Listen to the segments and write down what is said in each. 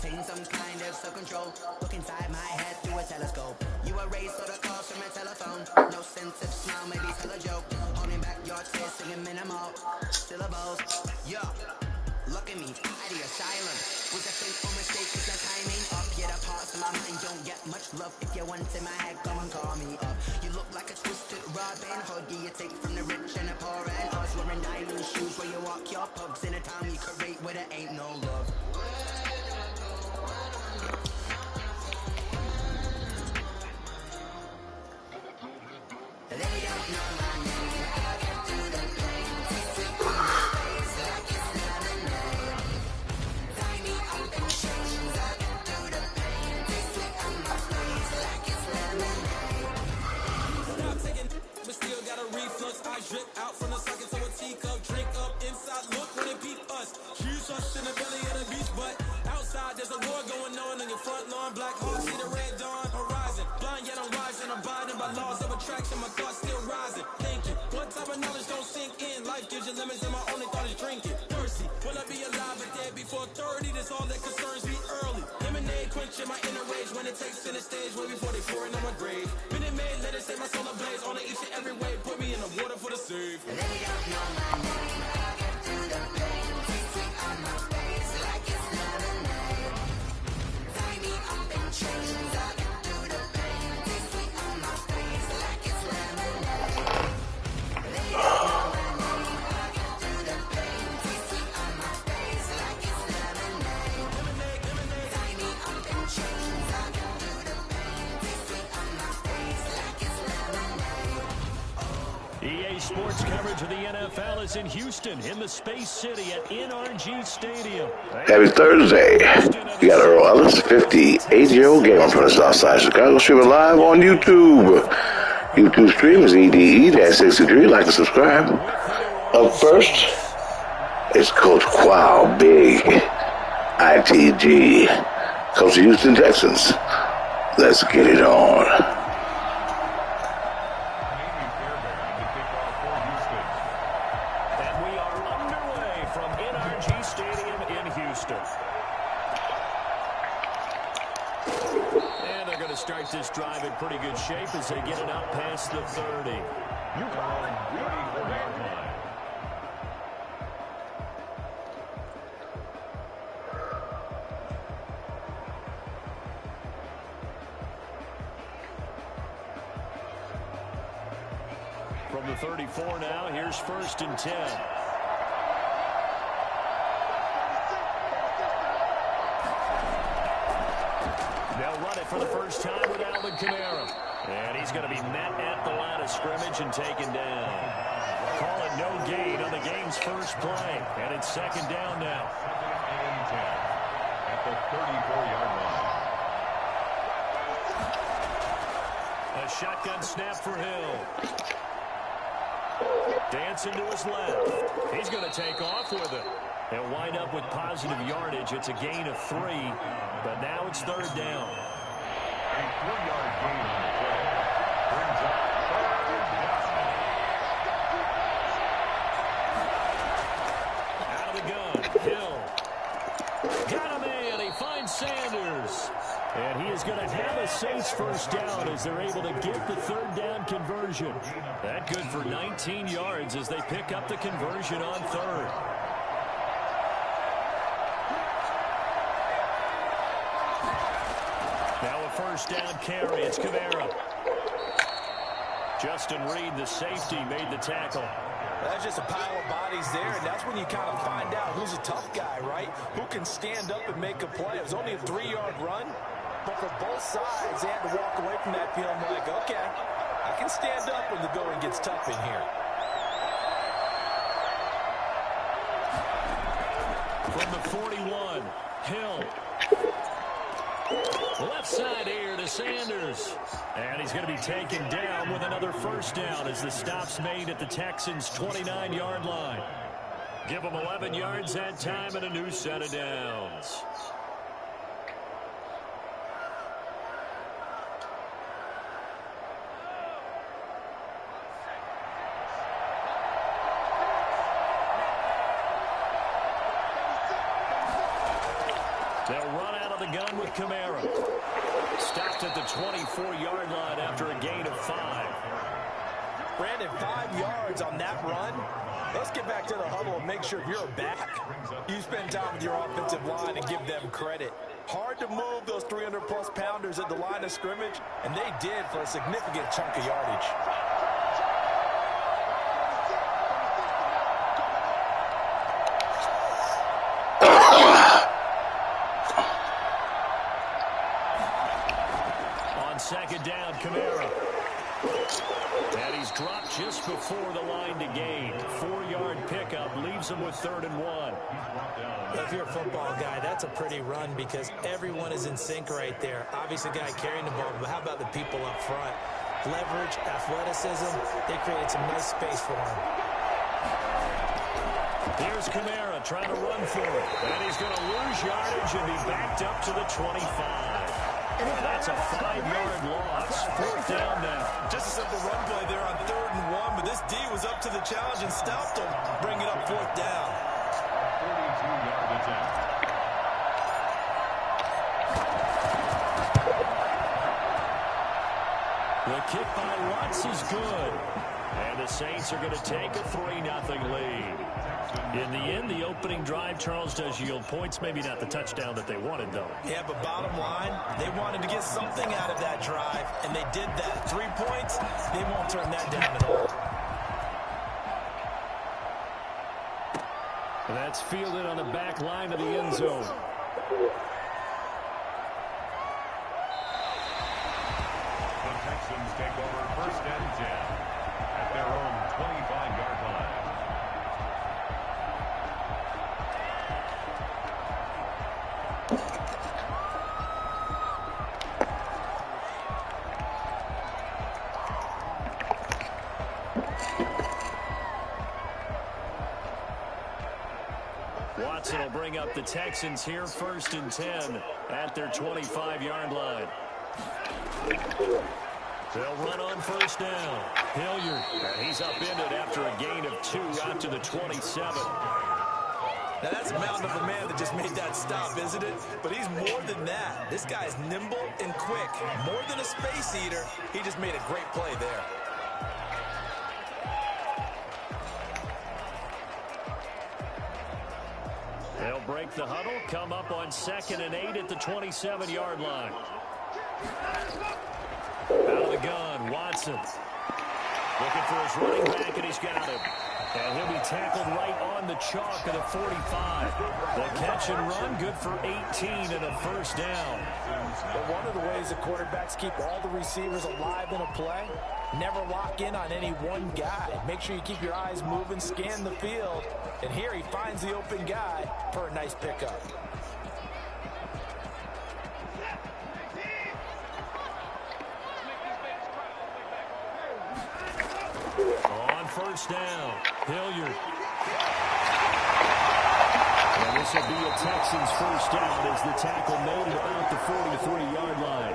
maintain some kind of self-control. Look inside my head through a telescope. You erase all the calls from a telephone. No sense of smile, maybe tell a joke. Holding back your tears, singing minimal syllables. Yeah, look at me, out of your silent. Was a fake or mistake, is the timing up? Yeah, the parts of my mind don't get much love. If you want in my head, come and call me up. You look like a twisted Robin Hood. You take from the rich and the poor and us. Wearing diamond shoes where you walk your pugs in a town you create where there ain't no love. They don't know my name. I get through the pain. Taste it on my face like it's lemonade. Tie me up in chains. I get through the pain. Taste it on my face like it's lemonade. Stop taking, but still got a reflux. I drip out from the socket to a teacup. Drink up inside, look when it beat us. Choose us in the belly of the beast, but outside there's a war going on your front lawn. Black heart, see the red dawn horizon. Blind yet I'm rising, abiding by laws of attraction. My thoughts still rising, thinking. What type of knowledge don't sink in? Life gives you lemons and my only thought is drinking. Thirsty, will I be alive or dead before 30? That's all that concerns me early. Lemonade quenching my inner rage when it takes center stage. Way before they pour it on my grave. Minute Maid, let it set my soul ablaze. On each and every way, put me in the water for the save. They don't know my name. I get through the pain. Taste it on my face like it's lemonade. Tie me up in chains. I get through the pain. Taste it on my face like it's lemonade. They don't know my name. I get through the pain. Taste it on my face like it's lemonade. Tie me up in chains. I get through the pain. Taste it on my face like it's lemonade. EA Sports coverage of the NFL is in Houston, in the Space City at NRG Stadium. Happy Thursday. You got Earl Ellis, 58-year-old gamer from the south side of Chicago, streaming live on YouTube. YouTube stream is EDE-63. Like and subscribe. Up first, it's Coach Qual Big, ITG, Coach of the Houston Texans. Let's get it on. Start this drive in pretty good shape as they get it up past the 30. From the 34 now, here's 1st and 10. They'll run it for the first time with Alvin Kamara. And he's going to be met at the line of scrimmage and taken down. Call it no gain on the game's first play. And it's 2nd down now. At the 34-yard line. A shotgun snap for Hill. Dancing to his left. He's going to take off with it. They'll wind up with positive yardage. It's a gain of 3, but now it's 3rd down. A 3-yard gain on the play brings up 3rd down. Out of the gun, Hill. Got him in. He finds Sanders. And he is going to have a Saints first down as they're able to get the 3rd down conversion. That good for 19 yards as they pick up the conversion on 3rd. Now a first down carry. It's Kamara. Justin Reed, the safety, made the tackle. That's just a pile of bodies there, and that's when you kind of find out who's a tough guy, right? Who can stand up and make a play. It was only a 3-yard run, but for both sides, they had to walk away from that feeling like, okay, I can stand up when the going gets tough in here. From the 41, Hill. Left side here to Sanders. And he's going to be taken down with another first down as the stop's made at the Texans' 29-yard line. Give them 11 yards that time and a new set of downs. They'll run out of the gun with Kamara. Stopped at the 24-yard line after a gain of 5. Brandon, 5 yards on that run. Let's get back to the huddle and make sure if you're back, you spend time with your offensive line and give them credit. Hard to move those 300-plus pounders at the line of scrimmage, and they did for a significant chunk of yardage. On second down, Kamara. And he's dropped just before the line to gain. 4-yard pickup leaves him with 3rd and 1. If you're a football guy, that's a pretty run because everyone is in sync right there. Obviously, the guy carrying the ball, but how about the people up front? Leverage, athleticism, they created some nice space for him. Here's Kamara trying to run for it. And he's going to lose yardage and be backed up to the 25. That's a 5-yard loss. 4th down now. Just a simple run play there on 3rd and 1, but this D was up to the challenge and stopped him. Bring it up 4th down. 42-yard attempt. The kick by Lutz is good. And the Saints are going to take a 3-0 lead. In the end, the opening drive, Charles, does yield points. Maybe not the touchdown that they wanted, though. Yeah, but bottom line, they wanted to get something out of that drive, and they did that. 3 points, they won't turn that down at all. And that's fielded on the back line of the end zone. The Texans take over 1st and 10 at their own 25-yard line. Watson will bring up the Texans here, 1st and 10 at their 25-yard line. They'll run on 1st down. Hilliard, and he's upended after a gain of 2 out to the 27. Now, that's a mountain of a man that just made that stop, isn't it? But he's more than that. This guy's nimble and quick. More than a space eater, he just made a great play there. They'll break the huddle, come up on 2nd and 8 at the 27-yard line. Out of the gun, Watson. Looking for his running back, and he's got him. And he'll be tackled right on the chalk of the 45. The catch and run, good for 18 and a 1st down. But one of the ways the quarterbacks keep all the receivers alive in a play, never lock in on any one guy. Make sure you keep your eyes moving, scan the field. And here he finds the open guy for a nice pickup. On 1st down, Hilliard. And this will be a Texans 1st down as the tackle made at about the 43-yard line.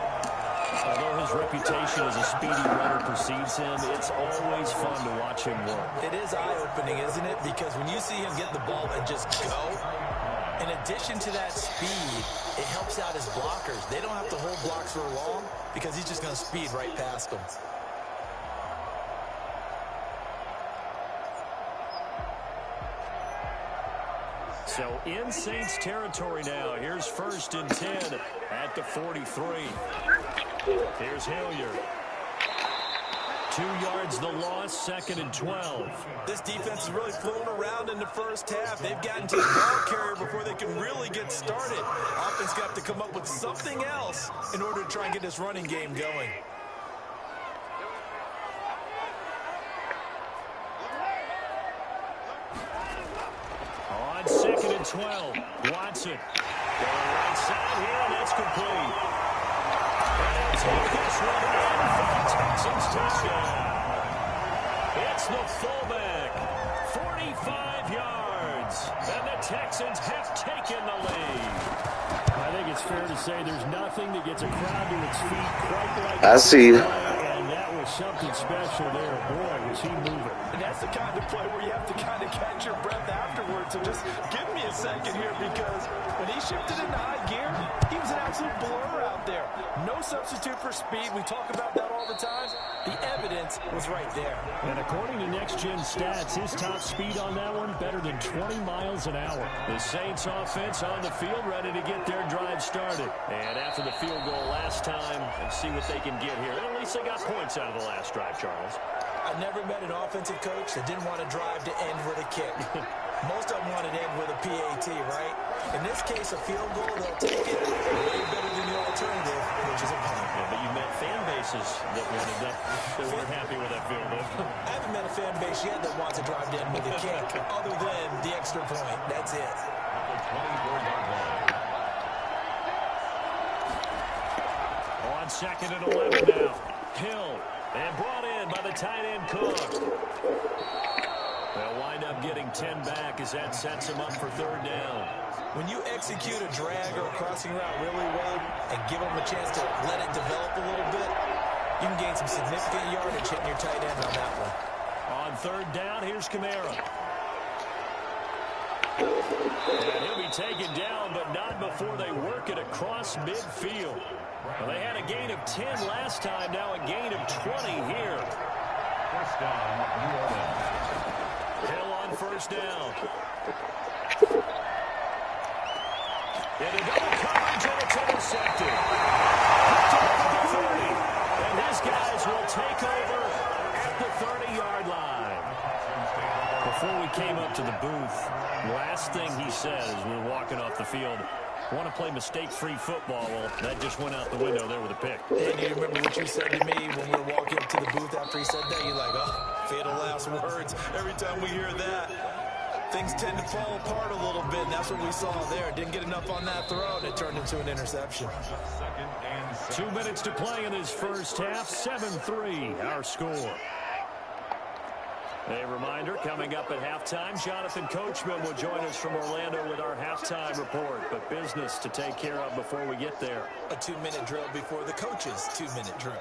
Although his reputation as a speedy runner precedes him, it's always fun to watch him work. It is eye-opening, isn't it? Because when you see him get the ball and just go, in addition to that speed, it helps out his blockers. They don't have to hold blocks for long because he's just going to speed right past them. So in Saints territory now. Here's 1st and 10 at the 43. Here's Hilliard. 2 yards the loss, 2nd and 12. This defense is really flown around in the first half. They've gotten to the ball carrier before they can really get started. Offense got to come up with something else in order to try and get this running game going. On 2nd and 12, Watson. Going right side here, and it's complete. And take this one in for the Texans touchdown. It's the fullback, 45 yards. And the Texans have taken the lead. I think it's fair to say there's nothing that gets a crowd to its feet quite like I see. And that was something special there. Boy, was he moving. And that's the kind of play where you have to kind of catch your breath afterwards. So just give me a second here, because when he shifted into high gear, he was an absolute blur out there. No substitute for speed. We talk about that all the time. The evidence was right there. And according to Next Gen Stats, his top speed on that one better than 20 miles an hour. The Saints offense on the field, ready to get their drive started. And after the field goal last time, let's see what they can get here. At least they got points out of the last drive, Charles. I never met an offensive coach that didn't want to drive to end with a kick. Most of them want to end with a PAT, right? In this case, a field goal, they'll take it way better than the alternative, which is a punt. Yeah, but you met fan bases that wanted that, that weren't happy with that field goal. I haven't met a fan base yet that wants to drive to end with a kick, other than the extra point. That's it. The 24-yard line. On 2nd and 11 now. Hill. And brought in by the tight end Cook. They'll wind up getting 10 back as that sets them up for 3rd down. When you execute a drag or a crossing route really well and give them a chance to let it develop a little bit, you can gain some significant yardage hitting your tight end on that one. On 3rd down, here's Kamara. And he'll be taken down, but not before they work it across midfield. Well, they had a gain of 10 last time, now a gain of 20 here. 1st down, New Orleans. Hill on 1st down. Into double coverage, and it's intercepted. Picked up at the 30. And his guys will take over at the 30-yard line. Before we came up to the booth, last thing he said as we were walking off the field, want to play mistake-free football. Well, that just went out the window there with a pick. And you remember what you said to me when we were walking up to the booth after he said that? You're like, oh, fatal last words. Every time we hear that, things tend to fall apart a little bit, and that's what we saw there. Didn't get enough on that throw, and it turned into an interception. 2 minutes to play in this first half. 7-3, our score. A reminder, coming up at halftime, Jonathan Coachman will join us from Orlando with our halftime report. But business to take care of before we get there. A 2-minute drill before the coach's 2-minute drill.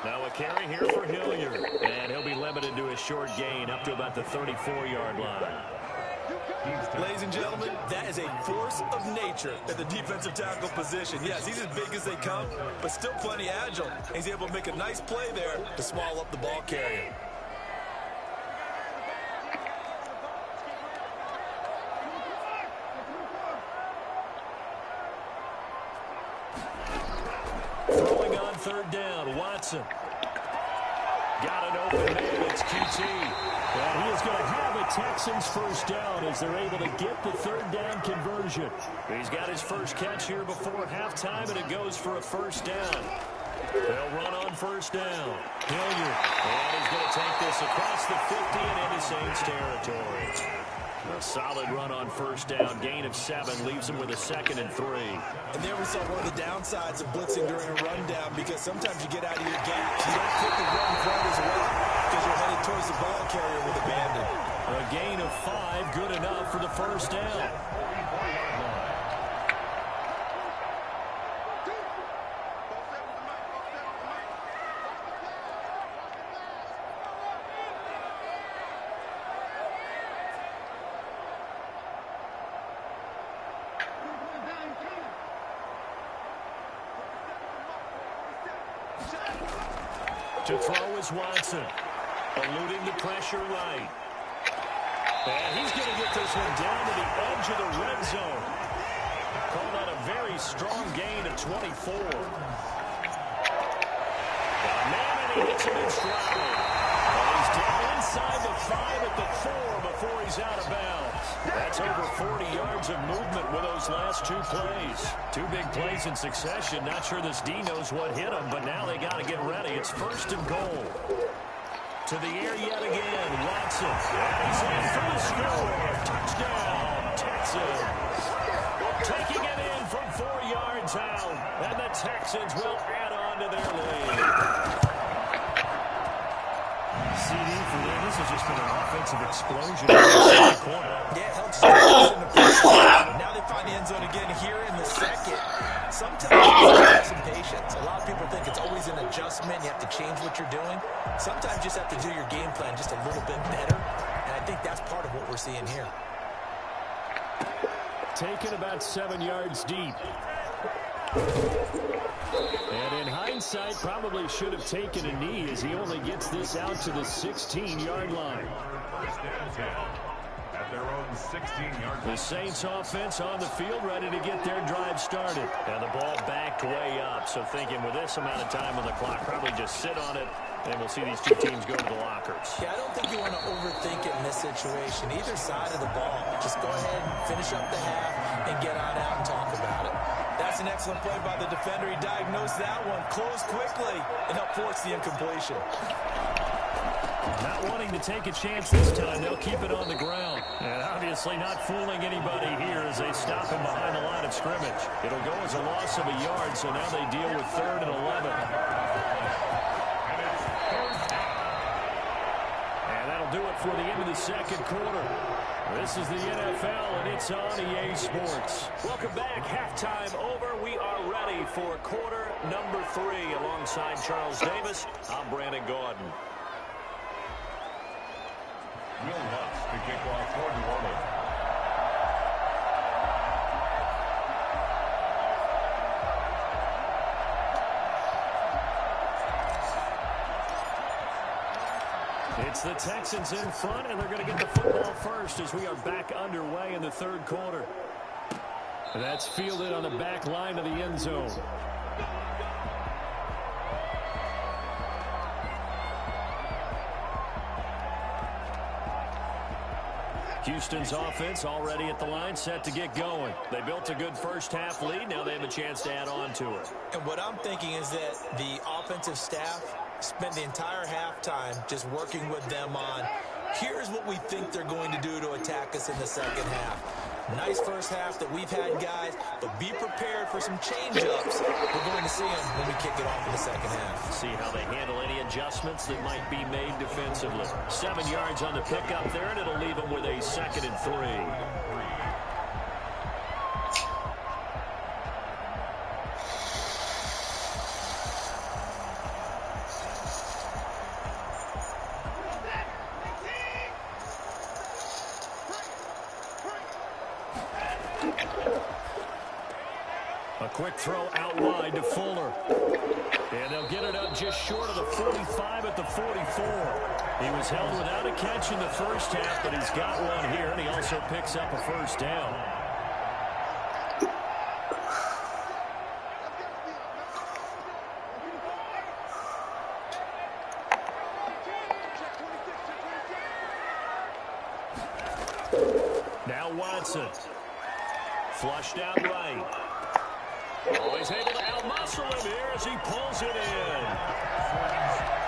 Now a carry here for Hilliard. And he'll be limited to a short gain up to about the 34-yard line. Ladies and gentlemen, that is a force of nature at the defensive tackle position. Yes, he's as big as they come, but still plenty agile. He's able to make a nice play there to swallow up the ball carrier. Throwing on 3rd down, Watson. Got an open man, it's QT. And he is going to have a Texans 1st down as they're able to get the 3rd down conversion. He's got his first catch here before halftime, and it goes for a 1st down. They'll run on 1st down. Hilliard. And he's going to take this across the 50 and into Saints territory. A solid run on 1st down. Gain of 7 leaves him with a 2nd and 3. And there we saw one of the downsides of blitzing during a rundown, because sometimes you get out of your gaps. You don't put the run quite as well because you're headed towards the ball carrier with abandon. A gain of 5, good enough for the 1st down. To throw is Watson, eluding the pressure right. And he's going to get this one down to the edge of the red zone. Called out a very strong gain of 24. Man, and he hits him in stride. And he's Down inside the 5 at the 4 before he's out of bounds. That's over 40 yards of movement with those last 2 plays. 2 big plays in succession. Not sure this D knows what hit him, but now they got to get ready. It's 1st and goal. To the air yet again. Watson. And he's in for the score. Touchdown, Texans. Taking it in from 4 yards out. And the Texans will add on to their lead. CD for them. This has just been an offensive explosion in the second quarter. Yeah, held straight in the first half. Now they find the end zone again here in the second. Sometimes it's some patience. A lot of people think it's always an adjustment. You have to change what you're doing. Sometimes you just have to do your game plan just a little bit better. And I think that's part of what we're seeing here. Taken about 7 yards deep. And in hindsight, probably should have taken a knee as he only gets this out to the 16-yard line. First and 10 at their own 16-yard line. The Saints offense on the field, ready to get their drive started. And the ball backed way up, so thinking with this amount of time on the clock, probably just sit on it, and we'll see these 2 teams go to the lockers. Yeah, I don't think you want to overthink it in this situation. Either side of the ball. Just go ahead and finish up the half and get on out and talk about it. That's an excellent play by the defender. He diagnosed that one, closed quickly, and helped force the incompletion. Not wanting to take a chance this time, they'll keep it on the ground. And obviously not fooling anybody here as they stop him behind the line of scrimmage. It'll go as a loss of a yard, so now they deal with 3rd and 11. And that'll do it for the end of the second quarter. This is the NFL, and it's on EA Sports. Welcome back. Halftime over. We are ready for quarter number 3. Alongside Charles Davis, I'm Brandon Gordon. Will Lutz to kick off for New Orleans. It's the Texans in front, and they're going to get the football first as we are back underway in the 3rd quarter. And that's fielded on the back line of the end zone. Houston's offense already at the line, set to get going. They built a good first half lead. Now they have a chance to add on to it. And what I'm thinking is that the offensive staff spent the entire halftime just working with them on, here's what we think they're going to do to attack us in the second half. Nice first half that we've had, guys, but be prepared for some change-ups. We're going to see them when we kick it off in the second half. See how they handle any adjustments that might be made defensively. 7 yards on the pickup there, and it'll leave them with a 2nd and 3. A quick throw out wide to Fuller. And they'll get it up just short of the 45 at the 44. He was held without a catch in the first half, but he's got one here, and he also picks up a first down. Now Watson. Flushed out right. Oh, he's able to out-muscle him here as he pulls it in.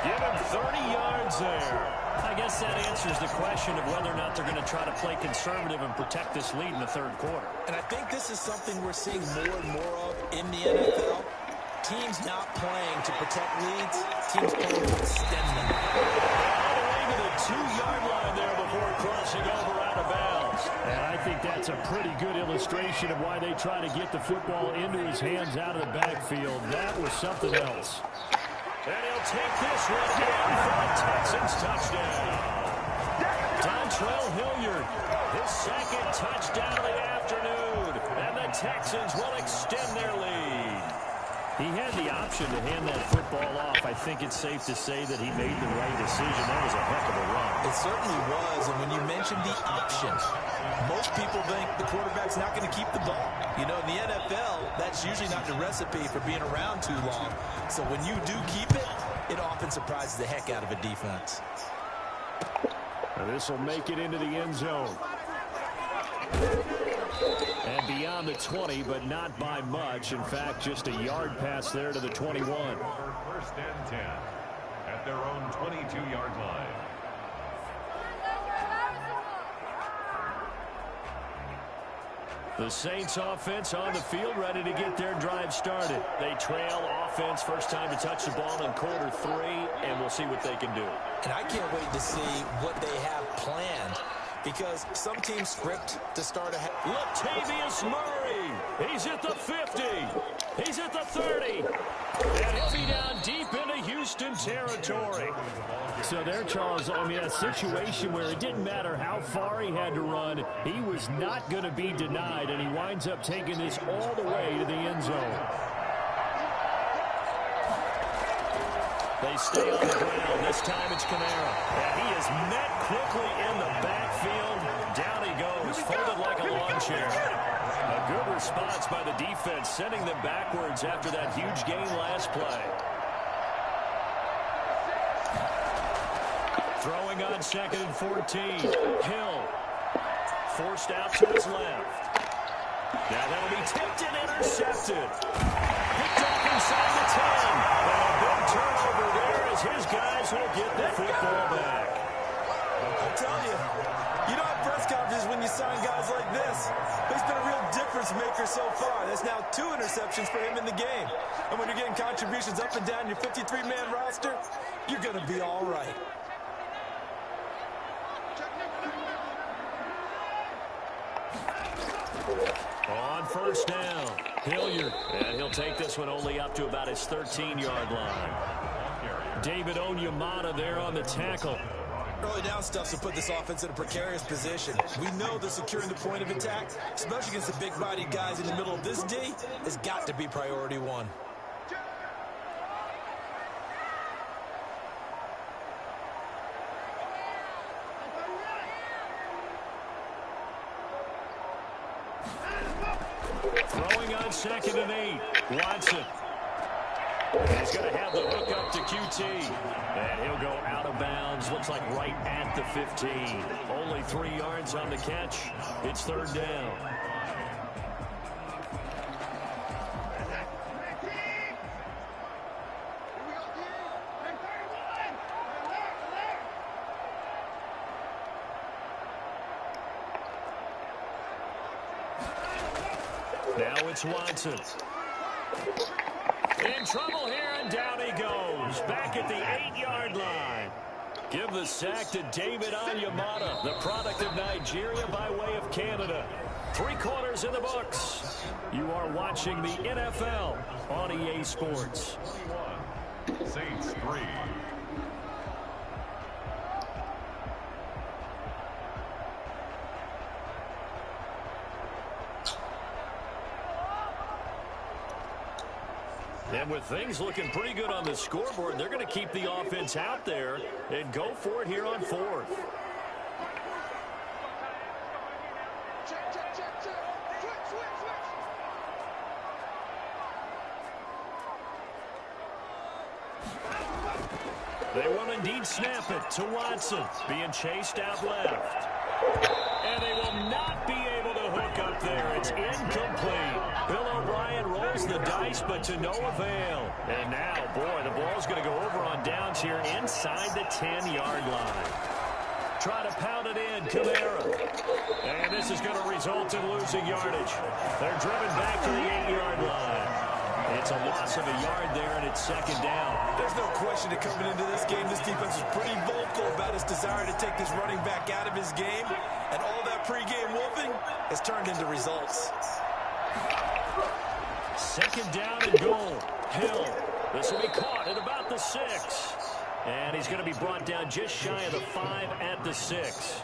Give him 30 yards there. I guess that answers the question of whether or not they're going to try to play conservative and protect this lead in the 3rd quarter. And I think this is something we're seeing more and more of in the NFL. Teams not playing to protect leads, teams playing to extend them. All the way to the 2-yard line there before crossing over out of bounds. And I think that's a pretty good illustration of why they try to get the football into his hands out of the backfield. That was something else. And he'll take this one in for a Texans touchdown. Dontrell Hilliard, his 2nd touchdown of the afternoon. And the Texans will extend their lead. He had the option to hand that football off. I think it's safe to say that he made the right decision. That was a heck of a run. It certainly was, and when you mentioned the option, most people think the quarterback's not going to keep the ball. You know, in the NFL, that's usually not the recipe for being around too long. So when you do keep it, it often surprises the heck out of a defense. And this will make it into the end zone. And beyond the 20, but not by much. In fact, just a yard pass there to the 21. First and 10 at their own 22-yard line. The Saints offense on the field, ready to get their drive started. They trail offense, first time to touch the ball in quarter 3, and we'll see what they can do. And I can't wait to see what they have planned, because some teams script to start a half. Latavius Murray, he's at the 50, he's at the 30, and he'll be down deep into Houston territory. So there, Charles, I mean, a situation where it didn't matter how far he had to run, he was not going to be denied, and he winds up taking this all the way to the end zone. They stay on the ground. This time it's Kamara. And he is met quickly in the backfield. Down he goes, folded like a lawn chair. A good response by the defense, sending them backwards after that huge gain last play. Throwing on 2nd and 14. Hill forced out to his left. Now that'll be tipped and intercepted. Picked up inside the 10. And a big turnover there as his guys will get the football back. I'm telling you, you don't have press conferences when you sign guys like this. He's been a real difference maker so far. That's now 2 interceptions for him in the game. And when you're getting contributions up and down your 53-man roster, you're going to be all right. On first down, Hilliard, and he'll take this one only up to about his 13-yard line. David Onyemata there on the tackle. Early down stuff to put this offense in a precarious position. We know that securing the point of attack, especially against the big-bodied guys in the middle of this D, has got to be priority 1. Throwing on 2nd and 8. Watson. He's going to have the hook up to QT. And he'll go out of bounds. Looks like right at the 15. Only 3 yards on the catch. It's 3rd down. Now it's Watson. In trouble here, and down he goes. Back at the 8-yard line. Give the sack to David Onyemata, the product of Nigeria by way of Canada. 3 quarters in the books. You are watching the NFL on EA Sports. Saints 3. And with things looking pretty good on the scoreboard, they're going to keep the offense out there and go for it here on 4th. They will indeed snap it to Watson, being chased out left. And they will not be able to hook up there. It's incomplete. Bill O'Brien rolls the dice, but to no avail. And now, boy, the ball's going to go over on downs here inside the 10-yard line. Try to pound it in, Kamara. And this is going to result in losing yardage. They're driven back to the 8-yard line. It's a loss of a yard there, and it's 2nd down. There's no question that coming into this game, this defense was pretty vocal about its desire to take this running back out of his game. And all that pregame wolfing has turned into results. 2nd down and goal. Hill. This will be caught at about the 6. And he's going to be brought down just shy of the 5 at the 6.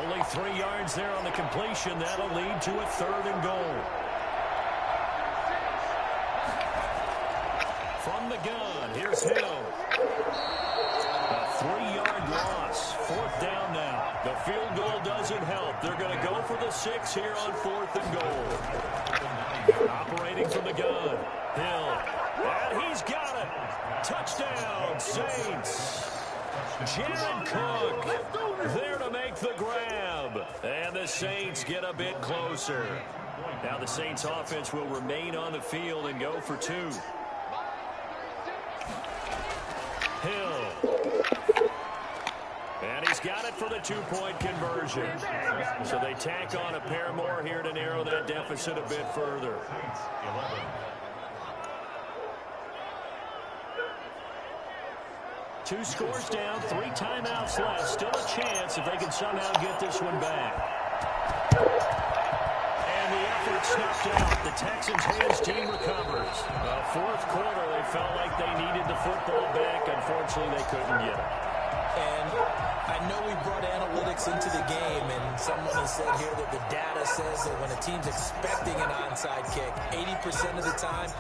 Only 3 yards there on the completion. That'll lead to a 3rd and goal. From the gun, here's Hill. A 3-yard loss. 4th down now. The field goal doesn't help. They're going to go for the 6 here on 4th and goal. Operating from the gun. Hill. And he's got it. Touchdown, Saints. Jared Cook there to make the grab. And the Saints get a bit closer. Now the Saints offense will remain on the field and go for two. Hill. And he's got it for the two-point conversion. So they tack on a pair more here to narrow that deficit a bit further. 11. Two scores down, 3 timeouts left. Still a chance if they can somehow get this one back. And the effort snuffed out. The Texans' hands team recovers. Fourth quarter, they felt like they needed the football back. Unfortunately, they couldn't get it. And I know we brought analytics into the game, and someone has said here that the data says that when a team's expecting an onside kick, 80% of the time,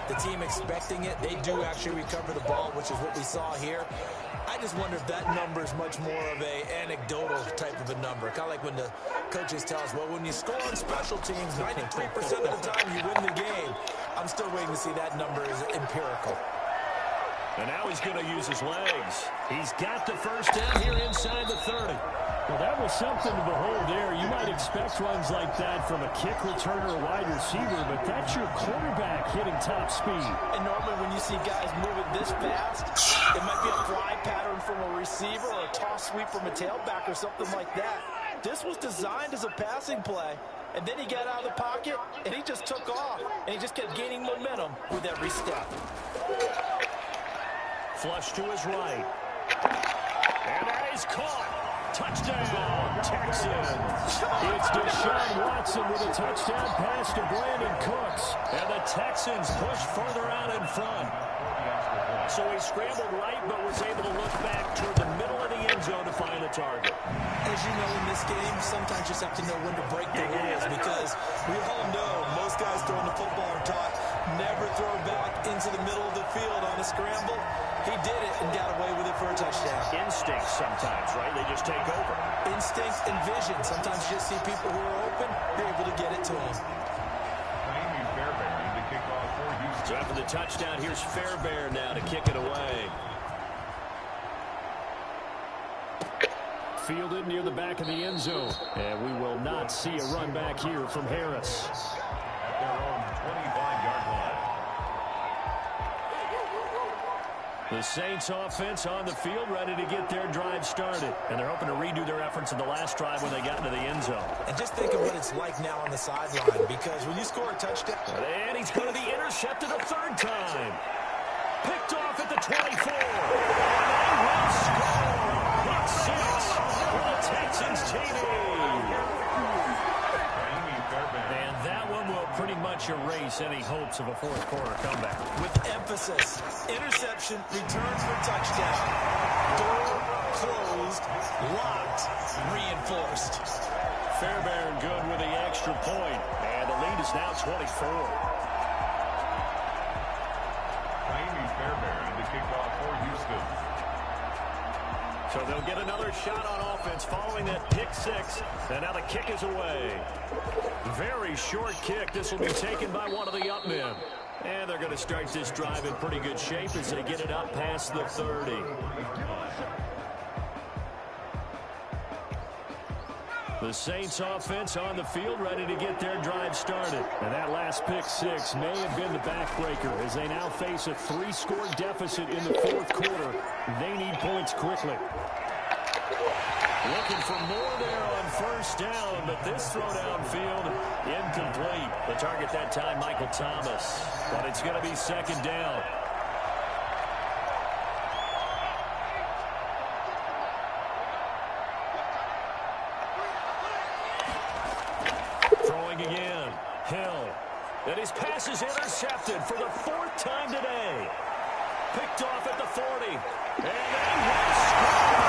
the team expecting it, they do actually recover the ball, which is what we saw here. I just wonder if that number is much more of a anecdotal type of a number. Kind of like when the coaches tell us, well, when you score on special teams, 93% of the time you win the game. I'm still waiting to see that number is empirical. And now he's going to use his legs. He's got the first down here inside the 30. Well, that was something to behold there. You might expect runs like that from a kick returner or wide receiver, but that's your quarterback hitting top speed. And normally when you see guys moving this fast, it might be a fly pattern from a receiver or a toss sweep from a tailback or something like that. This was designed as a passing play, and then he got out of the pocket, and he just took off, and he just kept gaining momentum with every step. Flush to his right. And that is caught. Touchdown, Texans. It's Deshaun Watson with a touchdown pass to Brandon Cooks. And the Texans push further out in front. So he scrambled right, but was able to look back toward the middle of the end zone to find the target. As you know, in this game, sometimes you just have to know when to break the rules, because we all know most guys throwing the football are taught never throw back into the middle of the field on a scramble. He did it and got away with it for a touchdown. Instinct sometimes, right? They just take over. Instinct and vision. Sometimes you just see people who are open, you're able to get it to them. So after the touchdown, here's Fairbairn now to kick it away. Fielded near the back of the end zone. And we will not see a run back here from Harris. At their own 25-yard line. The Saints offense on the field, ready to get their drive started. And they're hoping to redo their efforts in the last drive when they got into the end zone. And just think of what it's like now on the sideline, because when you score a touchdown... And he's going to be intercepted a third time. Picked off at the 24. And they will score. Pick 6 for the Texans team. And that one will pretty much erase any hopes of a fourth quarter comeback. With emphasis, interception, return for touchdown. Door closed, locked, reinforced. Fairbairn good with the extra point. And the lead is now 24. Fairbairn, the kickoff for Houston. So they'll get another shot on offense following that pick 6. And now the kick is away. Very short kick. This will be taken by one of the up men. And they're going to start this drive in pretty good shape as they get it up past the 30. The Saints offense on the field ready to get their drive started. And that last pick 6 may have been the backbreaker as they now face a 3-score deficit in the fourth quarter. They need points quickly. Looking for more there on first down, but this throw downfield incomplete. The target that time, Michael Thomas. But it's going to be second down. Again, Hill. And his pass is intercepted for the 4th time today. Picked off at the 40. And they will score.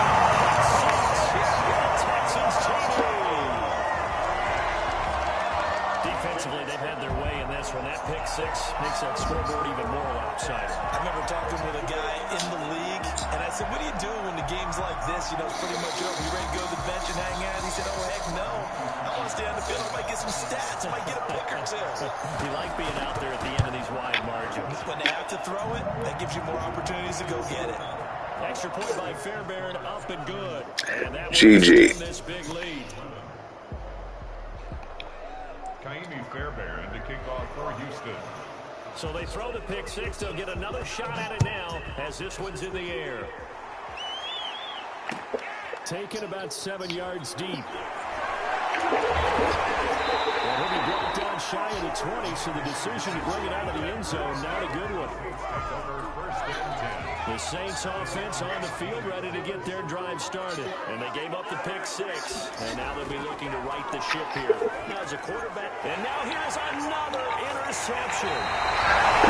Texans team. Defensively, they've had their way in this one. That pick 6 makes that scoreboard even more lopsided. I remember talking with a guy in the league, and I said, what do you do when the game's like this? You know, it's pretty much over. You ready to go to the bench and hang out? He said, oh, heck no. I want to stay on the field. I might get some stats. I might get a pick or two. You like being out there at the end of these wide margins. When they have to throw it, that gives you more opportunities to go get it. Extra point by Fairbairn, up and good. And that will GG. extend this big lead. Kaimi Fairbairn to kick off for Houston. So they throw the pick six. They'll get another shot at it now as this one's in the air. Taken about 7 yards deep. Well, he'll be brought down shy of the 20, so the decision to bring it out of the end zone, not a good one. The Saints offense on the field, ready to get their drive started. And they gave up the pick six, and now they'll be looking to right the ship here. Now as a quarterback, and now here's another interception.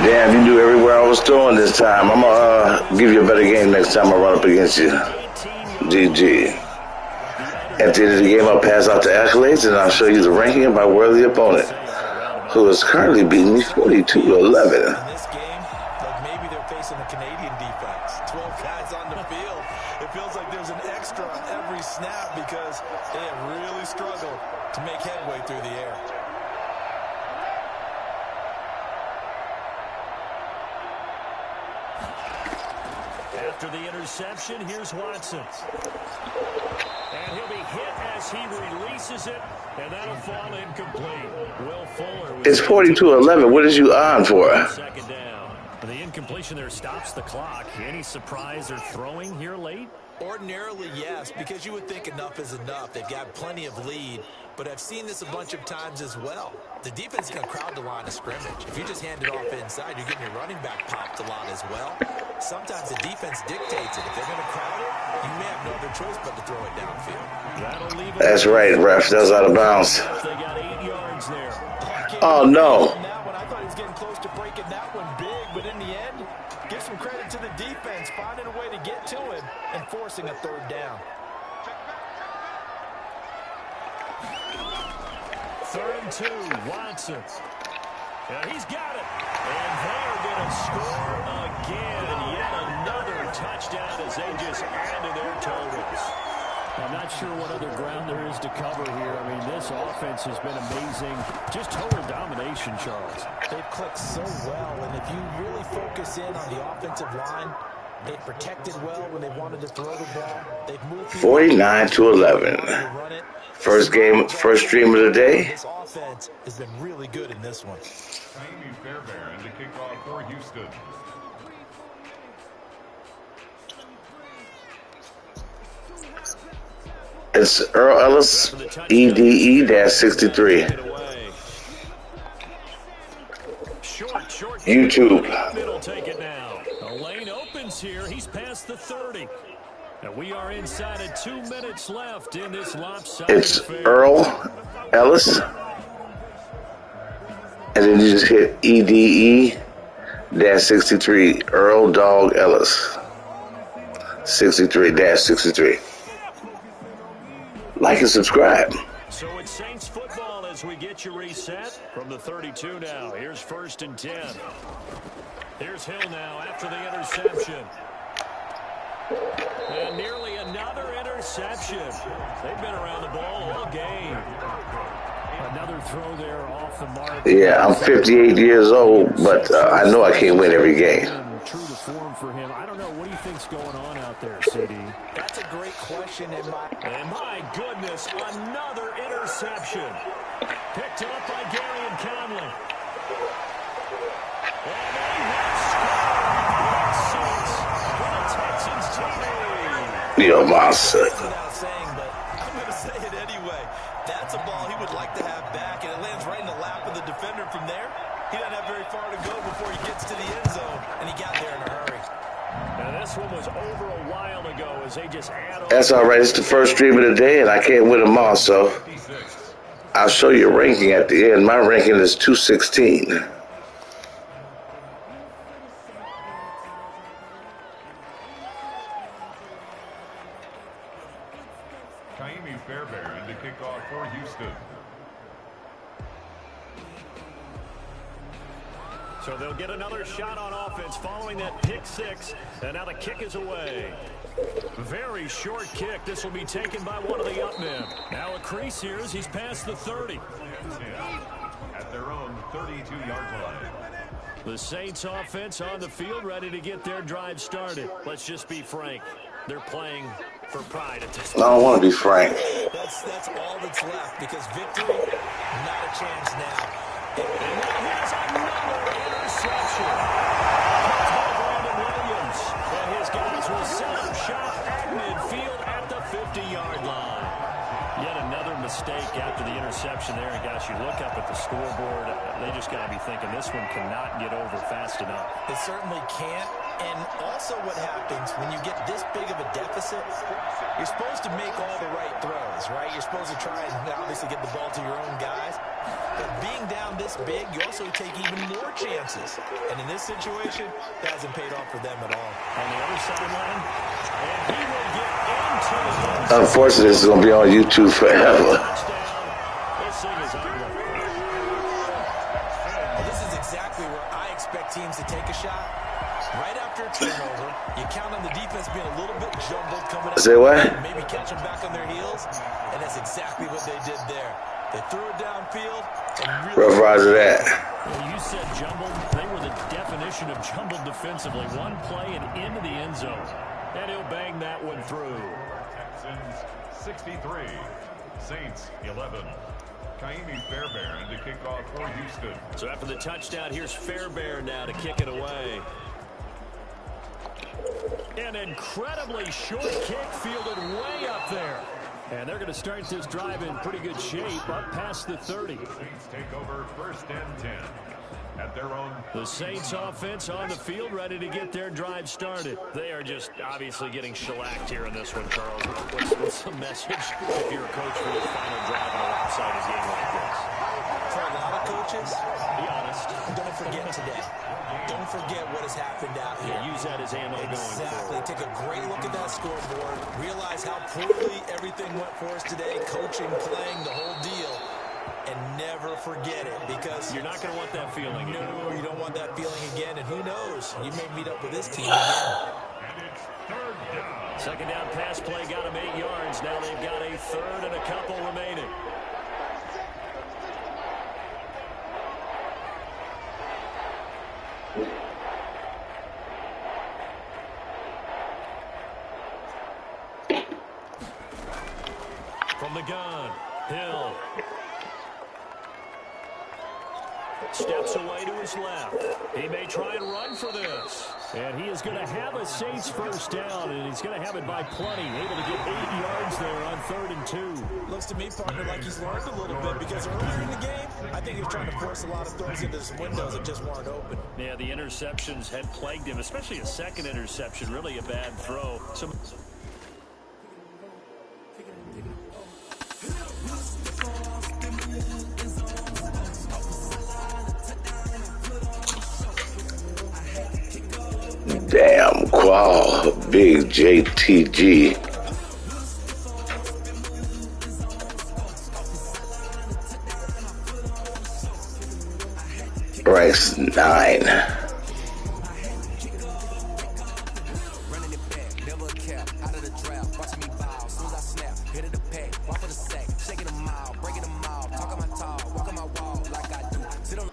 Damn, you knew everywhere I was throwing this time. I'm going to give you a better game next time I run up against you. GG. At the end of the game, I'll pass out the accolades, and I'll show you the ranking of my worthy opponent, who is currently beating me 42-11. In this game, like maybe they're facing a Canadian defense. 12 guys on the field. It feels like there's an extra on every snap because they have really struggled to make headway through the air. After the interception, here's Watson. And he'll be hit as he releases it, and that'll fall incomplete. Will Fuller. It's 42-11. What is you on for? Second down. The incompletion there stops the clock. Any surprise or throwing here late? Ordinarily, yes, because you would think enough is enough. They've got plenty of lead, but I've seen this a bunch of times as well. The defense is going to crowd the line of scrimmage. If you just hand it off inside, you're getting your running back popped a lot as well. Sometimes the defense dictates it. If they're going to crowd it, you may have no other choice but to throw it downfield. That's right, ref. That was out of bounds. They got 8 yards there. Oh, no. I thought he was getting close to breaking that one big, but in the end, give some credit to the defense, finding a way to get to him and forcing a third down. 3rd and 2, Watson. Yeah, he's got it. And they're going to score again. Yet another touchdown as they just add to their totals. I'm not sure what other ground there is to cover here. I mean, this offense has been amazing. Just total domination, Charles. They've clicked so well, and if you really focus in on the offensive line, they've protected well when they wanted to throw the ball. They've moved 49-11. First game, first stream of the day. This offense has been really good in this one. Kaimi Fairbairn to kick off for Houston. It's Earl Ellis, EDE-63. YouTube. Middle take it now. A lane opens here. He's past the 30. And we are inside of 2 minutes left in this lopsided It's affair. Earl Ellis. And then you just hit EDE-63. Earl Dog Ellis. 63-63. Like and subscribe. So it's Saints football as we get you reset from the 32 now. Here's 1st and 10. Here's Hill now after the interception. And nearly another interception. They've been around the ball all game. Another throw there off the mark. Yeah, I'm 58 years old, but I know I can't win every game. True to form for him. I don't know. What do you think's going on out there, CD? That's a great question. And my goodness, another interception. Picked up by Gary and Conley. And they have scored for the Texans team. Yo, monster. Without saying, but I'm going to say it anyway. That's a ball he would like to have back, and it lands right in the lap of the defender from there. He doesn't have very far to go before he gets to the end zone, and he got there in a hurry. And this one was over a while ago as they just add on. That's all right. It's the first stream of the day, and I can't win them all, so I'll show you a ranking at the end. My ranking is 216. Kaimi Fairbairn to kick off for Houston. So they'll get another shot on offense following that pick six. And now the kick is away. Very short kick. This will be taken by one of the up men. Now a crease here as he's past the 30. At their own 32-yard line. The Saints offense on the field, ready to get their drive started. Let's just be frank. They're playing for pride at this point. I don't want to be frank. That's all that's left, because victory, not a chance now. And now here's another interception. Caught by Brandon Williams. And his guys will set up shop at midfield at the 50-yard line. Yet another mistake after the interception there. And, gosh, you look up at the scoreboard, they just got to be thinking this one cannot get over fast enough. It certainly can't. And also what happens when you get this big of a deficit, you're supposed to make all the right throws, right? You're supposed to try and obviously get the ball to your own guys. But being down this big, you also take even more chances. And in this situation, that hasn't paid off for them at all. On the other sideline, and he will get into the end zone. Unfortunately, this is going to be on YouTube forever. This thing is ugly. Well, this is exactly where I expect teams to take a shot. Right after a turnover, you count on the defense being a little bit jumbled coming out. Say what? Maybe catch them back on their heels, and that's exactly what they did there. They threw it downfield and really... Rough Roger that. Well, you said jumbled. They were the definition of jumbled defensively. One play and into the end zone. And he'll bang that one through. Texans 63, Saints 11. Kaimi Fairbairn to kick off for Houston. So after the touchdown, here's Fairbairn now to kick it away. An incredibly short kick fielded way up there. And they're going to start this drive in pretty good shape up past the 30. The Saints take over 1st and 10 at their own. The Saints offense on the field, ready to get their drive started. They are just obviously getting shellacked here in this one, Charles. What's the message if you're a coach for this final drive in a lopsided game like this? For a lot of coaches, Be honest. don't forget today. Don't forget what has happened out here. Yeah, use that as ammo going Exactly. forward. Take a great look at that scoreboard. Realize how poorly everything went for us today. Coaching, playing, the whole deal. And never forget it, because You're not going to want that feeling again. no, you don't want that feeling again. And who knows? You may meet up with this team again. And it's 3rd down. Second down pass play got them 8 yards. Now they've got a third and a couple remaining. From the gun, Hill. Steps away to his left. He may try and run for this. And he is going to have a Saints first down, and he's going to have it by plenty. Able to get 8 yards there on 3rd and 2. Looks to me, partner, like he's learned a little bit, because earlier in the game, I think he was trying to force a lot of throws into his windows that just weren't open. Yeah, the interceptions had plagued him, especially a second interception, really a bad throw. Damn, Qual, big JTG. Ranks 9. Running it back, never a cap, out of the draft, watching me bow, soon as I snap, hit of the pack, walk for the sack, shaking them out, breaking them out, talking my talk, walking my wall like I do, sit on.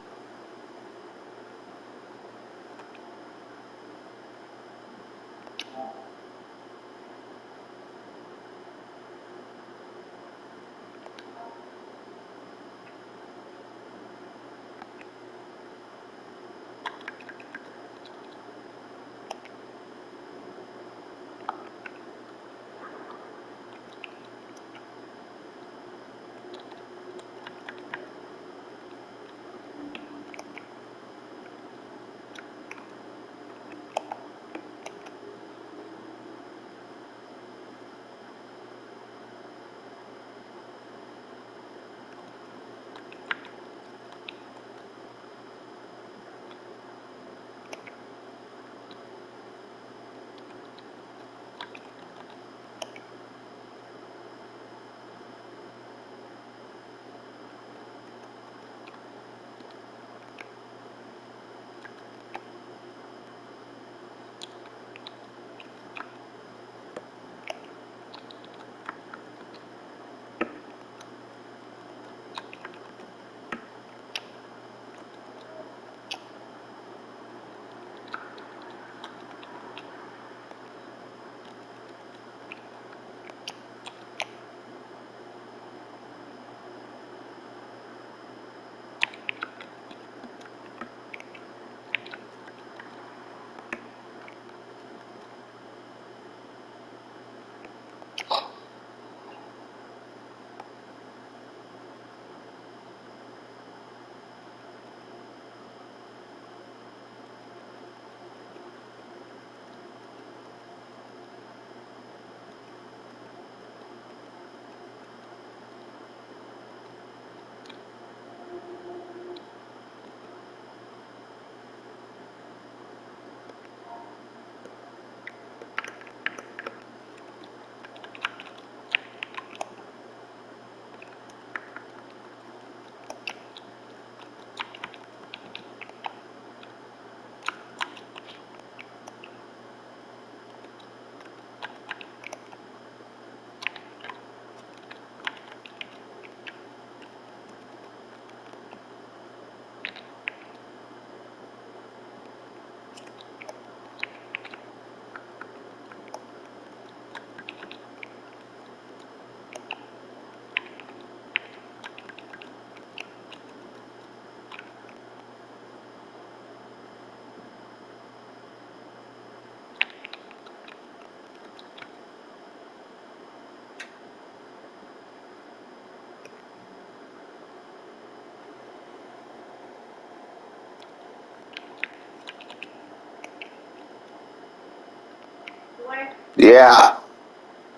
Yeah.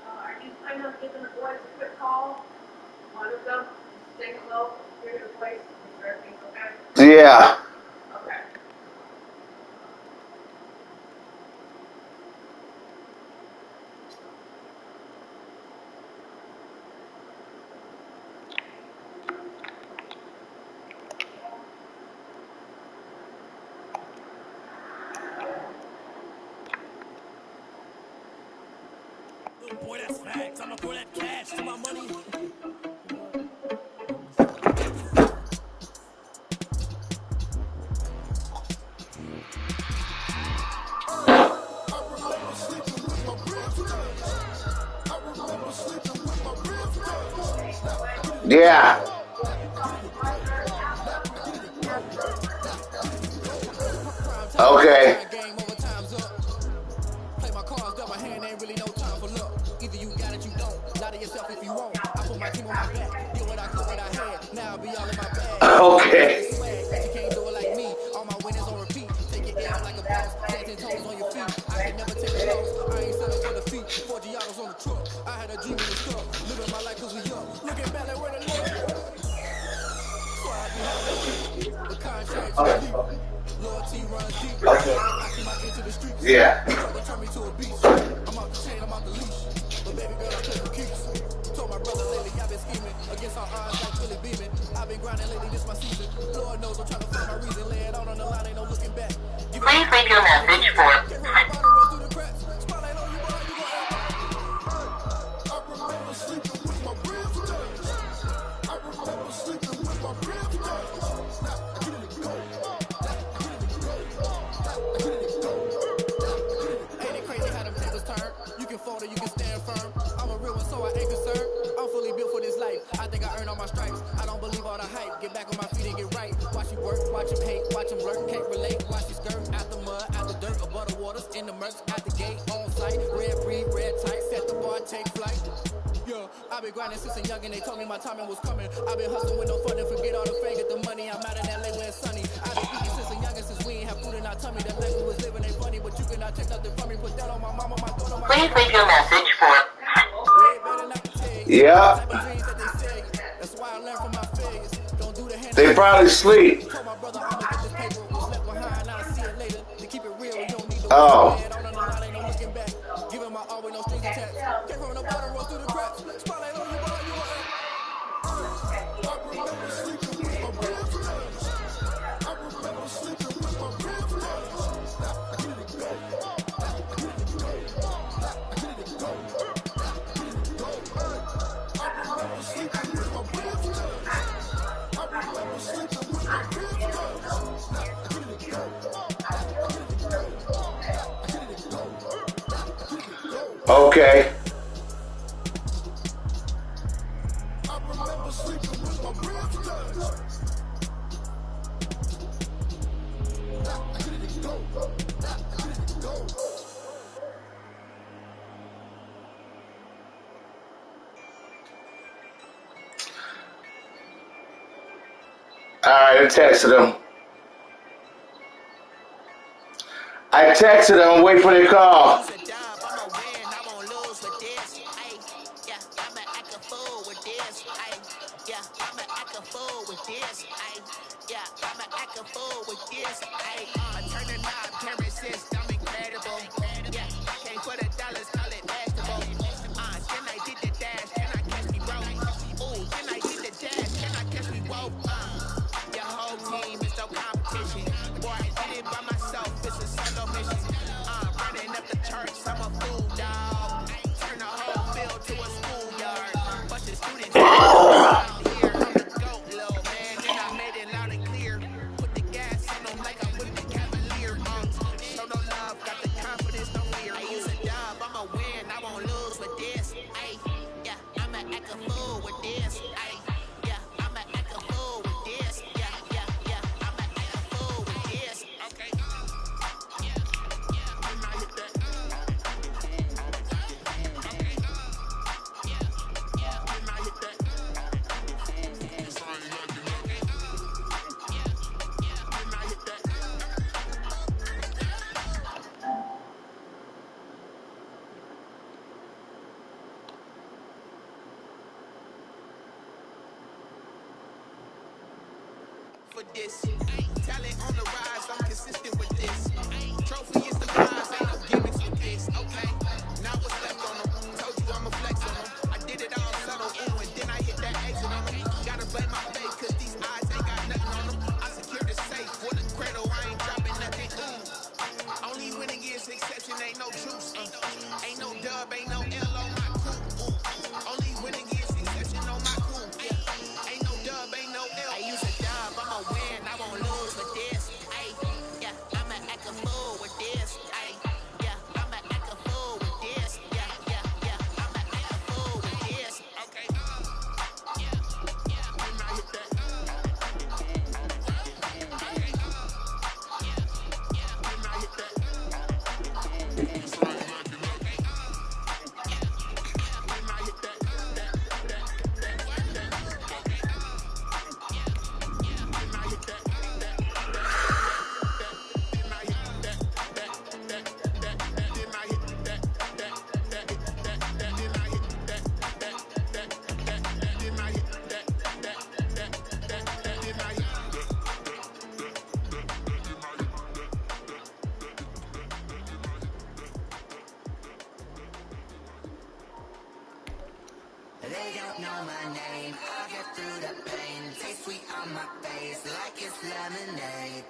Are you planning on giving the boys a quick call? One of them, say hello, hear your voice, make sure everything's okay? Yeah. Okay. Boy, that's facts. I'ma throw that cash to my money. Yeah. Okay. Game over, time's up. Play my cards, dealt my hand, ain't really no time for luck. Either you got it, you don't. Lie to yourself if you won't. I put my team on my back. Did what I could, what I had. Now I'll be all in my bag. Okay. Swag, but you can't do it like me. All my winners on repeat. Take it L like a boss. 10 toes on your feet. I can never take a loss. I ain't selling for defeat. 4 Giottos on the truck. I had a dream in the stuff. Living my life cause we young. Looking back like where the love. So I be having to keep the contract to the leap. Loyalty runs deep. Okay. I keep my ear to the streets. Yeah. They try to turn me to a beast. I'm out the chain, I'm out the leash. But baby girl, I play for keeps. Told my brother lately, I've been scheming against our odds like Billy Beeman. I've been grinding lately, this my season. Lord knows I'm trying to find my reason. Lay it out on the line, ain't no looking back. Please leave your message for Ain't it crazy how them tables turn? You can fold or you can stand firm. I'm a real one, so I ain't concerned. I'm fully built for this life. I think I earned all my stripes. I don't believe all the hype. Get back on my feet and get right. Watch you work, watch him hate, watch him lurk. Can't relate, watch you skirt. Out the mud, out the dirt, above the waters, in the murks, out the gate, on site. Red free, red tight, set the bar, take flight. Yeah, I've been grinding since a youngin'. They told me my timing was coming. I've been hustling with no funding. Forget all the fame, get the money. I'm out in LA where it's sunny. I've been eating since a youngin', since we ain't have food in our tummy. That life we was living ain't funny, but you cannot take nothing from me. Put that on my mama, my daughter, my Please leave your message for Yeah. That's why I learned from my failures. Don't do the hand. They probably sleep. Told my brother I'ma get this paper. Was left behind, now I see it later. To keep it real, you don't need to Oh. wait. Out on the line, ain't no looking back. Giving my all with no strings attached. Came from the bottom, roll through the cracks. Spotlight on you, boy, you Okay. Alright, I texted him. I texted him, wait for their call. for this. Talent on the rise, I'm consistent with this. Trophy is the prize, ain't no gimmicks with this. Okay, now what's left on them? Told you I'ma flex on them. I did it all subtle, and then I hit that exit on them. Gotta blame my face, cause these eyes ain't got nothing on them. I secured the safe with a cradle, I ain't dropping nothing. Only winning is exception, ain't no truce. Ain't no dub, ain't no L on my crew. Only winning is exception on my crew. Ain't no dub, ain't no L. I use a dub, I'ma win, I won't lose with this. Yeah, I'ma act a fool with this. Yeah, I'ma act a fool with this. Yeah, I'ma act a fool with this. Okay. When I hit that. When I hit that. They don't know my name, I'll get through the pain. Taste sweet on my face like it's lemonade.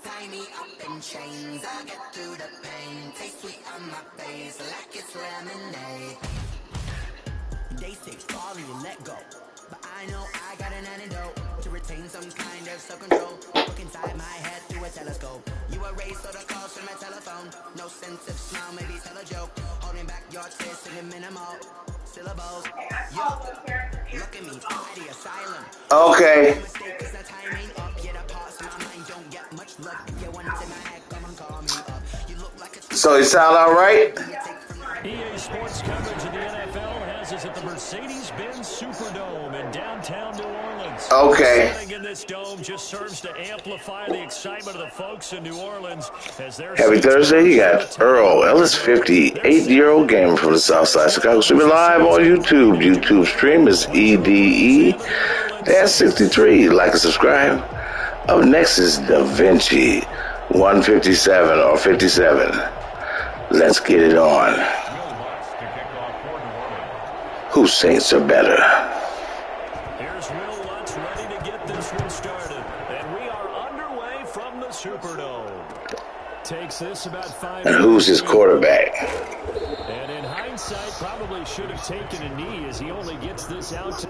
Tie me up in chains, I'll get through the pain. Taste sweet on my face like it's lemonade. Day 6, fall and let go. But I know I got an antidote to retain some kind of self-control. Look inside my head through a telescope. You erase all the calls from my telephone. No sense of smile, maybe tell a joke. Holding back your tears, singing minimal syllables. Yo, look at me, fly the asylum. Okay. Mistake is the timing up. Yet a parts of my mind don't get much love. You want to my head, come and call me up. You look like a So you sound all right? EA Sports coverage of the NFL has us at the Mercedes-Benz Superdome in downtown New Orleans. Okay. Sitting in this dome just serves to amplify the excitement of the folks in New Orleans as they're Happy Thursday. You got Earl Ellis, 58-year-old gamer from the South Side of Chicago. Streaming live on YouTube. YouTube stream is EDE-63. Like and subscribe. Up next is Da Vinci, 157 or 57. Let's get it on. Whose Saints are better? Here's Will Lutz ready to get this one started. And we are underway from the Superdome. Takes this about 5 And who's his quarterback? And in hindsight, probably should have taken a knee as he only gets this out to...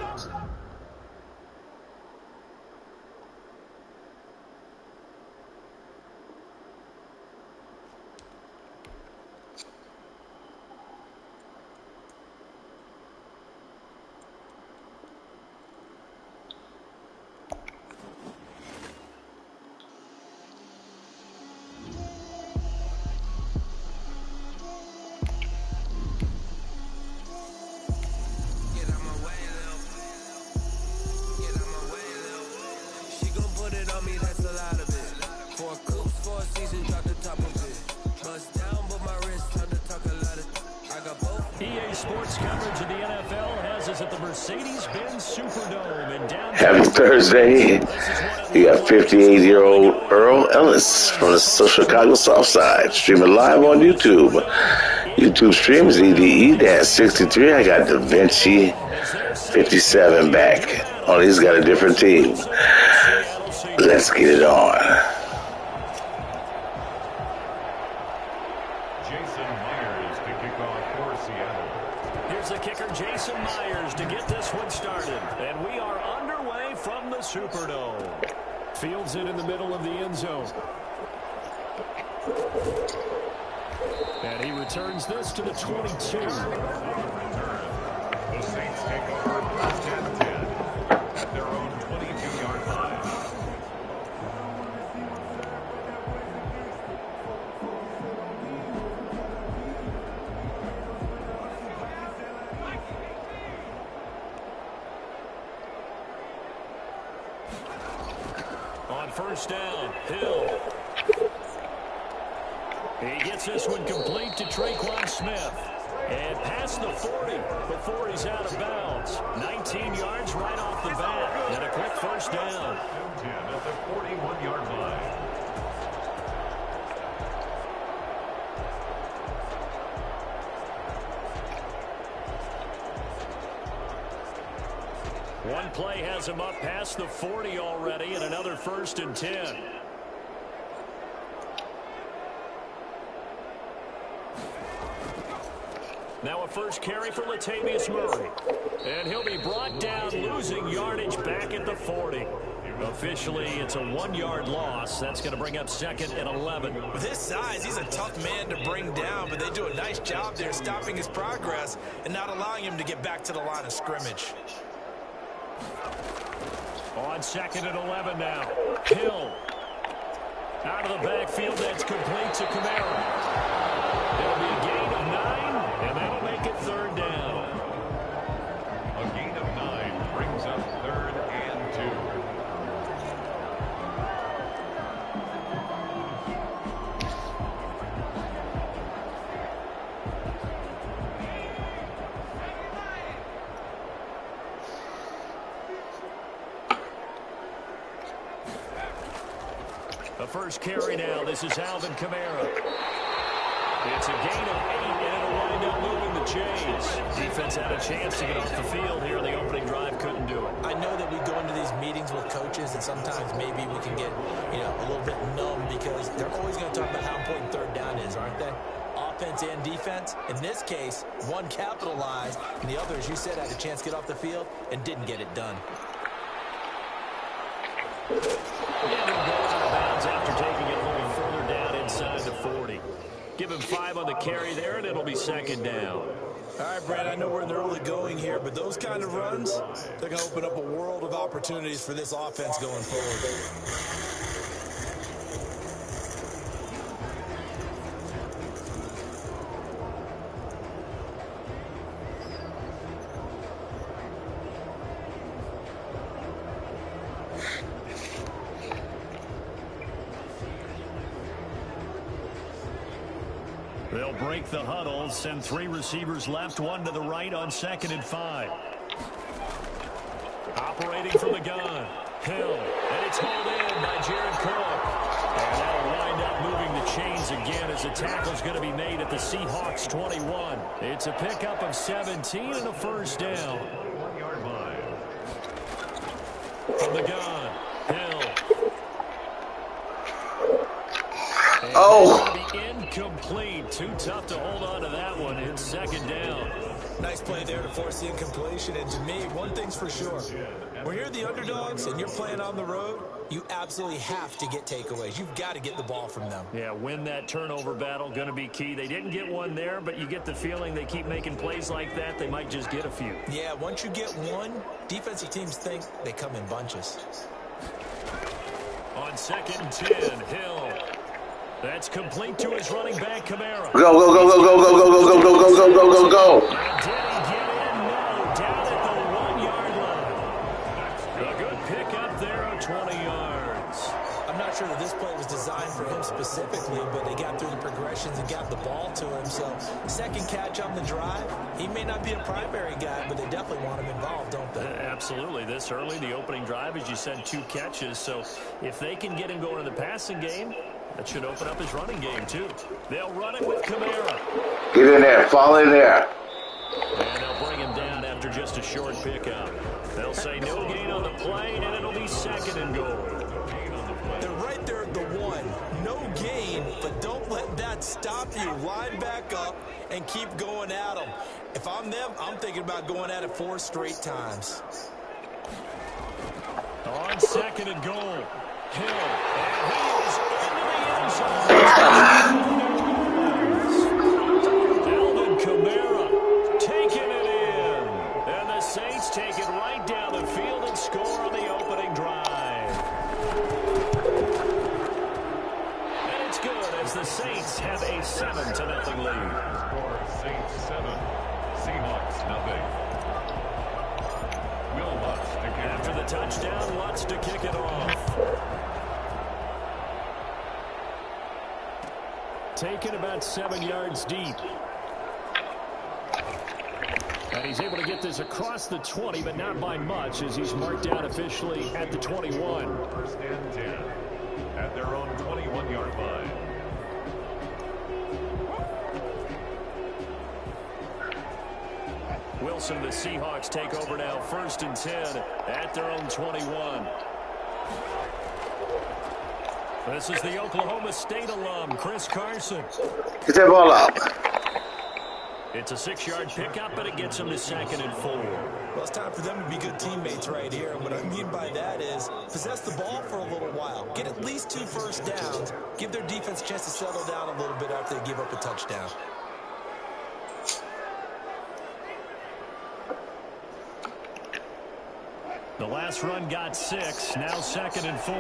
EA Sports coverage of the NFL has us at the Mercedes-Benz Superdome in downtown. Happy Thursday. You got 58-year-old Earl Ellis from the Chicago South Side. Streaming live on YouTube. YouTube stream is EDE-63. I got Da Vinci 57 back. Oh, he's got a different team. Let's get it on. Here's the kicker, Jason Myers, to get this one started. And we are underway from the Superdome. Fields it in the middle of the end zone. And he returns this to the 22. The Saints take over first and 10 at their own 22-yard line. On first down, Hill. He gets this one complete to Traquan Smith. And past the 40 before he's out of bounds. 19 yards right off the bat. And a quick first down. 10 at the 41-yard line. One play has him up past the 40 already, and another 1st and 10. Now a first carry for Latavius Murray. And he'll be brought down, losing yardage back at the 40. Officially, it's a 1-yard loss. That's going to bring up 2nd and 11. With his size, he's a tough man to bring down, but they do a nice job there stopping his progress and not allowing him to get back to the line of scrimmage. On 2nd and 11 now. Hill. Out of the backfield, that's complete to Kamara. It'll be a gain of 9, and that'll make it 3rd down. A gain of 9 brings up 3rd and 2. The first carry now. This is Alvin Kamara. It's a gain of 8, and it'll wind up moving the chains. Defense had a chance to get off the field here. The opening drive couldn't do it. I know that we go into these meetings with coaches, and sometimes maybe we can get, a little bit numb because they're always going to talk about how important 3rd down is, aren't they? Offense and defense. In this case, one capitalized, and the other, as you said, had a chance to get off the field and didn't get it done. And he'll go out of bounds after taking it a little further down inside the 40. Give him 5 on the carry there, and it'll be 2nd down. All right, Brad, I know we're in the early going here, but those kind of runs, they're going to open up a world of opportunities for this offense going forward. They'll break the huddle, send 3 receivers left, 1 to the right on 2nd and 5. Operating from the gun, Hill, and it's hauled in by Jared Cook. And that'll wind up moving the chains again as the tackle's going to be made at the Seahawks 21. It's a pickup of 17 and a 1st down. 1-yard line. From the gun, Hill. And Oh! Incomplete. Too tough to hold on to that one. It's 2nd down. Nice play there to force the incompletion. And to me, one thing's for sure. When you're the underdogs and you're playing on the road, you absolutely have to get takeaways. You've got to get the ball from them. Yeah, win that turnover battle, going to be key. They didn't get one there, but you get the feeling they keep making plays like that, they might just get a few. Yeah, once you get one, defensive teams think they come in bunches. On 2nd and 10, Hill. That's complete to his running back, Kamara. Go, go, go, go, go, go, go, go, go, go, go, go, go, go. And did he get in? No, down at the 1-yard line. A good pickup there of 20 yards. I'm not sure that this play was designed for him specifically, but they got through the progressions and got the ball to him. So, 2nd catch on the drive. He may not be a primary guy, but they definitely want him involved, don't they? Absolutely. This early, the opening drive, as you said, 2 catches. So, if they can get him going in the passing game, that should open up his running game, too. They'll run it with Kamara. Get in there. Fall in there. And they'll bring him down after just a short pickup. They'll say no gain on the play, and it'll be 2nd and goal. They're right there at the 1. No gain, but don't let that stop you. Line back up and keep going at them. If I'm them, I'm thinking about going at it 4 straight times. On 2nd and goal, Hill. And he is into the end zone. Alvin Kamara taking it in. And the Saints take it right down the field and score on the opening drive. And it's good as the Saints have a 7-0 lead. Score Saints 7, Seahawks nothing. Will Lutz to kick After the touchdown, Lutz to kick it off. Taken about 7 yards deep. he's able to get this across the 20, but not by much, as he's marked down officially at the 21. First and 10 at their own 21-yard line. Wilson, the Seahawks take over now, 1st and 10 at their own 21. This is the Oklahoma State alum, Chris Carson. Get that ball up. It's a 6-yard pickup, but it gets him to 2nd and 4. Well, it's time for them to be good teammates right here. And what I mean by that is possess the ball for a little while. Get at least 2 first downs. Give their defense a chance to settle down a little bit after they give up a touchdown. The last run got 6, now 2nd and 4.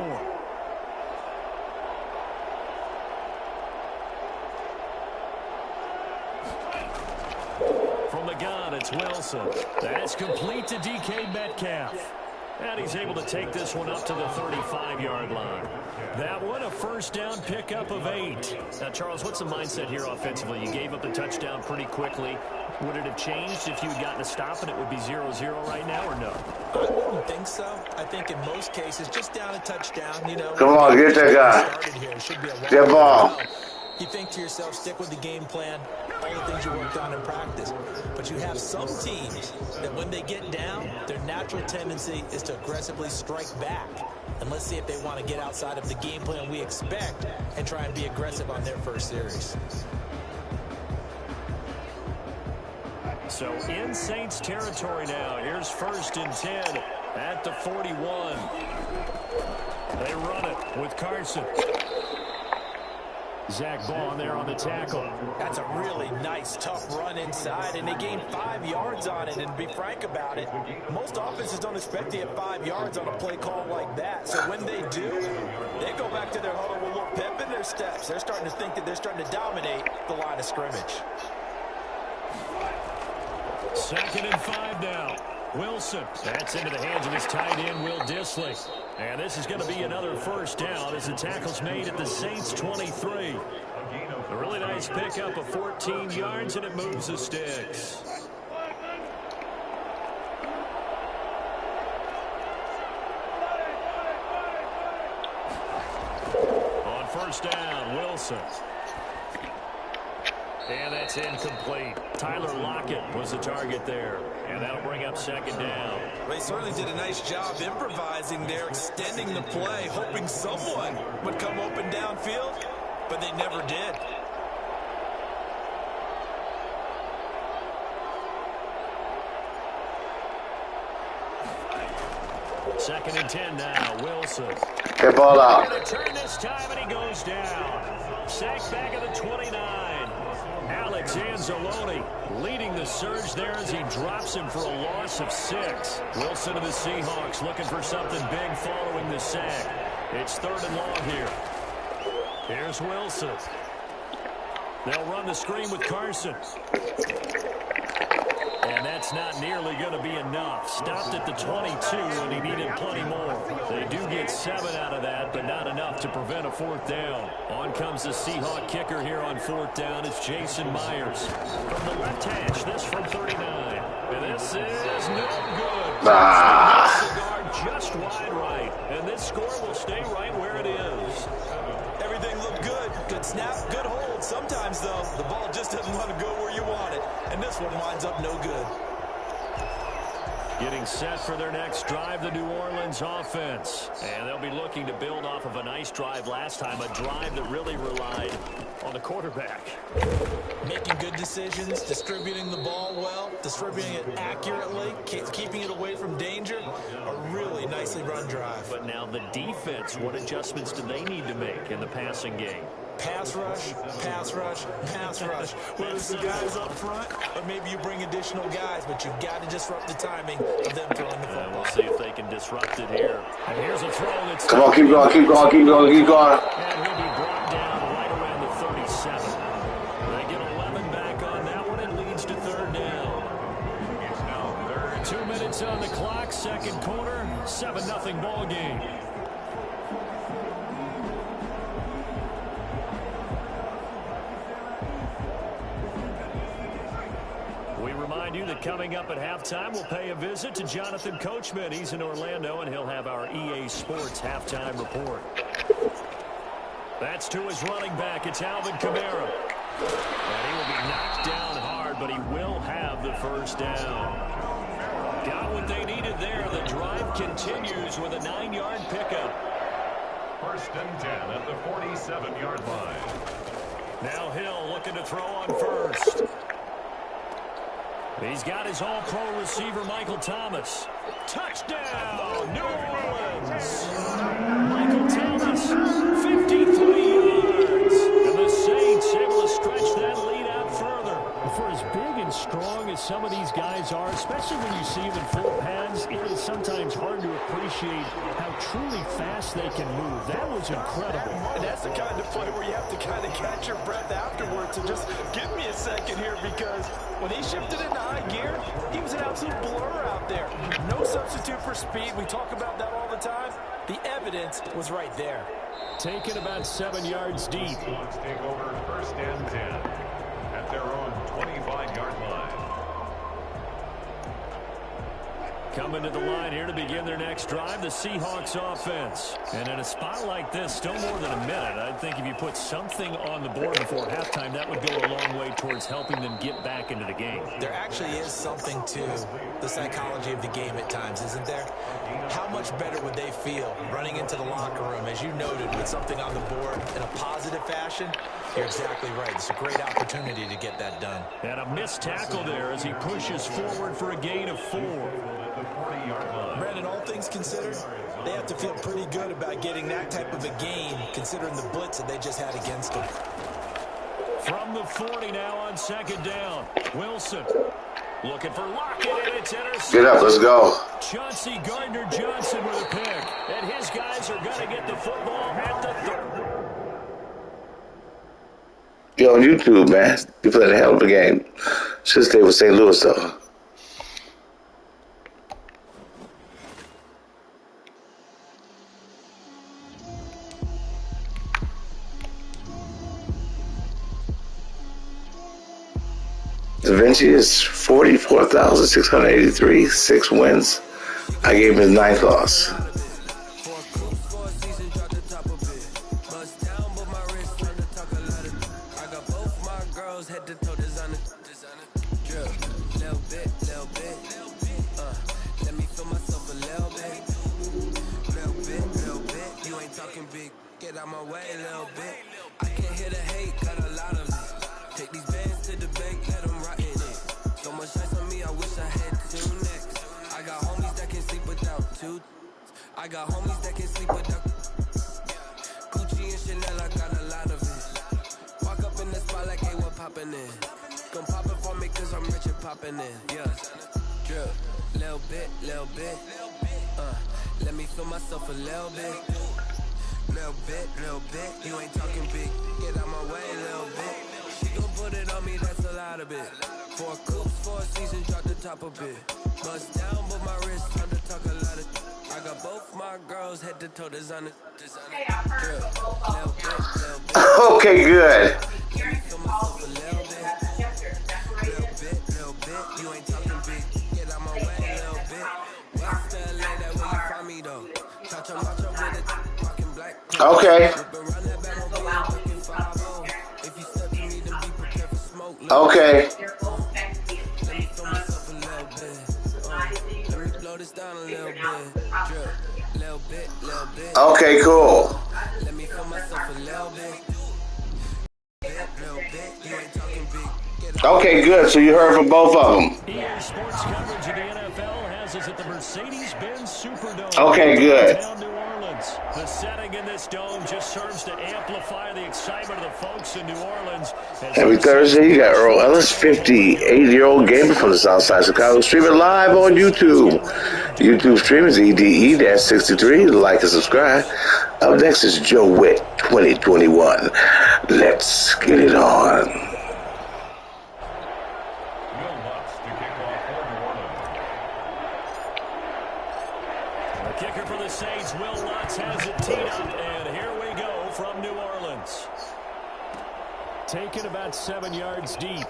From the gun, it's Wilson. That's complete to DK Metcalf. And he's able to take this one up to the 35-yard line. That one, a first down pickup of 8. Now, Charles, what's the mindset here offensively? You gave up the touchdown pretty quickly. Would it have changed if you had gotten a stop and it would be 0-0 right now, or no? I don't think so. I think in most cases, just down a touchdown, you know. Come on, get that guy. That ball. You think to yourself, stick with the game plan, all the things you worked on in practice. But you have some teams that when they get down, their natural tendency is to aggressively strike back. And let's see if they want to get outside of the game plan we expect and try and be aggressive on their first series. So in Saints territory now. Here's 1st and 10 at the 41. They run it with Carson. Zach Ball there on the tackle. That's a really nice, tough run inside, and they gained 5 yards on it. And to be frank about it, most offenses don't expect to get 5 yards on a play call like that. So when they do, they go back to their huddle with a little pep in their steps. They're starting to think that they're starting to dominate the line of scrimmage. 2nd and 5 now. Wilson. That's into the hands of his tight end, Will Dissly. And this is going to be another first down as the tackle's made at the Saints 23. A really nice pickup of 14 yards, and it moves the sticks. On 1st down, Wilson. And that's incomplete. Tyler Lockett was the target there. And that'll bring up 2nd down. They certainly did a nice job improvising there, extending the play, hoping someone would come open downfield, but they never did. Second and 10 now, Wilson. Get ball out. And a turn this time, and he goes down. Sacked back at the 29. Alex Anzalone leading the surge there as he drops him for a loss of 6. Wilson of the Seahawks looking for something big following the sack. It's 3rd and long here. Here's Wilson. They'll run the screen with Carson. And that's not nearly going to be enough. Stopped at the 22, and he needed plenty more. They do get 7 out of that, but not enough to prevent a 4th down. On comes the Seahawk kicker here on 4th down. It's Jason Myers. From the left hash, this from 39. And this is no good. Cigar just wide right. And this score will stay right where it is. Everything looked good. Good snap, good hold. Sometimes, though, the ball just doesn't want to go where you want it. And this one winds up no good. Getting set for their next drive, the New Orleans offense. And they'll be looking to build off of a nice drive last time, a drive that really relied on the quarterback. Making good decisions, distributing the ball well, distributing it accurately, keeping it away from danger. A really nicely run drive. But now the defense, what adjustments do they need to make in the passing game? Pass rush, pass rush, pass rush. Whether it's the guys up front or maybe you bring additional guys, but you've got to disrupt the timing of them throwing the football. We'll see if they can disrupt it here. And here's a throw that's... Come on, keep going, keep going, keep going, keep going. And he'll be brought down right around the 37. They get 11 back on that one. It leads to 3rd down. It's now 3rd. 2 minutes on the clock, 2nd quarter, 7-0 ball game. We remind you that coming up at halftime, we'll pay a visit to Jonathan Coachman. He's in Orlando, and he'll have our EA Sports halftime report. That's to his running back. It's Alvin Kamara. And he will be knocked down hard, but he will have the first down. Got what they needed there. The drive continues with a 9-yard pickup. First and 10 at the 47-yard line. Now Hill looking to throw on first. He's got his all-pro receiver, Michael Thomas. Touchdown, New Orleans. Michael Thomas, 53 yards. And the Saints able to stretch that lead out further. For as big and strong as some of these guys are, especially when you see them in full pads, it is sometimes hard to appreciate how truly fast they can move. That was incredible. And that's the kind of play where you have to kind of catch your breath afterwards and just give me a second here, because when he shifted into high gear, he was an absolute blur out there. No substitute for speed. We talk about that all the time. The evidence was right there. Taken about 7 yards deep. Seahawks take over first and 10 at their own 25-yard line. Coming to the line here to begin their next drive, the Seahawks offense. And in a spot like this, still more than a minute, I think if you put something on the board before halftime, that would go a long way towards helping them get back into the game. There actually is something to the psychology of the game at times, isn't there? How much better would they feel running into the locker room, as you noted, with something on the board in a positive fashion? You're exactly right. It's a great opportunity to get that done. And a missed tackle there as he pushes forward for a gain of 4. Brandon, all things considered, they have to feel pretty good about getting that type of a gain, considering the blitz that they just had against them. From the 40 now on second down. Wilson looking for Lockett, and it's intercepted. Get up, let's go. Chauncey Gardner-Johnson with a pick. And his guys are going to get the football at the 30. Yo, on YouTube, man, you played a hell of a game. Should stay with St. Louis, though. Da Vinci is 44,683, 6 wins. I gave him his 9th loss. I got homies that can sleep without Gucci and Chanel, I got a lot of it. Walk up in the spot like, hey, what poppin' in? Come poppin' for me cause I'm rich and poppin' in. Yeah, drip, little bit, let me feel myself a little bit. Little bit, you ain't talking big. Get out my way, little bit. She gon' put it on me, that's a lot of it. 4 coops, 4 seasons, drop the top a bit. Bust down, but my wrist, time to talk a lot of. I got both my girls head to toe designer. Okay, good. You ain't talking big. Get out my way, little bit. West LA, that where you find me though. Touch on with it, fucking black. Okay. If you step to me, then be prepared for smoke. Okay. This down a little bit, drip, little bit. Okay, cool. Let me feel myself a little bit. You ain't talking big. Okay, good. So you heard from both of them. EA Sports coverage of the NFL has us at the Mercedes-Benz Superdome. Okay, good. Down New Orleans. The setting in this dome just serves to amplify the excitement of the folks in New Orleans. Every Thursday, you got Earl Ellis, 58-year-old gamer from the South Side of Chicago, streaming live on YouTube. YouTube stream is EDE-63. Like and subscribe. Up next is Joe Witt, 2021. Let's get it on. Kicker for the Saints, Will Lutz has it teed up, and here we go from New Orleans. Taken about 7 yards deep.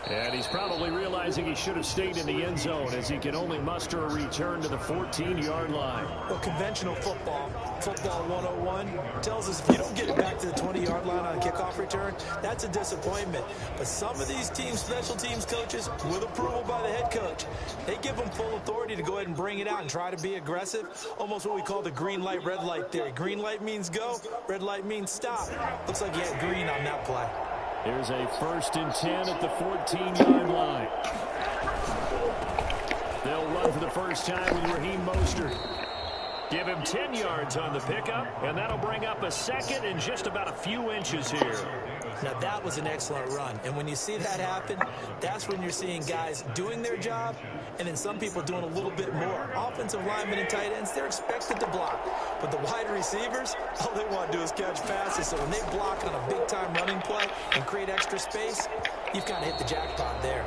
And he's probably realizing he should have stayed in the end zone as he can only muster a return to the 14-yard line. Well, conventional football 101, tells us if you don't get it back to the 20-yard line on a kickoff return, that's a disappointment. But some of these teams, special teams coaches, with approval by the head coach, they give them full authority to go ahead and bring it out and try to be aggressive. Almost what we call the green light, red light theory. Green light means go, red light means stop. Looks like he had green on that play. Here's a 1st and 10 at the 14-yard line. They'll run for the first time with Raheem Mostert. Give him 10 yards on the pickup, and that'll bring up a 2nd and just about a few inches here. Now, that was an excellent run. And when you see that happen, that's when you're seeing guys doing their job and then some people doing a little bit more. Offensive linemen and tight ends, they're expected to block. But the wide receivers, all they want to do is catch passes. So when they block on a big-time running play and create extra space, you've kind of hit the jackpot there.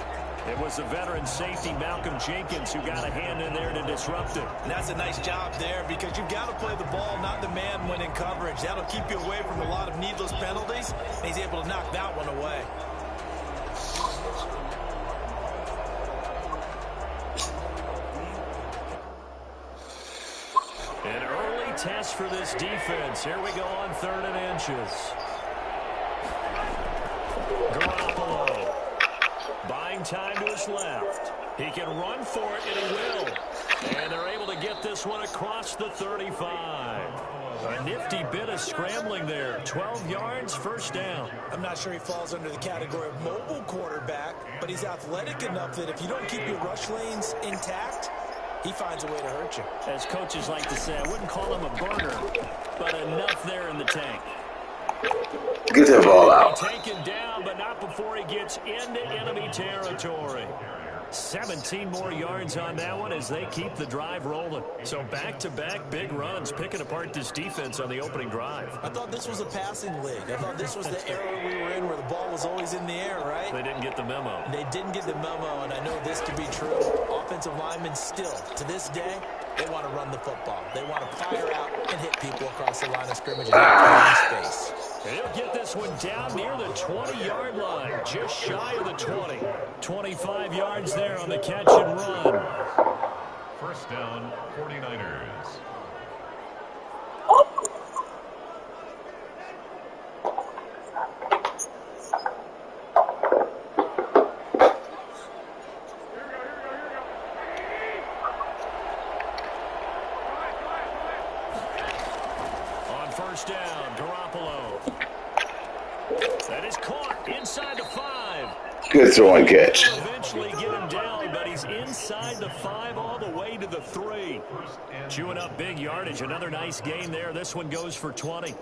It was the veteran safety Malcolm Jenkins who got a hand in there to disrupt it. And that's a nice job there because you've got to play the ball, not the man when in coverage. That'll keep you away from a lot of needless penalties, and he's able to knock that one away. An early test for this defense. Here we go on 3rd and inches. Garoppolo. Buying time to his left. He can run for it, and he will. And they're able to get this one across the 35. A nifty bit of scrambling there. 12 yards, 1st down. I'm not sure he falls under the category of mobile quarterback, but he's athletic enough that if you don't keep your rush lanes intact, he finds a way to hurt you. As coaches like to say, I wouldn't call him a burner, but enough there in the tank. Get that ball out. Taken down, but not before he gets into enemy territory. 17 more yards on that one as they keep the drive rolling. So back-to-back big runs, picking apart this defense on the opening drive. I thought this was a passing league. I thought this was the era we were in where the ball was always in the air, right? They didn't get the memo. They didn't get the memo, and I know this to be true. Offensive linemen still, to this day, they want to run the football. They want to fire out and hit people across the line of scrimmage and in space. And he'll get this one down near the 20-yard line, just shy of the 20. 25 yards there on the catch and run. 1st down, 49ers. On 1st down, Garoppolo. That is caught inside the 5. Good throw and catch. Eventually get him down, but he's inside the 5 all the way to the 3. Chewing up big yardage. Another nice gain there. This one goes for 20.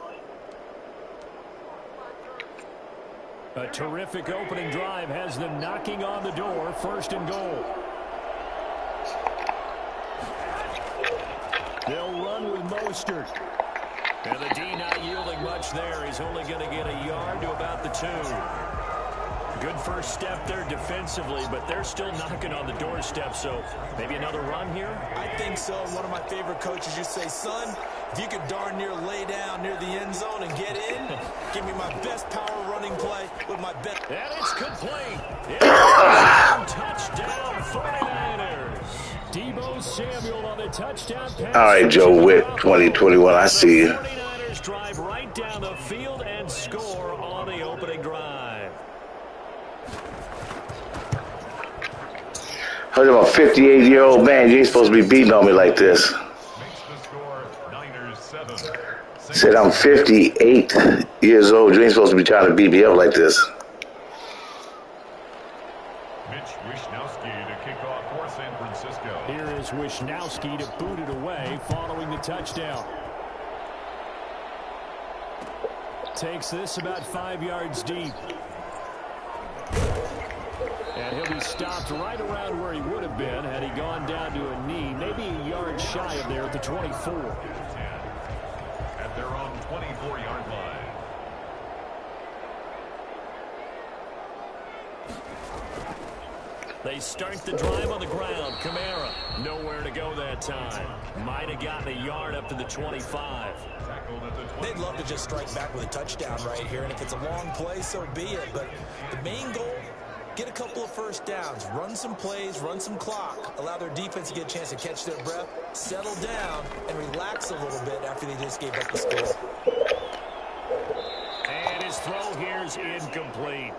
A terrific opening drive has them knocking on the door. 1st and goal. They'll run with Mostert. And the D not yielding much there. He's only going to get a yard to about the 2. Good first step there defensively, but they're still knocking on the doorstep, so maybe another run here? I think so. One of my favorite coaches used to say, son, if you could darn near lay down near the end zone and get in, give me my best power running play with my best. And it's complete. Touchdown 49ers. Deebo Samuel on the touchdown pass. All right, Joe Witt, 2021, I see you. 49ers drive right down the field and score on the opening drive. I was about a 58-year-old man. You ain't supposed to be beating on me like this. Makes the score Niners 7. Said I'm 58 years old. You ain't supposed to be trying to beat me up like this. Mitch Wishnowsky to kick off for San Francisco. Here is Wishnowsky to boot it away following the touchdown. Takes this about 5 yards deep. And he'll be stopped right around where he would have been had he gone down to a knee, maybe a yard shy of there at the 24. At their own 24-yard line. They start the drive on the ground. Kamara, nowhere to go that time. Might have gotten a yard up to the 25. They'd love to just strike back with a touchdown right here, and if it's a long play, so be it. But the main goal, get a couple of first downs, run some plays, run some clock, allow their defense to get a chance to catch their breath, settle down, and relax a little bit after they just gave up the score. And his throw here is incomplete.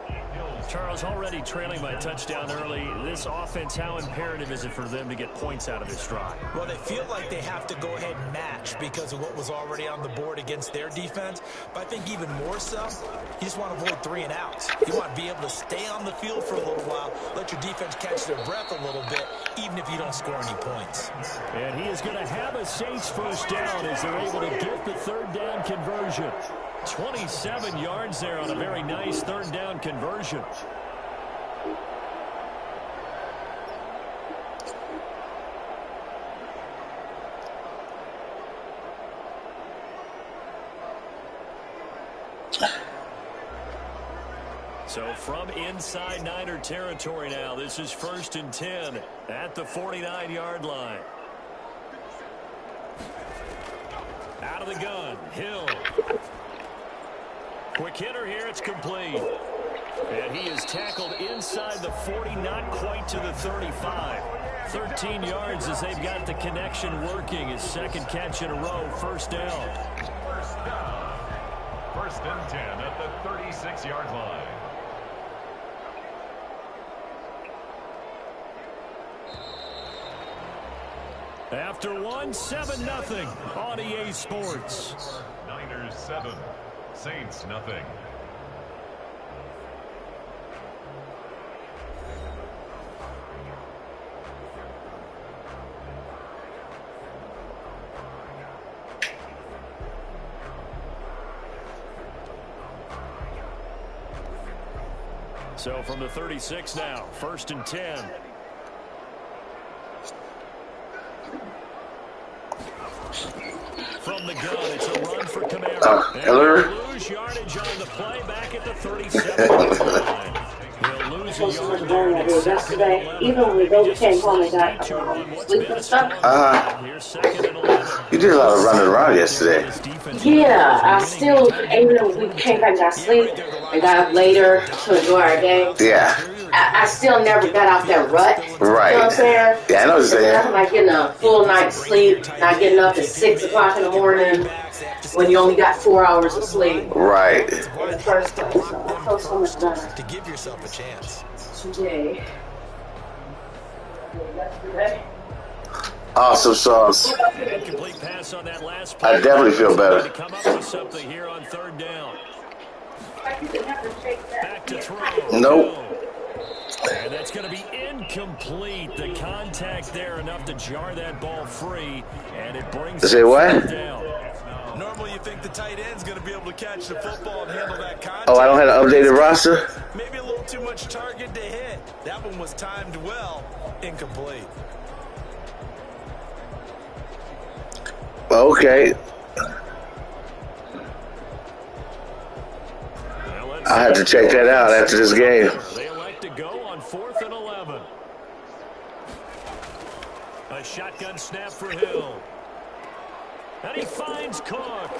Charles, already trailing by a touchdown early. This offense, how imperative is it for them to get points out of this drive? Well, they feel like they have to go ahead and match because of what was already on the board against their defense. But I think even more so, you just want to avoid 3 and outs. You want to be able to stay on the field for a little while, let your defense catch their breath a little bit, even if you don't score any points. And he is going to have a Saints first down as they're able to get the third down conversion. 27 yards there on a very nice third down conversion. So from inside Niner territory now, this is 1st and 10 at the 49-yard line. Out of the gun, Hill. Quick hitter here, it's complete. And he is tackled inside the 40, not quite to the 35. 13 yards as they've got the connection working. His second catch in a row, first down. First down. 1st and 10 at the 36-yard line. After one, 7-0 on EA Sports. Niners 7, Saints nothing. So from the 36 now, 1st and 10. From the gun, it's a run for Kamara. Hello? Lose yardage on the play back at the 37-yard line. He'll lose a yard there, and it's yesterday, even when we both came home and got sleep and stuff. You did a lot of running around yesterday. Yeah, I still, even when we came back and got sleep and got up later to enjoy our day. Yeah. I still never got out that rut. Right. You know what I'm saying? Yeah, I know what you're saying. Nothing like getting a full night's sleep, not getting up at 6 o'clock in the morning when you only got 4 hours of sleep. Right. In the first place. So I feel so much better. To give yourself a chance. Today. Yesterday. Awesome sauce. Incomplete pass on that last play. I definitely feel better. To come up with something here on 3rd down. Back to throw. Nope. And that's going to be incomplete. The contact there enough to jar that ball free, and it brings Say what? down. Normally you think the tight end's going to be able to catch the football and handle that contact. Oh, I don't have an updated roster? Maybe a little too much target to hit. That one was timed well. Incomplete. Okay. I have to check that out after this game. They elect to go on 4th and 11. A shotgun snap for Hill. And he finds Cook.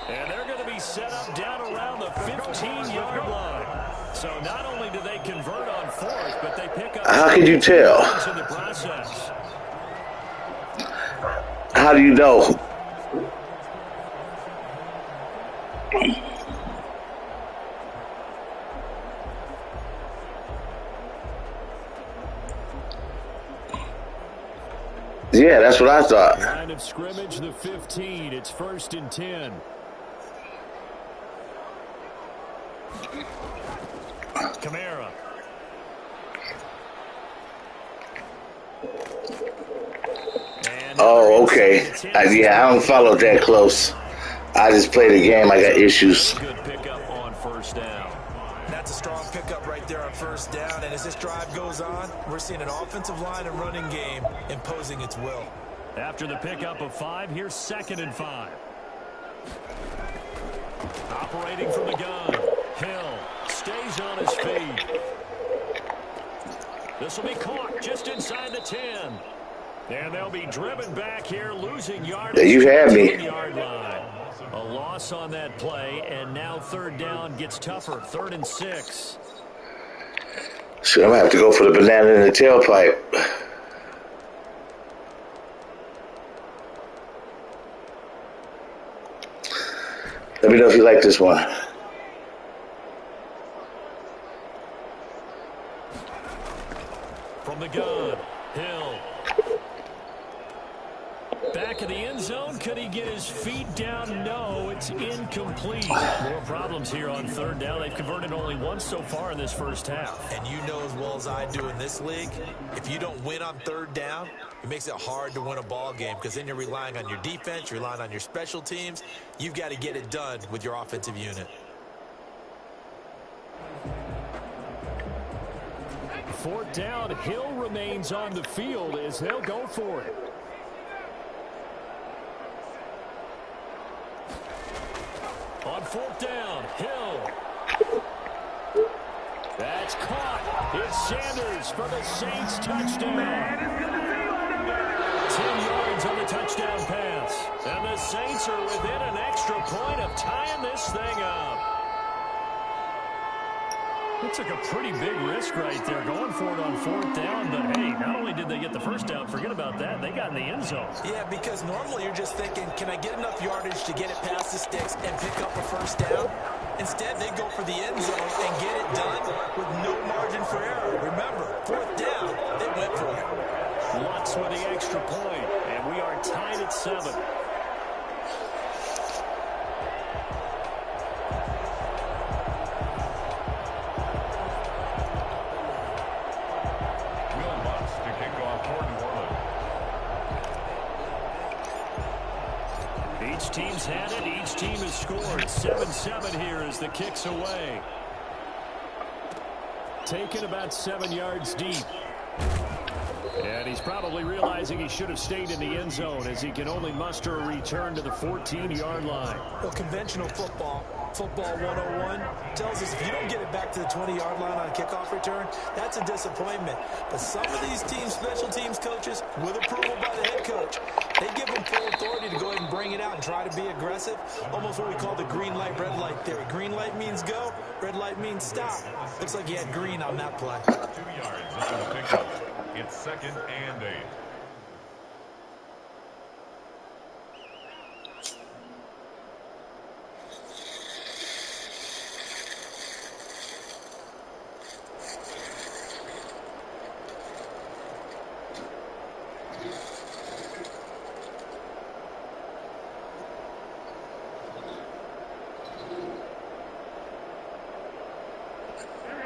And they're going to be set up down around the 15-yard line. So not only do they convert on 4th, but they pick up... How can you tell? ...in the process. How do you know? Yeah, that's what I thought. Line of scrimmage, the 15. It's 1st and 10. Kamara. Oh, okay. Yeah, I don't follow that close. I just play the game. I got issues. Good pickup on 1st down. That's a strong pickup right there on 1st down. And as this drive goes on, we're seeing an offensive line and running game imposing its will. After the pickup of 5, here's 2nd and 5. Operating from the gun. Hill stays on his feet. This will be caught just inside the 10. And they'll be driven back here, losing yardage. Yeah, you had me. Yard line. A loss on that play, and now 3rd down gets tougher. 3rd and 6. Shit, I'm gonna have to go for the banana in the tailpipe. Let me know if you like this one. From the gun, Hill. Back in the end zone. Could he get his feet down? No, it's incomplete. More problems here on third down. They've converted only once so far in this first half. And you know as well as I do in this league, if you don't win on third down, it makes it hard to win a ball game because then you're relying on your defense, you're relying on your special teams. You've got to get it done with your offensive unit. Fourth down, Hill remains on the field as they'll go for it. On fourth down, Hill. That's caught. It's Sanders for the Saints touchdown. 10 yards on the touchdown pass. And the Saints are within an extra point of tying this thing up. It took a pretty big risk right there going for it on fourth down. But, hey, not only did they get the first down, forget about that, they got in the end zone. Yeah, because normally you're just thinking, can I get enough yardage to get it past the sticks and pick up a first down? Instead, they go for the end zone and get it done with no margin for error. Remember, fourth down, they went for it. Lutz with the extra point, and we are tied at 7. Each team's had it. Each team has scored. 7-7 here as the kick's away. Taken about 7 yards deep. And he's probably realizing he should have stayed in the end zone as he can only muster a return to the 14-yard line. Well, conventional football 101, tells us if you don't get it back to the 20-yard line on a kickoff return, that's a disappointment. But some of these teams, special teams coaches, with approval by the head coach, they give them full authority to go ahead and bring it out and try to be aggressive. Almost what we call the green light, red light theory. Green light means go, red light means stop. Looks like he had green on that play. 2 yards after the pickup. It's 2nd and 8.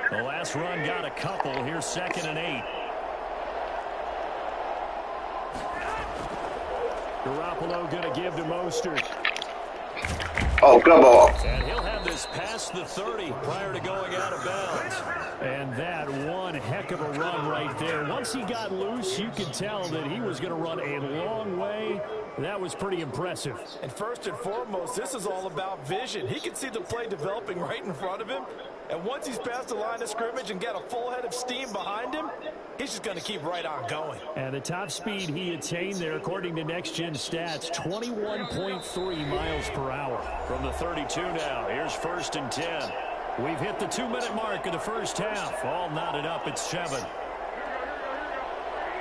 The last run got a couple. Here's 2nd and 8. Garoppolo going to give to Mostert. Oh, come on. And he'll have this past the 30 prior to going out of bounds. And that one heck of a run right there. Once he got loose, you could tell that he was going to run a long way. That was pretty impressive. And first and foremost, this is all about vision. He can see the play developing right in front of him. And once he's past the line of scrimmage and got a full head of steam behind him, he's just going to keep right on going. And the top speed he attained there, according to Next Gen Stats, 21.3 miles per hour. From the 32 now, here's 1st and 10. We've hit the 2-minute mark of the first half. All knotted up at 7.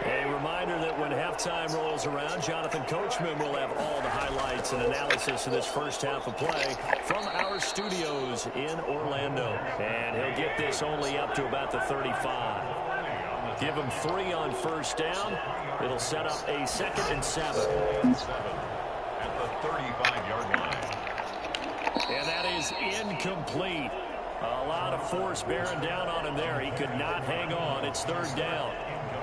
A reminder that when halftime rolls around, Jonathan Coachman will have all the highlights and analysis of this first half of play from our studios in Orlando. And he'll get this only up to about the 35. Give him 3 on first down. It'll set up a 2nd and 7. 7 at the 35-yard line. And that is incomplete. A lot of force bearing down on him there. He could not hang on. It's 3rd down.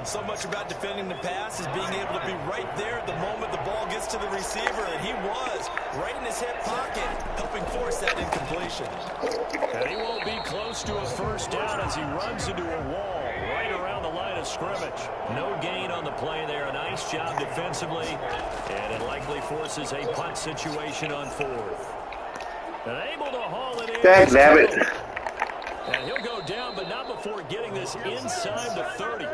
So much about defending the pass is being able to be right there at the moment the ball gets to the receiver, and he was right in his hip pocket, helping force that incompletion. And he won't be close to a first down as he runs into a wall right around the line of scrimmage. No gain on the play there. A nice job defensively, and it likely forces a punt situation on 4th. And able to haul it in. Damn it. And he'll go down, but not before getting this inside the 30.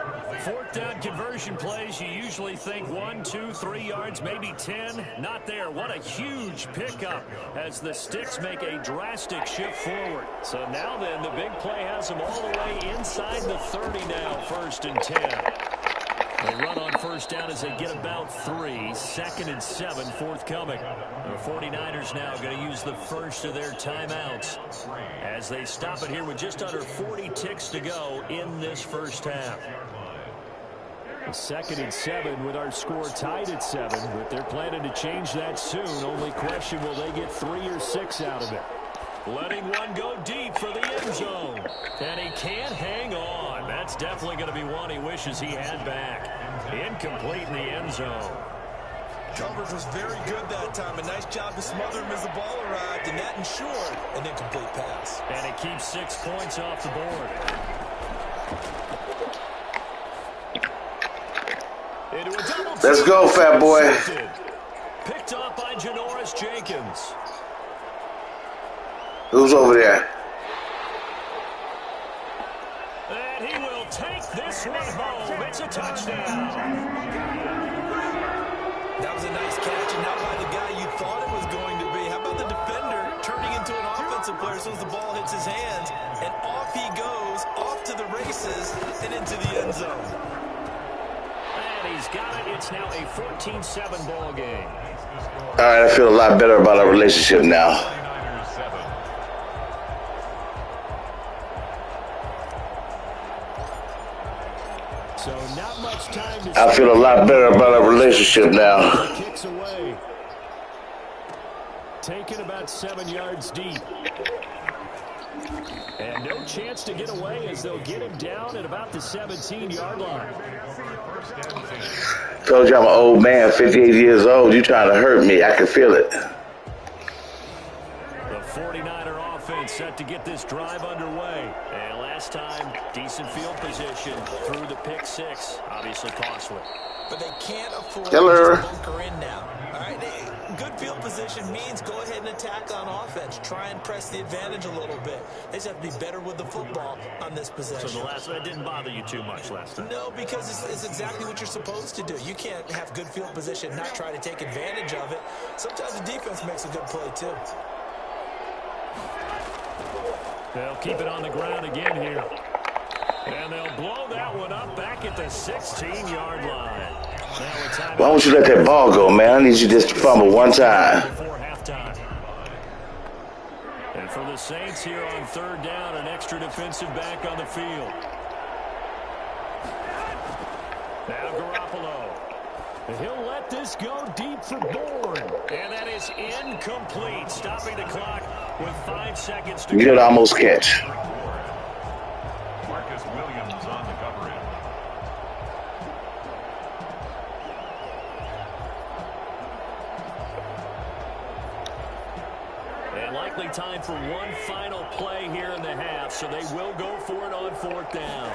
Fourth down conversion plays, you usually think 1, 2, 3 yards, maybe 10. Not there. What a huge pickup as the Sticks make a drastic shift forward. So now then, the big play has them all the way inside the 30 now, 1st and 10. They run on first down as they get about 3. 2nd and 7 forthcoming. The 49ers now going to use the first of their timeouts as they stop it here with just under 40 ticks to go in this first half. 2nd and 7 with our score tied at 7, but they're planning to change that soon. Only question, will they get 3 or 6 out of it? Letting one go deep for the end zone. And he can't hang on. That's definitely going to be one he wishes he had back. Incomplete in the end zone. Coverage was very good that time. A nice job to smother him as the ball arrived, and that ensured an incomplete pass. And it keeps 6 points off the board. Into a double. Let's go, fat boy. Picked up by Janoris Jenkins. Who's over there? And he will take this one home. It's a touchdown. That was a nice catch, and not by the guy you thought it was going to be. How about the defender turning into an offensive player as soon as the ball hits his hands, and off he goes, off to the races, and into the end zone. And he's got it. It's now a 14-7 ball game. All right, I feel a lot better about our relationship now. So not much time to I feel a lot better about our relationship now. Kicks away. Taken about 7 yards deep. And no chance to get away as they'll get him down at about the 17-yard line. Told you I'm an old man, 58 years old. You trying to hurt me. I can feel it. The 49er offense set to get this drive underway. And last time, decent field position through the pick 6. Obviously costly. But they can't afford to bunker in now. All right, good field position means go ahead and attack on offense. Try and press the advantage a little bit. They just have to be better with the football on this possession. So the last one didn't bother you too much last time? No, because it's exactly what you're supposed to do. You can't have good field position, not try to take advantage of it. Sometimes the defense makes a good play, too. They'll keep it on the ground again here. And they'll blow that one up back at the 16-yard line. Why don't you let that ball go, man? I need you just to fumble one time. Before halftime. And for the Saints here on 3rd down, an extra defensive back on the field. Now Garoppolo. And he'll let this go deep for Bourne. And that is incomplete, stopping the clock with 5 seconds to go. You did almost catch. Marcus Williams on the coverage. And likely time for one final play here in the half, so they will go for it on 4th down.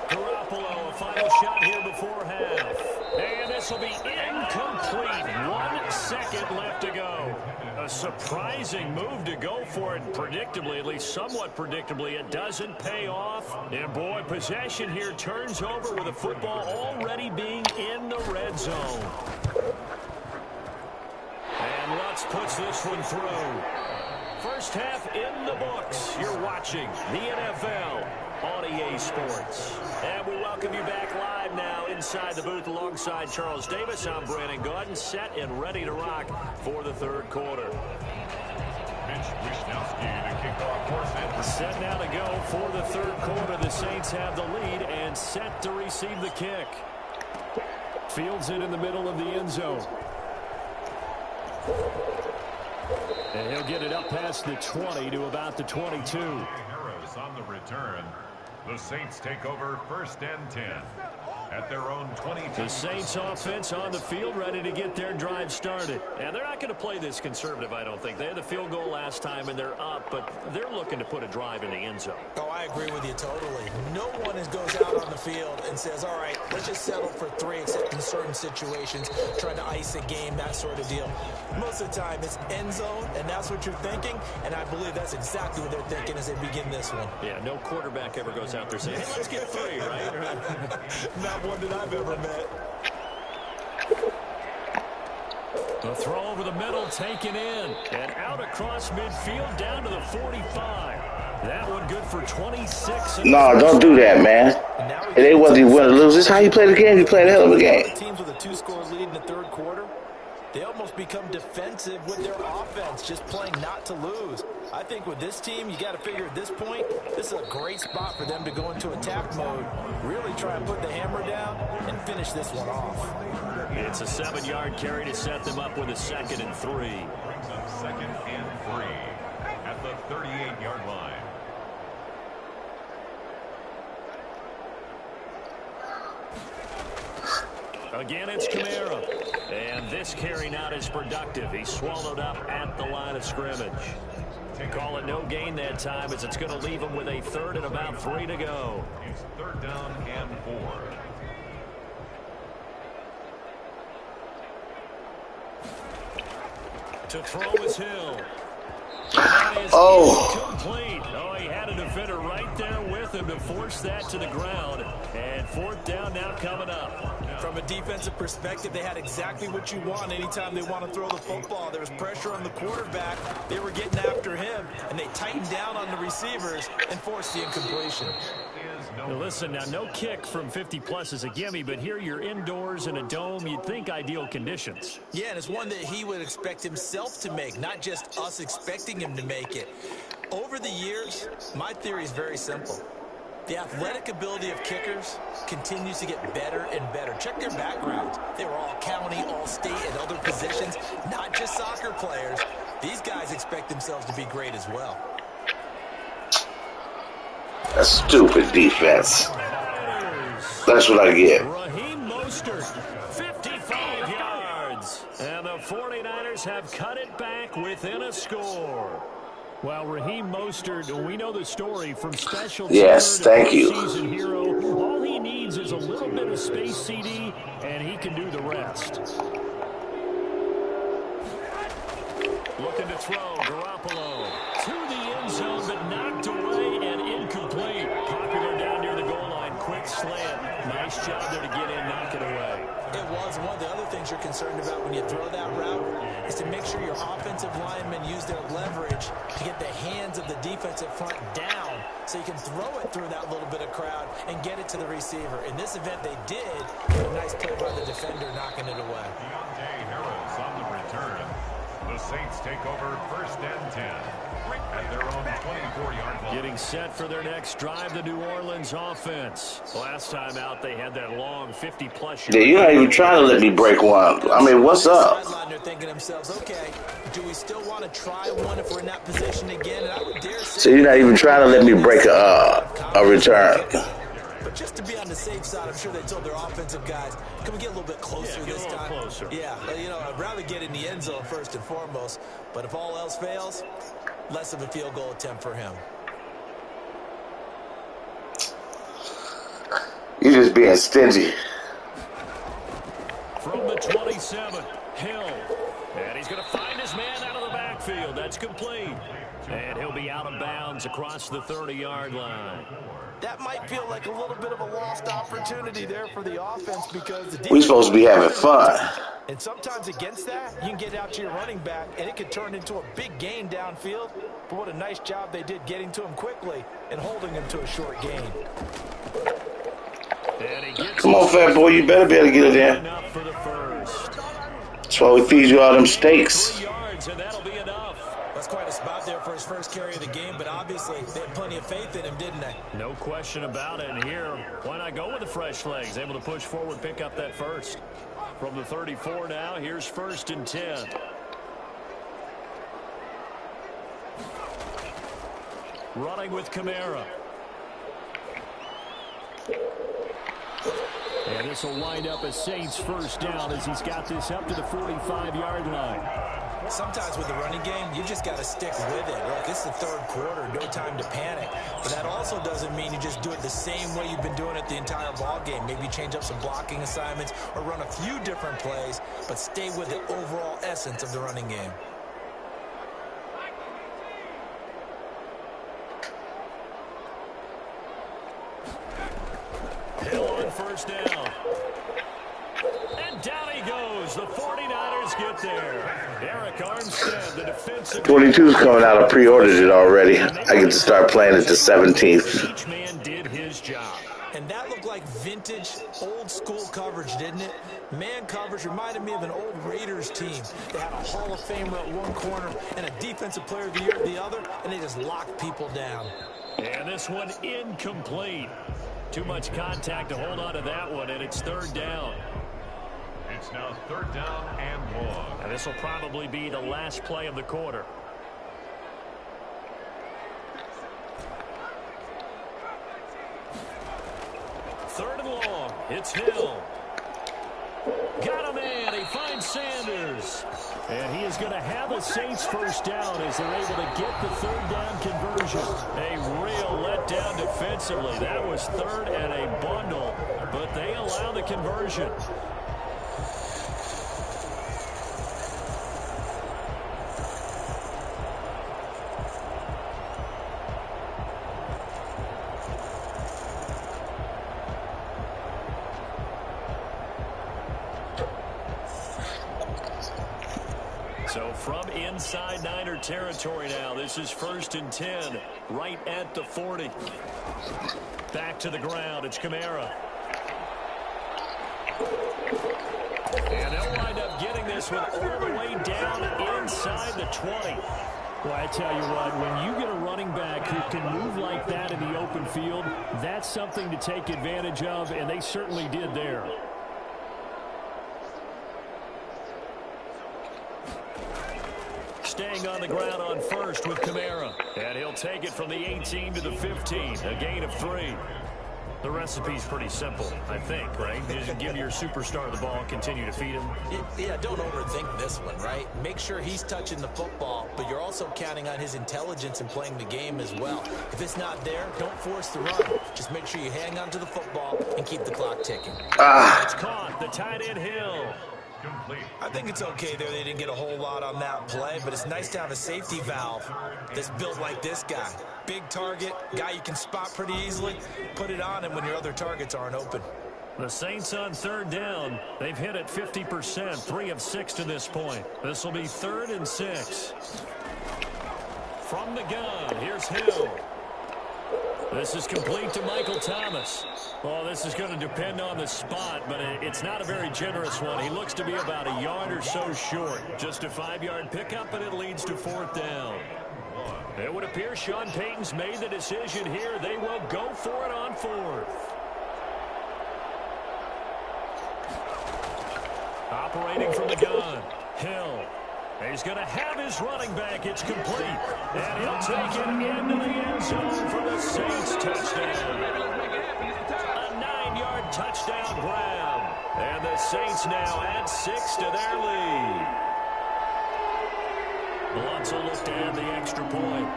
Garoppolo, a final shot here before half. And this will be incomplete. 1 second left to go. A surprising move to go for it predictably, at least somewhat predictably. It doesn't pay off. And boy, possession here turns over with the football already being in the red zone. And Lutz puts this one through. First half in the books. You're watching the NFL on EA Sports. And we welcome you back live now inside the booth alongside Charles Davis. I'm Brandon Gordon, set and ready to rock for the 3rd quarter. Set now to go for the 3rd quarter. The Saints have the lead and set to receive the kick. Fields it in the middle of the end zone. And he'll get it up past the 20 to about the 22. Harris on the return. The Saints take over 1st and 10. at their own 22. The Saints offense on the field, ready to get their drive started. And they're not going to play this conservative, I don't think. They had the field goal last time, and they're up, but they're looking to put a drive in the end zone. Oh, I agree with you totally. No one goes out on the field and says, all right, let's just settle for 3, except in certain situations, trying to ice a game, that sort of deal. Most of the time, it's end zone, and that's what you're thinking, and I believe that's exactly what they're thinking as they begin this one. Yeah, no quarterback ever goes out there saying, hey, let's get 3, right? Not one that I've ever met. The throw over the middle, taken in, and out across midfield, down to the 45. That one good for 26. No, don't do that, man. It ain't whether you win or lose. This is how you play the game. You play the hell of a game. Teams with a 2-score lead in the third quarter, they almost become defensive with their offense, just playing not to lose. I think with this team, you got to figure at this point, this is a great spot for them to go into attack mode, really try and put the hammer down and finish this one off. It's a 7-yard carry to set them up with a 2nd and 3. Brings up 2nd and 3 at the 38-yard line. Again, it's Kamara. And this carry not as productive. He's swallowed up at the line of scrimmage. Call it no gain that time, as it's going to leave him with a 3rd and about 3 to go. It's 3rd down and 4. To throw is Hill. Complete. Oh, he had a defender right there with him to force that to the ground. And 4th down now coming up. From a defensive perspective, they had exactly what you want anytime they want to throw the football. There was pressure on the quarterback. They were getting after him, and they tightened down on the receivers and forced the incompletion. Now listen, now no kick from 50-plus is a gimme, but here you're indoors in a dome. You'd think ideal conditions. Yeah, and it's one that he would expect himself to make, not just us expecting him to make it. Over the years, my theory is very simple. The athletic ability of kickers continues to get better and better. Check their backgrounds. They were all county, all state, and other positions, not just soccer players. These guys expect themselves to be great as well. That's stupid defense. That's what I get. Raheem Mostert, 55 yards. And the 49ers have cut it back within a score. Well, Raheem Mostert, we know the story from special teams. Yes, thank you. Season hero. All he needs is a little bit of space, CD, and he can do the rest. Looking to throw, Garoppolo to the end zone, but knocked away and incomplete. Popular down near the goal line, quick slant. Nice job there to get in, knock it away. It was. One of the other things you're concerned about when you throw that route is to make sure your offensive linemen use their leverage to get the hands of the defensive front down so you can throw it through that little bit of crowd and get it to the receiver. In this event, they did. A nice play by the defender knocking it away. Deontay Harris on the return. The Saints take over 1st and 10 at their own 24-yard line. Getting set for their next drive, the New Orleans offense. Last time out, they had that long 50-plus yard. Yeah, you're not even trying to let me break one. I mean, what's up? They're thinking to themselves, okay, do we still want to try one if we're in that position again? And I would dare say, So you're not even trying to let me break a return. But just to be on the safe side, I'm sure they told their offensive guys, can we get a little bit closer this time? Closer. Yeah, you know, I'd rather get in the end zone first and foremost. But if all else fails, less of a field goal attempt for him. You're just being stingy. From the 27, Hill. And he's going to find his man out of the backfield. That's complete. And he'll be out of bounds across the 30-yard line. That might feel like a little bit of a lost opportunity there for the offense because the defense, We're supposed to be having fun. and sometimes against that, you can get out to your running back, and it could turn into a big gain downfield. But what a nice job they did getting to him quickly and holding him to a short gain. Come on, fat boy, you better be able to get it in. That's why we feed you all them steaks. That's quite a spot there for his first carry of the game, but obviously they had plenty of faith in him, didn't they? No question about it. And here, why not go with the fresh legs? Able to push forward, pick up that first. From the 34 now, here's 1st and 10. Running with Kamara. And And this will wind up a Saints first down as he's got this up to the 45-yard line. Sometimes with the running game, you just got to stick with it. Look, it's the third quarter, no time to panic. But that also doesn't mean you just do it the same way you've been doing it the entire ball game. Maybe change up some blocking assignments or run a few different plays, but stay with the overall essence of the running game. Hill on first down. And down he goes. The 49ers get there. Eric Armstead, the defensive... 22's coming out. I pre-ordered it already. I get to start playing it the 17th. Each man did his job. And that looked like vintage, old-school coverage, didn't it? Man coverage reminded me of an old Raiders team. They had a Hall of Famer at one corner and a Defensive Player of the Year at the other, and they just locked people down. And this one incomplete. Too much contact to hold on to that one, and it's third down. It's now third down and long. And this will probably be the last play of the quarter. Third and long. It's Hill. Got a man. He finds Sanders. And he is going to have a Saints first down as they're able to get the third down conversion. A real letdown defensively. That was third and a bundle, but they allow the conversion. So from inside Niner territory now, this is 1st and 10, right at the 40. Back to the ground, it's Kamara. And they'll wind up getting this one all the way down inside the 20. Well, I tell you what, when you get a running back who can move like that in the open field, that's something to take advantage of, and they certainly did there. Staying on the ground on first with Kamara. And he'll take it from the 18 to the 15. A gain of 3. The recipe's pretty simple, I think, right? Just give your superstar the ball and continue to feed him. Yeah, don't overthink this one, right? Make sure he's touching the football, but you're also counting on his intelligence in playing the game as well. If it's not there, don't force the run. Just make sure you hang on to the football and keep the clock ticking. It's caught. The tight end Hill. I think it's okay there they didn't get a whole lot on that play, but it's nice to have a safety valve that's built like this guy. Big target, guy you can spot pretty easily. Put it on him when your other targets aren't open. The Saints on third down. They've hit it 50%, 3 of 6 to this point. This will be 3rd and 6. From the gun, here's Hill. This is complete to Michael Thomas. Well, this is going to depend on the spot, but it's not a very generous one. He looks to be about a yard or so short. Just a 5-yard pickup, and it leads to 4th down. It would appear Sean Payton's made the decision here. They will go for it on 4th. Operating from the gun, Hill. He's going to have his running back. It's complete. And he'll take it into the end zone for the Saints touchdown. A 9-yard touchdown grab. And the Saints now add 6 to their lead. Lutz will look to add the extra point.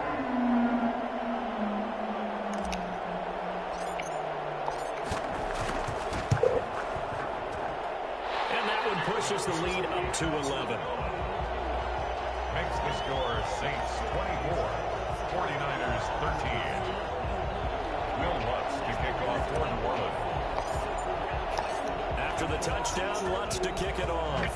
And that one pushes the lead up to 11. Makes the score Saints 24, 49ers 13. Will Lutz to kick off 4th and 1. After the touchdown, Lutz to kick it off.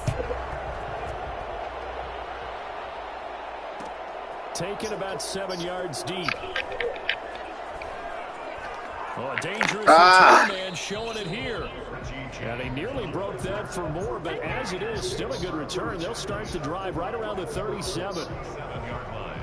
Taken about 7 yards deep. Oh, a dangerous return man showing it here. And he nearly broke that for more, but as it is, still a good return. They'll start the drive right around the 37. 7-yard line.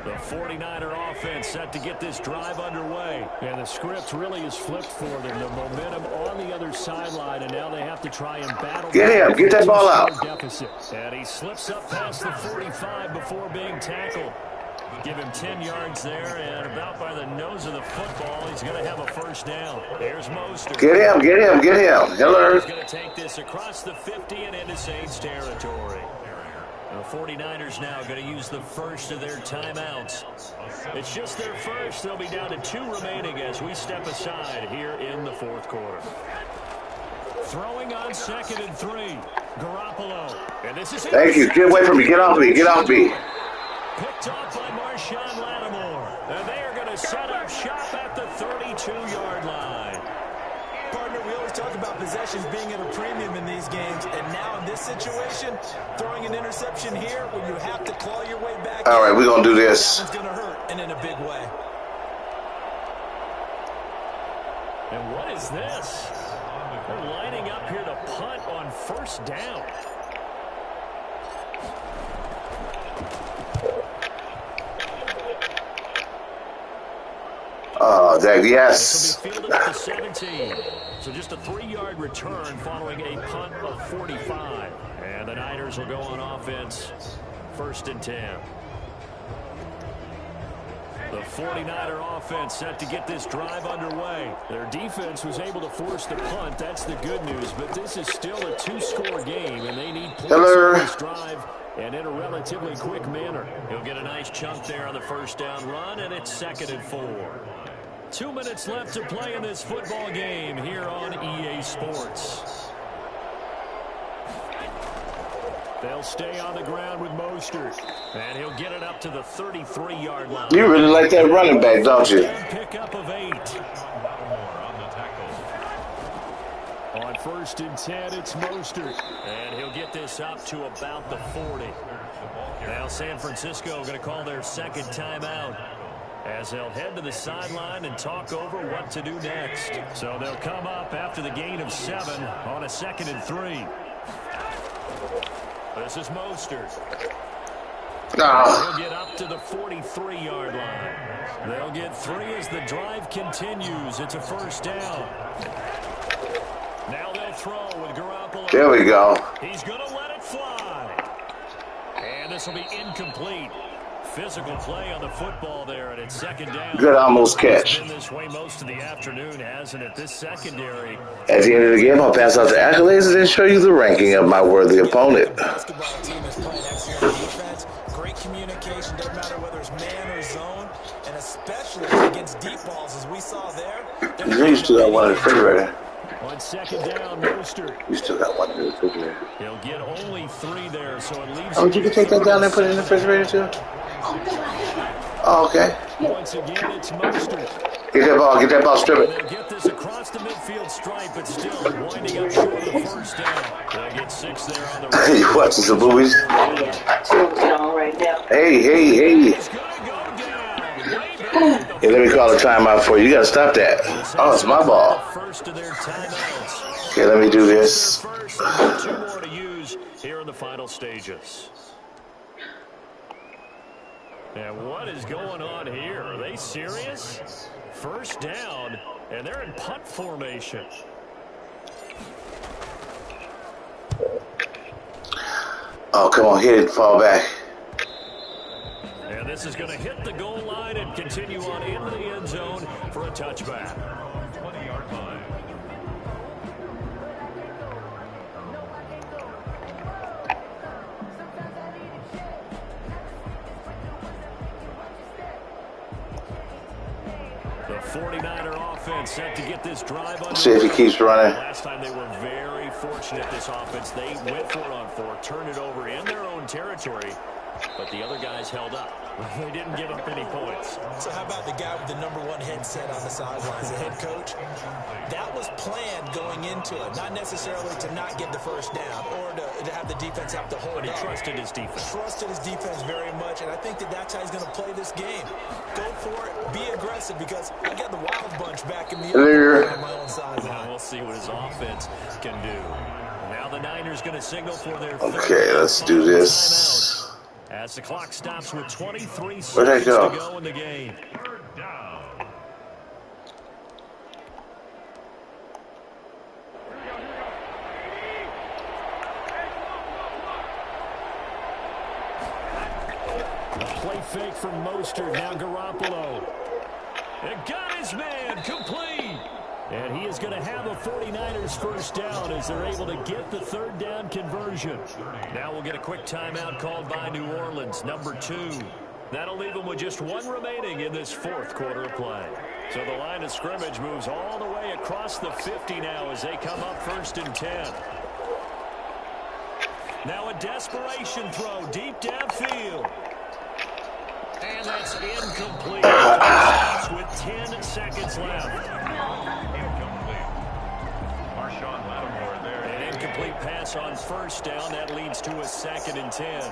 The 49er offense set to get this drive underway. And the script really is flipped for them. The momentum on the other sideline, and now they have to try and battle. Get him. Get that ball out. Deficit. And he slips up past the 45 before being tackled. Give him 10 yards there, and about by the nose of the football, he's going to have a first down. Here's Mostert. Get him. Hello. He's going to take this across the 50 and into Saints territory. The 49ers now going to use the first of their timeouts. It's just their first. They'll be down to 2 remaining as we step aside here in the fourth quarter. Throwing on 2nd and 3. Garoppolo. And this is Thank you. Get away from me. Get off me. Picked off by Marshawn Lattimore. And they are going to set up shop at the 32-yard line. Partner, we always talk about possessions being at a premium in these games, and now in this situation, throwing an interception here when you have to claw your way back. All right, we're going to do this. That one's going to hurt, and in a big way. And what is this? They're lining up here to punt on first down. Oh, Dave, yes. This will be fielded at the 17. So just a 3-yard return following a punt of 45. And the Niners will go on offense, 1st and 10. The 49er offense set to get this drive underway. Their defense was able to force the punt. That's the good news. But this is still a 2-score game, and they need points on this drive and in a relatively quick manner. He'll get a nice chunk there on the first down run, and it's 2nd and 4. 2 minutes left to play in this football game here on EA Sports. They'll stay on the ground with Mostert, and he'll get it up to the 33-yard line. You really like that running back, don't you? Pickup of 8. On 1st and 10, it's Mostert, and he'll get this up to about the 40. Now San Francisco going to call their 2nd timeout, as they'll head to the sideline and talk over what to do next. So they'll come up after the gain of 7 on a 2nd and 3. This is Mostert. They'll get up to the 43-yard line. They'll get 3 as the drive continues. It's a first down. Now they'll throw with Garoppolo. There we go. He's going to let it fly. And this will be incomplete. Physical play on the football there, and it's 2nd down. Good almost catch. It's been this way most of the afternoon, hasn't it? This secondary. At the end of the game, I'll pass out the accolades and then show you the ranking of my worthy opponent. The basketball team is playing excellent defense, great communication, doesn't matter whether it's man or zone, and especially against deep balls, as we saw there. You still got one in the refrigerator. On 2nd down, Mostert. You still got one in the refrigerator. He'll get only 3 there, so it leaves. Oh, you can take that down and put it in the refrigerator too? Oh, okay. Once again, it's Mostert. Get that ball, strip it. They'll get this across the midfield stripe, but still winding up short of the first down. They'll get 6 there on the right. You watching some movies? Right now. Hey. He's gonna go down. Hey, let me call a timeout for you. You gotta stop that. Oh, it's my ball. First of their timeouts. Okay, let me do this. First, 2 more to use here in the final stages. And what is going on here? Are they serious? First down, and they're in punt formation. Oh, come on, hit it, fall back. And this is going to hit the goal line and continue on into the end zone for a touchback. 20-yard line. The 49er offense set to get this drive under. See if he keeps running. Last time they were very fortunate, this offense. They went for it on 4, turned it over in their own territory, but the other guys held up. They didn't give up any points. So how about the guy with the #1 headset on the sidelines, the head coach? That was planned going into it, not necessarily to not get the first down or to have the defense have to hold But he up. trusted his defense. Trusted his defense very much, and I think that's how he's going to play this game. Go for it, be aggressive, because I got the wild bunch back in the on my own sideline. Now we'll see what his offense can do. Now the Niners going to signal for their Okay, let's do this. timeout as the clock stops with 23 Where'd I seconds go? to go in the game. Third down. A play fake from Mostert. Now Garoppolo. And got his man complete. And he is going to have a 49ers first down as they're able to get the third down conversion. Now we'll get a quick timeout called by New Orleans, number 2. That'll leave them with just 1 remaining in this fourth quarter of play. So the line of scrimmage moves all the way across the 50 now as they come up 1st and 10. Now a desperation throw deep downfield. And that's incomplete. With 10 seconds left. Incomplete. Marshawn Lattimore there. An incomplete pass on first down. That leads to a 2nd and 10.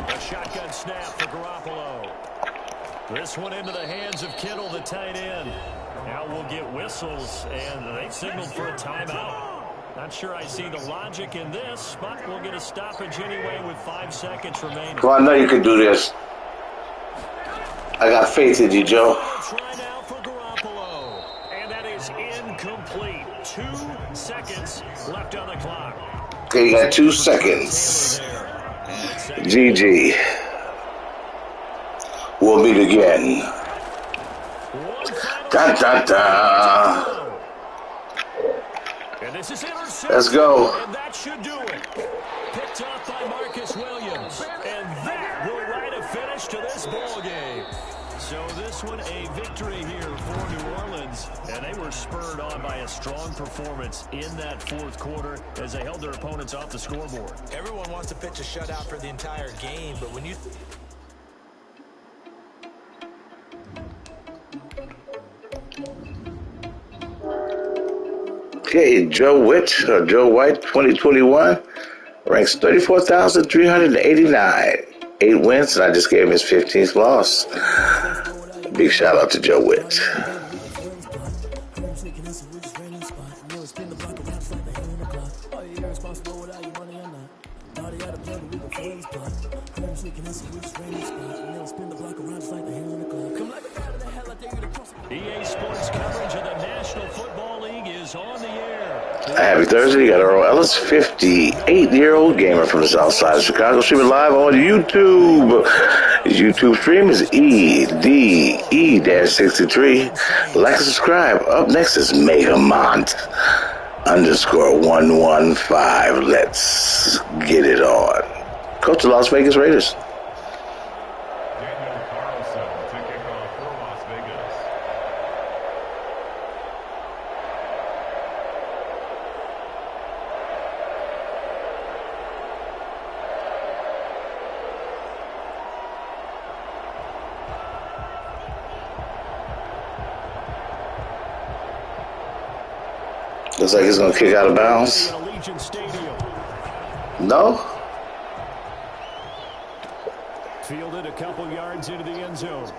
A shotgun snap for Garoppolo. This one into the hands of Kittle, the tight end. Now we'll get whistles, and they signaled for a timeout. Not sure I see the logic in this, but we'll get a stoppage anyway with 5 seconds remaining. Well, I know you can do this. I got faith in you, Joe. Try now for Garoppolo, and that is incomplete. 2 seconds left on the clock. Okay, you got 2 seconds. GG. We'll meet again. Dun, dun, dun. And this is intercepted. Let's go. And that should do it. Picked off by Marcus Williams. And that will write a finish to this ball game. So this one a victory here for New Orleans. And they were spurred on by a strong performance in that fourth quarter as they held their opponents off the scoreboard. Everyone wants to pitch a shutout for the entire game, but when you... Okay, Joe White, 2021, ranks 34,389. 8 wins, and I just gave him his 15th loss. Big shout out to Joe White. EA Sports coverage of the National Football League is on the air. Happy Thursday. You got Earl Ellis, 58-year-old gamer from the south side of Chicago, streaming live on YouTube. His YouTube stream is EDE-63. Like and subscribe. Up next is Megamont _115. Let's get it on. Coach of Las Vegas Raiders. Daniel Carlson to kick off for Las Vegas. Looks like he's going to kick out of bounds. No? Fielded a couple yards into the end zone.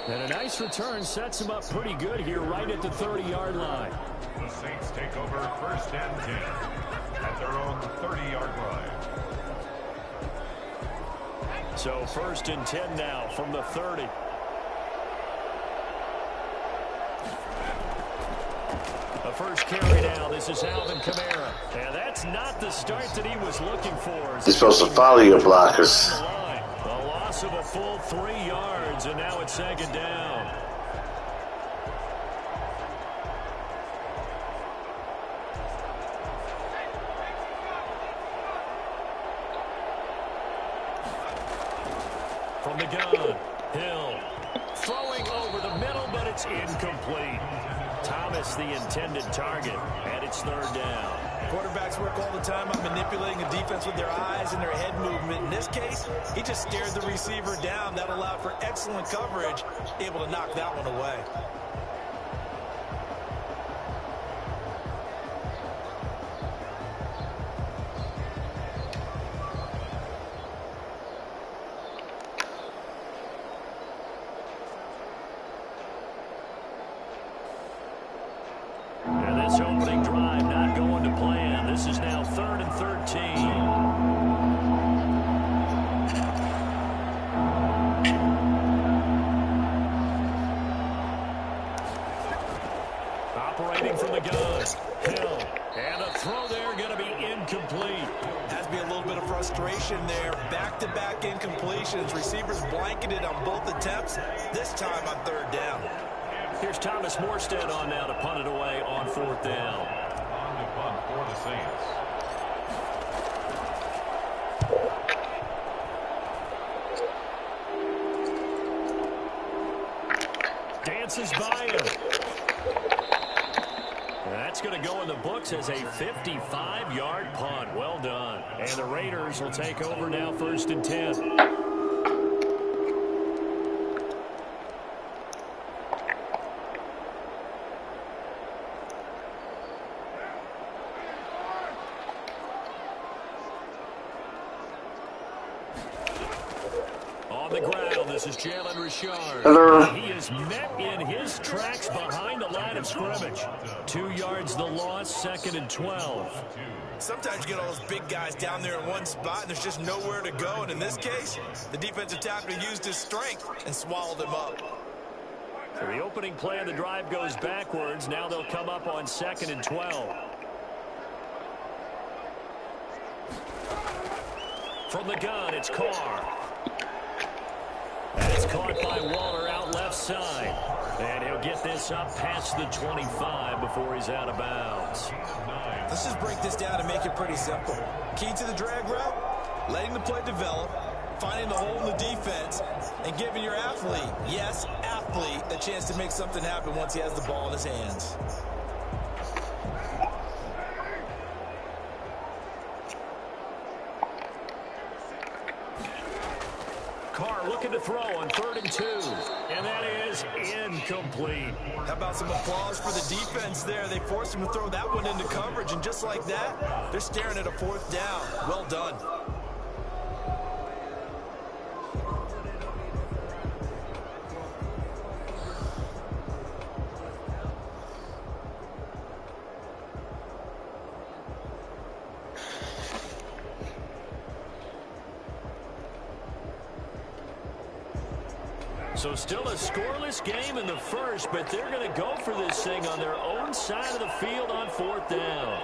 And a nice return sets him up pretty good here right at the 30-yard line. The Saints take over 1st and 10 at their own 30-yard line. So 1st and 10 now from the 30. The first carry now. This is Alvin Kamara. And that's not the start that he was looking for. You're supposed to follow your blockers. A loss of a full 3 yards, and now it's 2nd down. From the gun, Hill throwing over the middle, but it's incomplete. Thomas the intended target, and it's 3rd down. Quarterbacks work all the time on manipulating the defense with their eyes and their head movement. In this case, he just stared the receiver down. That allowed for excellent coverage, able to knock that one away. This opening drive not going to plan. This is now 3rd and 13. Operating from the gun. Hill. And a throw there going to be incomplete. situation there. Back-to-back incompletions. Receivers blanketed on both attempts, this time on third down. Here's Thomas Morstead on now to punt it away on fourth down. On the punt for the Saints. Dances by him. That's going to go in the books as a 55-yard punt. Well done. And the Raiders will take over now, 1st and 10. On the ground, this is Jalen Richard. Hello. He is met in his tracks behind the line of scrimmage. 2 yards the loss, 2nd and 12. Sometimes you get all those big guys down there in one spot, and there's just nowhere to go. And in this case, the defensive tackle used his strength and swallowed him up. So the opening play of the drive goes backwards. Now they'll come up on 2nd and 12. From the gun, it's Carr. And it's caught by Waller out left side. And he'll get this up past the 25 before he's out of bounds. Let's just break this down and make it pretty simple. Key to the drag route, letting the play develop, finding the hole in the defense, and giving your athlete, yes, athlete, a chance to make something happen once he has the ball in his hands. Carr looking to throw on 3rd and 2. And that is incomplete. How about some applause for the defense there? They forced him to throw that one into coverage, and just like that, they're staring at a 4th down. Well done. So still a scoreless game in the first, but they're going to go for this thing on their own side of the field on 4th down.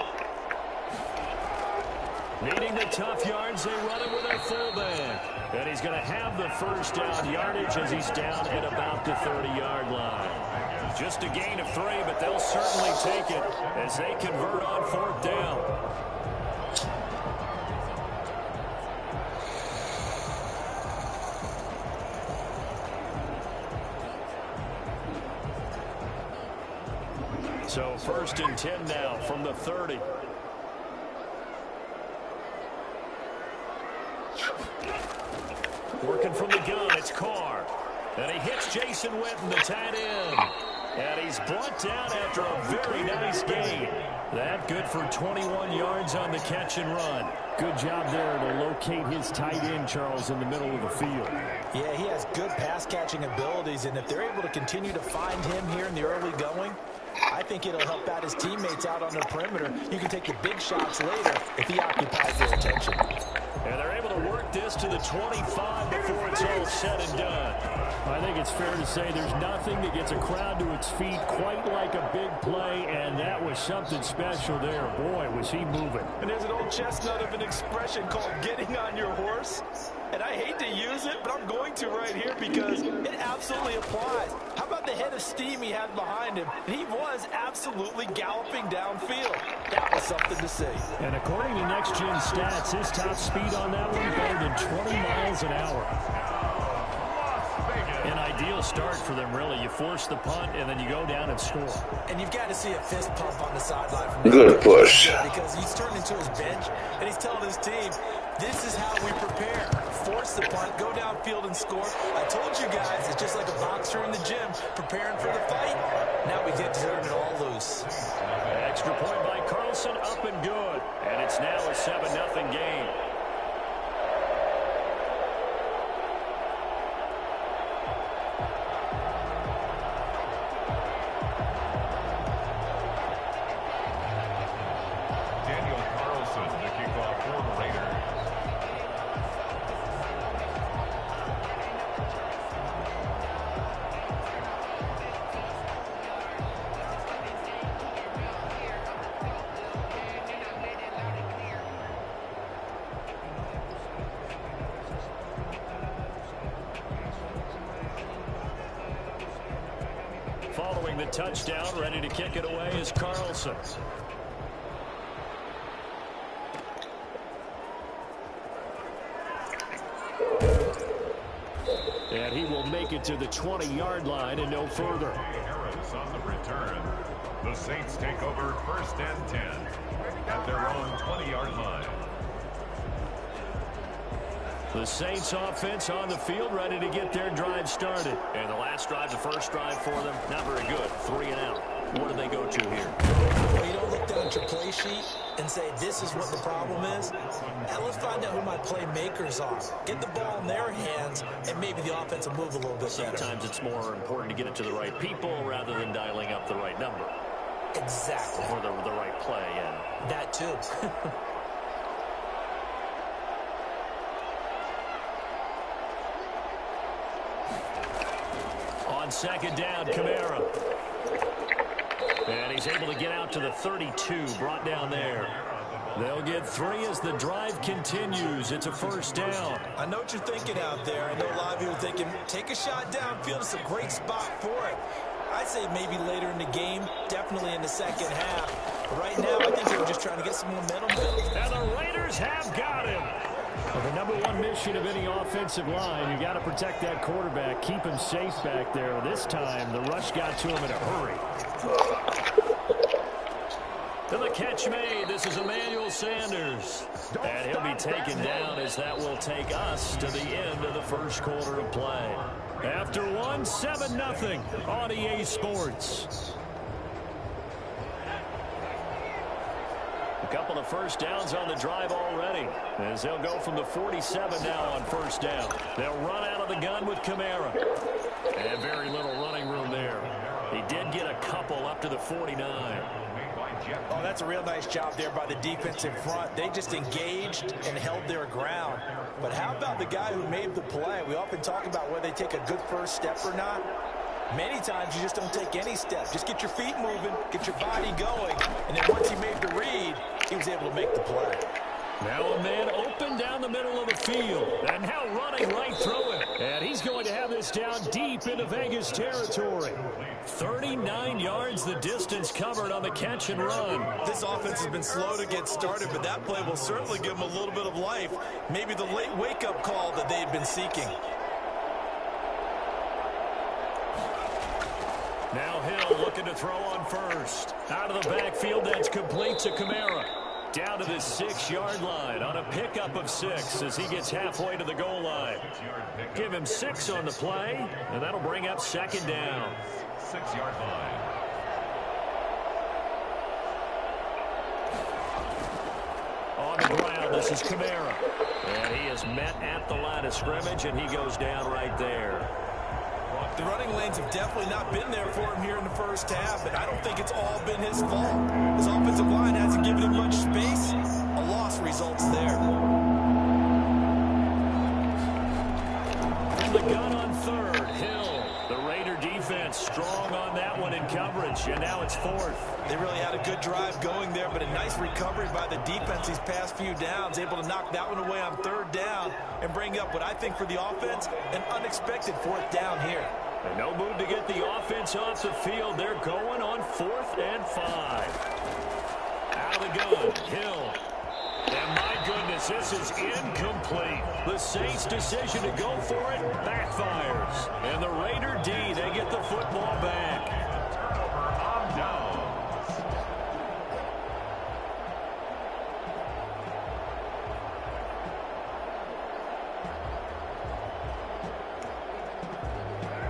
Needing the tough yards, they run it with their fullback. And he's going to have the 1st down yardage as he's down at about the 30-yard line. Just a gain of 3, but they'll certainly take it as they convert on 4th down. So 1st and 10 now from the 30. Working from the gun, it's Carr. And he hits Jason Witten, the tight end. And he's brought down after a very nice gain. That good for 21 yards on the catch and run. Good job there to locate his tight end, Charles, in the middle of the field. Yeah, he has good pass-catching abilities, and if they're able to continue to find him here in the early going, I think it'll help out his teammates out on the perimeter. You can take the big shots later if he occupies their attention. And they're able to work this to the 25 before it's all said and done. I think it's fair to say there's nothing that gets a crowd to its feet quite like a big play, and that was something special there. Boy, was he moving. And there's an old chestnut of an expression called getting on your horse. And I hate to use it, but I'm going to right here because it absolutely applies. How about the head of steam he had behind him? He was absolutely galloping downfield. That was something to see. And according to Next Gen Stats, his top speed on that one better than 20 miles an hour. An ideal start for them, really. You force the punt, and then you go down and score. And you've got to see a fist pump on the sideline from Good push. because he's turned into his bench, and he's telling his team, this is how we prepare. Force the punt, go downfield and score. I told you guys, it's just like a boxer in the gym preparing for the fight. Now we get to turn it all loose. Extra point by Carlson, up and good. And it's now a 7-0 game. scoring the touchdown. Ready to kick it away is Carlson. And he will make it to the 20-yard line and no further. Harris on the return. The Saints take over 1st and 10 at their own 20-yard line. The Saints offense on the field, ready to get their drive started. And the last drive, the first drive for them, not very good. 3 and out. What do they go to here? Well, you don't look down at your play sheet and say, this is what the problem is. Now let's find out who my playmakers are. Get the ball in their hands, and maybe the offense will move a little bit better. Sometimes it's more important to get it to the right people rather than dialing up the right number. Exactly. Or the right play, yeah. That too. On second down, Kamara. And he's able to get out to the 32, brought down there. They'll get 3 as the drive continues. It's a first down. I know what you're thinking out there. I know a lot of you are thinking, take a shot downfield. It's a great spot for it. I'd say maybe later in the game, definitely in the second half. But right now, I think they were just trying to get some momentum built. And the Raiders have got him. Well, the number one mission of any offensive line, you got to protect that quarterback, keep him safe back there. This time, the rush got to him in a hurry. To the catch made, this is Emmanuel Sanders. And he'll be taken down as that will take us to the end of the first quarter of play. After one, 7-0 on EA Sports. A couple of first downs on the drive already, as they'll go from the 47 now on first down. They'll run out of the gun with Kamara. And very little running room there. He did get a couple up to the 49. Oh, that's a real nice job there by the defensive front. They just engaged and held their ground. But how about the guy who made the play? We often talk about whether they take a good first step or not. Many times you just don't take any step. Just get your feet moving, get your body going, and then once he made the read, he was able to make the play. Now a man open down the middle of the field, and now running right through it. And he's going to have this down deep into Vegas territory. 39 yards the distance covered on the catch and run. This offense has been slow to get started, but that play will certainly give them a little bit of life. Maybe the late wake-up call that they've been seeking. Now Hill looking to throw on first. Out of the backfield, that's complete to Kamara. Down to the 6-yard line on a pickup of 6 as he gets halfway to the goal line. Give him 6 on the play, and that'll bring up second down. 6-yard line. On the ground, this is Kamara. And he is met at the line of scrimmage, and he goes down right there. The running lanes have definitely not been there for him here in the first half, and I don't think it's all been his fault. His offensive line hasn't given him much space. A loss results there. From the gun on third, Hill. The Raider defense strong on that one in coverage, and now it's fourth. They really had a good drive going there, but a nice recovery by the defense these past few downs, able to knock that one away on third down and bring up what I think for the offense, an unexpected fourth down here. And no move to get the offense off the field. They're going on 4th and 5. Out of the gun, Hill. And my goodness, this is incomplete. The Saints' decision to go for it backfires. And the Raider D, they get the football back. Turnover on downs.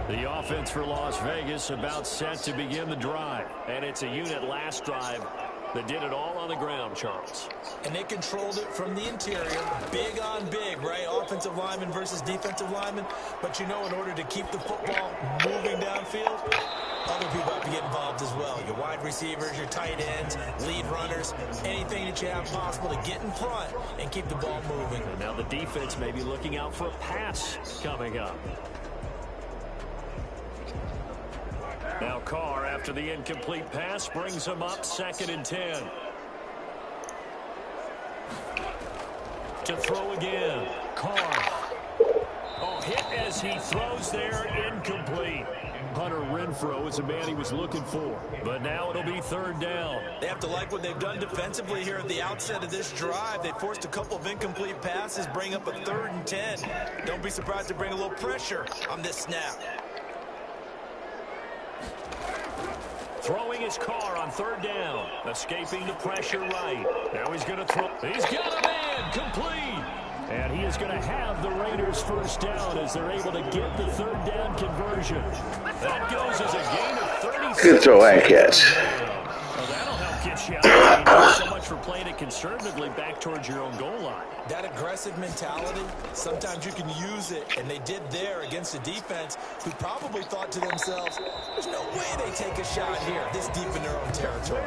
The offense for Las Vegas about set to begin the drive. And it's a unit last drive that did it all on the ground, Charles. And they controlled it from the interior. Big on big, right? Offensive lineman versus defensive lineman. But you know, in order to keep the football moving downfield, other people have to get involved as well. Your wide receivers, your tight ends, lead runners, anything that you have possible to get in front and keep the ball moving. And now the defense may be looking out for a pass coming up. Now Carr, after the incomplete pass, brings him up 2nd and 10. To throw again. Carr. Oh, hit as he throws there, incomplete. Hunter Renfrow is the man he was looking for. But now it'll be third down. They have to like what they've done defensively here at the outset of this drive. They forced a couple of incomplete passes, bring up a 3rd and 10. Don't be surprised to bring a little pressure on this snap. Throwing his car on third down. Escaping the pressure right. Now he's going to throw. He's got a man complete. And he is going to have the Raiders first down as they're able to get the third down conversion. That goes as a gain of 36. Good throw and catch. Well, that'll help get you out. Not so much for playing it conservatively back towards your own goal line. That aggressive mentality, sometimes you can use it, and they did there against a defense who probably thought to themselves, there's no way they take a shot here this deep in their own territory.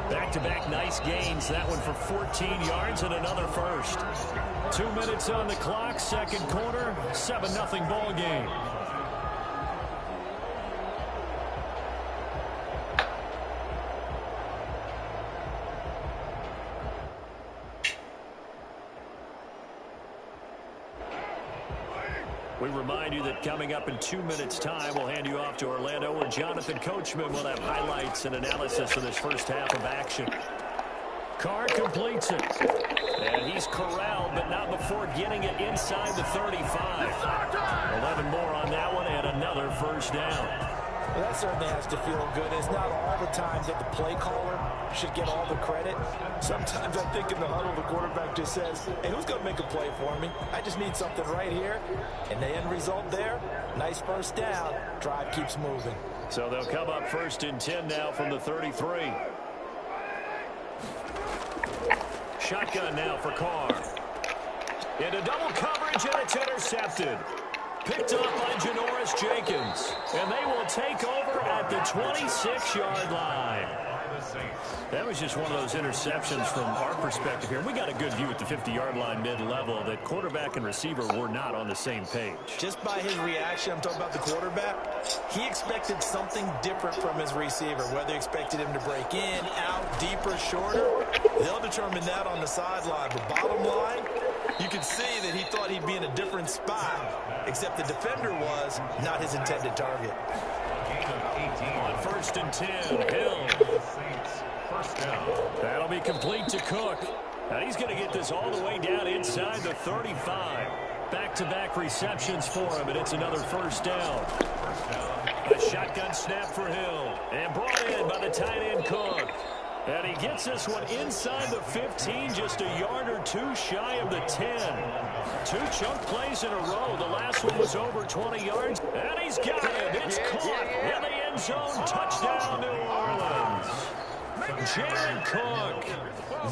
Back-to-back nice gains. That one for 14 yards and another first. 2 minutes on the clock, second quarter, 7-0 ball game. We remind you that coming up in 2 minutes' time, we'll hand you off to Orlando, where Jonathan Coachman will have highlights and analysis of this first half of action. Carr completes it. And he's corralled, but not before getting it inside the 35. 11 more on that one, and another first down. Well, that certainly has to feel good. It's not all the time that the play caller should get all the credit. Sometimes I think in the huddle, the quarterback just says, hey, who's going to make a play for me? I just need something right here. And the end result there, nice first down. Drive keeps moving. So they'll come up 1st and 10 now from the 33. Shotgun now for Carr. Into double coverage, and it's intercepted. Picked up by Janoris Jenkins. And they will take over at the 26-yard line. That was just one of those interceptions from our perspective here. We got a good view at the 50-yard line mid-level that quarterback and receiver were not on the same page. Just by his reaction, I'm talking about the quarterback, he expected something different from his receiver, whether he expected him to break in, out, deeper, shorter. They'll determine that on the sideline. But bottom line, you can see that he thought he'd be in a different spot, except the defender was not his intended target. On 1st and 10, Hill. First down. That'll be complete to Cook. Now he's going to get this all the way down inside the 35. Back-to-back receptions for him, and it's another first down. A shotgun snap for Hill. And brought in by the tight end Cook. And he gets this one inside the 15, just a yard or two shy of the 10. 2 chunk plays in a row. The last one was over 20 yards. And he's got it. It's caught in the end zone. Touchdown, New Orleans. Jared Cook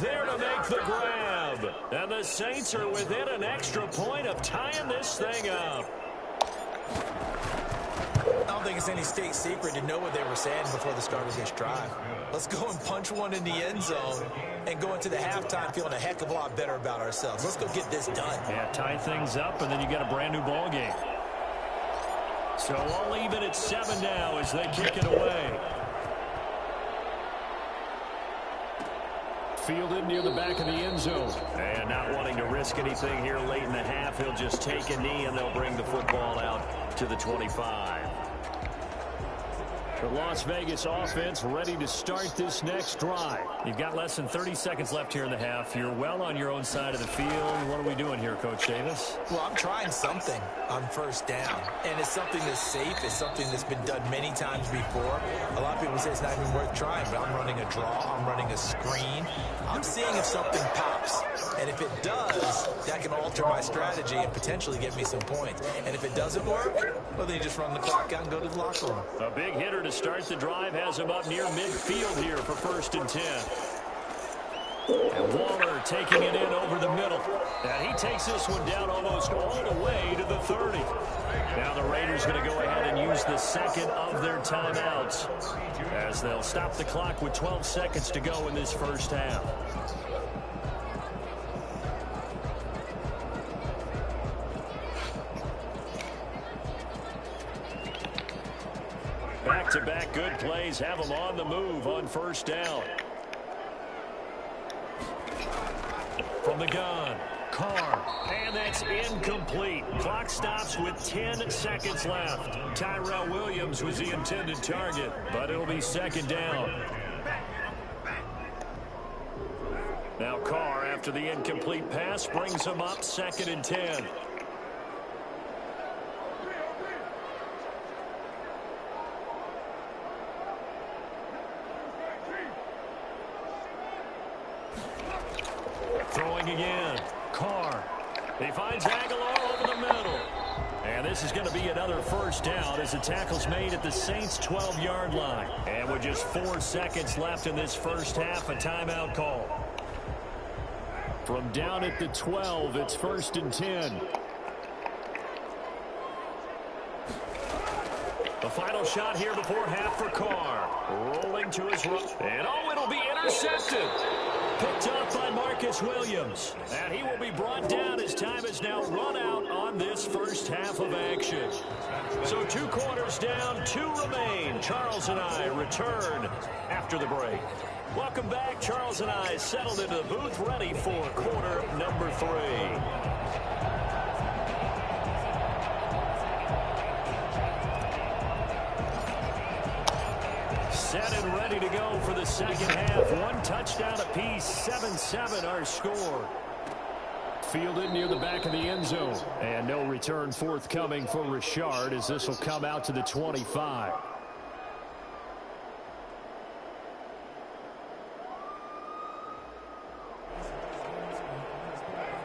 there to make the grab. And the Saints are within an extra point of tying this thing up. I don't think it's any state secret to know what they were saying before the start of this drive. Let's go and punch one in the end zone and go into the halftime feeling a heck of a lot better about ourselves. Let's go get this done. Yeah, tie things up, and then you got a brand new ball game. So all even at 7 now as they kick it away. Fielded near the back of the end zone. And not wanting to risk anything here late in the half, he'll just take a knee, and they'll bring the football out to the 25. The Las Vegas offense ready to start this next drive. You've got less than 30 seconds left here in the half. You're well on your own side of the field. What are we doing here, Coach Davis? Well, I'm trying something on first down. And it's something that's safe. It's something that's been done many times before. A lot of people say it's not even worth trying, but I'm running a draw. I'm running a screen. I'm seeing if something pops. And if it does, that can alter my strategy and potentially get me some points. And if it doesn't work, well, then you just run the clock out and go to the locker room. A big hitter to start the drive has him up near midfield here for 1st and 10. And Waller taking it in over the middle. And he takes this one down almost all the way to the 30. Now the Raiders going to go ahead and use the second of their timeouts as they'll stop the clock with 12 seconds to go in this first half. Back-to-back good plays have them on the move on first down. From the gun, Carr, and that's incomplete. Clock stops with 10 seconds left. Tyrell Williams was the intended target, but it'll be second down. Now Carr, after the incomplete pass, brings him up 2nd and 10. Throwing again. Carr. He finds Aguilar over the middle. And this is going to be another first down as the tackle's made at the Saints' 12-yard line. And with just 4 seconds left in this first half, a timeout call. From down at the 12, it's 1st and 10. The final shot here before half for Carr. Rolling to his right. And it'll be intercepted. Picked up by Marcus Williams. And he will be brought down as time is now run out on this first half of action. So 2 quarters down, 2 remain. Charles and I return after the break. Welcome back. Charles and I settled into the booth, ready for quarter number 3. Set and ready to go for the second half. 1 touchdown apiece, 7-7 our score. Fielded near the back of the end zone. And no return forthcoming for Richard as this will come out to the 25.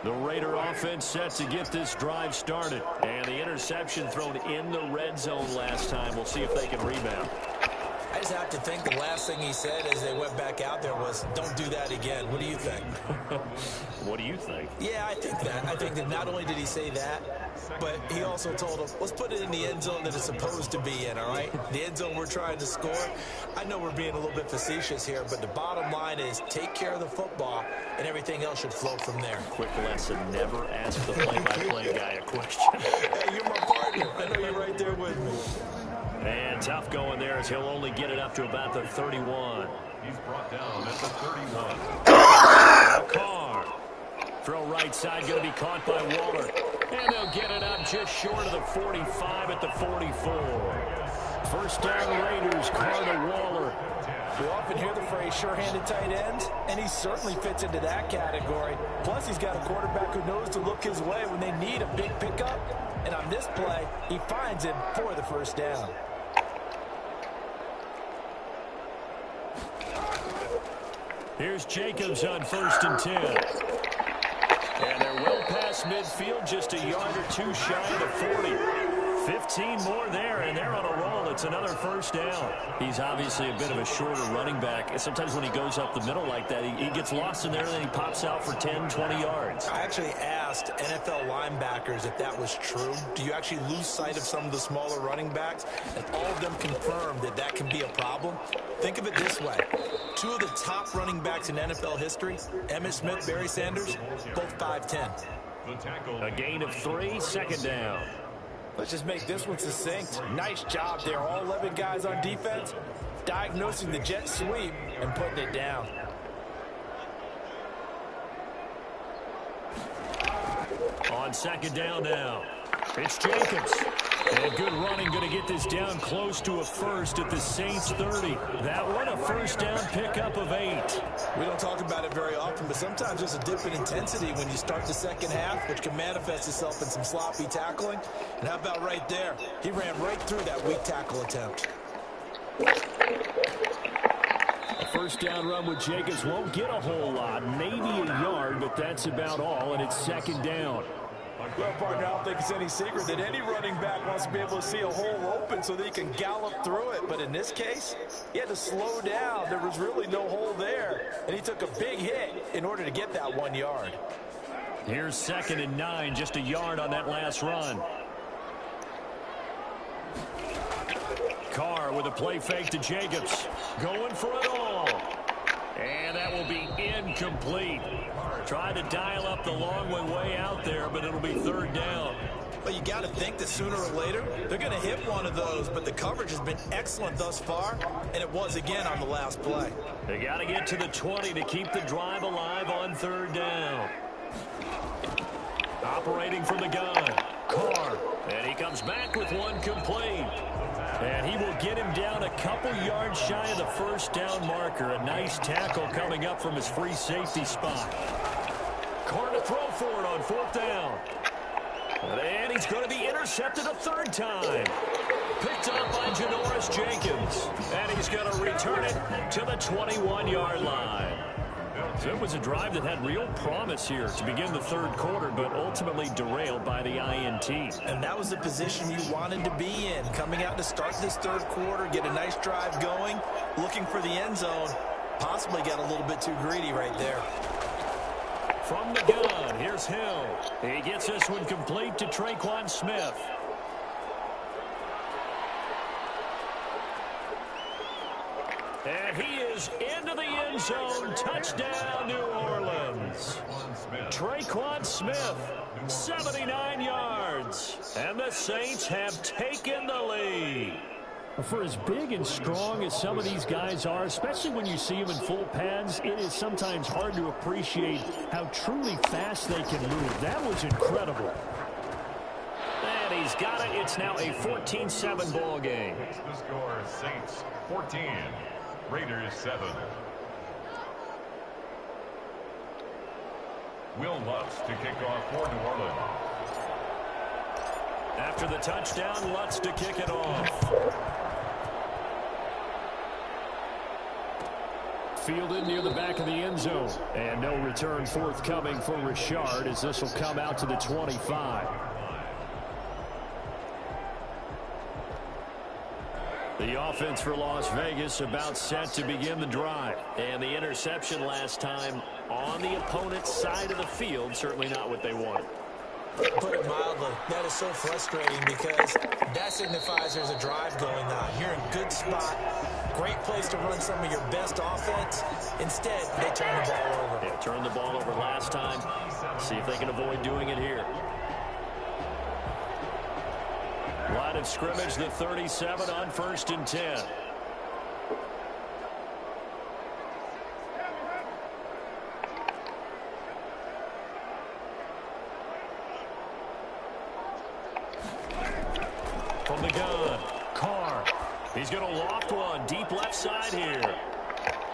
The Raider offense set to get this drive started. And the interception thrown in the red zone last time. We'll see if they can rebound. I just have to think the last thing he said as they went back out there was, don't do that again. What do you think? What do you think? Yeah, I think that. I think that not only did he say that, but he also told them, let's put it in the end zone that it's supposed to be in, all right? The end zone we're trying to score. I know we're being a little bit facetious here, but the bottom line is take care of the football, and everything else should flow from there. Quick lesson, never ask the play-by-play guy a question. Hey, you're my partner. I know you're right there with me. And tough going there as he'll only get it up to about the 31. He's brought down at the 31. Now Carr. Throw right side, going to be caught by Waller. And they'll get it up just short of the 45 at the 44. First down Raiders, Carr to Waller. We often hear the phrase sure-handed tight ends, and he certainly fits into that category. Plus, he's got a quarterback who knows to look his way when they need a big pickup. And on this play, he finds him for the first down. Here's Jacobs on 1st and 10. And they're well past midfield, just a yard or 2 shy of the 40. 15 more there, and they're on a roll. It's another first down. He's obviously a bit of a shorter running back. And sometimes when he goes up the middle like that, he gets lost in there, and then he pops out for 10, 20 yards. I actually asked NFL linebackers if that was true. Do you actually lose sight of some of the smaller running backs? And all of them confirmed that that can be a problem. Think of it this way. 2 of the top running backs in NFL history, Emmitt Smith, Barry Sanders, both 5'10". A gain of 3, second down. Let's just make this one succinct. Nice job there. All 11 guys on defense diagnosing the jet sweep and putting it down. On second down now. It's Jacobs. And good running, going to get this down close to a first at the Saints 30. That one a first down pickup of 8. We don't talk about it very often, but sometimes there's a dip in intensity when you start the second half, which can manifest itself in some sloppy tackling. And how about right there? He ran right through that weak tackle attempt. A first down run with Jacobs won't get a whole lot, maybe a yard, but that's about all, and it's second down. Well, partner, I don't think it's any secret that any running back wants to be able to see a hole open so that he can gallop through it. But in this case, he had to slow down. There was really no hole there, and he took a big hit in order to get that 1 yard. Here's 2nd and 9, just a yard on that last run. Carr with a play fake to Jacobs. Going for it all. And that will be incomplete. Tried to dial up the long way out there, but it'll be 3rd down. Well, you got to think that sooner or later they're going to hit one of those, but the coverage has been excellent thus far, and it was again on the last play. They got to get to the 20 to keep the drive alive on 3rd down. Operating from the gun, Carr. And he comes back with one complete. And he will get him down a couple yards shy of the first down marker. A nice tackle coming up from his free safety spot. Carr to throw for it on 4th down. And he's going to be intercepted a 3rd time. Picked up by Janoris Jenkins. And he's going to return it to the 21-yard line. So it was a drive that had real promise here to begin the 3rd quarter, but ultimately derailed by the INT. And that was the position you wanted to be in. Coming out to start this 3rd quarter, get a nice drive going, looking for the end zone. Possibly got a little bit too greedy right there. From the gun, here's Hill. He gets this one complete to Traquan Smith. And he is into the end zone. Touchdown, New Orleans. Traquan Smith, 79 yards. And the Saints have taken the lead. For as big and strong as some of these guys are, especially when you see them in full pads, it is sometimes hard to appreciate how truly fast they can move. That was incredible. And he's got it. It's now a 14-7 ball game. The score is Saints 14, Raiders 7. Will Lutz to kick off for New Orleans. After the touchdown, Lutz to kick it off. Fielded near the back of the end zone. And no return forthcoming for Richard as this will come out to the 25. The offense for Las Vegas about set to begin the drive. And the interception last time on the opponent's side of the field, certainly not what they wanted. Put it mildly, that is so frustrating because that signifies there's a drive going on. You're in a good spot, great place to run some of your best offense. Instead, they turn the ball over. Yeah, turned the ball over last time. See if they can avoid doing it here. Line of scrimmage, the 37 on 1st and 10. From the gun, Carr. He's going to loft one deep left side here.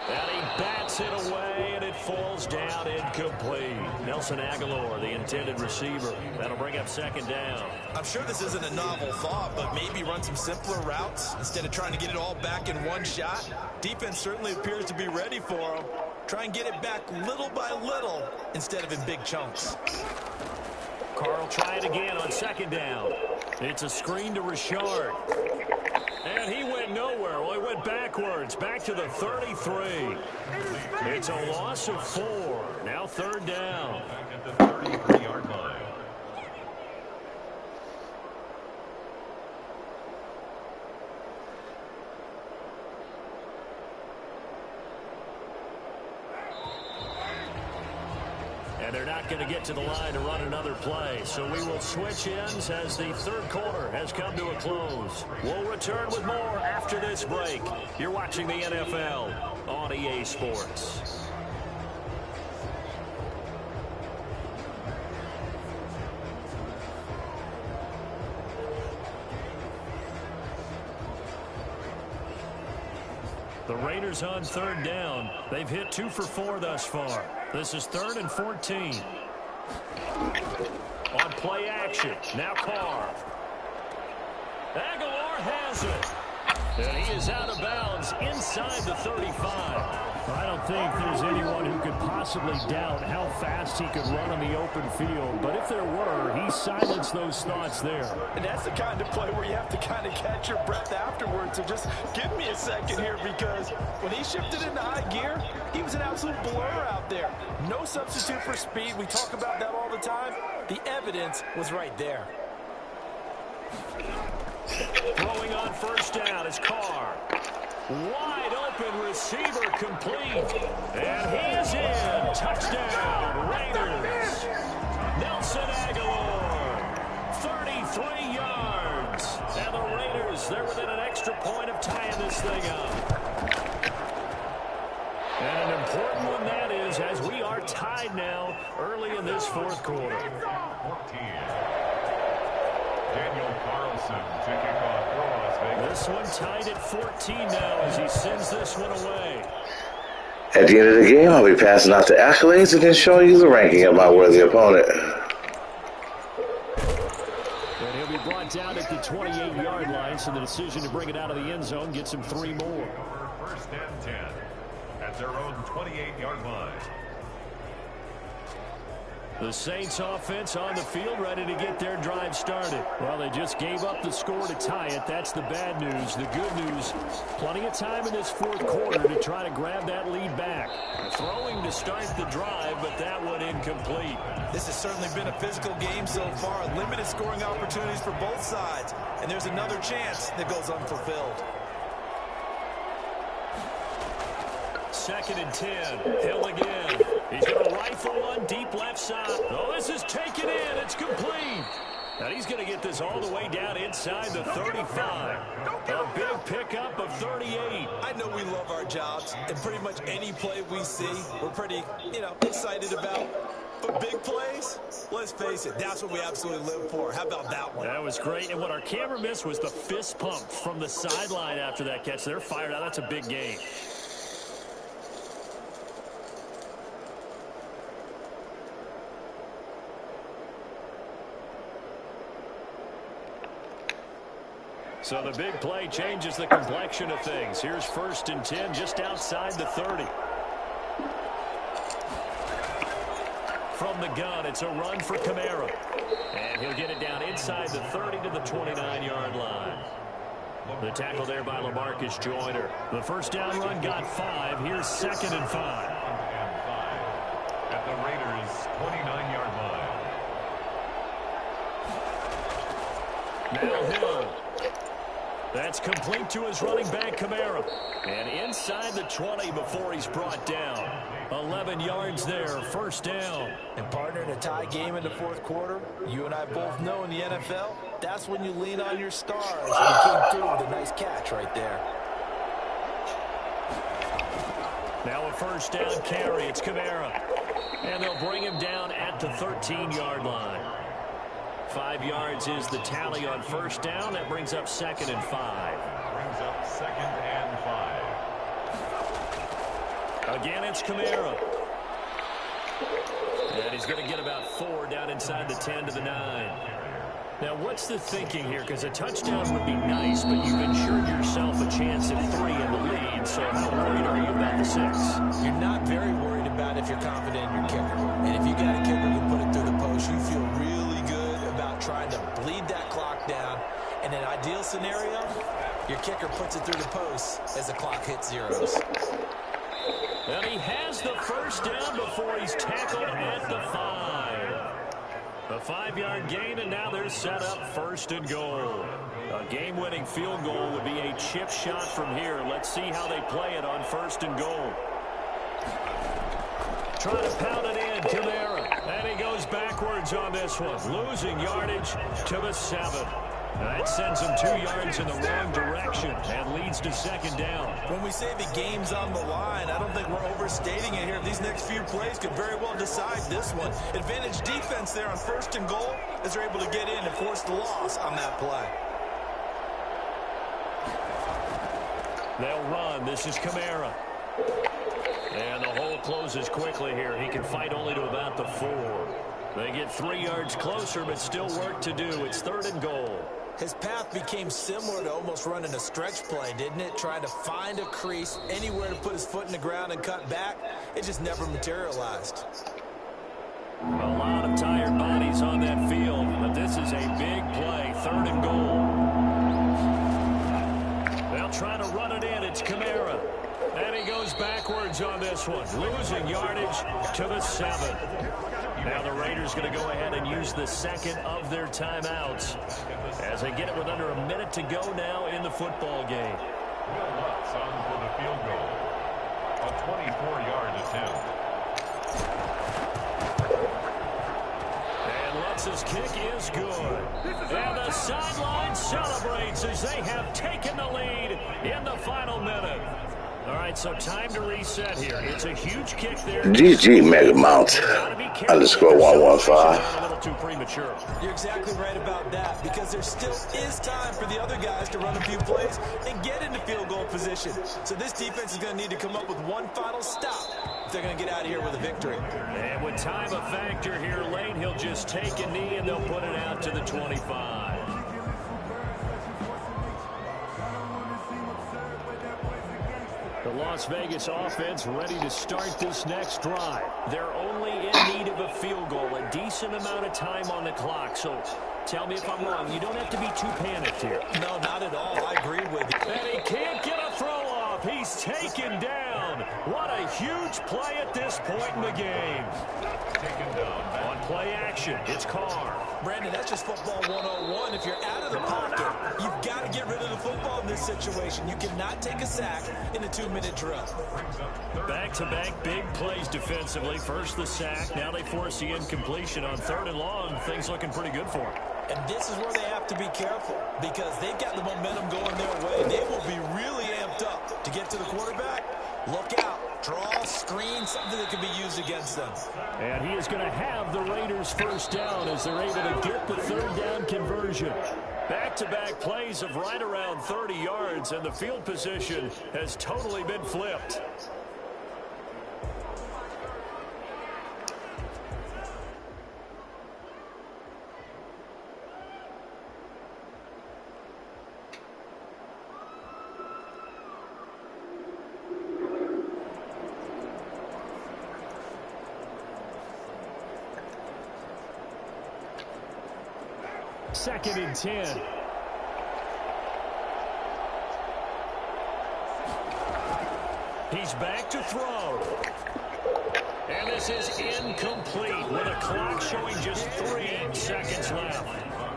And he bats it away, and it falls down incomplete. Nelson Aguilar, the intended receiver. That'll bring up 2nd down. I'm sure this isn't a novel thought, but maybe run some simpler routes instead of trying to get it all back in one shot. Defense certainly appears to be ready for him. Try and get it back little by little instead of in big chunks. Carl try it again on 2nd down. It's a screen to Richard. And he went nowhere. Well, he went backwards, back to the 33. It's a loss of 4. Now 3rd down. Back at the 33-yard line. And they're not going to get to the line to run another play. So we will switch ends as the 3rd quarter has come to a close. We'll return with more after this break. You're watching the NFL on EA Sports. The Raiders on 3rd down. They've hit 2 for 4 thus far. This is 3rd and 14. On play action. Now Carr. Aguilar has it. And he is out of bounds inside the 35. I don't think there's anyone who could possibly doubt how fast he could run on the open field. But if there were, he silenced those thoughts there. And that's the kind of play where you have to kind of catch your breath afterwards. So just give me a second here, because when he shifted into high gear, he was an absolute blur out there. No substitute for speed. We talk about that all the time. The evidence was right there. Throwing on 1st down is Carr. Wide open receiver complete. And he is in. Touchdown, Raiders. Nelson Aguilar, 33 yards. And the Raiders, they're within an extra point of tying this thing up. And an important one that is, as we are tied now early in this fourth quarter. 14. Daniel Carlson to kick off for Las Vegas. This one tied at 14 now as he sends this one away. At the end of the game, I'll be passing out the accolades and then showing you the ranking of my worthy opponent. And he'll be brought down at the 28-yard line, so the decision to bring it out of the end zone gets him 3 more. First and 10 at their own 28-yard line. The Saints offense on the field, ready to get their drive started. Well, they just gave up the score to tie it. That's the bad news. The good news, plenty of time in this fourth quarter to try to grab that lead back. Throwing to start the drive, but that one incomplete. This has certainly been a physical game so far. Limited scoring opportunities for both sides. And there's another chance that goes unfulfilled. 2nd and 10. Hill again. He's going to rifle one deep left side. Oh, this is taken in. It's complete. And he's going to get this all the way down inside the 35. A big pickup of 38. I know we love our jobs, and pretty much any play we see, we're pretty, excited about. But big plays, let's face it, that's what we absolutely live for. How about that one? That was great. And what our camera missed was the fist pump from the sideline after that catch. They're fired out. That's a big game. So the big play changes the complexion of things. Here's 1st and 10 just outside the 30. From the gun, it's a run for Kamara. And he'll get it down inside the 30 to the 29-yard line. The tackle there by LaMarcus Joyner. The first down run got 5. Here's 2nd and 5. At the Raiders' 29-yard line. Now Hill. That's complete to his running back, Kamara. And inside the 20 before he's brought down. 11 yards there, 1st down. And partner, in a tie game in the fourth quarter, you and I both know in the NFL, that's when you lean on your stars. And he came through with a nice catch right there. Now a 1st down carry. It's Kamara. And they'll bring him down at the 13-yard line. 5 yards is the tally on 1st down. That brings up 2nd and 5. Brings up 2nd and 5. Again, it's Kamara. And he's going to get about 4 down inside the 10 to the 9. Now, what's the thinking here? Because a touchdown would be nice, but you've ensured yourself a chance at 3 in the lead. So how worried are you about the 6? You're not very worried about if you're confident in your kicker. And if you got a kicker who put it through the post, you feel really good about trying to bleed that clock down. In an ideal scenario, your kicker puts it through the post as the clock hits zeros. And he has the 1st down before he's tackled at the 5. A 5-yard gain, and now they're set up 1st and goal. A game-winning field goal would be a chip shot from here. Let's see how they play it on 1st and goal. Trying to pound it in, Kamara. And he goes backwards on this one. Losing yardage to the 7. That sends him 2 yards in the wrong direction and leads to 2nd down. When we say the game's on the line, I don't think we're overstating it here. These next few plays could very well decide this one. Advantage defense there on 1st and goal as they're able to get in and force the loss on that play. They'll run. This is Kamara. And the hole closes quickly here. He can fight only to about the 4. They get 3 yards closer, but still work to do. It's 3rd and goal. His path became similar to almost running a stretch play, didn't it? Trying to find a crease, anywhere to put his foot in the ground and cut back. It just never materialized. A lot of tired bodies on that field, but this is a big play. 3rd and goal. They'll try to run it in. It's Kamara. And he goes backwards on this one. Losing yardage to the 7. Now the Raiders going to go ahead and use the 2nd of their timeouts as they get it with under a minute to go now in the football game. Will Lutz on for the field goal. A 24-yard attempt. And Lutz's kick is good. And the sideline celebrates as they have taken the lead in the final minute. All right, so time to reset here. It's a huge kick there. GG Mega Mount _115. A little too premature. You're exactly right about that, because there still is time for the other guys to run a few plays and get into field goal position. So this defense is going to need to come up with one final stop if they're going to get out of here with a victory. And with time a factor here late, he'll just take a knee and they'll put it out to the 25. The Las Vegas offense ready to start this next drive. They're only in need of a field goal, a decent amount of time on the clock. So tell me if I'm wrong. You don't have to be too panicked here. No, not at all. I agree with you. And he can't get a throw off. He's taken down. What a huge play at this point in the game. Taken down. On play action, it's Carr. Brandon, that's just football 101. If you're out of the pocket, you've got to get rid of the football in this situation. You cannot take a sack in a 2-minute drill. Back-to-back big plays defensively. First the sack. Now they force the incompletion on 3rd and long. Things looking pretty good for them. And this is where they have to be careful, because they've got the momentum going their way. They will be really amped up to get to the quarterback. Look out. Draw, screen, something that can be used against them. And he is going to have the Raiders first down as they're able to get the 3rd down conversion. Back-to-back plays of right around 30 yards, and the field position has totally been flipped. Second and 10. He's back to throw. And this is incomplete with a clock showing just 3 seconds left.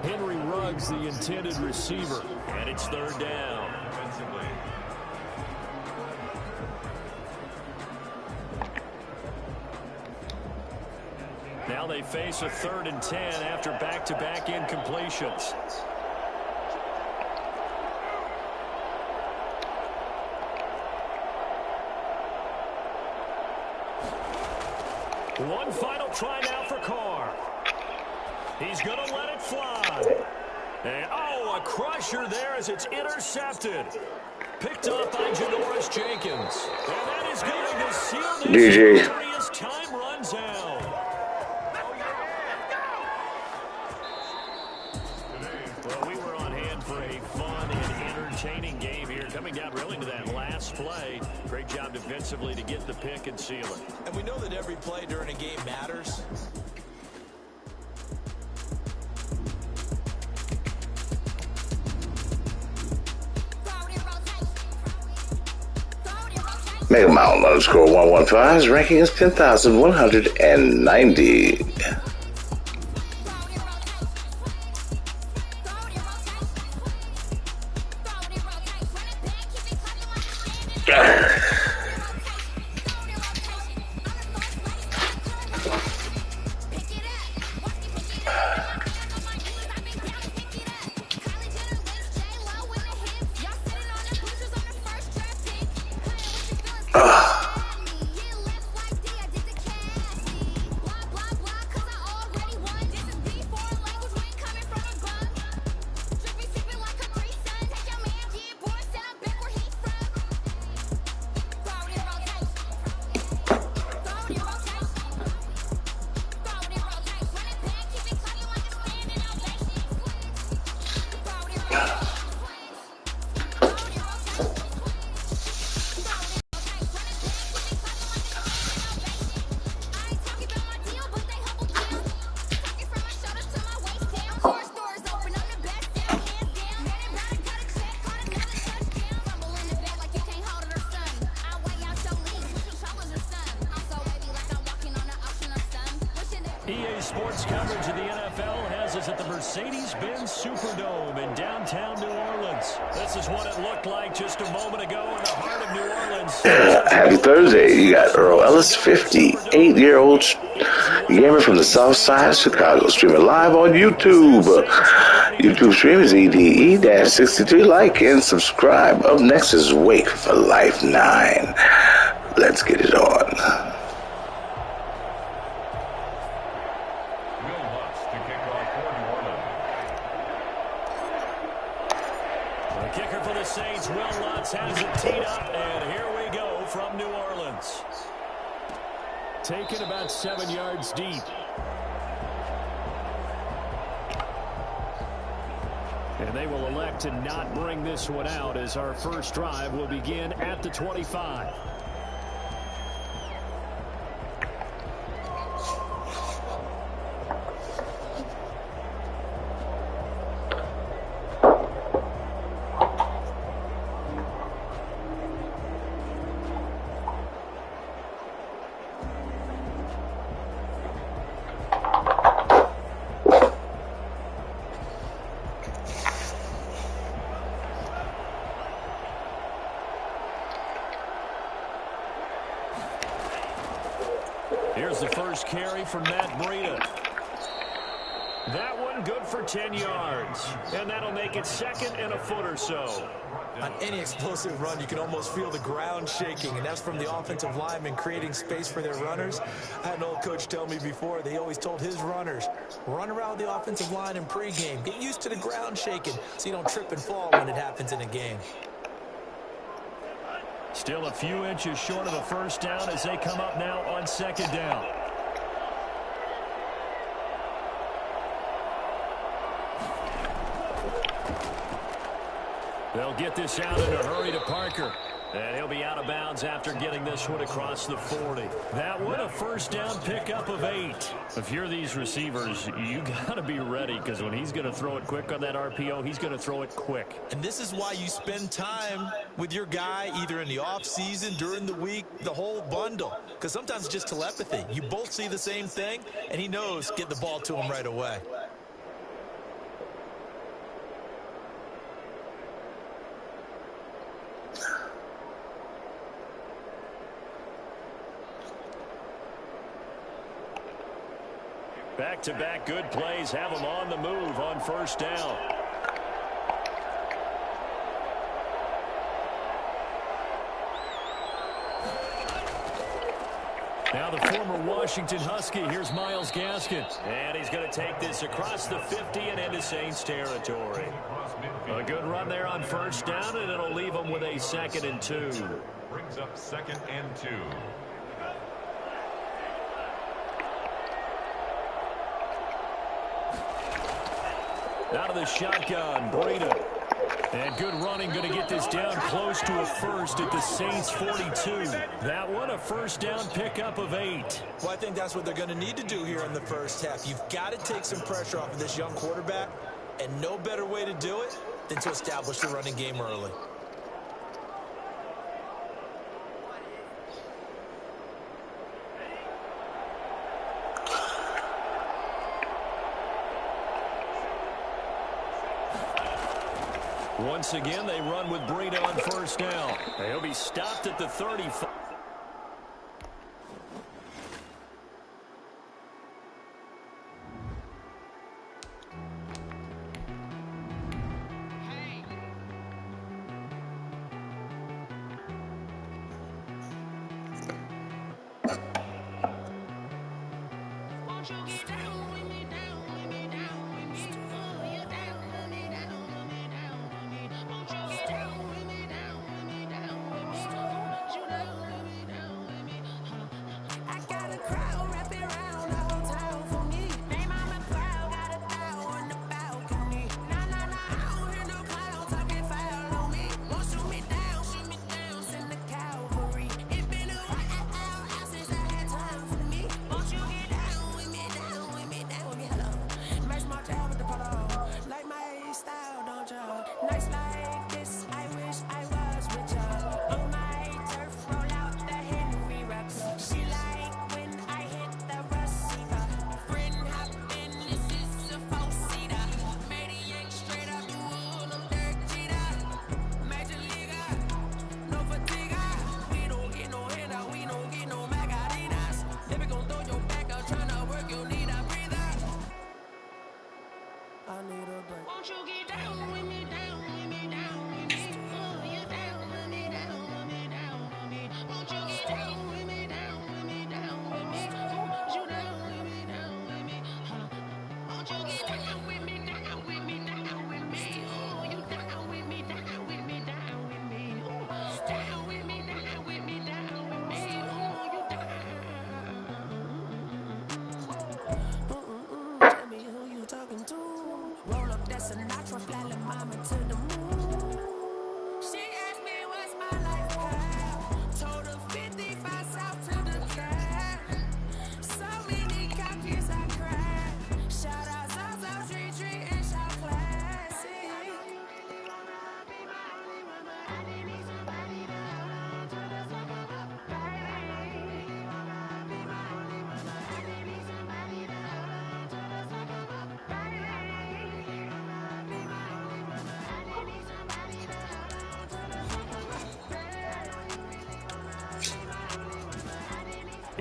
Henry Ruggs, the intended receiver, and it's 3rd down. Now they face a 3rd and 10 after back-to-back incompletions. One final try now for Carr. He's going to let it fly. And, oh, a crusher there as it's intercepted. Picked up by Janoris Jenkins. And that is going to seal this victory as time runs out. Well, we were on hand for a fun and entertaining game here. Coming down really to that last play. Great job defensively to get the pick and seal it. And we know that every play during a game matters. Mega Mountain _115's ranking is 10,190. EA Sports coverage of the NFL has us at the Mercedes-Benz Superdome in downtown New Orleans. This is what it looked like just a moment ago in the heart of New Orleans. Happy Thursday. You got Earl Ellis, 58-year-old gamer from the South Side of Chicago, streaming live on YouTube. YouTube stream is EDE-63. Like and subscribe. Up next is Wake for Life 9. Let's get it on. Will Lutz to kick off for New Orleans. The kicker for the Saints, Will Lutz, has it teed up, and here we go from New Orleans. Taken about 7 yards deep. And they will elect to not bring this one out as our first drive will begin at the 25. Here's the first carry from Matt Breida. That one good for 10 yards. And that'll make it second and a foot or so. On any explosive run, you can almost feel the ground shaking, and that's from the offensive linemen creating space for their runners. I had an old coach tell me before, they always told his runners, run around the offensive line in pregame. Get used to the ground shaking so you don't trip and fall when it happens in a game. Still a few inches short of a first down as they come up now on second down. They'll get this out in a hurry to Parker. And he'll be out of bounds after getting this one across the 40. That one a first down pickup of 8. If you're these receivers, you got to be ready because when he's going to throw it quick on that RPO, he's going to throw it quick. And this is why you spend time with your guy either in the offseason, during the week, the whole bundle. Because sometimes it's just telepathy. You both see the same thing, and he knows get the ball to him right away. Back-to-back good plays have them on the move on first down. Now the former Washington Husky, here's Myles Gaskin. And he's going to take this across the 50 and into Saints territory. A good run there on first down, and it'll leave them with a 2nd and 2. Brings up 2nd and 2. Out of the shotgun, Breida. And good running, going to get this down close to a first at the Saints 42. That one a first down pickup of 8. Well, I think that's what they're going to need to do here in the first half. You've got to take some pressure off of this young quarterback, and no better way to do it than to establish the running game early. Once again, they run with Breida on first down. He'll be stopped at the 35.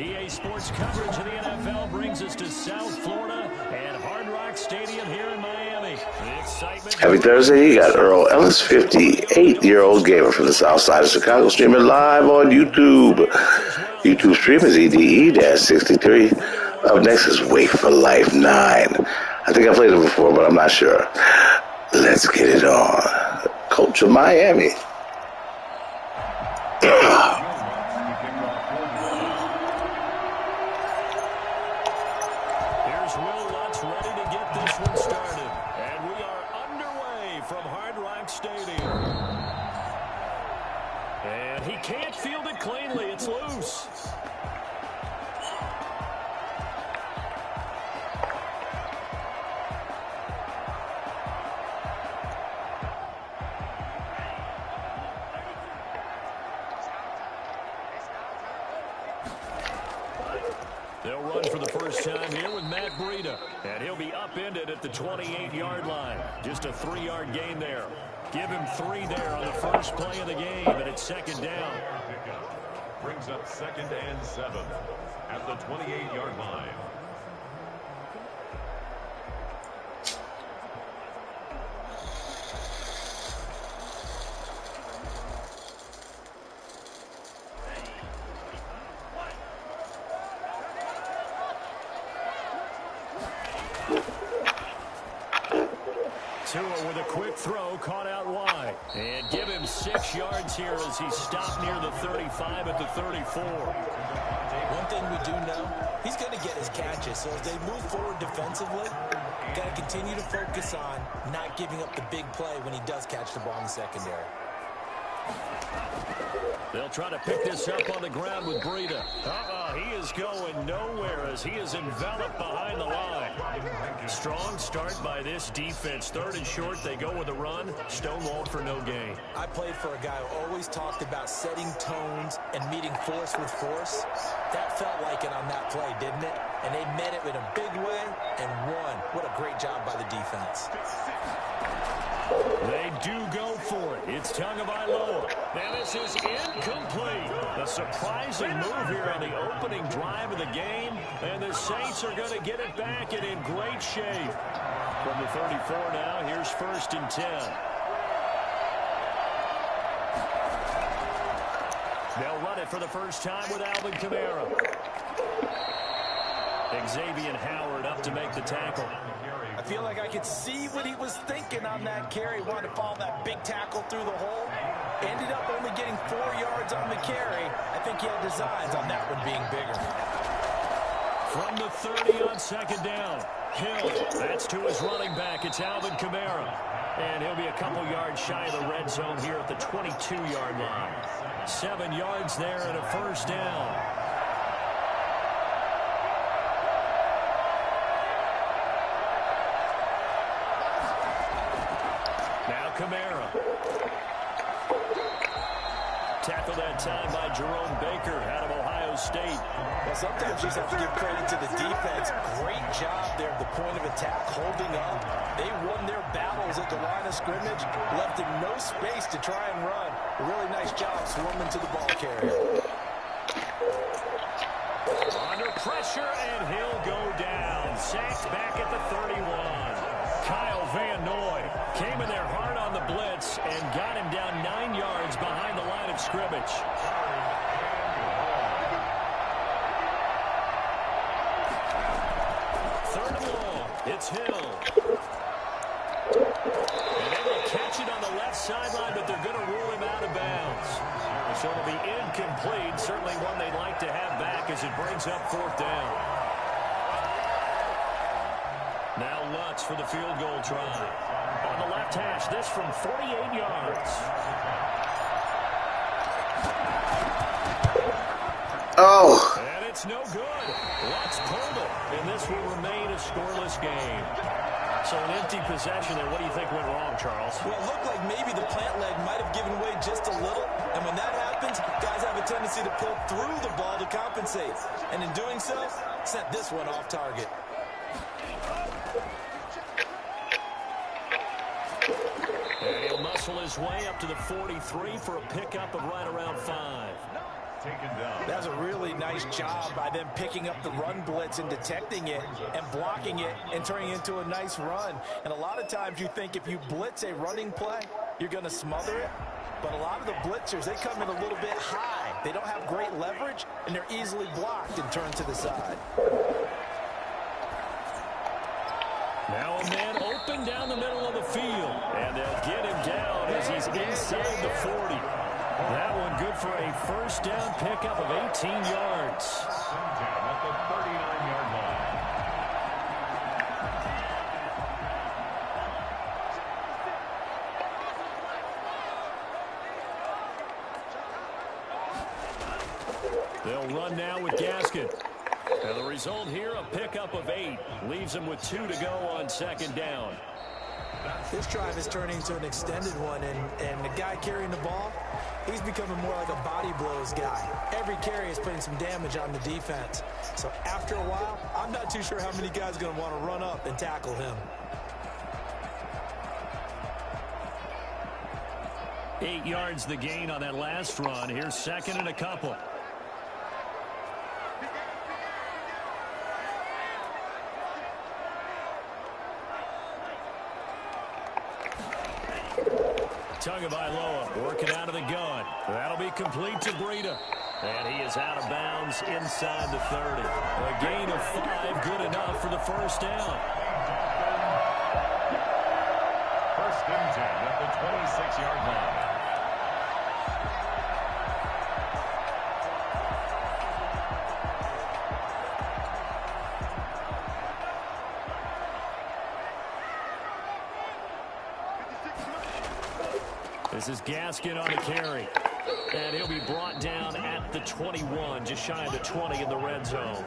EA Sports coverage of the NFL brings us to South Florida and Hard Rock Stadium here in Miami. The excitement. Happy Thursday. You got Earl Ellis, 58-year-old gamer from the south side of Chicago, streaming live on YouTube. YouTube stream is EDE-63. Up next is Wake for Life 9. I think I played it before, but I'm not sure. Let's get it on. Coach of Miami. They'll run for the first time here with Matt Breida, and he'll be upended at the 28-yard line. Just a 3-yard gain there. Give him 3 there on the first play of the game, and it's second down. Brings up 2nd and 7 at the 28-yard line. Tua with a quick throw, caught out wide. And give him 6 yards here as he stopped near the 35 at the 34. One thing we do know, he's going to get his catches. So as they move forward defensively, got to continue to focus on not giving up the big play when he does catch the ball in the secondary. They'll try to pick this up on the ground with Breida. He is going nowhere as he is enveloped behind the line. Strong start by this defense. 3rd and short, they go with a run. Stonewalled for no gain. I played for a guy who always talked about setting tones and meeting force with force. That felt like it on that play, didn't it? And they met it in a big way and won. What a great job by the defense. They do go for it. It's Tagovailoa. Now this is incomplete. A surprising move here on the opening drive of the game. And the Saints are going to get it back and in great shape. From the 34 now, here's 1st and 10. They'll run it for the first time with Alvin Kamara. Xavier Howard up to make the tackle. I feel like I could see what he was thinking on that carry. Wanted to follow that big tackle through the hole. Ended up only getting 4 yards on the carry. I think he had designs on that one being bigger. From the 30 on 2nd down. Hill, that's to his running back. It's Alvin Kamara. And he'll be a couple yards shy of the red zone here at the 22-yard line. 7 yards there and a first down. Kamara. Tackled that time by Jerome Baker out of Ohio State. Well, sometimes you just have to give credit to the defense. Great job there at the point of attack, holding up. They won their battles at the line of scrimmage, left him no space to try and run. A really nice job swarming to the ball carrier. Under pressure, and he'll go down. Sacked back at the 31. Kyle Van Noy came in there hard on the blitz and got him down 9 yards behind the line of scrimmage. 3rd and long. It's Hill. And they will catch it on the left sideline, but they're going to rule him out of bounds. So it'll be incomplete. Certainly one they'd like to have back as it brings up 4th down. Now Lutz for the field goal try. On the left hash, this from 48 yards. Oh. And it's no good. Lutz pulled it, and this will remain a scoreless game. So an empty possession there. What do you think went wrong, Charles? Well, it looked like maybe the plant leg might have given way just a little. And when that happens, guys have a tendency to pull through the ball to compensate. And in doing so, sent this one off target. And he'll muscle his way up to the 43 for a pickup of right around 5. taken down. That's a really nice job by them picking up the run blitz and detecting it and blocking it and turning it into a nice run. And a lot of times you think if you blitz a running play, you're going to smother it. But a lot of the blitzers, they come in a little bit high. They don't have great leverage, and they're easily blocked and turned to the side. Now a man open down the middle of the field. And they'll get him down as he's inside the 40. That one good for a first down pickup of 18 yards. At the 39-yard line. They'll run now with Gaskin. And the result here, a pickup of 8. Leaves him with 2 to go on second down. This drive is turning into an extended one, and the guy carrying the ball, he's becoming more like a body blows guy. Every carry is putting some damage on the defense. So after a while, I'm not too sure how many guys are going to want to run up and tackle him. 8 yards the gain on that last run. Here's second and a couple. Tagovailoa working out of the gun. That'll be complete to Breida. And he is out of bounds inside the 30. A gain of 5, good enough for the first down. First and 10 at the 26-yard line. This is Gaskin on the carry. And he'll be brought down at the 21, just shy of the 20 in the red zone.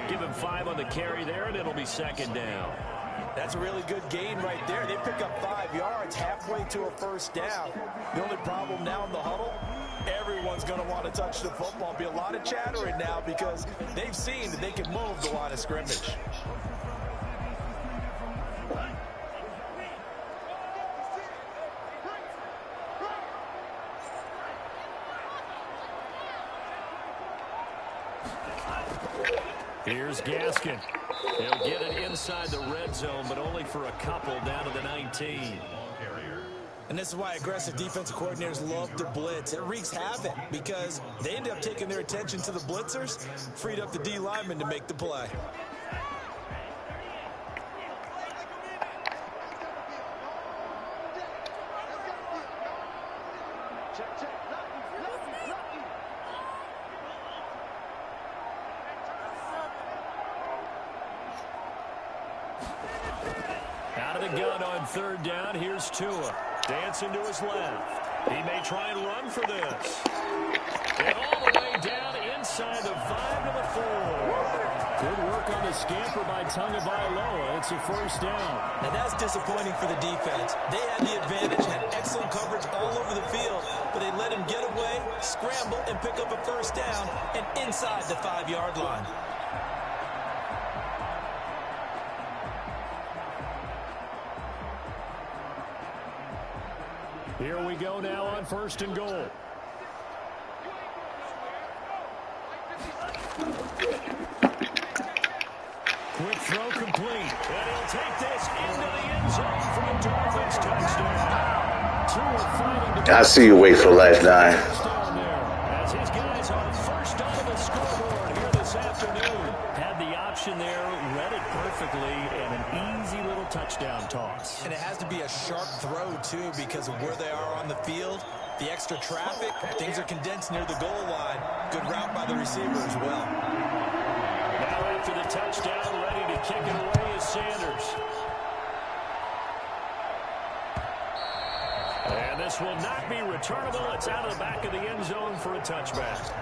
Give him 5 on the carry there, and it'll be second down. That's a really good gain right there. They pick up 5 yards halfway to a first down. The only problem now in the huddle, everyone's going to want to touch the football. Be a lot of chattering now because they've seen that they can move the line of scrimmage. Here's Gaskin. He'll get it inside the red zone, but only for a couple down to the 19. And this is why aggressive defensive coordinators love to blitz. It wreaks havoc because they end up taking their attention to the blitzers, freed up the D lineman to make the play. Out of the gun on third down, here's Tua. Dancing to his left. He may try and run for this. And all the way down inside the 5 to the 4. Good work on the scamper by Tagovailoa. It's a first down. And that's disappointing for the defense. They had the advantage, had excellent coverage all over the field, but they let him get away, scramble, and pick up a first down, and inside the 5-yard line. Here we go now on first and goal. Quick throw complete. And he'll take this into the end zone for a Dolphins touchdown. I see you wait for last nine. As his guys are first on the scoreboard here this afternoon. Had the option there, read it perfectly, and an easy little touchdown toss. And it has to be a sharp throw, too, because of where they are on the field. The extra traffic, things are condensed near the goal line. Good route by the receiver as well. Now after the touchdown, ready to kick it away is Sanders. And this will not be returnable. It's out of the back of the end zone for a touchback.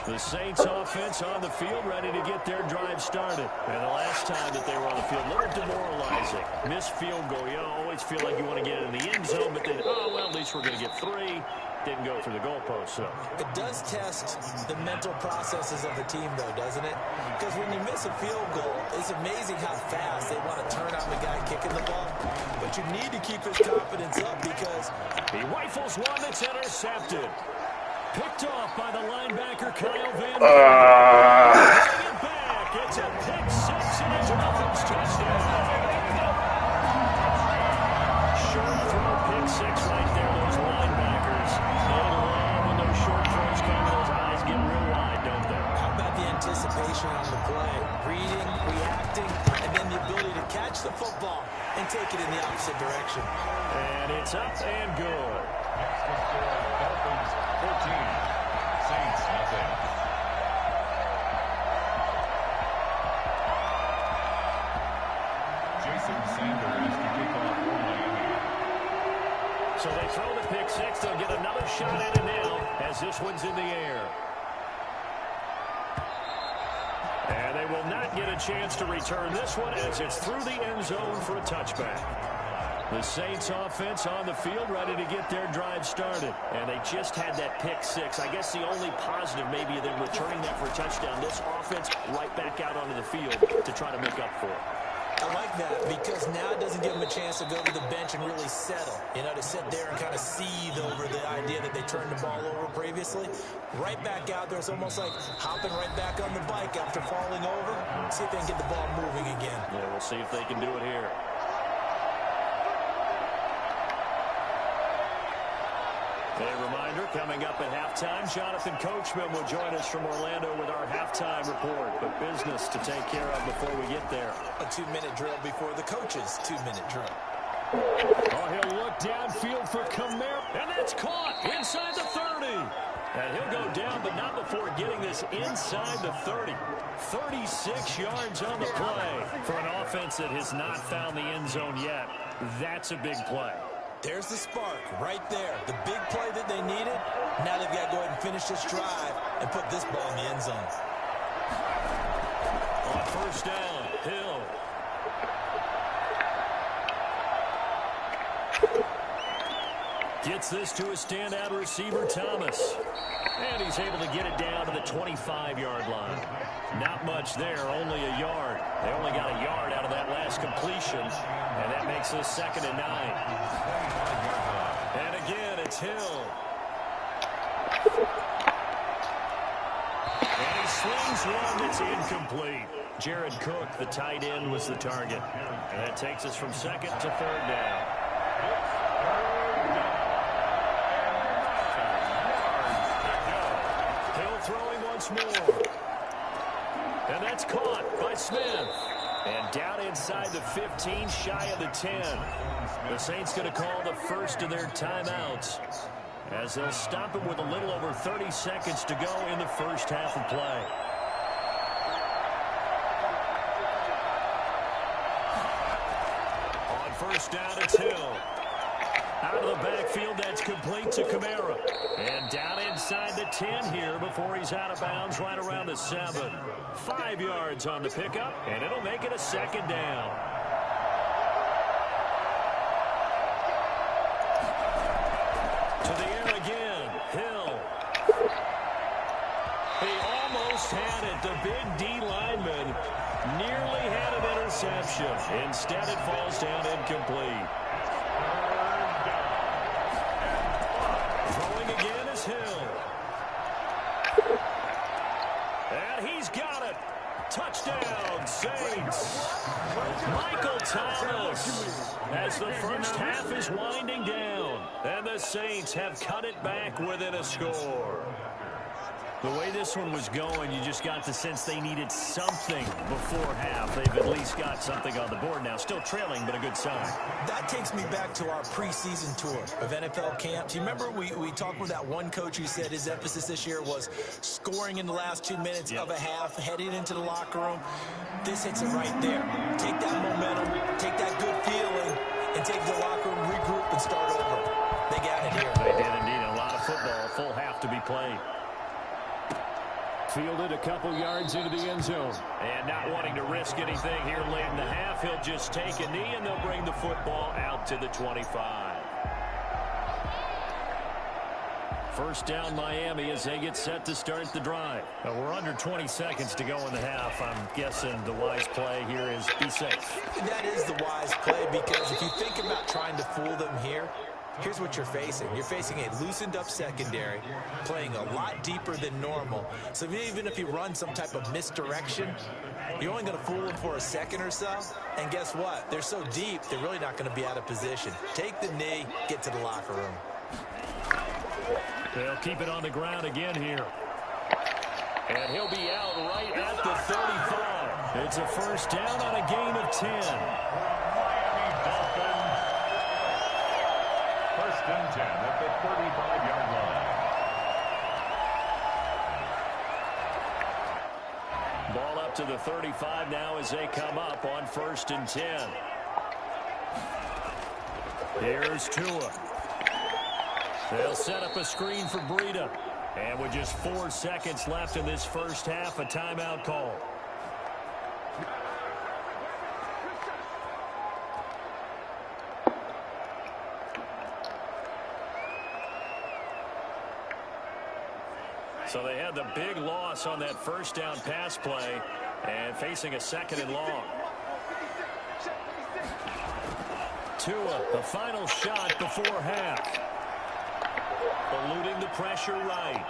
The Saints offense on the field, ready to get their drive started. And the last time that they were on the field, a little demoralizing. Missed field goal. You always feel like you want to get it in the end zone, but then, oh, well, at least we're going to get 3. Didn't go through the goalpost, so. It does test the mental processes of the team, though, doesn't it? Because when you miss a field goal, it's amazing how fast they want to turn on the guy kicking the ball. But you need to keep his confidence up because he rifles one that's intercepted. Picked off by the linebacker, Kyle Van Bring it back. It's a pick 6 and a Dolphins touchdown. Short throw, pick 6 right there. Those linebackers, they love when those short throws come. Those eyes get real wide, don't they? How about the anticipation on the play? Reading, reacting, and then the ability to catch the football and take it in the opposite direction. And it's up and good. Next is score Dolphins 14, Saints nothing. Jason Sanders to kick off for Miami. So they throw the pick 6. They'll get another shot at it now as this one's in the air. And they will not get a chance to return this one as it's through the end zone for a touchback. The Saints offense on the field ready to get their drive started. And they just had that pick 6. I guess the only positive maybe of them returning that for a touchdown. This offense right back out onto the field to try to make up for it. I like that because now it doesn't give them a chance to go to the bench and really settle. You know, to sit there and kind of seethe over the idea that they turned the ball over previously. Right back out there, it's almost like hopping right back on the bike after falling over. See if they can get the ball moving again. Yeah, we'll see if they can do it here. A reminder, coming up at halftime, Jonathan Coachman will join us from Orlando with our halftime report. But business to take care of before we get there. A 2-minute drill before the coach's 2-minute drill. Oh, he'll look downfield for Kamara. And that's caught inside the 30. And he'll go down, but not before getting this inside the 30. 36 yards on the play. For an offense that has not found the end zone yet, that's a big play. There's the spark right there. The big play that they needed. Now they've got to go ahead and finish this drive and put this ball in the end zone. On first down, Hill. Gets this to a standout receiver, Thomas. And he's able to get it down to the 25-yard line. Not much there, only a yard. They only got a yard out of that last completion, and that makes this 2nd and 9. And again, it's Hill. And he swings one that's incomplete. Jared Cook, the tight end, was the target. And that takes us from 2nd to 3rd down. Throwing once more. And that's caught by Smith. And down inside the 15, shy of the 10. The Saints going to call the first of their timeouts as they'll stop him with a little over 30 seconds to go in the first half of play. On first down, it's Hill. Out of the backfield, that's complete to Kamara. And down inside the 10 here before he's out of bounds right around the 7. 5 yards on the pickup, and it'll make it a 2nd down. To the air again, Hill. He almost had it. The big D lineman nearly had an interception. Instead, it falls down incomplete. Throwing again is Hill. And he's got it. Touchdown, Saints. Michael Thomas as the first half is winding down. And the Saints have cut it back within a score. The way this one was going, you just got the sense they needed something before half. They've at least got something on the board now. Still trailing, but a good sign. That takes me back to our preseason tour of NFL camps. You remember we talked with that one coach who said his emphasis this year was scoring in the last 2 minutes of a half, heading into the locker room. This hits it right there. Take that momentum, take that good feeling, and take the locker room, regroup, and start over. They got it here. They did indeed. A lot of football, a full half to be played. Fielded a couple yards into the end zone. And not wanting to risk anything here late in the half, he'll just take a knee, and they'll bring the football out to the 25. First down, Miami, as they get set to start the drive. We're under 20 seconds to go in the half. I'm guessing the wise play here is be safe. That is the wise play, because if you think about trying to fool them here, here's what you're facing. You're facing a loosened-up secondary, playing a lot deeper than normal. So even if you run some type of misdirection, you're only going to fool them for a second or so. And guess what? They're so deep, they're really not going to be out of position. Take the knee, get to the locker room. They'll keep it on the ground again here. And he'll be out right at the 35. It's a first down on a gain of 10. Miami Dolphins. First and 10 at the 35-yard line. Ball up to the 35 now as they come up on first and 10. Here's Tua. They'll set up a screen for Breida. And with just 4 seconds left in this first half, a timeout call. So they had the big loss on that first down pass play and facing a second and long. Tua, the final shot before half. Eluding the pressure right.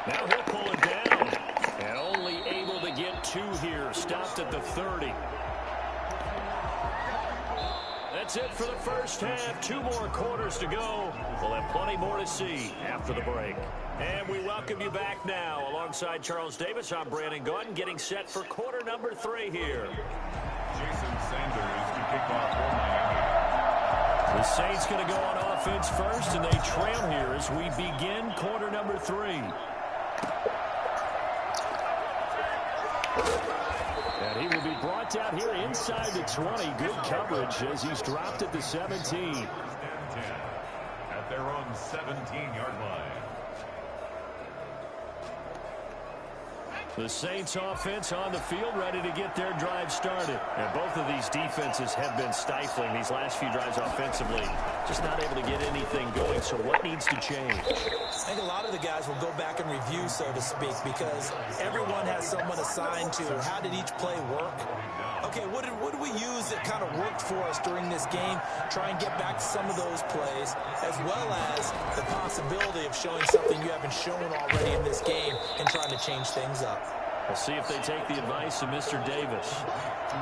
Now he'll pull it down. And only able to get 2 here. Stopped at the 30. That's it for the first half. 2 more quarters to go. We'll have plenty more to see after the break. And we welcome you back now. Alongside Charles Davis, I'm Brandon Gordon, getting set for quarter number 3 here. Jason Sanders to kick off for Miami. The Saints going to go on offense first, and they trail here as we begin quarter number 3. And he will be brought down here inside the 20. Good coverage as he's dropped at the 17. First and 10 at their own 17-yard line. The Saints offense on the field, ready to get their drive started. And both of these defenses have been stifling these last few drives offensively. Just not able to get anything going, so what needs to change? I think a lot of the guys will go back and review, so to speak, because everyone has someone assigned to how did each play work. Okay, what did we use that kind of worked for us during this game? Try and get back to some of those plays, as well as the possibility of showing something you haven't shown already in this game and trying to change things up. We'll see if they take the advice of Mr. Davis.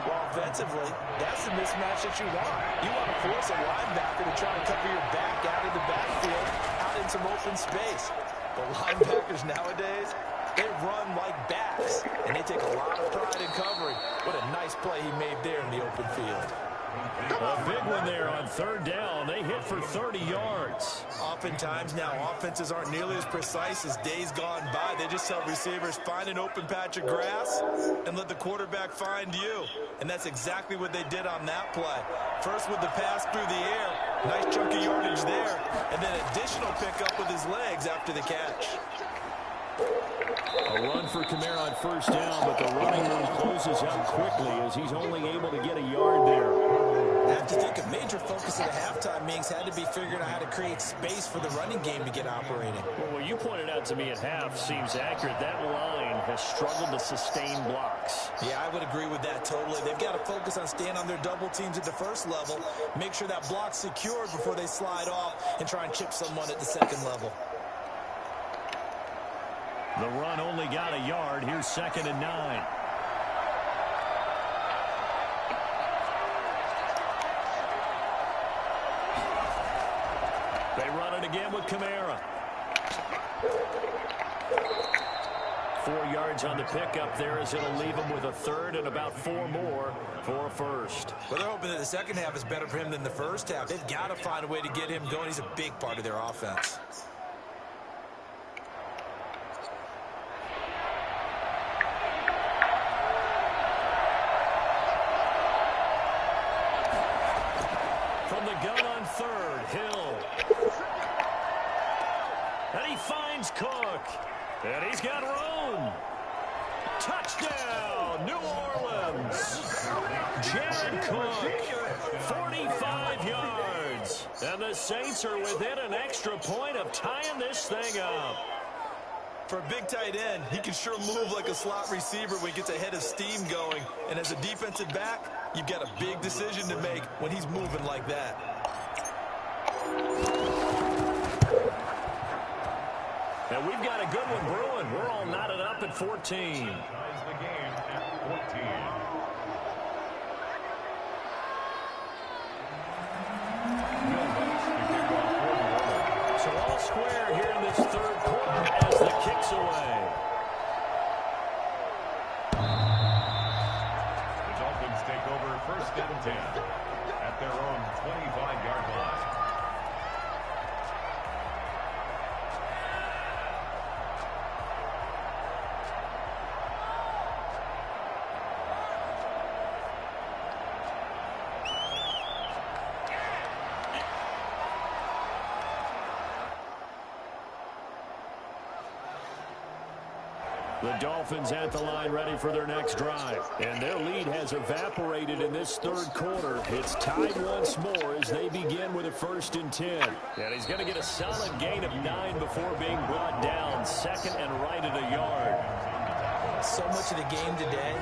Well, offensively, that's the mismatch that you want. You want to force a linebacker to try and cover your back out of the backfield, out in some open space. But linebackers nowadays, they run like backs, and they take a lot of pride in covering. What a nice play he made there in the open field. A big one there on third down. They hit for 30 yards. Oftentimes now, offenses aren't nearly as precise as days gone by. They just tell receivers, find an open patch of grass and let the quarterback find you. And that's exactly what they did on that play. First with the pass through the air, nice chunk of yardage there, and then additional pickup with his legs after the catch. A run for Kamara on first down, but the running room closes out quickly as he's only able to get a yard there. I have to think a major focus of the halftime meetings had to be figuring out how to create space for the running game to get operating. Well, what you pointed out to me at half seems accurate. That line has struggled to sustain blocks. Yeah, I would agree with that totally. They've got to focus on staying on their double teams at the first level, make sure that block's secured before they slide off and try and chip someone at the second level. The run only got a yard. Here's 2nd and 9. They run it again with Kamara. 4 yards on the pickup there as it'll leave him with a third and about 4 more for a first. Well, they're hoping that the second half is better for him than the first half. They've got to find a way to get him going. He's a big part of their offense. From the gun on third, Hill. And he finds Cook. And he's got room. Touchdown, New Orleans. Jared Cook, 45 yards. And the Saints are within an extra point of tying this thing up. For a big tight end, he can sure move like a slot receiver when he gets a head of steam going. And as a defensive back, you've got a big decision to make when he's moving like that. And we've got a good one brewing. We're all knotted up at 14. Ties the game at 14. So all square here in this third quarter as the kick's away. The Dolphins take over first and 10 at their own 25-yard line. The Dolphins at the line ready for their next drive. And their lead has evaporated in this third quarter. It's tied once more as they begin with a 1st and 10. And he's going to get a solid gain of 9 before being brought down. 2nd and right at a yard. So much of the game today,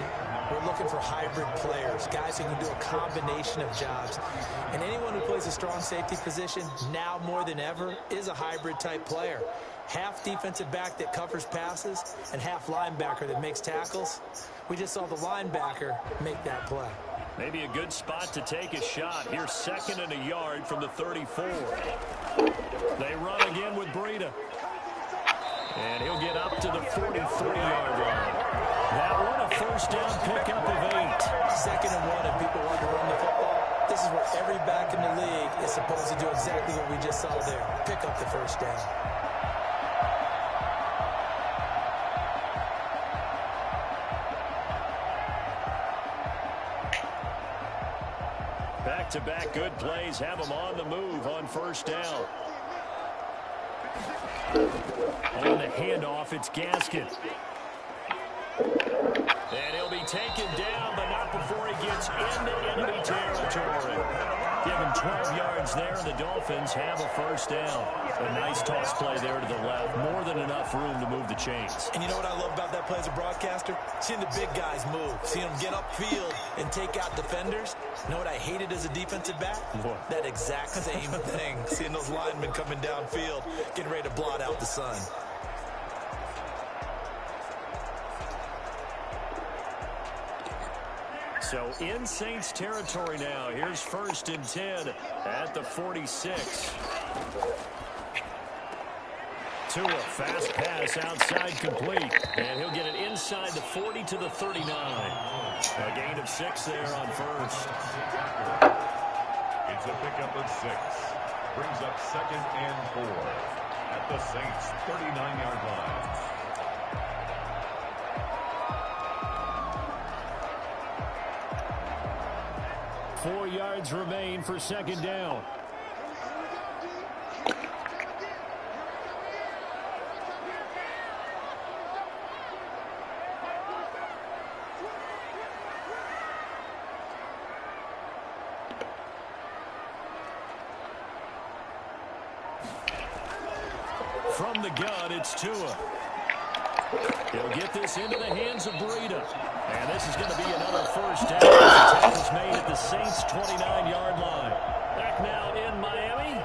we're looking for hybrid players, guys who can do a combination of jobs. And anyone who plays a strong safety position, now more than ever, is a hybrid type player. Half defensive back that covers passes and half linebacker that makes tackles. We just saw the linebacker make that play. Maybe a good spot to take a shot. Here's 2nd and a yard from the 34. They run again with Breida. And he'll get up to the 43-yard line. That one a 1st down pickup of 8. 2nd and 1 if people want to run the football. This is where every back in the league is supposed to do exactly what we just saw there. Pick up the 1st down. Back-to-back good plays have them on the move on 1st down. On the handoff, it's Gaskin. And he'll be taken down, but not before he gets into enemy territory. Give him 12 yards there, and the Dolphins have a 1st down. A nice toss play there to the left. More than enough room to move the chains. And you know what I love about that play as a broadcaster? Seeing the big guys move. Seeing them get upfield and take out defenders. You know what I hated as a defensive back? What? That exact same thing. Seeing those linemen coming downfield, getting ready to blot out the sun. So in Saints territory now. Here's 1st and 10 at the 46. Tua, fast pass outside complete. And he'll get it inside the 40 to the 39. A gain of 6 there on 1st. It's a pickup of 6. Brings up 2nd and 4 at the Saints' 39-yard line. Four yards remain for 2nd down. From the gun, it's Tua. He'll get this into the hands of Breida. And this is going to be another 1st down. The tackle's made at the Saints' 29-yard line. Back now in Miami.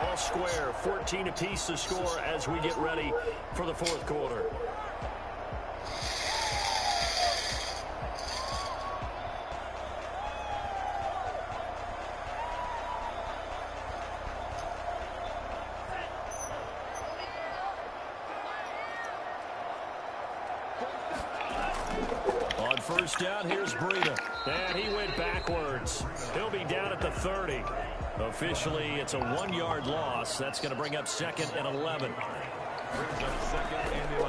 All square, 14 apiece to score as we get ready for the 4th quarter. On 1st down, here's Breida. And he went backwards. He'll be down at the 30. Officially, it's a 1-yard loss. That's going to bring up 2nd and 11.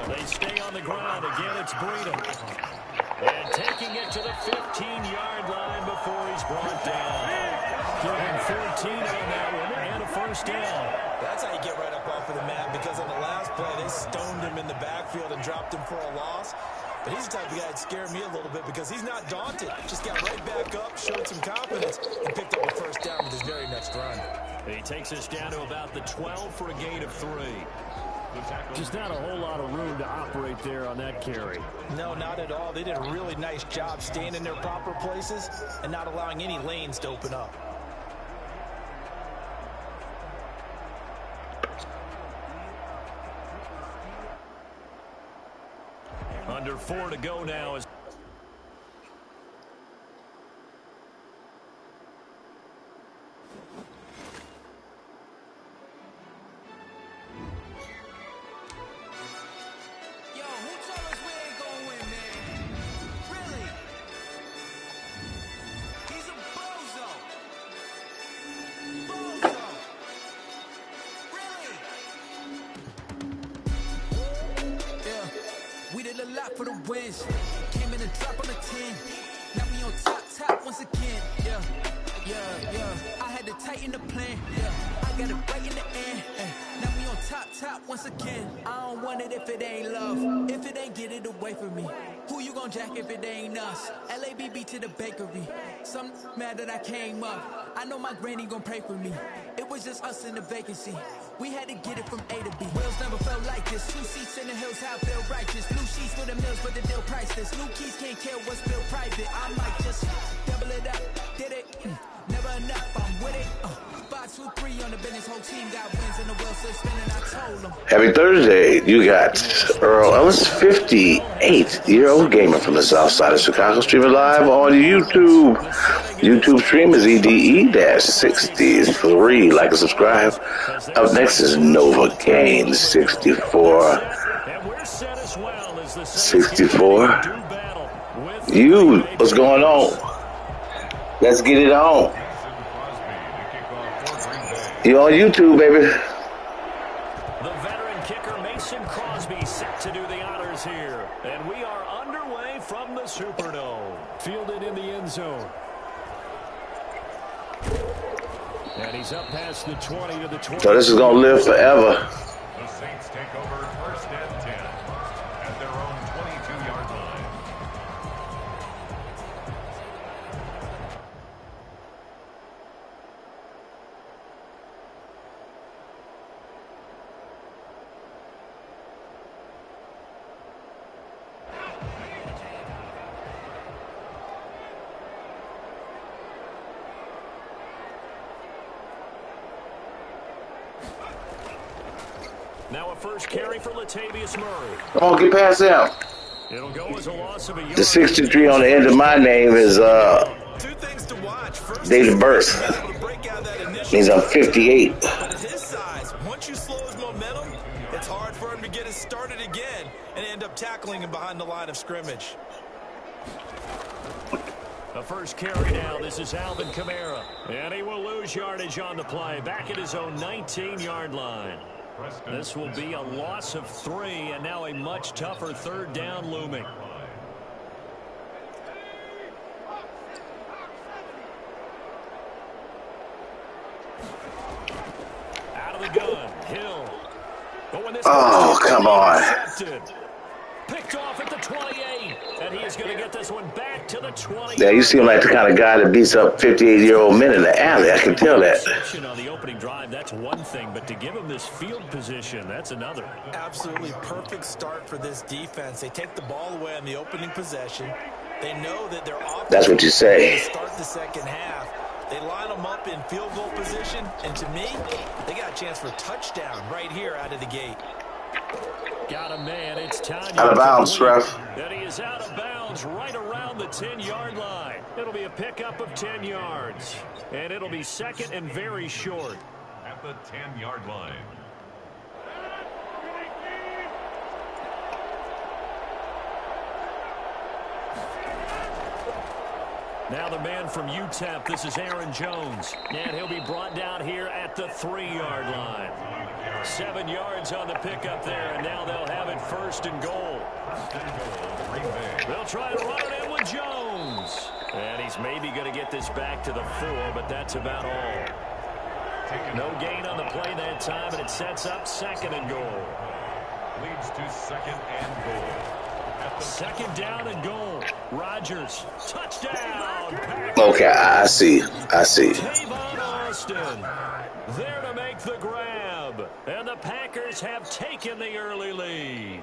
They stay on the ground. Again, it's Breida. And taking it to the 15-yard line before he's brought down. Give him 14 on that one and a 1st down. That's how you get right up off of the mat, because on the last play, they stoned him in the backfield and dropped him for a loss. But he's the type of guy that scared me a little bit because he's not daunted. Just got right back up, showed some confidence, and picked up a first down with his very next run. He takes us down to about the 12 for a gain of 3. Just not a whole lot of room to operate there on that carry. No, not at all. They did a really nice job staying in their proper places and not allowing any lanes to open up. Under 4 to go now. For the wins, came in and drop on the 10. Now we on top once again. Yeah. I had to tighten the plan. Yeah, I got it right in the end. Now we on top once again. I don't want it if it ain't love. If it ain't, get it away from me. Who you gon' jack if it ain't us? LABB to the bakery. Some mad that I came up. I know my granny gon' pray for me. It was just us in the vacancy. We had to get it from A to B. Wheels never felt like this. 2 seats in the hills, how I feel righteous. Blue sheets for the mills, but the deal priceless. New keys can't care what's built private. I might just double it up. Did it? Never enough. I'm with it. 5, 2, 3 on the business. Whole team got wins and the wheels still spinning. I told them. Happy Thursday. You got Earl Ellis, 58-year-old gamer from the south side of Chicago, streaming live on YouTube. YouTube stream is EDE-63. Like and subscribe. Up next is Nova Gain 64. 64. You, what's going on? Let's get it on. You on YouTube, baby. The veteran kicker Mason Crosby set to do the honors here. And we are underway from the Superdome. Fielded in the end zone. And he's up past the 20 to the 20. So this is going to live forever. The Saints take over first and 10 at their own 22-yard line. Now a first carry for Latavius Murray. Come on, get past him. It'll go as a loss of a yard. The 63 on the end of my name is Two things to watch. First, date of birth. Means I'm 58. But at his size, once you slow his momentum, it's hard for him to get it started again and end up tackling him behind the line of scrimmage. The first carry now. This is Alvin Kamara. And he will lose yardage on the play. Back at his own 19-yard line. This will be a loss of 3, and now a much tougher third down looming. Out of the gun, Hill. Oh, come on. Picked off at the 28, and he is going to get this one back to the 20. Yeah, you seem like the kind of guy that beats up 58-year-old men in the alley. I can tell that. On the opening drive, that's one thing, but to give him this field position, that's another. Absolutely perfect start for this defense. They take the ball away on the opening possession. They know that their offense That's what you say. start the second half. They line them up in field goal position, and to me, they got a chance for a touchdown right here out of the gate. Got a man. It's Tanya. Out of bounds, Ref. And he is out of bounds right around the 10-yard line. It'll be a pickup of 10 yards. And it'll be second and very short. At the 10-yard line. Now the man from UTEP, this is Aaron Jones. And he'll be brought down here at the 3-yard line. 7 yards on the pickup there, and now they'll have it first and goal. They'll try to run it in with Jones. And he's maybe going to get this back to the 4, but that's about all. No gain on the play that time, and it sets up second and goal. Leads to second and goal. Second down and goal. Rodgers, touchdown. Okay, I see. Tavon Austin there to make the grab. And the Packers have taken the early lead.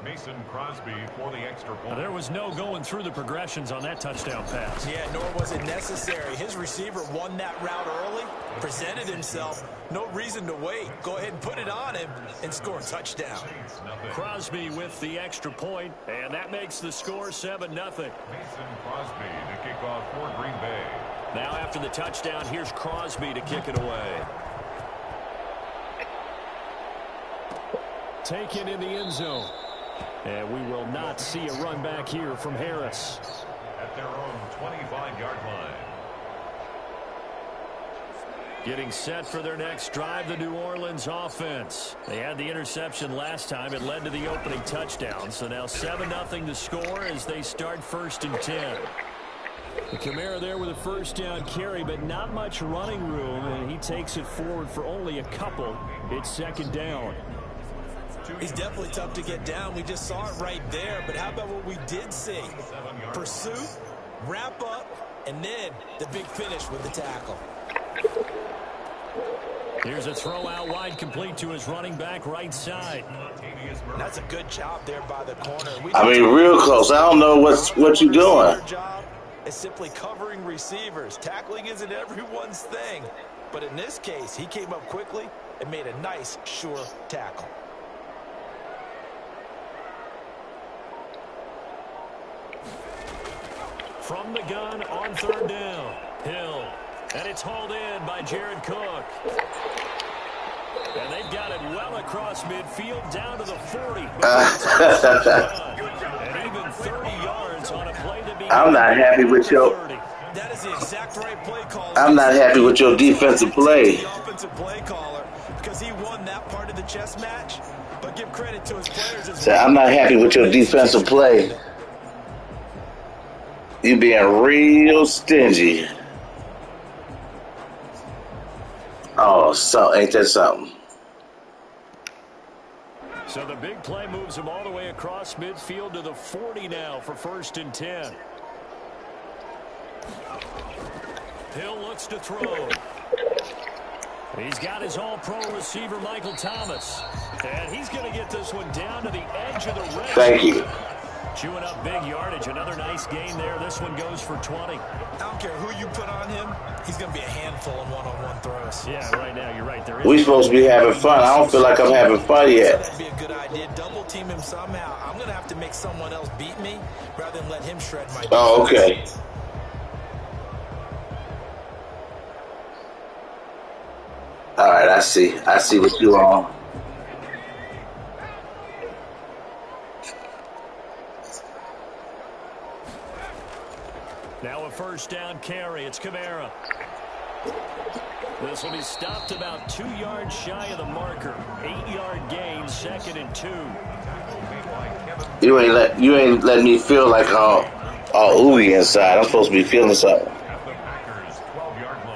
Mason Crosby for the extra point. There was no going through the progressions on that touchdown pass. Yeah, nor was it necessary. His receiver won that route early, presented himself. No reason to wait. Go ahead and put it on him and score a touchdown. Crosby with the extra point, and that makes the score 7-0. Mason Crosby to kick off for Green Bay. Now after the touchdown, here's Crosby to kick it away. Taken in the end zone. And we will not see a run back here from Harris. At their own 25-yard line. Getting set for their next drive, the New Orleans offense. They had the interception last time. It led to the opening touchdown. So now 7-0 to score as they start 1st and 10. The Kamara there with a first down carry, but not much running room, and he takes it forward for only a couple. It's 2nd down. He's definitely tough to get down. We just saw it right there. But how about what we did see? Pursuit, wrap up, and then the big finish with the tackle. Here's a throw out wide, complete to his running back right side. That's a good job there by the corner. I mean, real close. I don't know what you're doing. Their job is simply covering receivers. Tackling isn't everyone's thing. But in this case, he came up quickly and made a nice, sure tackle. From the gun on 3rd down. Hill. And it's hauled in by Jared Cook. And they've got it well across midfield down to the 40. And even 30 yards on a play that began. I'm not happy with your. That is the exact right play call. I'm not happy with your defensive play. The offensive play caller, because he won that part of the chess match. But give credit to his players as well. I'm not happy with your defensive play. You being real stingy. Oh, so ain't that something? So the big play moves him all the way across midfield to the 40 now for 1st and 10. Hill looks to throw. He's got his all-pro receiver, Michael Thomas. And he's going to get this one down to the edge of the red. Thank you. Chewing up big yardage. Another nice gain there. This one goes for 20. I don't care who you put on him. He's going to be a handful in one-on-one throws. Yeah, right now you're right. We're supposed to be having fun. I don't feel like I'm having fun yet. That'd be a good idea. Double team him somehow. I'm going to have to make someone else beat me rather than let him shred my defense. Oh, okay. All right, I see what you're on. Now a 1st down carry. It's Kamara. This will be stopped about 2 yards shy of the marker. 8-yard gain, 2nd and 2. You ain't letting me feel like all ooey inside. I'm supposed to be feeling something. At the Packers' 12-yard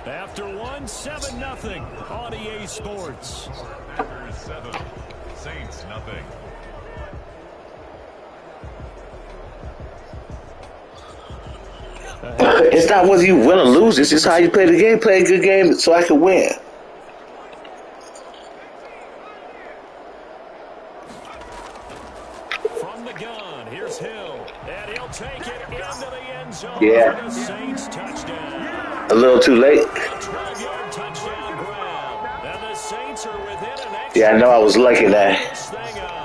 line. After 7-0 on EA Sports. Packers 7, Saints nothing. It's not whether you win or lose. It's just how you play the game. Play a good game so I can win. From the gun, here's Hill. And he'll take it into the end zone Yeah. for the Saints touchdown. A little too late. A 12-yard touchdown grab. And the Saints are within an extra. Yeah, I know I was liking that. This thing up.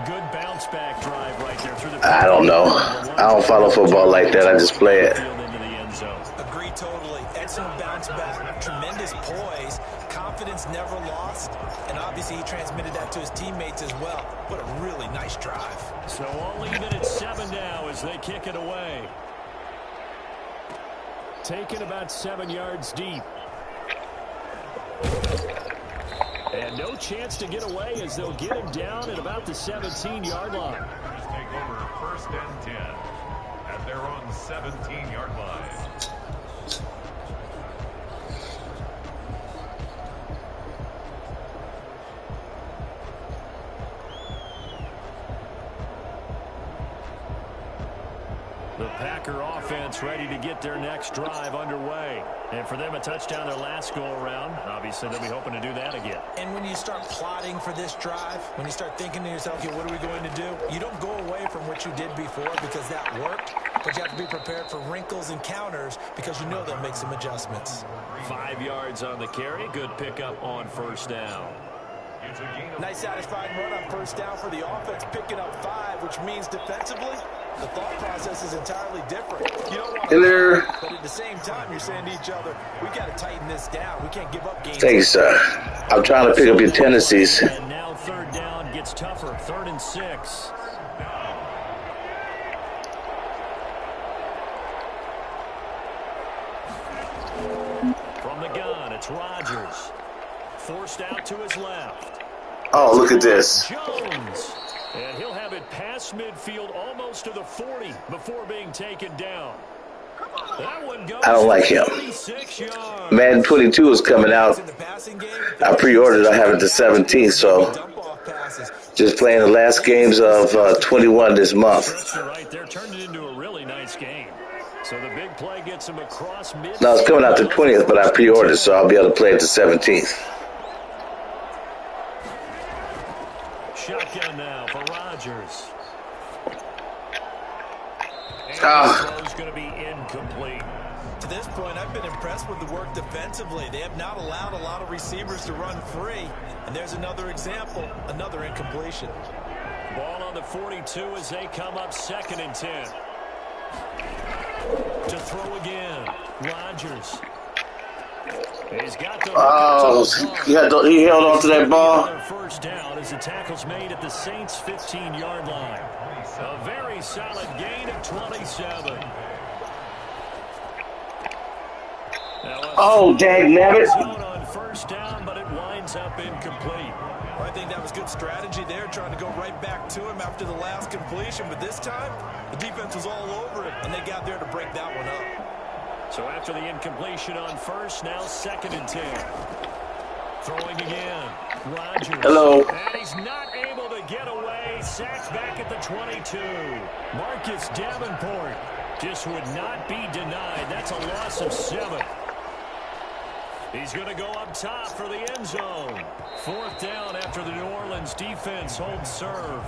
Good bounce back drive right there through the. I don't know. I don't follow football like that. I just play it. Agree totally. Excellent bounce back. Tremendous poise. Confidence never lost. And obviously he transmitted that to his teammates as well. What a really nice drive. So all even at 7 now as they kick it away. Taken about 7 yards deep. And no chance to get away as they'll get him down at about the 17-yard line. Packers take over 1st and 10 at their own 17-yard line. Packer offense ready to get their next drive underway. And for them, a touchdown their last go-around. Obviously, they'll be hoping to do that again. And when you start plotting for this drive, when you start thinking to yourself, okay, what are we going to do? You don't go away from what you did before because that worked, but you have to be prepared for wrinkles and counters because you know they'll make some adjustments. 5 yards on the carry. Good pickup on first down. Nice satisfying run on first down for the offense, picking up 5, which means defensively, the thought process is entirely different. You don't want to, but at the same time, you're saying to each other, we got to tighten this down. We can't give up games. Thank you, sir. I'm trying to pick up your tendencies. And now third down gets tougher. 3rd and 6. From the gun, it's Rodgers. Forced out to his left. Oh, look at this. Jones. And he'll have it past midfield almost to the 40 before being taken down. That one goes. I don't like him. Madden 22 is coming out. I pre-ordered. I have it the 17th, so just playing the last games of 21 this month. Right there, turned it into a really nice game. So the big play gets him across mid. No, it's coming out the 20th, but I pre-ordered, so I'll be able to play it the 17th. Shotgun now for Rodgers. Throw's going to be incomplete. To this point, I've been impressed with the work defensively. They have not allowed a lot of receivers to run free. And there's another example, another incompletion. Ball on the 42 as they come up 2nd and 10. To throw again, Rodgers. He's got the he held on to that ball. First down as the tackle's made at the Saints' 15-yard line. A very solid gain of 27. Oh, dang nabbit. On first down, but it winds up incomplete. I think that was good strategy there, trying to go right back to him after the last completion. But this time, the defense was all over it, and they got there to break that one up. So after the incompletion on first, now 2nd and 10. Throwing again. Rodgers. Hello. And he's not able to get away. Sacked back at the 22. Marcus Davenport just would not be denied. That's a loss of 7. He's going to go up top for the end zone. 4th down after the New Orleans defense holds serve.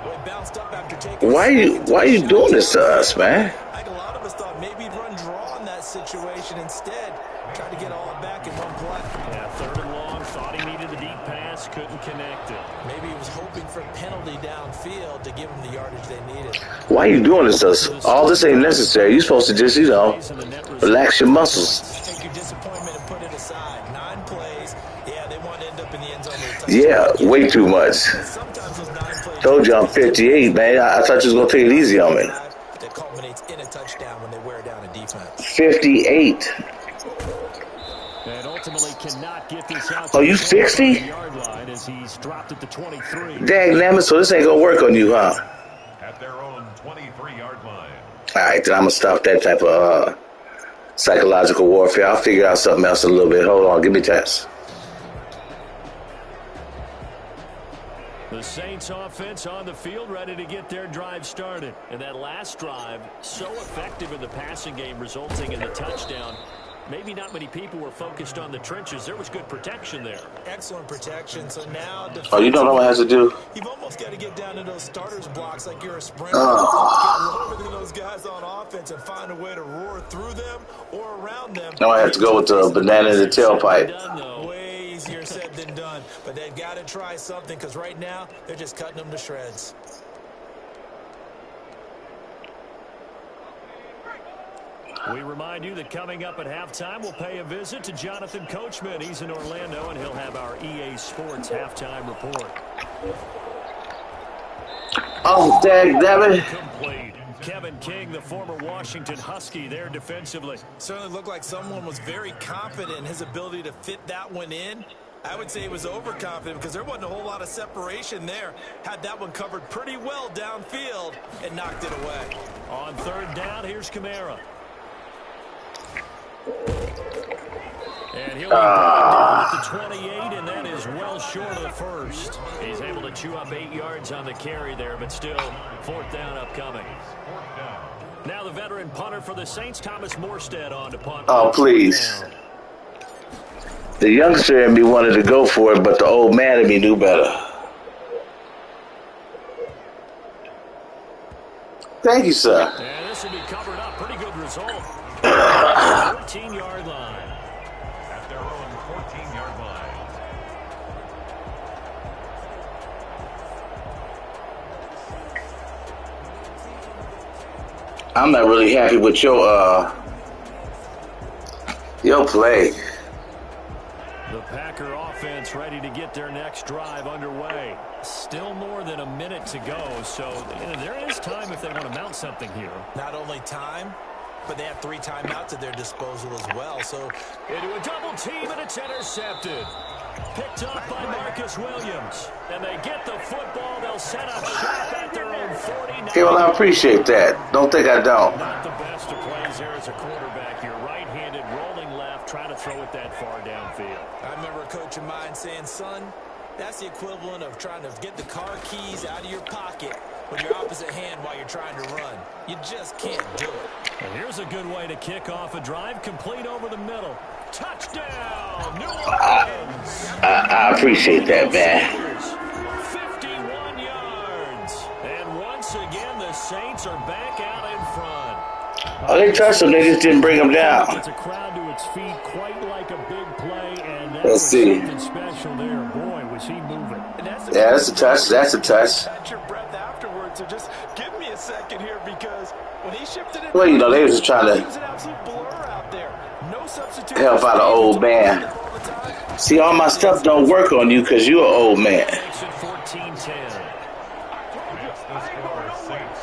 Well, bounced up after taking. Why are you doing this to us, man? I think a lot of us thought maybe he'd run draw in that situation. Instead, tried to get all back in one play. Yeah, 3rd and long. Thought he needed the deep pass. Couldn't connect it. Maybe he was hoping for a penalty downfield to give him the yardage they needed. Why are you doing this to us? All this ain't necessary. You're supposed to just, relax your muscles. Take your disappointment and put it aside. 9 plays. Yeah, they want to end up in the end zone with a touchdown. Yeah, way too much. Sometimes those 9 plays. Told you I'm 58, man. I thought you was going to take it easy on me. That culminates in a touchdown when they wear down a defense. 58. And ultimately cannot get this out. Oh, you 60? Yard line as he's dropped at the 23. Dang, nabbit, so this ain't going to work on you, huh? At their own 23-yard line. All right, then I'm going to stop that type of psychological warfare. I'll figure out something else in a little bit. Hold on, give me a chance. The Saints offense on the field ready to get their drive started. And that last drive, so effective in the passing game, resulting in the touchdown. Maybe not many people were focused on the trenches. There was good protection there. Excellent protection. So now, oh, you don't know what has to do? You've almost got to get down to those starters blocks like you're a sprinter. Get lower than those guys on offense and find a way to roar through them or around them. Now I have to go with the banana in the tailpipe. Way easier said than done. But they've got to try something because right now they're just cutting them to shreds. We remind you that coming up at halftime, we'll pay a visit to Jonathan Coachman. He's in Orlando, and he'll have our EA Sports halftime report. Oh, dang, damn it. Complete. Kevin King, the former Washington Husky, there defensively. Certainly looked like someone was very confident in his ability to fit that one in. I would say he was overconfident because there wasn't a whole lot of separation there. Had that one covered pretty well downfield and knocked it away. On 3rd down, here's Kamara. And he'll be down at the 28, and that is well short of the first. He's able to chew up 8 yards on the carry there, but still 4th down upcoming. Now the veteran punter for the Saints, Thomas Morstead, on to punt. Oh, please. The youngster in me wanted to go for it, but the old man in me knew better. Thank you, sir. And this will be covered up. Pretty good result. 14-yard line. At their own 14-yard line. I'm not really happy with your play. The Packer offense ready to get their next drive underway. Still more than a minute to go, so there is time if they want to mount something here. Not only time, but they have 3 timeouts at their disposal as well. So into a double team, and it's intercepted. Picked up by Marcus Williams. And they get the football. They'll set up shop at their own 40. Okay, well, I appreciate that. Don't think I don't. Not the best of plays there as a quarterback. You're right-handed, rolling left, trying to throw it that far downfield. I remember a coach of mine saying, son, that's the equivalent of trying to get the car keys out of your pocket with your opposite hand while you're trying to run. You just can't do it. And here's a good way to kick off a drive, complete over the middle. Touchdown, New Orleans! I appreciate that, man. 51 yards. And once again, the Saints are back out in front. Oh, they touched him. They just didn't bring him down. It's a crowd to its feet, quite like a big play, and that Let's was see. something special there. Boy, was he moving. Yeah, that's a touch. That's a touch. Catch your breath afterwards, so just give me a second here because when he shifted it, Well, you know, they was just trying it to was an absolute blur out there. No substitute. help out an old man. See, all my stuff don't work on you because you're an old man. Makes it 14-10. Makes the score Saints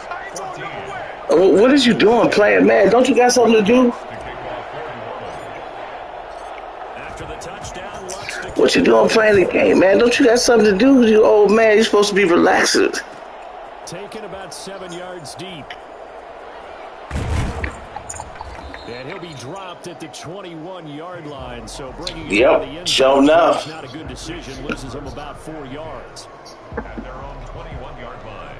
14. What is you doing playing, man? Don't you got something to do? To kick off 41. After the touchdown, Lutz to What you doing playing the game, man? Don't you got something to do, you old man? You're supposed to be relaxing. taken about 7 yards deep. And he'll be dropped at the 21-yard line. So bringing him to the end sure enough. not a good decision. Loses him about 4 yards. At their own 21-yard line.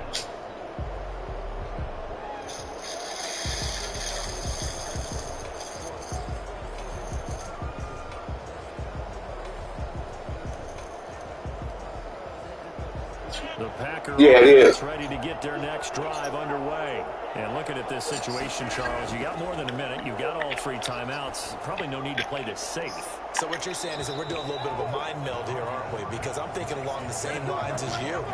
The Packer it is. ready to get their next drive underway. And looking at this situation, Charles, you got more than a minute. You've got all 3 timeouts. Probably no need to play this safe. So what you're saying is that we're doing a little bit of a mind meld here, aren't we? Because I'm thinking along the same lines as you.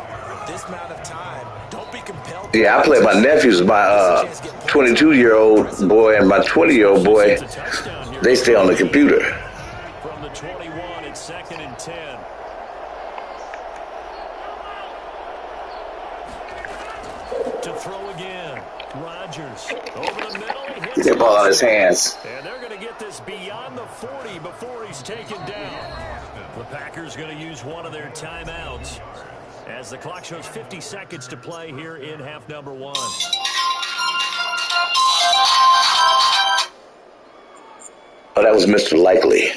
This amount of time, don't be compelled. Yeah, I play my nephews, my 22-year-old boy and my 20-year-old boy. They stay on the computer. From the 21, it's 2nd and 10. To throw again. Rodgers over the middle. He hits Get that ball out of his hands. And they're going to get this beyond the 40 before he's taken down. The Packers going to use one of their timeouts as the clock shows 50 seconds to play here in half number 1. Oh, that was Mr. Likely.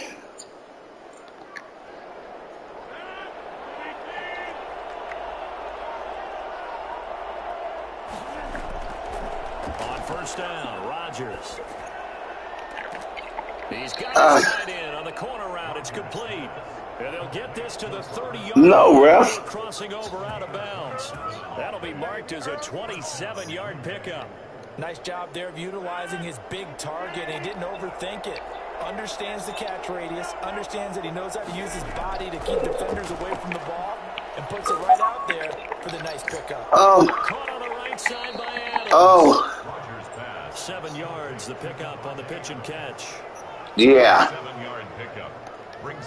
On first down, Rodgers. He's got it right in on the corner route. It's complete. And they'll get this to the 30-yard line. No, ref. Crossing over out of bounds. That'll be marked as a 27-yard pickup. Nice job there of utilizing his big target. He didn't overthink it. Understands the catch radius. Understands that he knows how to use his body to keep defenders away from the ball. And puts it right out there for the nice pickup. Caught on the right side by Adams. 7 yards, the pickup on the pitch and catch. Yeah. 7-yard pickup.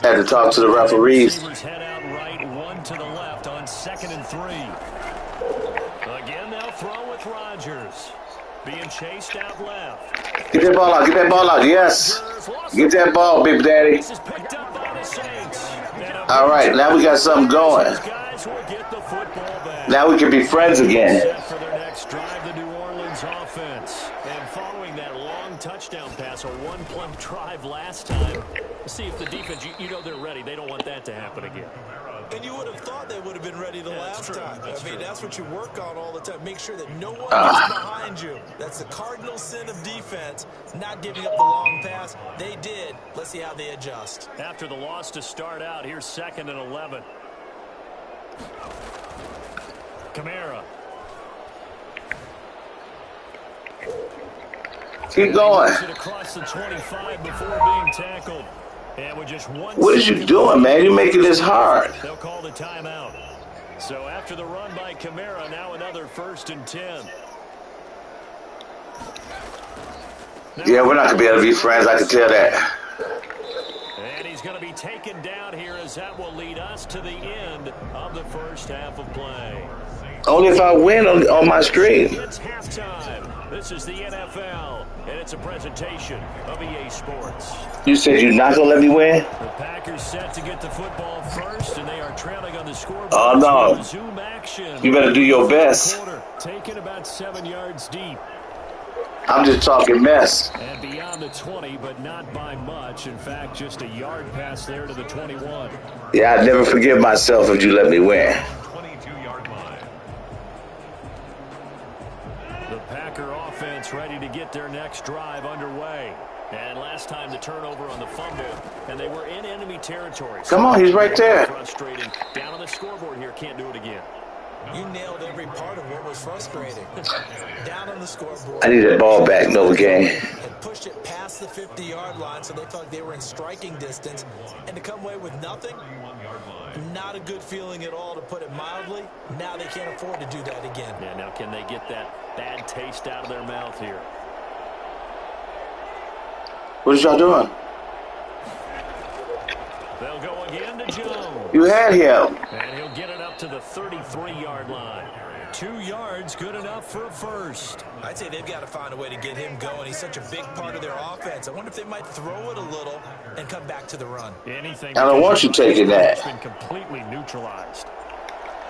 Had to talk to the referees. Receivers head out right, 1 to the left on 2nd and 3. Again, they'll throw with Rodgers. Being chased out left. Get that ball out. Get that ball out. Yes. Get that ball, Big Daddy. This is picked up by the Saints. All right, now we got something going. Guys will get the football back. Now we can be friends again. Set for their next drive, the New Orleans offense. And following that long touchdown pass, a 1-play drive last time, see if the defense, you know they're ready. They don't want that to happen again. And you would have thought they would have been ready the last time. I mean, that's what you work on all the time. Make sure that no one gets behind you. That's the cardinal sin of defense, not giving up the long pass. They did. Let's see how they adjust. After the loss to start out, here's 2nd and 11. Kamara. Keep going. Across the 25 before being tackled. And with just one what is you doing, man? You're making this hard. They'll call the timeout. So after the run by Kamara, now another 1st and 10. Yeah, we're not going to be able to be friends. I can tell that. And he's going to be taken down here as that will lead us to the end of the first half of play. Only if I win on my stream. It's halftime. This is the NFL, and it's a presentation of EA Sports. You said you're not going to let me win? The Packers set to get the football first, and they are trailing on the scoreboard. Oh, no. Zoom action. You better do your best. Taken about 7 yards deep. I'm just talking mess. And beyond the 20, but not by much. In fact, just a yard pass there to the 21. Yeah, I'd never forgive myself if you let me win. 22-yard line. The Packer offense ready to get their next drive underway. And last time the turnover on the fumble, and they were in enemy territory. Come on, he's right there. Frustrating. Down on the scoreboard here, can't do it again. You nailed every part of what was frustrating. Down on the scoreboard. I need that ball back, no game. And pushed it past the 50-yard line, so they felt like they were in striking distance. And to come away with nothing, not a good feeling at all, to put it mildly. Now they can't afford to do that again. Yeah, now can they get that bad taste out of their mouth here? What is y'all doing? They'll go again to Jones. You had him. And he'll get it up to the 33-yard line. 2 yards, good enough for a first. I'd say they've got to find a way to get him going. He's such a big part of their offense. I wonder if they might throw it a little and come back to the run. Anything. I don't want you taking that. It's been completely neutralized.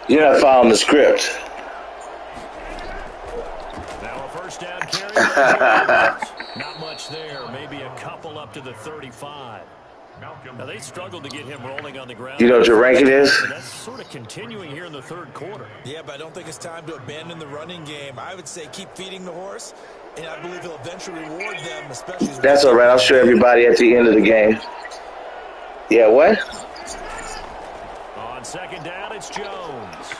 You're not following the script. Now a first down carry. Not much there. Maybe a couple up to the 35. Now they struggled to get him rolling on the ground. You know what your ranking is? That's sort of continuing here in the third quarter. Yeah, but I don't think it's time to abandon the running game. I would say keep feeding the horse, and I believe he'll eventually reward them, especially. That's all right. I'll show everybody at the end of the game. Yeah, what? On second down, it's Jones.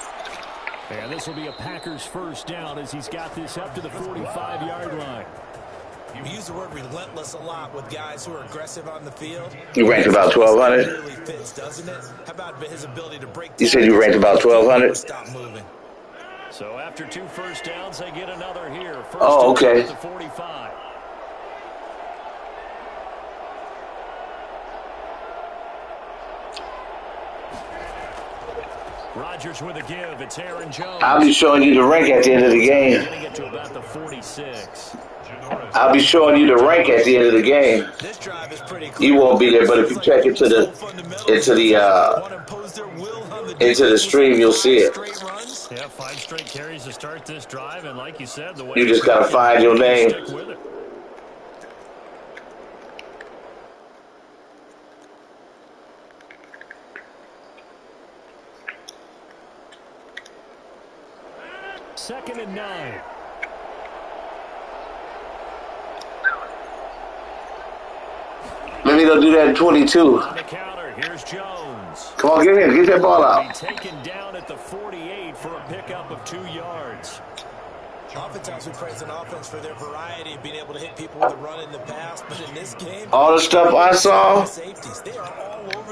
And this will be a Packers first down as he's got this up to the 45-yard line. We use the word relentless a lot with guys who are aggressive on the field. You ranked about 1,200? Really fits, doesn't it? How about his ability to break down? You said you ranked about 1,200? Stop moving. So after 2 first downs, they get another here. First oh, okay. At the 45. Rodgers with a give. It's Aaron Jones. I'll be showing you the rank at the end of the game. Getting it to about the 46. I'll be showing you the rank at the end of the game. This drive is pretty clear. You won't be there, but if you check into the stream, you'll see it. Yeah, 5 straight carries to start this drive, and like you said, the way you just gotta find your name. Stick with it. Second and 9. Let me go do that in 22. On the counter, here's Jones. Come on, get in. Get that ball out. Taken down at the 48 for a pickup of 2 yards. Oftentimes we praise an offense for their variety of being able to hit people with a run in the past, but in this game, all the stuff I saw,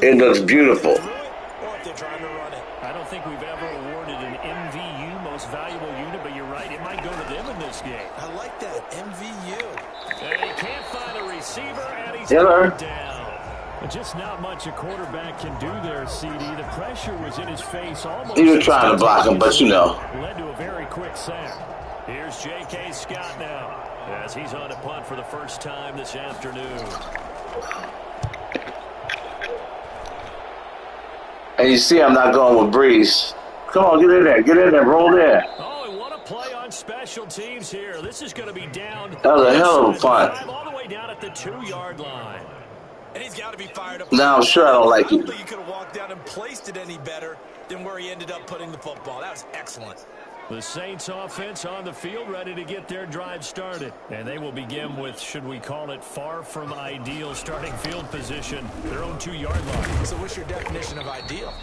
it looks beautiful. Or if they're trying to run it. I don't think we've ever awarded an MVU, most valuable unit, but you're right, it might go to them in this game. I like that, MVU. And he can't find a receiver, and he's down. But just not much a quarterback can do there, CD. The pressure was in his face almost. He was trying to block him, but you know. Led to a very quick sack. Here's J.K. Scott now, as he's on a punt for the first time this afternoon. And you see I'm not going with Breeze. Come on, get in there. Get in there. Roll there. Oh, and what a play on special teams here. This is going to be down. That was a hell of a punt. All the way down at the 2-yard line. And he's got to be fired up. Now I'm sure I don't like I don't it. think he could have walked down and placed it any better than where he ended up putting the football. That was excellent. The Saints offense on the field ready to get their drive started. And they will begin with, should we call it, far from ideal starting field position, their own 2-yard line. So what's your definition of ideal?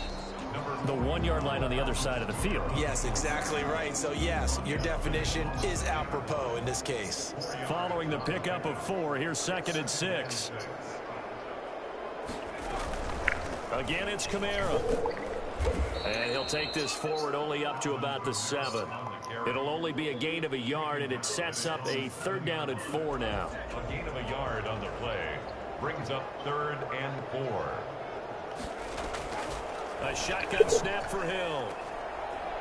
The 1-yard line on the other side of the field. Yes, exactly right. So, yes, your definition is apropos in this case. Following the pickup of 4, here's 2nd and 6. Again, it's Kamara. And he'll take this forward only up to about the 7. It'll only be a gain of a yard, and it sets up a 3rd down and 4 now. A gain of a yard on the play brings up 3rd and 4. A shotgun snap for Hill.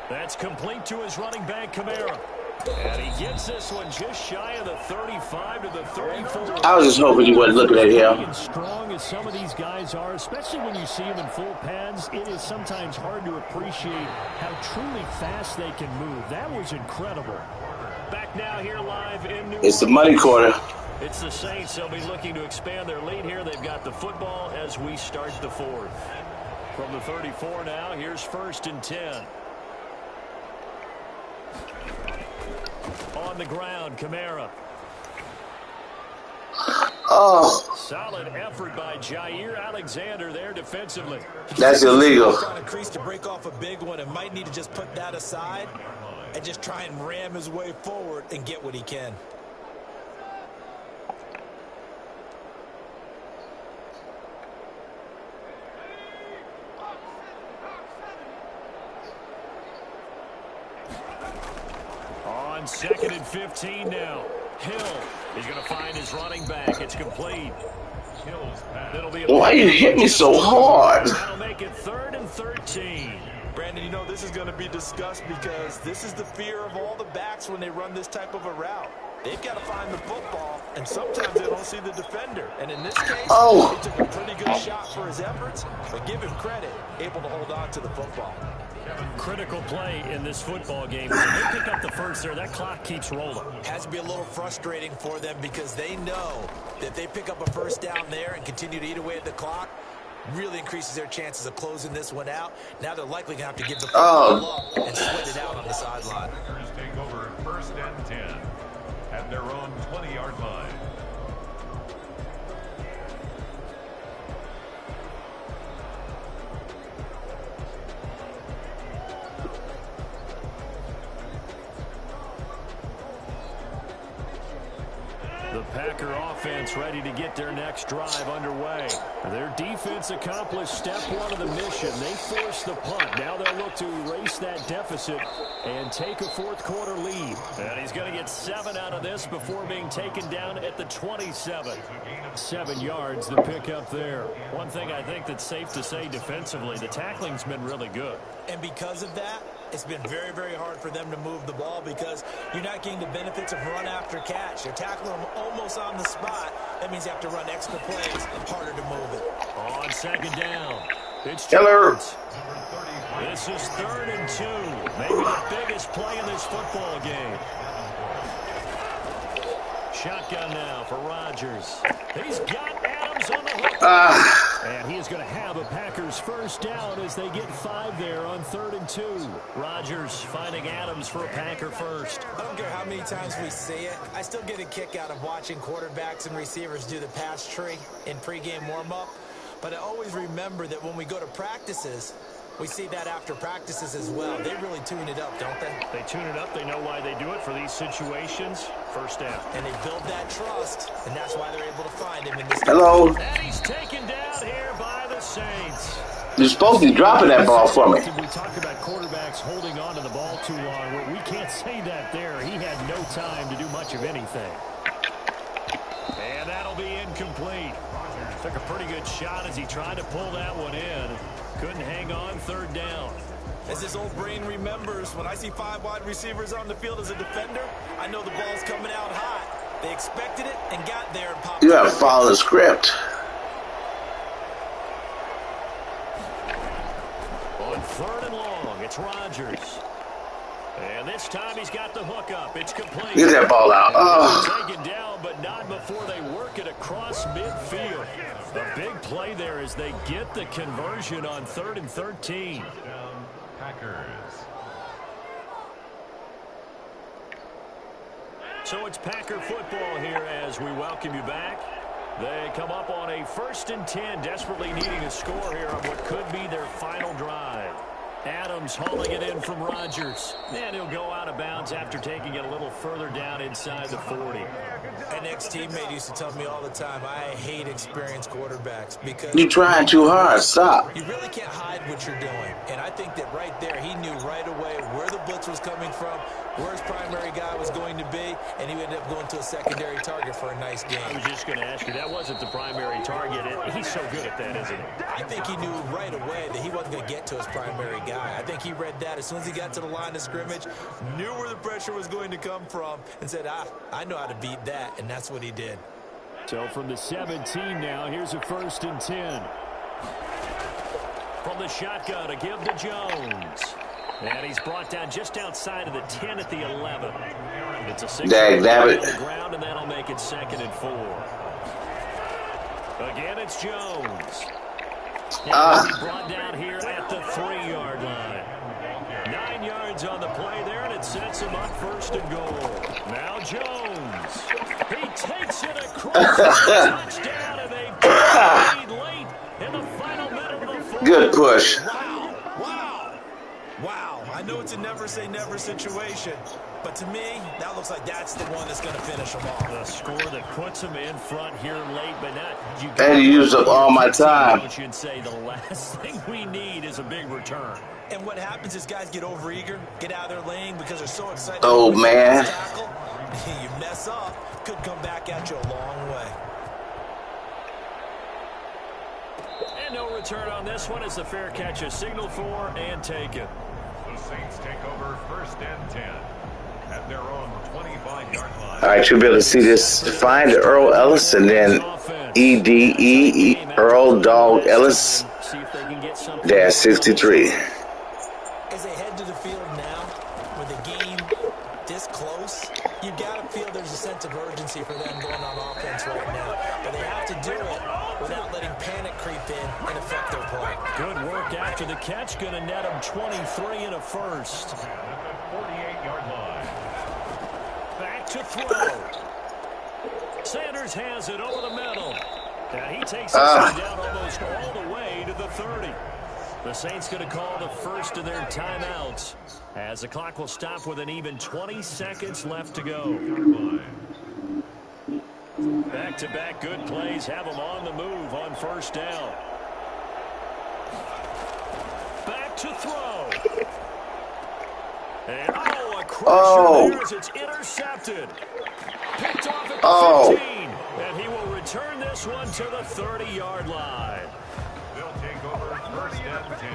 That's complete to his running back, Kamara. And he gets this one just shy of the 35 to the 34. I was just hoping you wasn't looking at him. As strong as some of these guys are, especially when you see them in full pads, it is sometimes hard to appreciate how truly fast they can move. That was incredible. Back now here live in New Orleans. It's the money quarter. It's the Saints. They'll be looking to expand their lead here. They've got the football as we start the 4th. From the 34 now, here's 1st and 10. On the ground, Kamara. Oh. Solid effort by Jair Alexander there defensively. That's illegal. Trying to crease to break off a big one and might need to just put that aside and just try and ram his way forward and get what he can. On 2nd and 15 now. Hill is going to find his running back. It's complete. Why you hit me so hard? That'll make it 3rd and 13. Brandon, you know this is going to be discussed because this is the fear of all the backs when they run this type of a route. They've got to find the football, and sometimes they don't see the defender. And in this case, he took a pretty good shot for his efforts, but give him credit, able to hold on to the football. Critical play in this football game. When they pick up the 1st there, that clock keeps rolling. Has to be a little frustrating for them because they know that they pick up a 1st down there and continue to eat away at the clock, really increases their chances of closing this one out. Now they're likely going to have to give the football up and sweat it out on the sideline. Take over 1st and 10 at their own 20-yard line. The Packer offense ready to get their next drive underway. Their defense accomplished step 1 of the mission. They forced the punt. Now they'll look to erase that deficit and take a 4th quarter lead. And he's going to get 7 out of this before being taken down at the 27. 7 yards to pick up there. One thing I think that's safe to say defensively, the tackling's been really good. And because of that, it's been very, very hard for them to move the ball because you're not getting the benefits of run after catch. You're tackling them almost on the spot. That means you have to run extra plays, harder to move it. On 2nd down, it's Killer. This is 3rd and 2. Maybe the biggest play in this football game. Shotgun now for Rodgers. He's got Adams on the hook. And he is going to have a Packers 1st down as they get 5 there on 3rd and 2. Rodgers finding Adams for a Packer 1st. I don't care how many times we see it. I still get a kick out of watching quarterbacks and receivers do the pass tree in pregame warm-up. But I always remember that when we go to practices, we see that after practices as well. They really tune it up, don't they? They tune it up. They know why they do it for these situations. 1st down. And they build that trust, and that's why they're able to find him in this Hello. game. And he's taken down here by the Saints. You're supposed to be dropping that ball for me. We talk about quarterbacks holding on to the ball too long. Well, we can't say that there. He had no time to do much of anything. And that'll be incomplete. Took a pretty good shot as he tried to pull that one in. Couldn't hang on 3rd down. As his old brain remembers, when I see 5 wide receivers on the field as a defender, I know the ball's coming out hot. They expected it and got there and popped. You gotta follow the script. On 3rd and long, it's Rodgers. And this time he's got the hook up. It's complete. Get that ball out. Taken down, but not before they work it across midfield. A big play there as they get the conversion on 3rd and 13. Packers. So it's Packer football here as we welcome you back. They come up on a 1st and 10, desperately needing a score here on what could be their final drive. Adams hauling it in from Rodgers. And he'll go out of bounds after taking it a little further down inside the 40. An ex-teammate used to tell me all the time, I hate experienced quarterbacks because You trying too hard. Stop. you really can't hide what you're doing. And I think that right there, he knew right away where the blitz was coming from, where his primary guy was going to be, and he ended up going to a secondary target for a nice game. I was just going to ask you, that wasn't the primary target. He's so good at that, isn't he? I think he knew right away that he wasn't going to get to his primary guy. I think he read that as soon as he got to the line of scrimmage, knew where the pressure was going to come from, and said, I know how to beat that, and that's what he did. So from the 17 now, here's a 1st and 10. From the shotgun, a give to Jones. And he's brought down just outside of the 10 at the 11. It's a 6 on the ground, and that'll make it 2nd and 4. Again, it's Jones. Brought down here at the 3-yard line. 9 yards on the play there, and it sets him up 1st and goal. Now Jones. He takes it across the touchdown, and they lead late in the final minute of the fourth. Good push. Wow. I know it's a never-say-never situation, but to me, that looks like that's the one that's going to finish them off. The score that puts them in front here late, but not. And you used up all my time. I should say the last thing we need is a big return. And what happens is guys get overeager, get out of their lane because they're so excited. Oh, man. You mess up, could come back at you a long way. And no return on this one as the fair catch is signaled for and taken. The Saints take over 1st and 10 at their own 25-yard line. All right, you'll be able to see this. Find Earl Ellis and then EDE, Earl Dog Ellis, dash 63. As they head to the field now, with the game this close, you got to feel there's a sense of urgency for them going on offense right now. But they have to do it without letting panic creep in and affect their play. Good work after the catch. Going to net them 23 and a 1st. At the 48-yard line. Back to throw. Sanders has it over the middle. And he takes it down almost all the way to the 30. The Saints going to call the first of their timeouts as the clock will stop with an even 20 seconds left to go. Back-to-back good plays have them on the move on 1st down. Back to throw. And a crusher there as it's intercepted. Picked off at the 15. And he will return this one to the 30-yard line. They'll take over 1st and 10.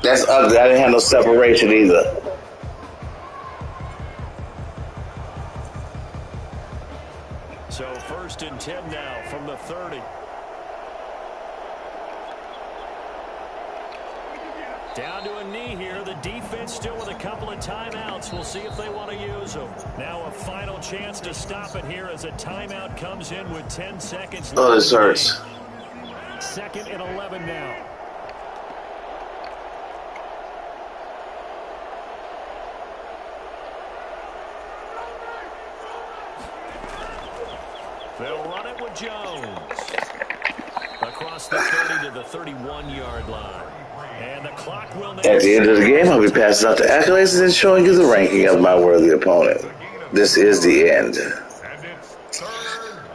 That's ugly. I didn't have no separation either. So 1st and 10 now from the 30. Down to a knee here. The defense still with a couple of timeouts. We'll see if they want to use them. Now a final chance to stop it here as a timeout comes in with 10 seconds left. Oh, this hurts. 2nd and 11 now. They'll run it with Jones. Across the 30 to the 31-yard line. And the clock will now. At the end of the game, I'll be passing out the accolades and showing you the ranking of my worthy opponent. This is the end.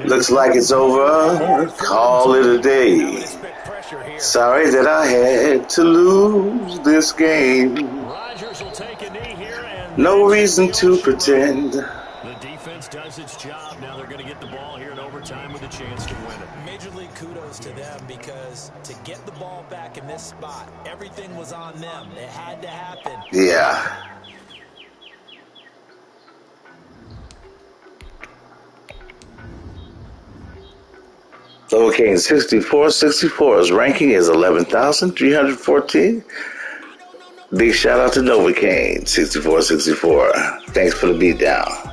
Looks like it's over. Call it a day. Sorry that I had to lose this game. Rodgers will take a knee here, and no reason to pretend. The defense does its job. Now they're going to get the ball here in overtime with a chance to win it. Major League kudos to them because to get the ball back in this spot, everything was on them. It had to happen. Yeah. Okay, 64. His ranking is 11,314. Big shout out to Novocaine 6464. Thanks for the beatdown.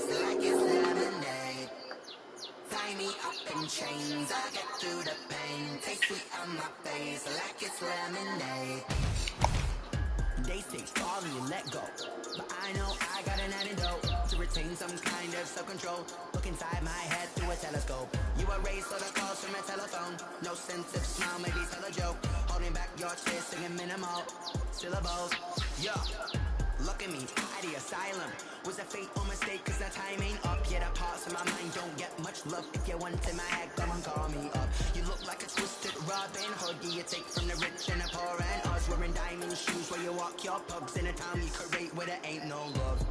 face like it's lemonade. Tie me up in chains, I get through the pain. Taste sweet on my face like it's lemonade. They say fall and you let go, but I know I got an antidote to retain some kind of self-control. Look inside my head through a telescope. You erase all the calls from a telephone. No sense of smile, maybe tell a joke. Holding back your tears, singing minimal syllables. Yeah, look at me, out the asylum. Was a fate or mistake, cause the time ain't up. Yet the parts of my mind don't get much love. If you want in my head, come on, call me up. You look like a twisted Robin Hood. You take from the rich and the poor and us. Wearing diamond shoes where you walk your pugs. In a town you create where there ain't no love.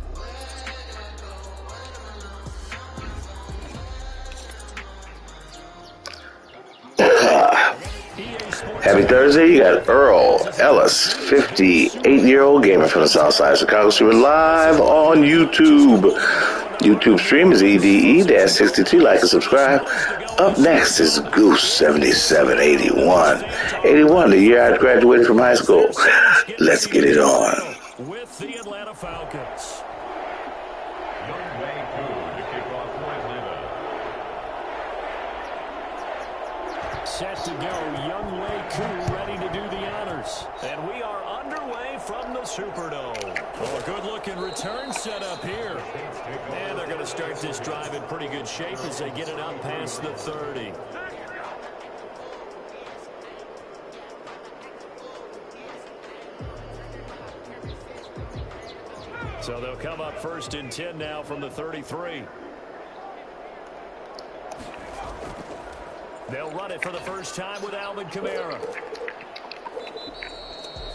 Happy Thursday. You got Earl Ellis, 58-year-old gamer from the south side of Chicago, streaming live on YouTube. YouTube stream is EDE-63. Like and subscribe. Up next is Goose 7781. 81, the year I graduated from high school. Let's get it on. With the Atlanta Falcons. Young Wei Koo to kick off for Atlanta. Set to go, Young Wei Koo ready to do the honors. And we are underway from the Superdome. Oh, a good-looking return set up here. And they're going to start this drive in pretty good shape as they get it up past the 30. So they'll come up 1st and 10 now from the 33. They'll run it for the first time with Alvin Kamara.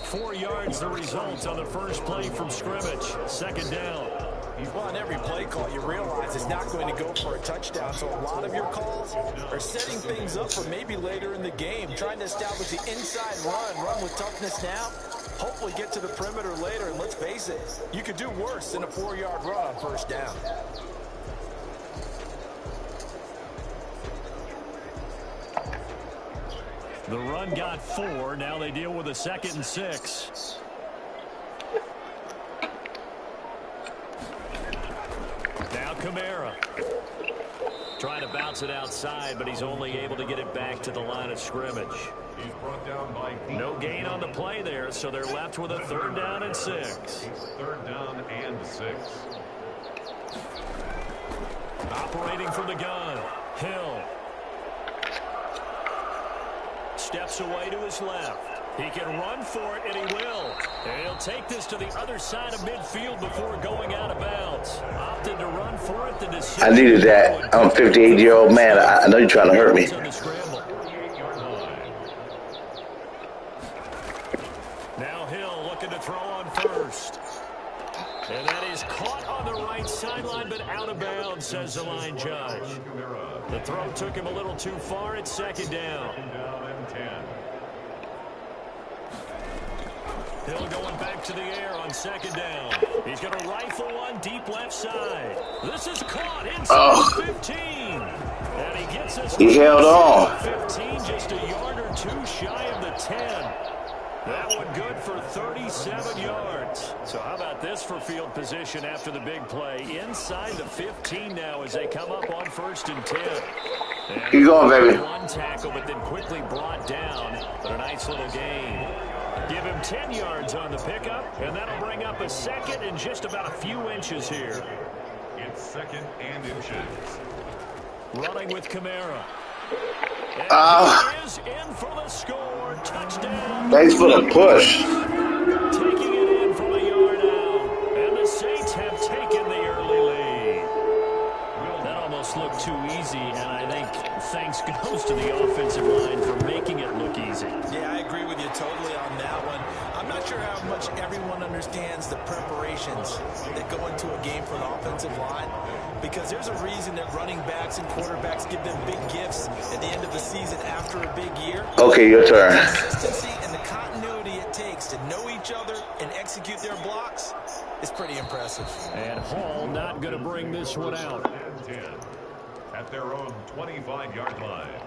4 yards the result on the first play from scrimmage. 2nd down. Well, on every play call, you realize it's not going to go for a touchdown. So a lot of your calls are setting things up for maybe later in the game. Trying to establish the inside run with toughness now. Hopefully get to the perimeter later. And let's face it, you could do worse than a 4-yard run on 1st down. The run got 4. Now they deal with a 2nd and 6. Now Kamara. Trying to bounce it outside, but he's only able to get it back to the line of scrimmage. He's brought down by no gain on the play there, so they're left with a 3rd down and 6. 3rd down and 6. Operating from the gun, Hill. Steps away to his left. He can run for it, and he will. And he'll take this to the other side of midfield before going out of bounds. Opted to run for it. I needed that. I'm a 58-year-old man. I know you're trying to hurt me. Now Hill looking to throw on 1st. And that is caught on the right sideline, but out of bounds, says the line judge. The throw took him a little too far. It's 2nd down. Hill going back to the air on 2nd down. He's going to rifle one deep left side. This is caught inside the 15. And he gets us. He held on. 15, just a yard or 2 shy of the 10. That one good for 37 yards. So how about this for field position after the big play? Inside the 15 now as they come up on 1st and 10. And keep going, baby. One tackle, but then quickly brought down. But a nice little gain. Give him 10 yards on the pickup, and that'll bring up a 2nd and just about a few inches here. It's 2nd and inches. Running with Kamara. And he is in for the score. Touchdown. Thanks for the push. Taking it in from a yard out. And the Saints have taken the early lead. That almost looked too easy, and I think thanks goes to the offensive line for making it look easy. Yeah, I agree with you totally on that one. I'm not sure how much everyone understands the preparations that go into a game for an offensive line, because there's a reason that running backs and quarterbacks give them big gifts at the end of the season after a big year. Okay, your turn. The consistency and the continuity it takes to know each other and execute their blocks is pretty impressive. And Hall not going to bring this one out. At their own 25-yard line.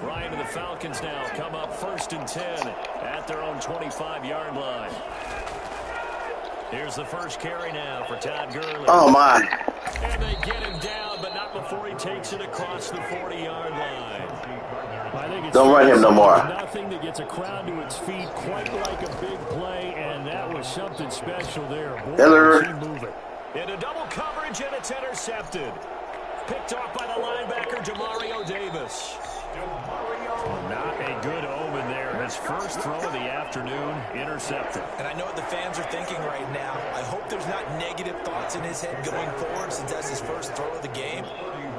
Ryan and the Falcons now come up 1st and 10 at their own 25-yard line. Here's the first carry now for Todd Gurley. Oh, my. And they get him down, but not before he takes it across the 40-yard line. I think it's Don't run him no more. Nothing that gets a crowd to its feet quite like a big play, and that was something special there. Boy, does he move it. Into double coverage, and it's intercepted. Picked off by the linebacker, Demario Davis. Not a good omen there. His first throw of the afternoon, intercepted. And I know what the fans are thinking right now. I hope there's not negative thoughts in his head going forward since that's his first throw of the game.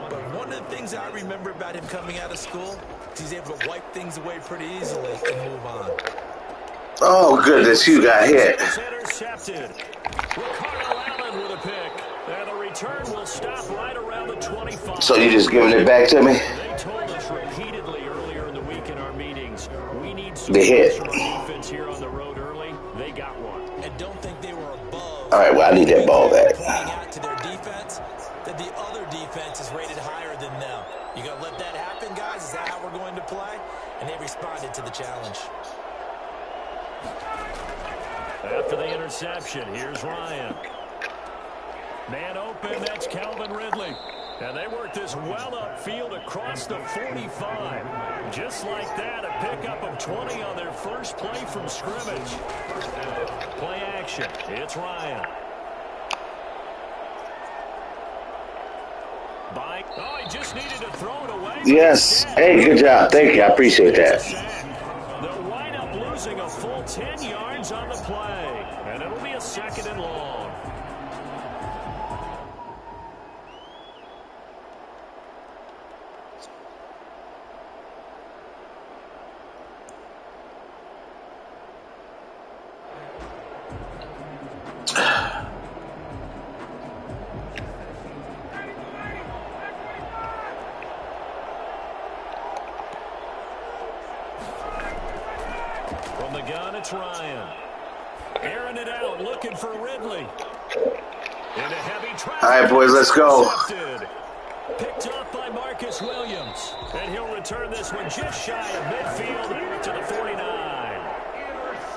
But one of the things I remember about him coming out of school is he's able to wipe things away pretty easily and move on. Oh, goodness, you got hit. Intercepted. Ricardo Allen with a pick. And the return will stop right around the 25. So you just giving it back to me? They told us repeatedly earlier in the week in our meetings, we need some the hit. defense here on the road early. They got one. And don't think they were above. All right, well, I need that ball back. Pointing out to their defense that the other defense is rated higher than them. You gonna let that happen, guys? Is that how we're going to play? And they responded to the challenge. After the interception, here's Ryan. Man open, that's Calvin Ridley. And they work this well upfield across the 45. Just like that, a pickup of 20 on their first play from scrimmage. Play action, it's Ryan. Oh, he just needed to throw it away. Yes. Hey, good job. Thank you. I appreciate that. They'll wind up losing a full 10 yards on the play. And it'll be a 2nd and long. From the gun, it's Ryan. Airing it out, looking for Ridley. Into heavy traffic. All right, boys, let's go. Picked up by Marcus Williams. And he'll return this one just shy of midfield to the 49.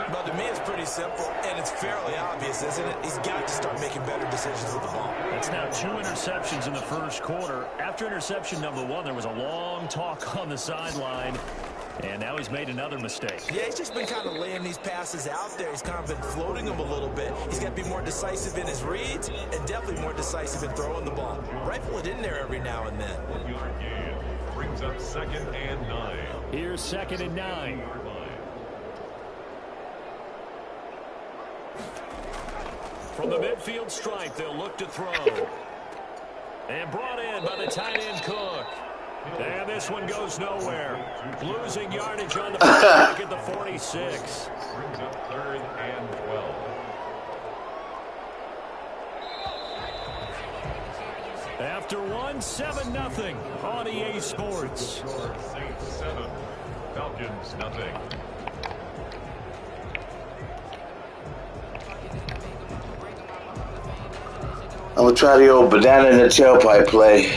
But to me, it's pretty simple, and it's fairly obvious, isn't it? He's got to start making better decisions with the ball. That's now 2 interceptions in the first quarter. After interception number 1, there was a long talk on the sideline. And now he's made another mistake. Yeah, he's just been kind of laying these passes out there. He's kind of been floating them a little bit. He's got to be more decisive in his reads and definitely more decisive in throwing the ball. Rifle it in there every now and then. 1-yard gain brings up 2nd and 9. Here's 2nd and 9. From the midfield stripe, they'll look to throw. And brought in by the tight end Cook. And this one goes nowhere. Losing yardage on the back at the 46. Brings up 3rd and 12. After 1, 7-0 on EA Sports. Saints 7, Falcons nothing. I'm going to try the old banana in the tailpipe play.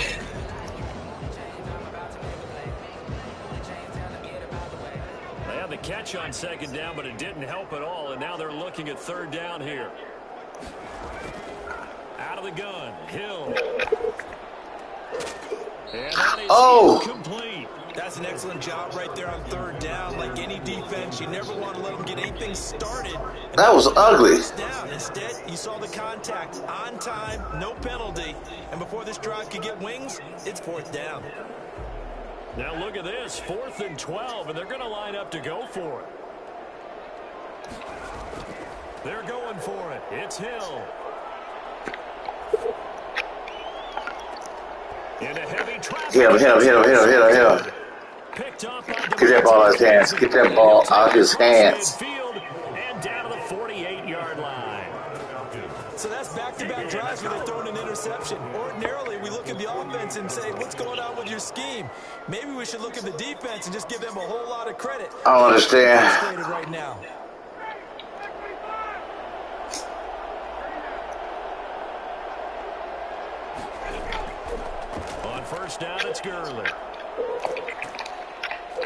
They had the catch on 2nd down, but it didn't help at all, and now they're looking at 3rd down here. Out of the gun, Hill. And that is incomplete. That's an excellent job right there on 3rd down. Like any defense, you never want to let them get anything started. That was ugly. Instead, you saw the contact on time, no penalty. And before this drive could get wings, it's 4th down. Now look at this, 4th and 12, and they're going to line up to go for it. They're going for it. It's Hill. Into heavy traffic. Hit him. Picked up Get that ball out of his hands. Get that ball out of his hands. And down to the 48-yard line. So that's back-to-back drives where they're throwing an interception. Ordinarily, we look at the offense and say, what's going on with your scheme? Maybe we should look at the defense and just give them a whole lot of credit. I don't understand. Right now. On 1st down, it's Gurley.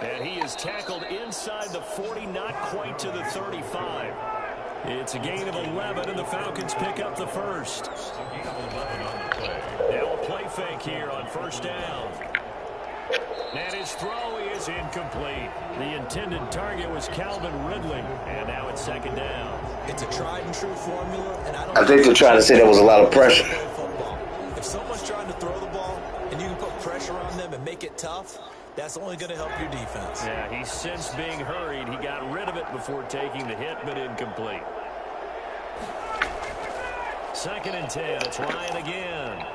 And he is tackled inside the 40, not quite to the 35. It's a gain of 11, and the Falcons pick up the first. A gain of 11 on the play. Now a play fake here on first down. And his throw is incomplete. The intended target was Calvin Ridley, and now it's second down. It's a tried-and-true formula, and I think they're trying to say there was a lot of pressure. If someone's trying to throw the ball and you can put pressure on them and make it tough, that's only going to help your defense. Yeah, he's since being hurried. He got rid of it before taking the hit, but incomplete. Second and 10. It's Ryan again.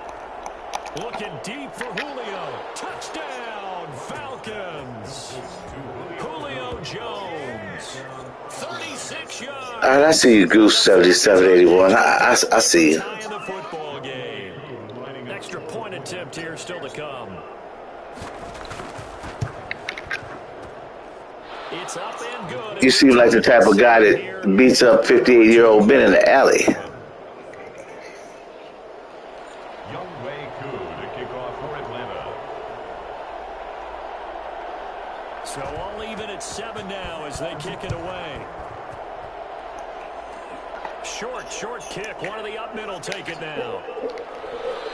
Looking deep for Julio. Touchdown, Falcons. Julio Jones. 36 yards. All right, I see you, Goose 7781. I see you. Tie in the football game. Extra point attempt here still to come. It's up and good. You seem like the type of guy that beats up 58-year-old Ben in the alley. So all even at 7 now as they kick it away. Short kick. One of the up middle take it now.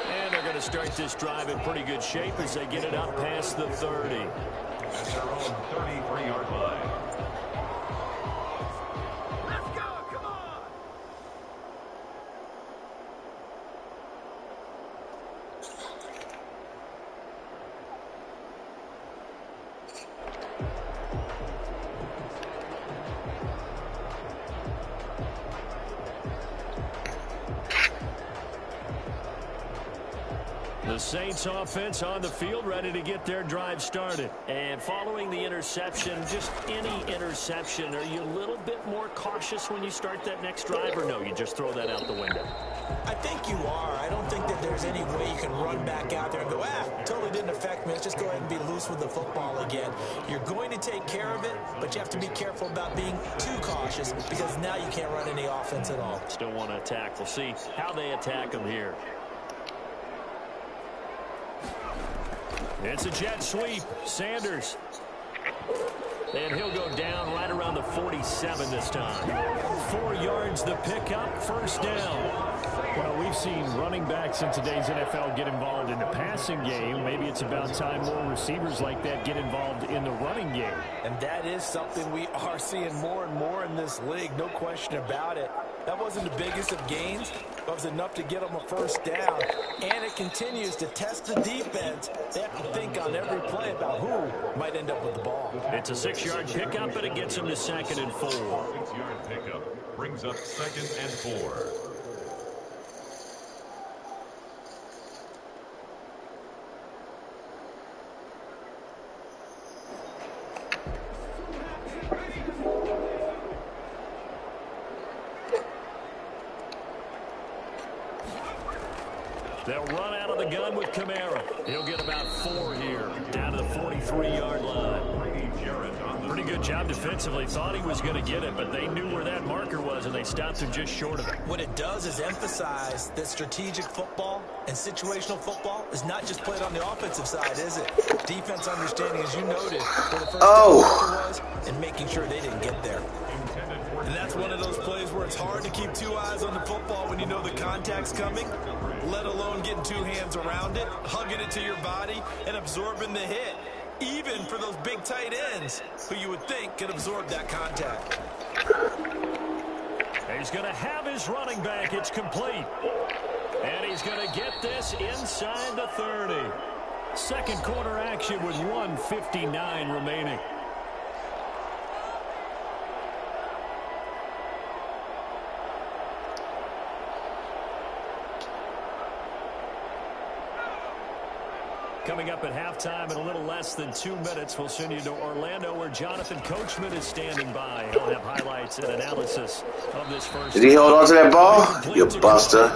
And they're going to start this drive in pretty good shape as they get it up past the 30. At their own 33-yard line. Let's go, come on! The Saints offense on the field ready to get their drive started. And following the interception, just any interception, are you a little bit more cautious when you start that next drive, or no, you just throw that out the window? I think you are. I don't think that there's any way you can run back out there and go, totally didn't affect me. Let's just go ahead and be loose with the football again. You're going to take care of it, but you have to be careful about being too cautious because now you can't run any offense at all. Still want to attack. We'll see how they attack them here. It's a jet sweep. Sanders. And he'll go down right around the 47 this time. 4 yards the pickup, first down. Well, we've seen running backs in today's NFL get involved in the passing game. Maybe it's about time more receivers like that get involved in the running game. And that is something we are seeing more and more in this league, no question about it. That wasn't the biggest of gains, but it was enough to get them a first down. And it continues to test the defense. They have to think on every play about who might end up with the ball. It's a 6-yard pickup, and it gets them to 2nd and 4. 6-yard pickup brings up 2nd and 4. They'll run out of the gun with Kamara. He'll get about 4 here, down to the 43-yard line. Pretty good job defensively. Thought he was going to get it, but they knew where that marker was, and they stopped him just short of it. What it does is emphasize that strategic football and situational football is not just played on the offensive side, is it? Defense understanding, as you noted, where the first marker was and making sure they didn't get there. And that's one of those plays where it's hard to keep 2 eyes on the football when you know the contact's coming, let alone getting 2 hands around it, hugging it to your body, and absorbing the hit. Even for those big tight ends who you would think could absorb that contact. He's going to have his running back. It's complete. And he's going to get this inside the 30. Second quarter action with 1:59 remaining. Coming up at halftime in a little less than 2 minutes, we'll send you to Orlando where Jonathan Coachman is standing by. He'll have highlights and analysis of this first. Did he hold on to that ball? You buster.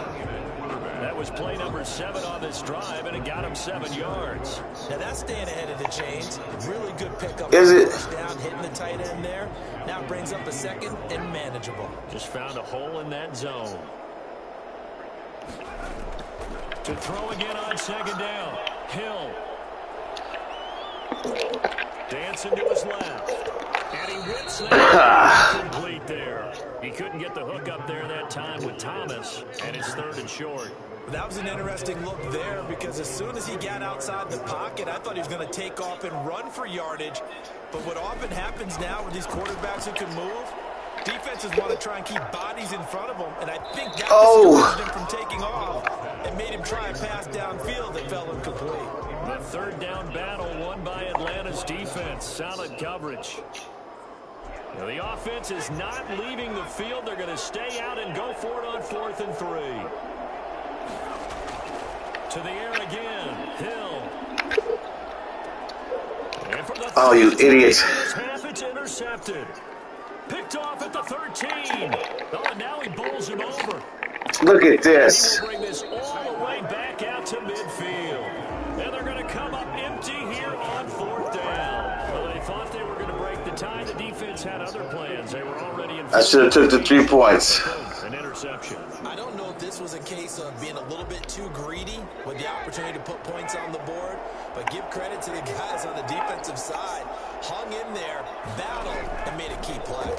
That was play number 7 on this drive, and it got him 7 yards. Now that's staying ahead of the chains. Really good pickup. Is it? Down, hitting the tight end there. Now brings up a 2nd and manageable. Just found a hole in that zone. To throw again on 2nd down. Hill. Dancing to his left. And he whips that complete there. He couldn't get the hook up there that time with Thomas, and it's 3rd and short. That was an interesting look there because as soon as he got outside the pocket, I thought he was going to take off and run for yardage. But what often happens now with these quarterbacks who can move, defenses want to try and keep bodies in front of them, and I think that discouraged him from taking off and made him try a pass downfield that fell incomplete. The 3rd down battle won by Atlanta's defense. Solid coverage. Now, the offense is not leaving the field. They're going to stay out and go for it on 4th and 3. To the air again. Hill. And for the oh, you idiots. Half, it's intercepted. Picked off at the 13. Oh, and now he bowls him over. Look at this. He will bring this all the way back out to midfield. And they're going to come up empty here on 4th down. Well, they thought they were going to break the tie. The defense had other plans. They were already in. I should have took the 3 points. An interception. I don't know if this was a case of being a little bit too greedy with the opportunity to put points on the board, but give credit to the guys on the defensive side. Hung in there, battled, and made a key play.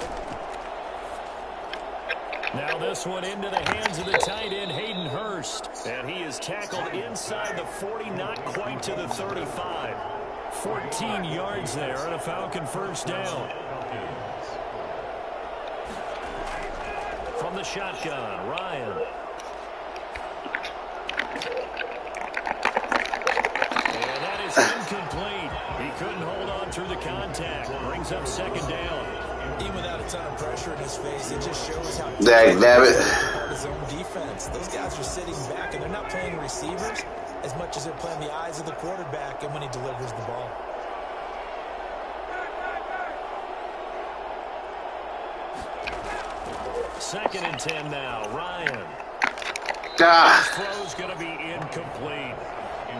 Now this one into the hands of the tight end, Hayden Hurst. And he is tackled inside the 40, not quite to the 35. 14 yards there and a Falcon 1st down. From the shotgun, Ryan. And that is incomplete. He couldn't hold on through the contact. Brings up 2nd down. Even without a ton of pressure in his face, it just shows how his own defense. Those guys are sitting back, and they're not playing receivers as much as they're playing the eyes of the quarterback and when he delivers the ball. Second and 10 now. Ryan. Ah. This throw's going to be incomplete.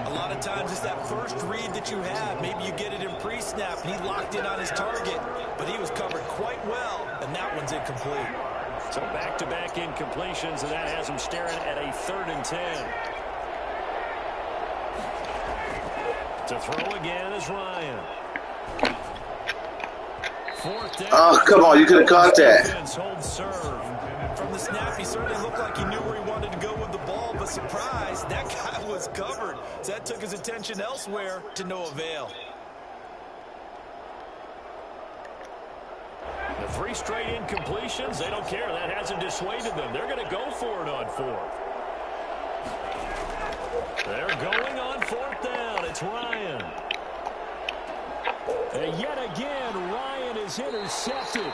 A lot of times it's that first read that you have. Maybe you get it in pre-snap, and he locked in on his target, but he was covered quite well, and that one's incomplete. So back-to-back incompletions, and that has him staring at a 3rd and 10. To throw again is Ryan. 4th down. Oh, come on. You could have caught that. Hold serve. From the snap, he certainly looked like he knew where he wanted to go with the ball, but surprise, that guy was covered. So that took his attention elsewhere to no avail. The 3 straight incompletions, they don't care. That hasn't dissuaded them. They're going to go for it on 4th. They're going on 4th down. It's Ryan. And yet again, Ryan is intercepted.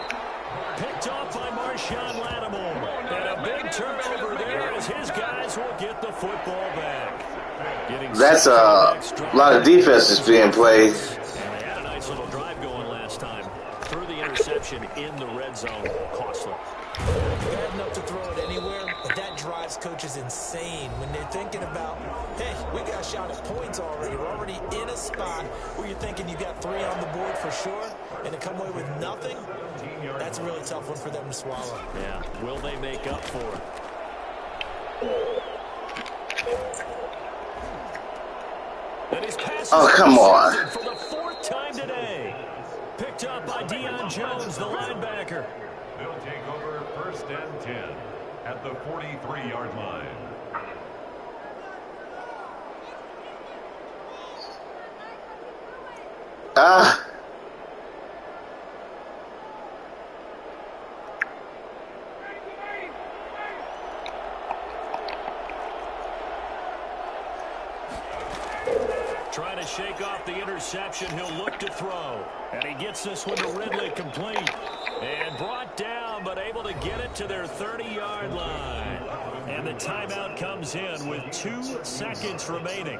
Picked off by Marshawn Lattimore. And a big turnover there as his guys will get the football back. That's a lot of defense is being played. And they had a nice little drive going last time. Through the interception in the red zone. Costly. You have enough to throw it anywhere, but that drives coaches insane when they're thinking about, hey, we got a shot at points already. We're already in a spot where you're thinking you got 3 on the board for sure, and to come away with nothing, that's a really tough one for them to swallow. Yeah, will they make up for it? And his pass Oh, come on. for the 4th time today. Picked up by Deion Jones, the linebacker. They'll take over 1st and 10 at the 43-yard line. Trying to shake off the interception. He'll look to throw. And he gets this one to Ridley complete. And brought down, but able to get it to their 30-yard line. And the timeout comes in with 2 seconds remaining.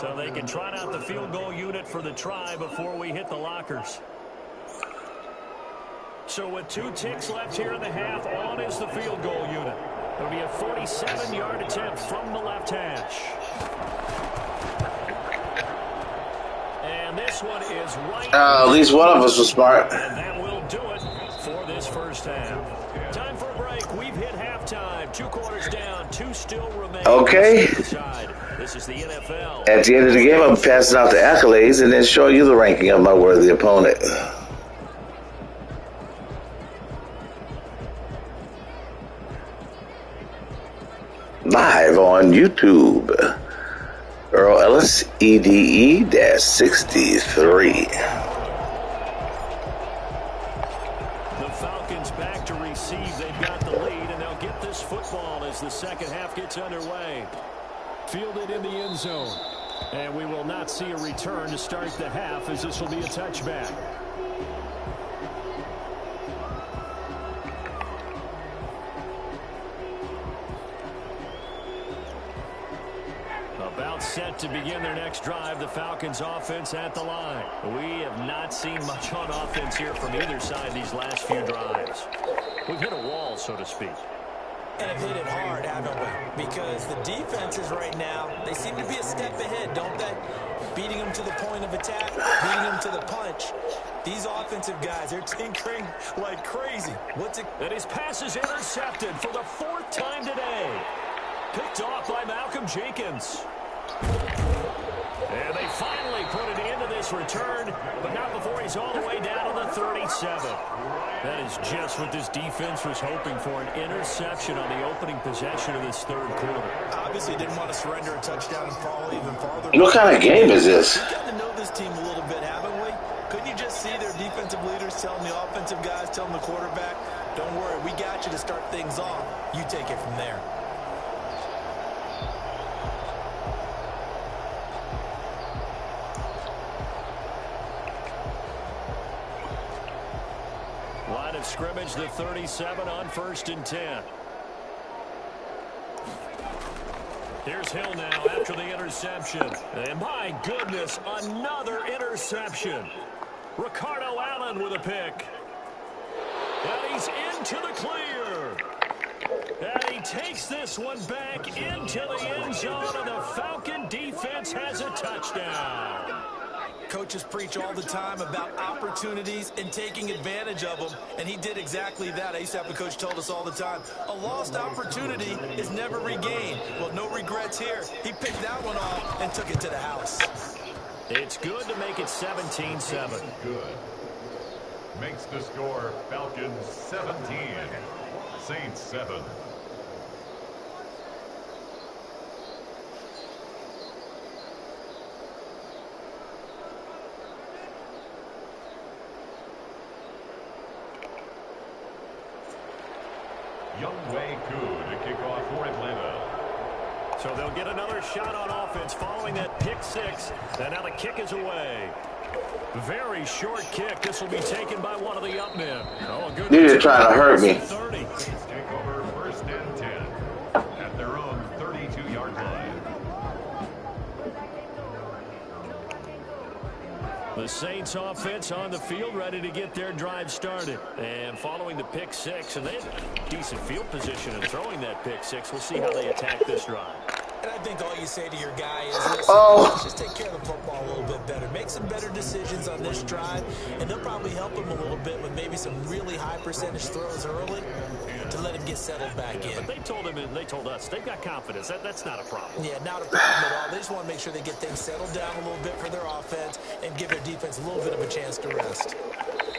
So they can trot out the field goal unit for the try before we hit the lockers. So with 2 ticks left here in the half, on is the field goal unit. It'll be a 47-yard attempt from the left hash. And this one is right. At least one of us was smart. And that will do it for this first half. Time for a break. We've hit halftime. 2 quarters down. 2 still remain. Okay. This is the NFL. At the end of the game, I'm passing out the accolades and then show you the ranking of my worthy opponent. live on YouTube. Earl Ellis, EDE-63. The Falcons back to receive. They've got the lead, and they'll get this football as the second half gets underway. Fielded in the end zone. And we will not see a return to start the half, as this will be a touchback. About set to begin their next drive, the Falcons offense at the line. We have not seen much on offense here from either side these last few drives. We've hit a wall, so to speak. And have hit it hard, haven't we? Because the defenses right now, they seem to be a step ahead, don't they? Beating them to the point of attack, beating them to the punch. These offensive guys, they're tinkering like crazy. And his pass is intercepted for the fourth time today. Picked off by Malcolm Jenkins. And they finally put it into this return, but not before he's all the way down to the 37. That is just what this defense was hoping for, an interception on the opening possession of this third quarter. Obviously didn't want to surrender a touchdown and fall even farther. What kind of game is this? We've gotten to know this team a little bit, haven't we? Couldn't you just see their defensive leaders telling the offensive guys, telling the quarterback, don't worry, we got you to start things off. You take it from there. Line of scrimmage, the 37 on 1st and 10. Here's Hill now after the interception. And my goodness, another interception. Ricardo Allen with a pick. And he's into the clear. And he takes this one back into the end zone, and the Falcon defense has a touchdown. Coaches preach all the time about opportunities and taking advantage of them, and he did exactly that. I used to have a coach told us all the time, a lost opportunity is never regained. Well, no regrets here. He picked that one off and took it to the house. It's good to make it 17-7. Good. Makes the score Falcons 17, Saints 7. Younghoe Koo to kick off for Atlanta. So they'll get another shot on offense following that pick six. And now the kick is away. Very short kick. This will be taken by one of the up men. Oh, good. You're trying to hurt me. 30. Take over 1st and 10 at their own 32-yard line. The Saints offense on the field, ready to get their drive started. And following the pick six, and they have a decent field position in throwing that pick six. We'll see how they attack this drive. And I think all you say to your guy is, listen, let's just take care of the football a little bit better. Make some better decisions on this drive, and they'll probably help him a little bit with maybe some really high percentage throws early to let him get settled back in. But they told him and they told us they've got confidence. That's not a problem. Yeah, not a problem at all. They just want to make sure they get things settled down a little bit for their offense and give their defense a little bit of a chance to rest.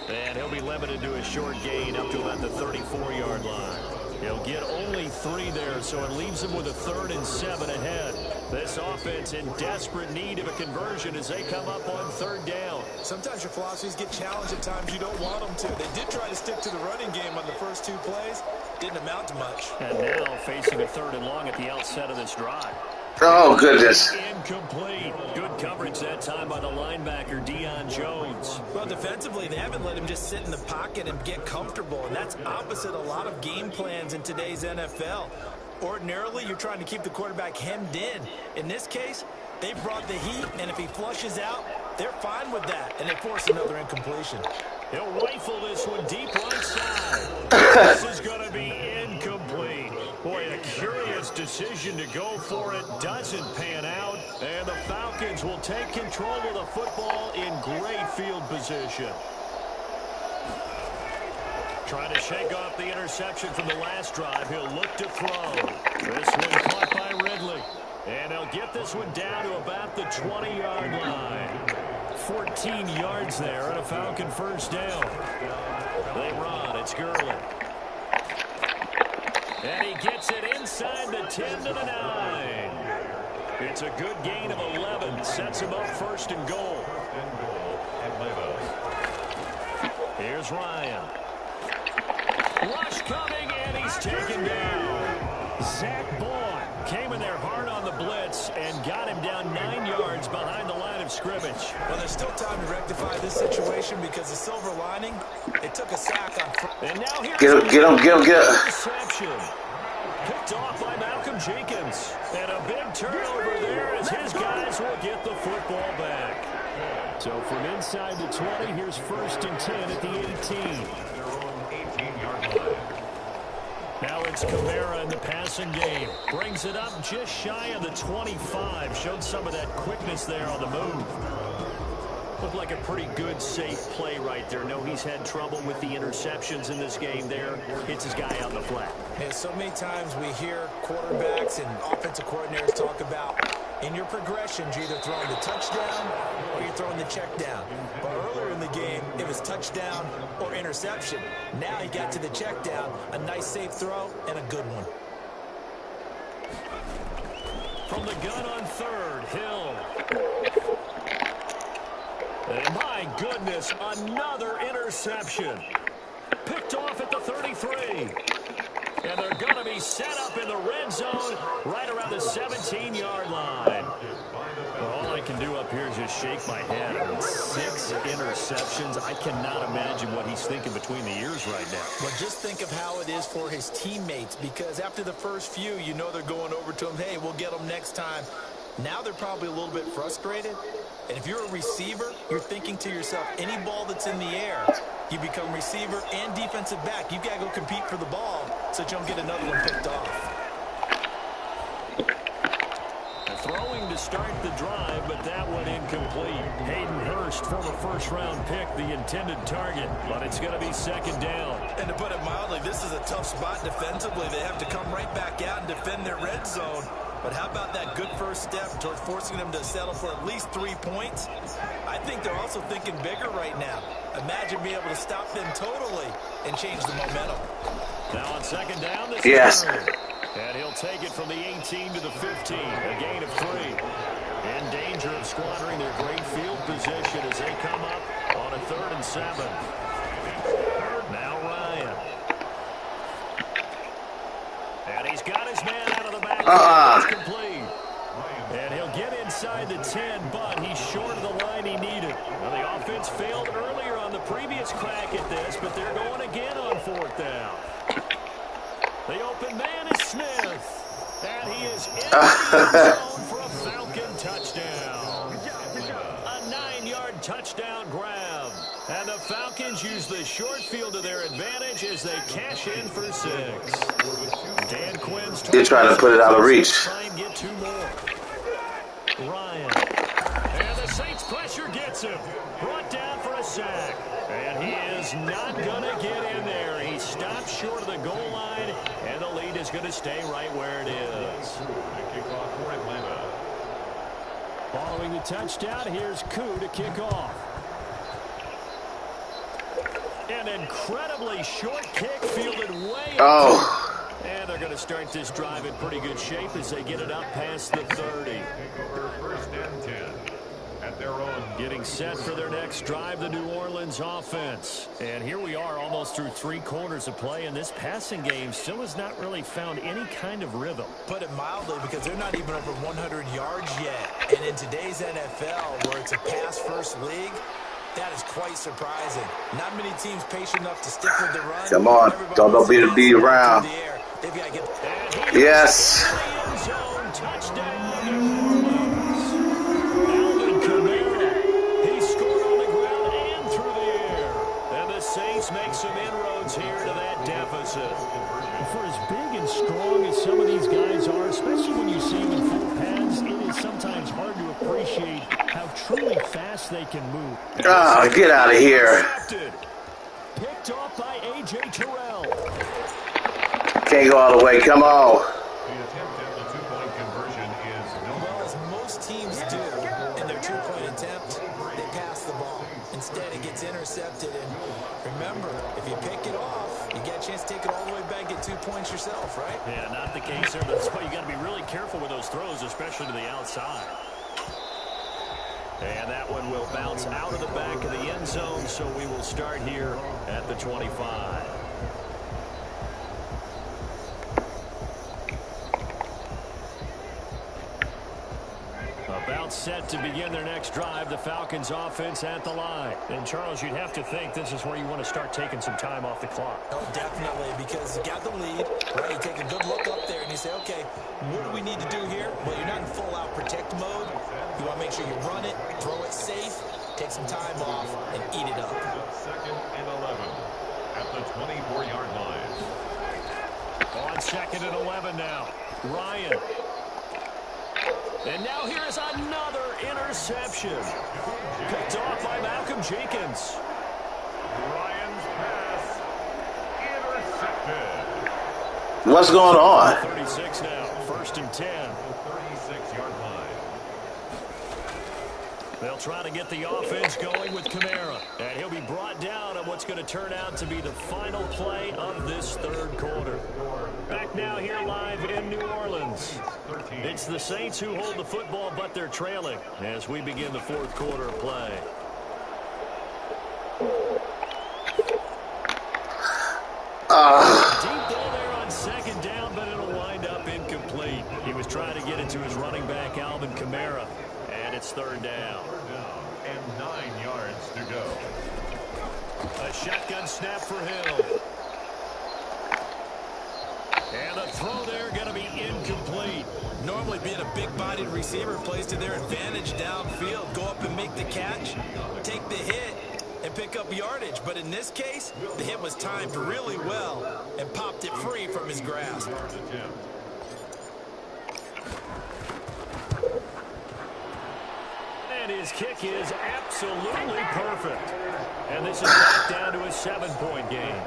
And he'll be limited to a short gain up to about the 34-yard line. He'll get only 3 there, so it leaves him with a 3rd and 7 ahead. This offense in desperate need of a conversion as they come up on 3rd down. Sometimes your philosophies get challenged at times you don't want them to. They did try to stick to the running game on the first 2 plays. Didn't amount to much. And now facing a 3rd and long at the outset of this drive. Oh, goodness. Incomplete. Good coverage that time by the linebacker, Deion Jones. Well, defensively, they haven't let him just sit in the pocket and get comfortable, and that's opposite a lot of game plans in today's NFL. Ordinarily, you're trying to keep the quarterback hemmed in. In this case, they brought the heat, and if he flushes out, they're fine with that, and they force another incompletion. He'll rifle this one deep right side. This is going to be incomplete. Boy, a curious decision to go for it. Doesn't pan out. And the Falcons will take control of the football in great field position. Trying to shake off the interception from the last drive. He'll look to throw. This one caught by Ridley. And he'll get this one down to about the 20-yard line. 14 yards there and a Falcon 1st down. They run. It's Gurley. And he gets it inside the 10 to the 9. It's a good gain of 11. Sets him up first and goal. Here's Ryan. Rush coming, and he's taken down. Zach Bourne came in there hard on the blitz and got him down 9 yards behind the line of scrimmage. Well, there's still time to rectify this situation because the silver lining, it took a sack on front. And now here's Get him. interception. Picked off by Malcolm Jenkins. And a big turnover there as his guys will get the football back. So from inside the 20, here's 1st and 10 at the 18. Now it's Kamara in the passing game. Brings it up just shy of the 25. Showed some of that quickness there on the move. Looked like a pretty good, safe play right there. No, he's had trouble with the interceptions in this game there. Hits his guy out in the flat. And so many times we hear quarterbacks and offensive coordinators talk about in your progressions, you're either throwing the touchdown or you're throwing the check down. But earlier in the game, it was touchdown or interception. Now he got to the check down, a nice safe throw, and a good one. From the gun on 3rd, Hill. And my goodness, another interception. Picked off at the 33. And they're going to be set up in the red zone right around the 17-yard line. Well, all I can do up here is just shake my head. I mean, 6 interceptions. I cannot imagine what he's thinking between the ears right now. Well, just think of how it is for his teammates, because after the first few, you know they're going over to him, hey, we'll get them next time. Now they're probably a little bit frustrated. And if you're a receiver, you're thinking to yourself, any ball that's in the air, you become receiver and defensive back. You've got to go compete for the ball so that you don't get another one picked off. Throwing to start the drive, but that one incomplete. Hayden Hurst, former first-round pick, the intended target, but it's going to be 2nd down. And to put it mildly, this is a tough spot defensively. They have to come right back out and defend their red zone. But how about that good first step towards forcing them to settle for at least 3 points? I think they're also thinking bigger right now. Imagine being able to stop them totally and change the momentum. Now on 2nd down, this Yes. is third. And he'll take it from the 18 to the 15, a gain of 3. In danger of squandering their great field position as they come up on a 3rd and 7. Now Ryan. And he's got his man out of the back. It's complete. And he'll get inside the 10, but he's short of the line he needed. Now the offense failed earlier on the previous crack at this, but they're going again on 4th down. The open man is Smith, and he is in the zone for a Falcon touchdown. A 9-yard touchdown grab. And the Falcons use the short field to their advantage as they cash in for 6. Dan Quinn's You're trying to put it out of reach. Try and get 2 more. Ryan. And the Saints pressure gets him. Brought down for a sack. And he is not going to get in there. He stopped short of the goal line, and the lead is going to stay right where it is. Kickoff for Atlanta. Following the touchdown, here's Koo to kick off. An incredibly short kick fielded way up. And they're going to start this drive in pretty good shape as they get it up past the 30. 1st and 10 at their own. Getting set for their next drive, the New Orleans offense. And here we are almost through 3 quarters of play, and this passing game still has not really found any kind of rhythm. Put it mildly, because they're not even over 100 yards yet. And in today's NFL, where it's a pass-first league, that is quite surprising. Not many teams patient enough to stick with the run. Come on. Don't be the beat around. Yes. Alvin Kamara. He scored on the ground and through the air. And the Saints make some inroads here to that deficit. For as big and strong as some of these guys are, especially when you see them in full pads, it is sometimes hard to appreciate how truly fast they can move. Ah, get out of here. Picked off by A.J. Terrell. Can't go all the way. Come on. The attempt at the 2-point conversion is no. Well, as most teams do in their 2-point attempt, they pass the ball. Instead, it gets intercepted. And remember, if you pick it off, you get chance to take it all the way back, get 2 points yourself, right? Yeah, not the case there. That's why you got to be really careful with those throws, especially to the outside. And that one will bounce out of the back of the end zone, so we will start here at the 25. About set to begin their next drive, the Falcons offense at the line. And Charles, you'd have to think this is where you want to start taking some time off the clock. Oh, definitely, because you got the lead, right? You take a good look up there and you say, okay, what do we need to do here? Well, you're not in full-out protect mode. You want to make sure you run it, throw it safe, take some time off, and eat it up. Second and 11 at the 24-yard line. On second and 11 now, Ryan. And now here is another interception. Picked off by Malcolm Jenkins. Ryan's pass intercepted. What's going on? 36 now, first and 10. 36-yard line. They'll try to get the offense going with Kamara. And he'll be brought down on what's going to turn out to be the final play of this third quarter. Back now here live in New Orleans. It's the Saints who hold the football, but they're trailing as we begin the fourth quarter of play. Deep ball there on second down, but it'll wind up incomplete. He was trying to get it to his running back, Alvin Kamara. And it's third down. And 9 yards to go. A shotgun snap for Hill. And the throw there going to be incomplete. Normally being a big-bodied receiver plays to their advantage downfield. Go up and make the catch, take the hit, and pick up yardage. But in this case, the hit was timed really well and popped it free from his grasp. And his kick is absolutely perfect. And this is back down to a 7-point game.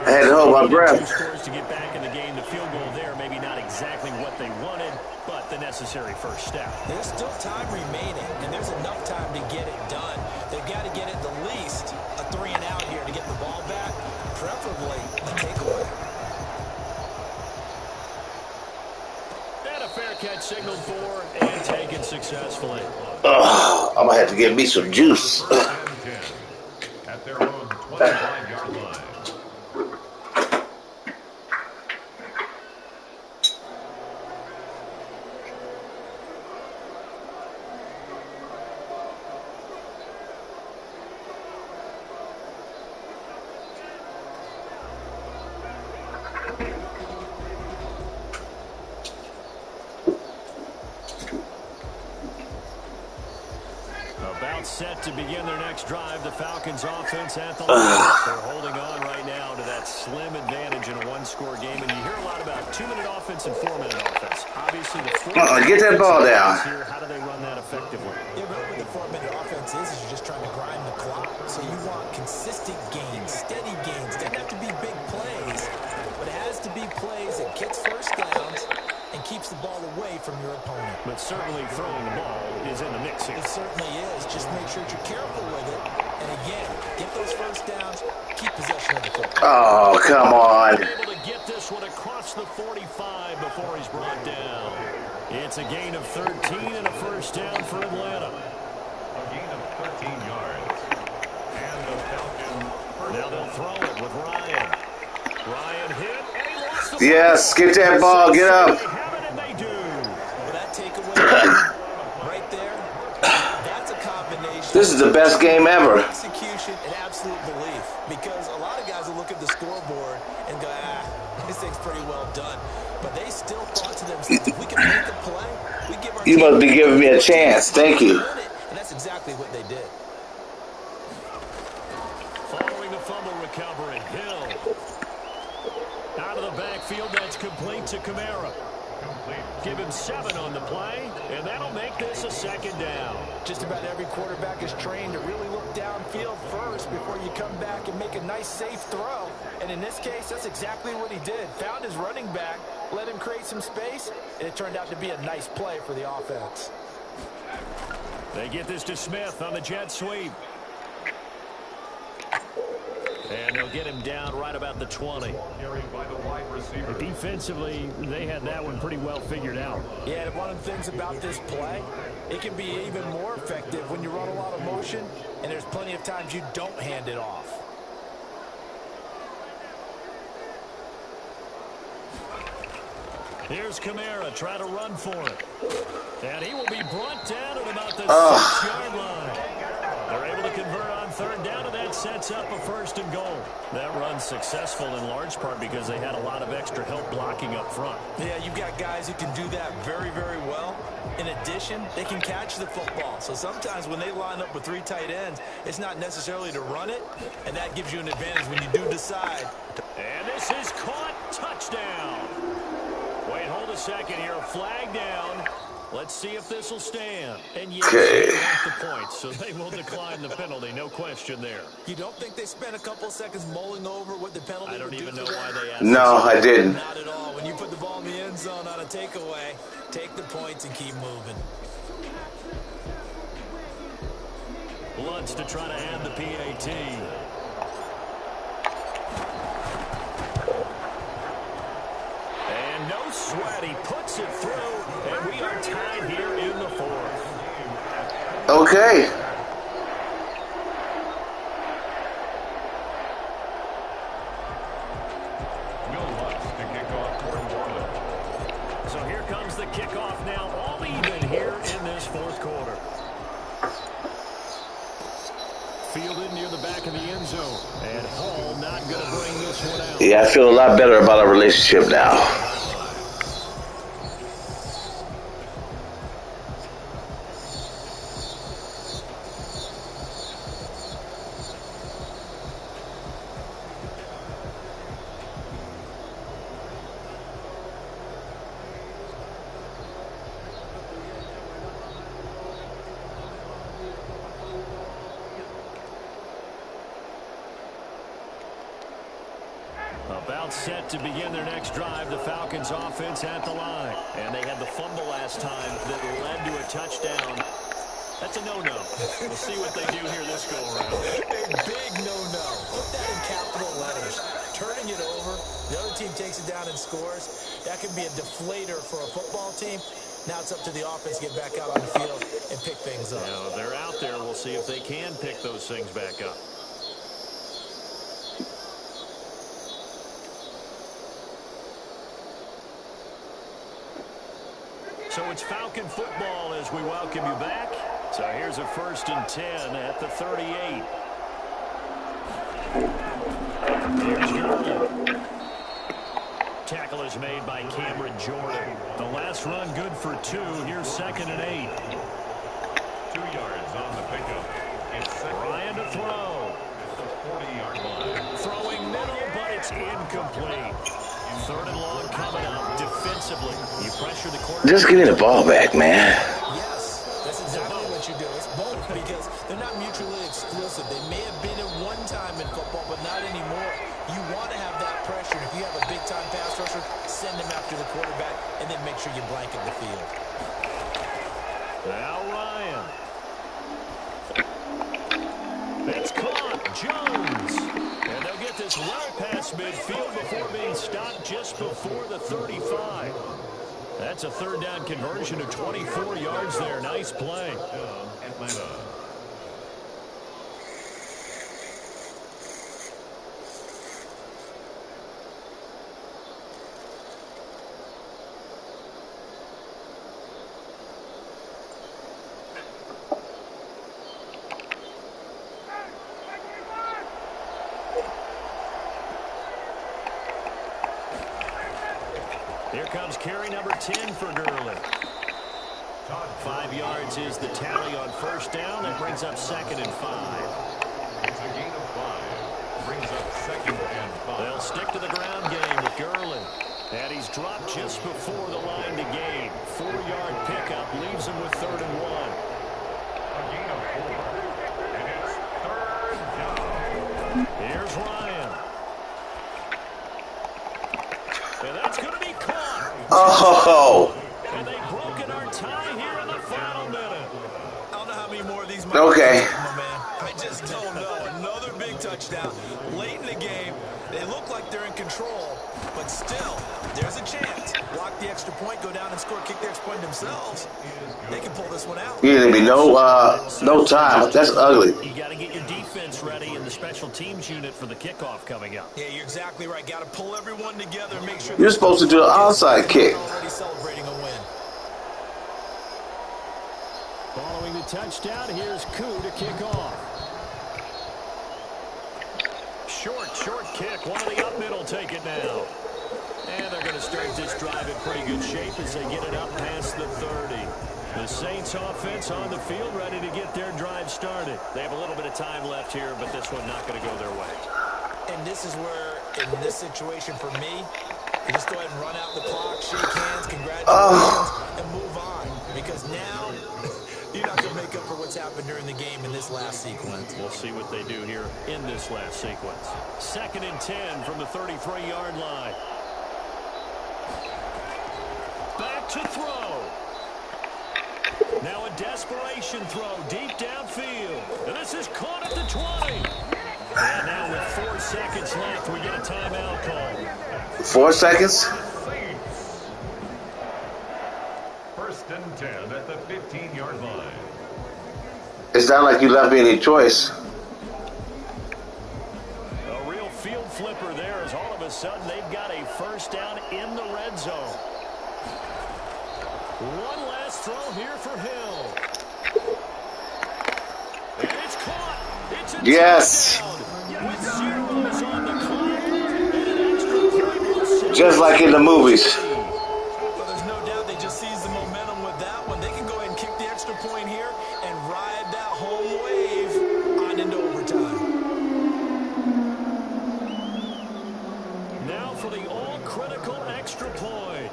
I had to hold my breath. 2 scores to get back in the game. The field goal there, maybe not exactly what they wanted, but the necessary first step. There's still time remaining, and there's enough time to get it done. They've got to get at the least a 3-and-out here to get the ball back, preferably a takeaway. And a fair catch signaled for and taken successfully. I'm going to have to get me some juice. At their own 25-yard line. Set to begin their next drive, the Falcons offense at the line. They're holding on right now to that slim advantage in a one-score game, and you hear a lot about 2-minute offense and 4-minute offense. Obviously, the 4-minute get that ball down. Here, how do they run that effectively? Yeah, but what the 4-minute offense is you're just trying to grind the clock. So you want consistent gains, steady gains. Doesn't have to be big plays, but it has to be plays that gets first downs and keeps the ball away from your opponent. But certainly throwing the ball is in the mix here. It certainly is. Just make sure that you're careful with it. And again, get those first downs, keep possession of the football. Oh, come on. Able to get this one across the 45 before he's brought down. It's a gain of 13 and a first down for Atlanta. A gain of 13 yards. And the Falcons. Now they'll throw it with Ryan. Ryan hit, and he lost the Yes, get that ball. Get up. They have it, and they do. Well, that takeaway right there, that's a combination. This is the best game ever. Execution and absolute belief. Because a lot of guys will look at the scoreboard and go, this thing's pretty well done. But they still thought to themselves, if we can make a play, we give our You must be giving me a chance. Thank you. And that's exactly what they did. Following the fumble recovery, Hill. Out of the backfield, that's complete to Kamara. Give him 7 on the play, and that'll make this a second down. Just about every quarterback is trained to really look downfield first before you come back and make a nice, safe throw. And in this case, that's exactly what he did. Found his running back, let him create some space, and it turned out to be a nice play for the offense. They get this to Smith on the jet sweep. And they'll get him down right about the 20. Defensively, they had that one pretty well figured out. Yeah, and one of the things about this play, it can be even more effective when you run a lot of motion, and there's plenty of times you don't hand it off. Here's Kamara, try to run for it. And he will be brought down at about the 6-yard line. They're able to convert on third down, and that sets up a 1st and goal. That run's successful in large part because they had a lot of extra help blocking up front. Yeah, you've got guys who can do that very, very well. In addition, they can catch the football. So sometimes when they line up with 3 tight ends, it's not necessarily to run it, and that gives you an advantage when you do decide. And this is caught. Touchdown. Wait, hold a second here. Flag down. Let's see if this will stand. And yes, they want the points, so they will decline the penalty. No question there. You don't think they spent a couple seconds mulling over what the penalty I don't would even do know for why them? they asked. No, I didn't. Not at all. When you put the ball in the end zone on a takeaway, take the points and keep moving. Lutz to try to add the PAT. And no sweat. He puts it through, and we are tied here in the 4th. Okay. So here comes the kickoff now, all even here in this 4th quarter. Fielded near the back of the end zone. And Hall not going to bring this one out. Yeah, I feel a lot better about our relationship now. About set to begin their next drive, the Falcons offense at the line. And they had the fumble last time that led to a touchdown. That's a no-no. We'll see what they do here this go-around. A big no-no. Put that in capital letters. Turning it over, the other team takes it down and scores. That can be a deflator for a football team. Now it's up to the offense to get back out on the field and pick things up. Now, they're out there. We'll see if they can pick those things back up. So it's Falcon football as we welcome you back. So here's a 1st and 10 at the 38. Here's Gurley. Tackle is made by Cameron Jordan. The last run good for 2. Here's 2nd and 8. 2 yards on the pickup. It's Ryan to throw. At the 40-yard line. Throwing middle, but it's incomplete. 3rd and long coming up defensively. You pressure the quarterback. Just give me the ball back, man. Yes, that's exactly what you do. It's both because they're not mutually exclusive. They may have been at one time in football, but not anymore. You want to have that pressure. If you have a big-time pass rusher, send him after the quarterback, and then make sure you blanket the field. Now Ryan. It's caught. Jones. And they'll get this right past midfield before being stopped just before the 35. That's a 3rd down conversion of 24 yards there. Nice play. Atlanta. Here comes carry number 10 for Gurley. 5 yards is the tally on 1st down. That brings up 2nd and 5. It's a gain of 5. Brings up 2nd and 5. They'll stick to the ground game with Gurley. And he's dropped just before the line to gain. 4-yard pickup leaves him with 3rd and 1. A gain of 4. And it's 3rd down. Here's Ryan. And that's going to be caught. Oh. And they've broken our tie here in the final minute. I don't know how many more of these Okay. my man. I just don't know. Another big touchdown. touchdown. Late in the game, they look like they're in control, but still, there's a chance. Block the extra point, go down and score, kick the extra point themselves. They can pull this one out. Yeah, there be no time. That's ugly. You got to get your defense ready in the special teams unit for the kickoff coming up. Yeah, you're exactly right. Got to pull everyone together and make sure You're supposed to do an onside kick. Already celebrating a win. Following the touchdown, here's Koo to kick off. Short kick. One of the up middle take it now. And they're going to start this drive in pretty good shape as they get it up past the 30. The Saints offense on the field ready to get their drive started. They have a little bit of time left here, but this one not going to go their way. And this is where, in this situation for me, you just go ahead and run out the clock, shake hands, congratulations, and move on. Because now, you're not going to make up for what's happened during the game in this last sequence. We'll see what they do here in this last sequence. 2nd and 10 from the 33-yard line. Back to throw. Now a desperation throw deep downfield. And this is caught at the 20. And now with 4 seconds left, we get a timeout call. 4 seconds? 1st and 10 at the 15-yard line. It's not like you left me any choice. A real field flipper there as all of a sudden they've got a 1st down in the red zone. One last throw here for Hill. And it's caught. It's a Yes. with zeros on the clock. And an extra Just like in the movies. Well, there's no doubt they just seized the momentum with that one. They can go ahead and kick the extra point here and ride that home wave on into overtime. Now for the all-critical extra point.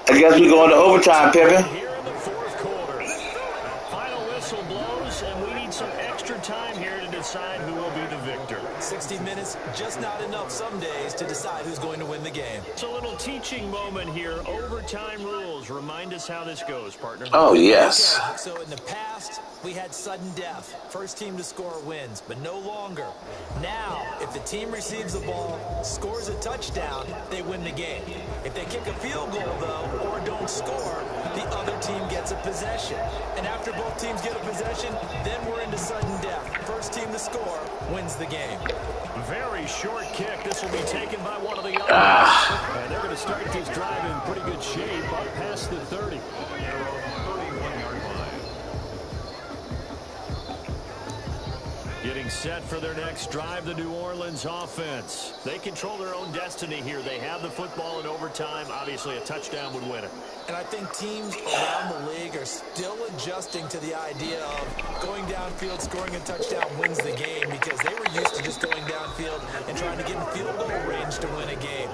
I guess we go into overtime, Pippin. Here in the 4th quarter. Final whistle blows, and we need some extra time here to decide who will be the victor. 60 minutes, just not enough some days to decide who's going to win the game. It's a little teaching moment here. Overtime rules. Remind us how this goes, partner. Oh, yes. Okay, so in the past, we had sudden death. First team to score wins, but no longer. Now, if the team receives the ball, scores a touchdown, they win the game. If they kick a field goal, though, or don't score, the other team gets a possession. And after both teams get a possession, then we're into sudden death. First team to score wins the game. Very short kick. This will be taken by one of the others. And they're going to start this drive in pretty good shape up past the 30. 31-yard line. Getting set for their next drive, the New Orleans offense. They control their own destiny here. They have the football in overtime. Obviously, a touchdown would win it. And I think teams around the league are still adjusting to the idea of going downfield, scoring a touchdown wins the game, because they were used to just going downfield and trying to get in field goal range to win a game.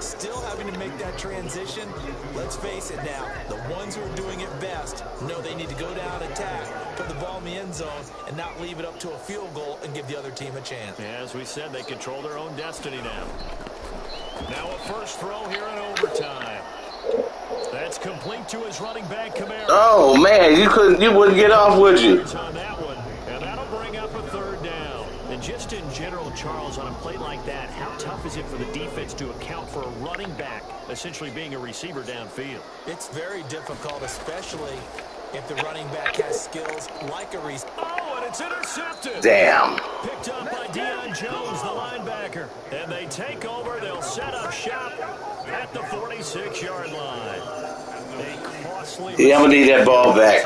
Still having to make that transition. Let's face it now, the ones who are doing it best know they need to go down, attack, put the ball in the end zone, and not leave it up to a field goal and give the other team a chance. As we said, they control their own destiny now. Now a first throw here in overtime. That's complete to his running back, Kamara. Oh, man, you wouldn't get off, would you? On that one, and that'll bring up a 3rd down. And just in general, Charles, on a play like that, how tough is it for the defense to account for a running back essentially being a receiver downfield? It's very difficult, especially if the running back has skills like a receiver. Oh, and it's intercepted. Damn. Picked up by Deion Jones, the linebacker. And they take over. They'll set up shop at the 46-yard line. A costly... Yeah, I'm going to need that ball back.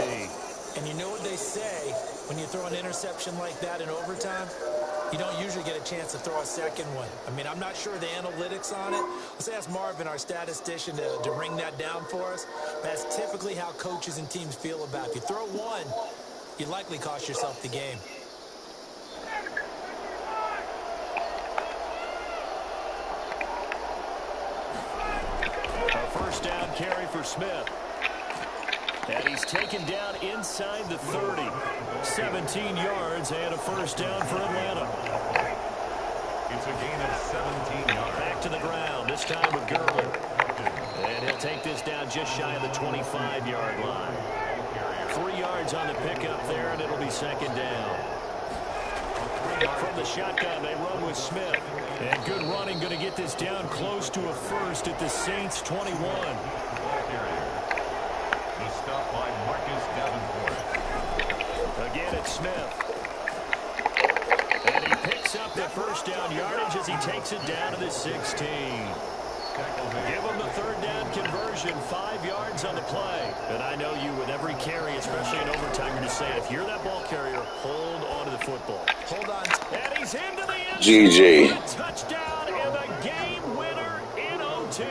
And you know what they say, when you throw an interception like that in overtime, you don't usually get a chance to throw a second one. I mean, I'm not sure the analytics on it. Let's ask Marvin, our statistician, to bring that down for us. That's typically how coaches and teams feel about it. If you throw one, you likely cost yourself the game. A 1st down carry for Smith. And he's taken down inside the 30. 17 yards and a 1st down for Atlanta. It's a gain of 17 yards. Back to the ground, this time with Gurley. And he'll take this down just shy of the 25-yard line. 3 yards on the pickup there, and it'll be second down. From the shotgun, they run with Smith. And good running, going to get this down close to a first at the Saints 21. The stop by Marcus Davenport. Again, it's Smith. And he picks up the first down yardage as he takes it down to the 16. Give him the third down conversion, 5 yards on the play. And I know you, with every carry, especially in overtime, you're just saying, if you're that ball carrier, hold on to the football. Hold on. And he's into the end GG. zone for a touchdown and the game winner in OT.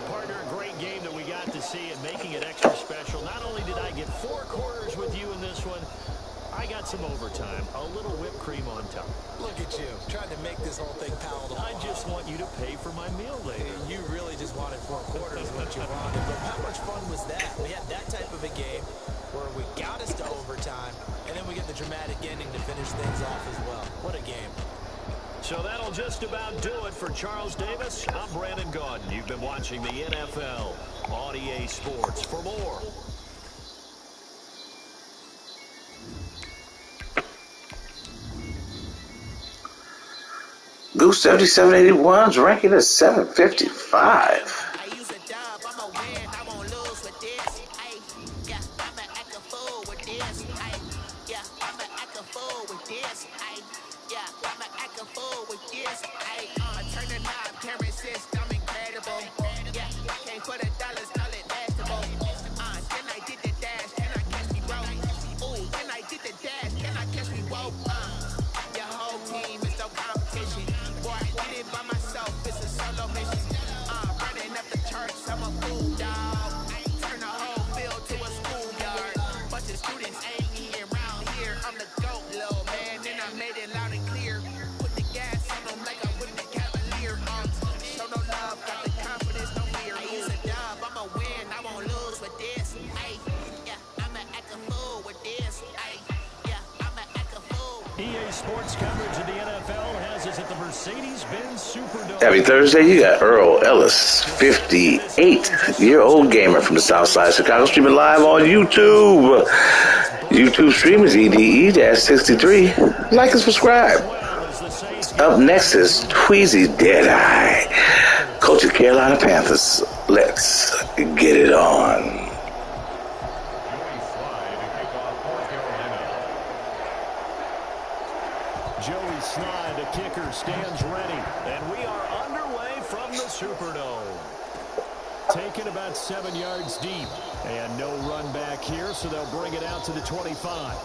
Partner, a great game that we got to see and making it extra special. Not only did I get 4 quarters with you in this one, I got some overtime, a little whipped cream on top. Look at you, trying to make this whole thing palatable. I just want you to pay for my meal later. You really just wanted 4 quarters what you wanted. But how much fun was that? We had that type of a game where we got us to overtime, and then we get the dramatic ending to finish things off as well. What a game. So that'll just about do it for Charles Davis. I'm Brandon Gaudin. You've been watching the NFL on EA Sports. For more, Goose 7781's ranking at 755. Sports coverage of the NFL has us at the Mercedes-Benz Superdome. Happy Thursday. You got Earl Ellis, 58-year-old gamer from the South Side of Chicago, streaming live on YouTube. YouTube stream is EDE-63. Like and subscribe. Up next is Tweezy Deadeye, coach of Carolina Panthers. Let's get it on. Joey Slye, the kicker, stands ready. And we are underway from the Superdome. Taken about 7 yards deep. And no run back here, so they'll bring it out to the 25.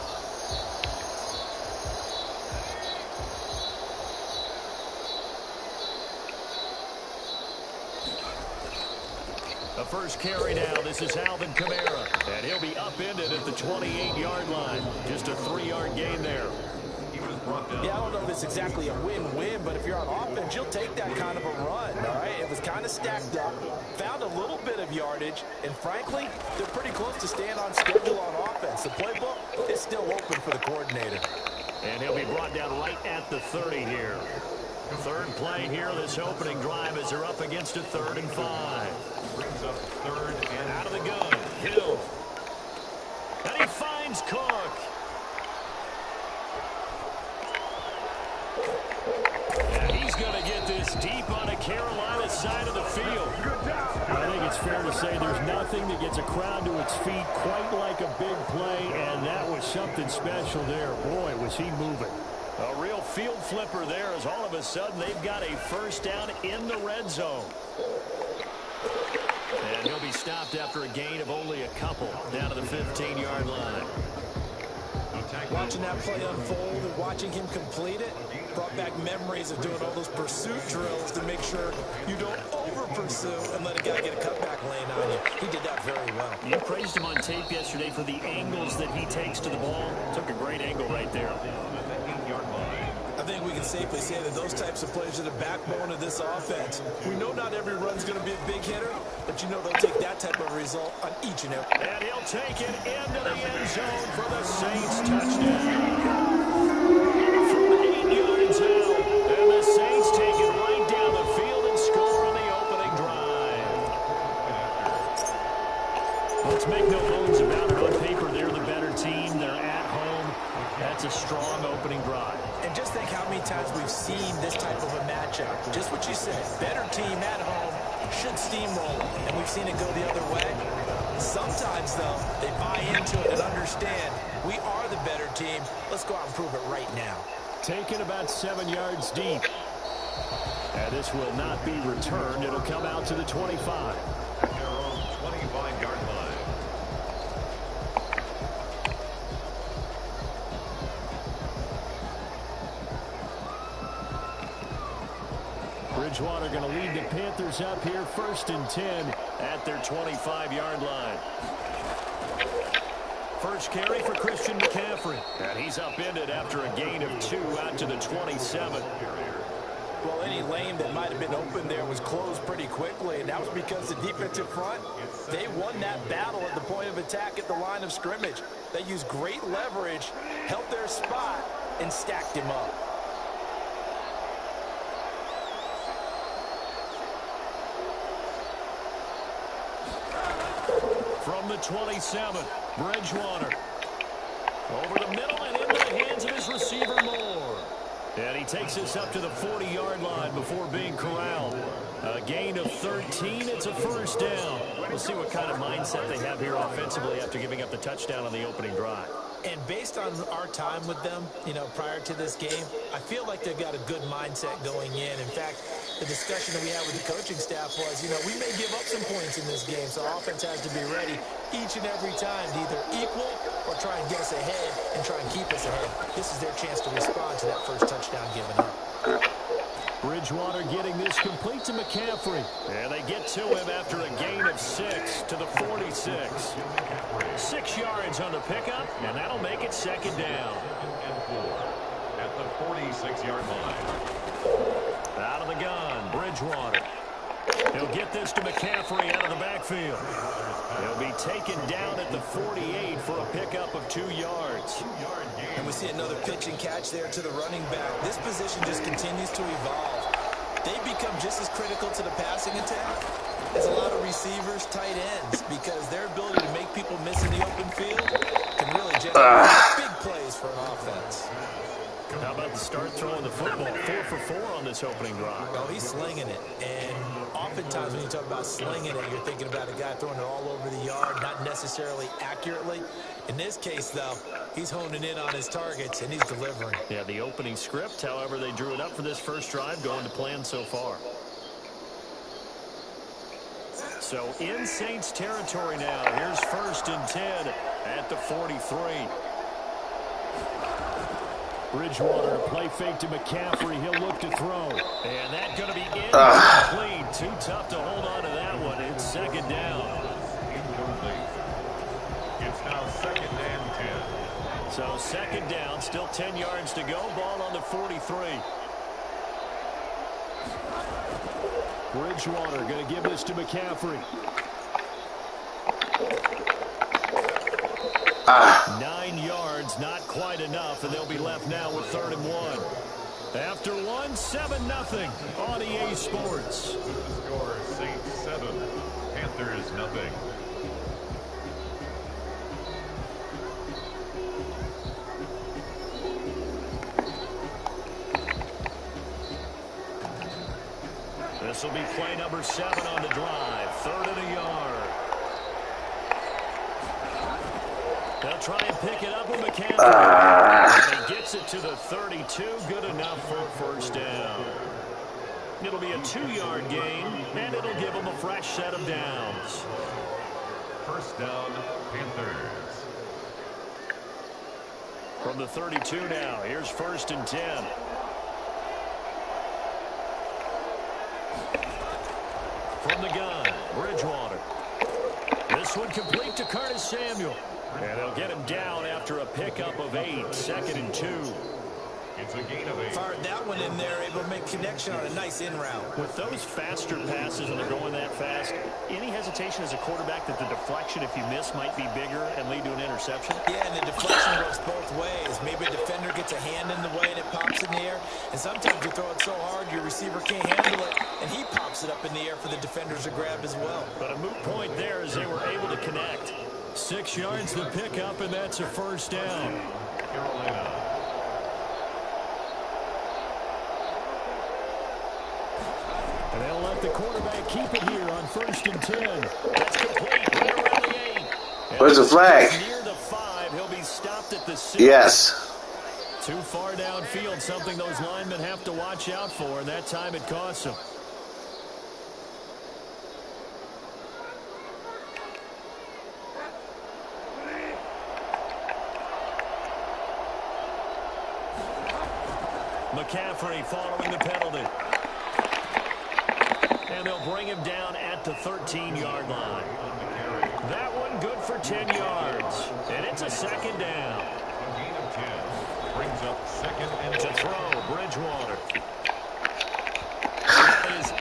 The first carry now. This is Alvin Kamara. And he'll be upended at the 28-yard line. Just a 3-yard gain there. Yeah, I don't know if it's exactly a win-win, but if you're on offense, you'll take that kind of a run, all right? It was kind of stacked up, found a little bit of yardage, and frankly, they're pretty close to staying on schedule on offense. The playbook is still open for the coordinator. And he'll be brought down right at the 30 here. Third play here, this opening drive as they're up against a 3rd and 5. Brings up 3rd and out of the gun. Hill. And he finds Cook. And he's going to get this deep on the Carolina side of the field. I think it's fair to say there's nothing that gets a crowd to its feet quite like a big play, and that was something special there. Boy, was he moving. A real field flipper there as all of a sudden they've got a first down in the red zone. And he'll be stopped after a gain of only a couple down to the 15-yard line. Watching that play unfold and watching him complete it brought back memories of doing all those pursuit drills to make sure you don't over-pursue and let a guy get a cutback lane on you. He did that very well. You praised him on tape yesterday for the angles that he takes to the ball. Took a great angle right there. I think we can safely say that those types of plays are the backbone of this offense. We know not every run's going to be a big hitter, but you know they'll take that type of result on each and every. And he'll take it into the end zone for the Saints touchdown. From 8 yards out, and the Saints take it right down the field and score on the opening drive. Let's make no seen this type of a matchup. Just what you said, better team at home should steamroll them, and we've seen it go the other way. Sometimes, though, they buy into it and understand we are the better team. Let's go out and prove it right now. Taken about 7 yards deep. And this will not be returned. It'll come out to the 25. At their own 25-yard line. Bridgewater going to lead the Panthers up here 1st and 10 at their 25-yard line. First carry for Christian McCaffrey. And he's upended after a gain of 2 out to the 27. Well, any lane that might have been open there was closed pretty quickly, and that was because the defensive front, they won that battle at the point of attack at the line of scrimmage. They used great leverage, held their spot, and stacked him up. From the 27, Bridgewater. Over the middle and into the hands of his receiver, Moore. And he takes this up to the 40-yard line before being corralled. A gain of 13. It's a first down. We'll see what kind of mindset they have here offensively after giving up the touchdown on the opening drive. And based on our time with them, prior to this game, I feel like they've got a good mindset going in. In fact, the discussion that we had with the coaching staff was, we may give up some points in this game, so our offense has to be ready each and every time to either equal or try and get us ahead and try and keep us ahead. This is their chance to respond to that first touchdown given up. Bridgewater getting this complete to McCaffrey. And they get to him after a gain of 6 to the 46. 6 yards on the pickup, and that'll make it second down. And 4 at the 46-yard line. Out of the gun, Bridgewater. He'll get this to McCaffrey out of the backfield. He'll be taken down at the 48 for a pickup of 2 yards. And we see another pitch and catch there to the running back. This position just continues to evolve. They become just as critical to the passing attack as a lot of receivers, tight ends, because their ability to make people miss in the open field can really generate big plays for an offense. How about the start throwing the football? 4 for 4 on this opening drive. Oh, he's slinging it. And oftentimes when you talk about slinging it, you're thinking about a guy throwing it all over the yard, not necessarily accurately. In this case, though, he's honing in on his targets, and he's delivering. Yeah, the opening script, however, they drew it up for this first drive, going to plan so far. So in Saints territory now. Here's 1st and 10 at the 43. Bridgewater, play fake to McCaffrey. He'll look to throw. And that's going to be incomplete. Too tough to hold on to that one. It's second down. Incomplete. It's now 2nd and 10. So second down, still 10 yards to go. Ball on the 43. Bridgewater going to give this to McCaffrey. 9 yards, not quite enough, and they'll be left now with 3rd and 1. After 1, 7-0 on EA Sports. The score, Saints 7, Panthers 0. This will be play number 7 on the drive. 3rd and a yard. They'll try and pick it up with McCaffrey. He gets it to the 32. Good enough for a first down. It'll be a 2-yard gain, and it'll give them a fresh set of downs. First down, Panthers. From the 32 now, here's 1st and 10. From the gun, Bridgewater. This one complete to Curtis Samuel. And they'll get him down after a pickup of 8. 2nd and 2. It's a gain of 8. Fired that one in there, able to make connection on a nice in route. With those faster passes when they're going that fast, any hesitation as a quarterback that the deflection, if you miss, might be bigger and lead to an interception? Yeah, and the deflection goes both ways. Maybe a defender gets a hand in the way and it pops in the air. And sometimes you throw it so hard your receiver can't handle it, and he pops it up in the air for the defenders to grab as well. But a moot point there as they were able to connect. 6 yards to pick up, and that's a first down. Carolina. And they'll let the quarterback keep it here on 1st and 10. That's complete right around the 8. Where's the flag? Near the 5. He'll be stopped at the 6. Yes. Too far downfield, something those linemen have to watch out for, and that time it costs them. McCaffrey following the penalty. And they'll bring him down at the 13-yard line. That one good for 10 yards. And it's a 2nd down. A gain of 10 brings up 2nd and To throw, Bridgewater.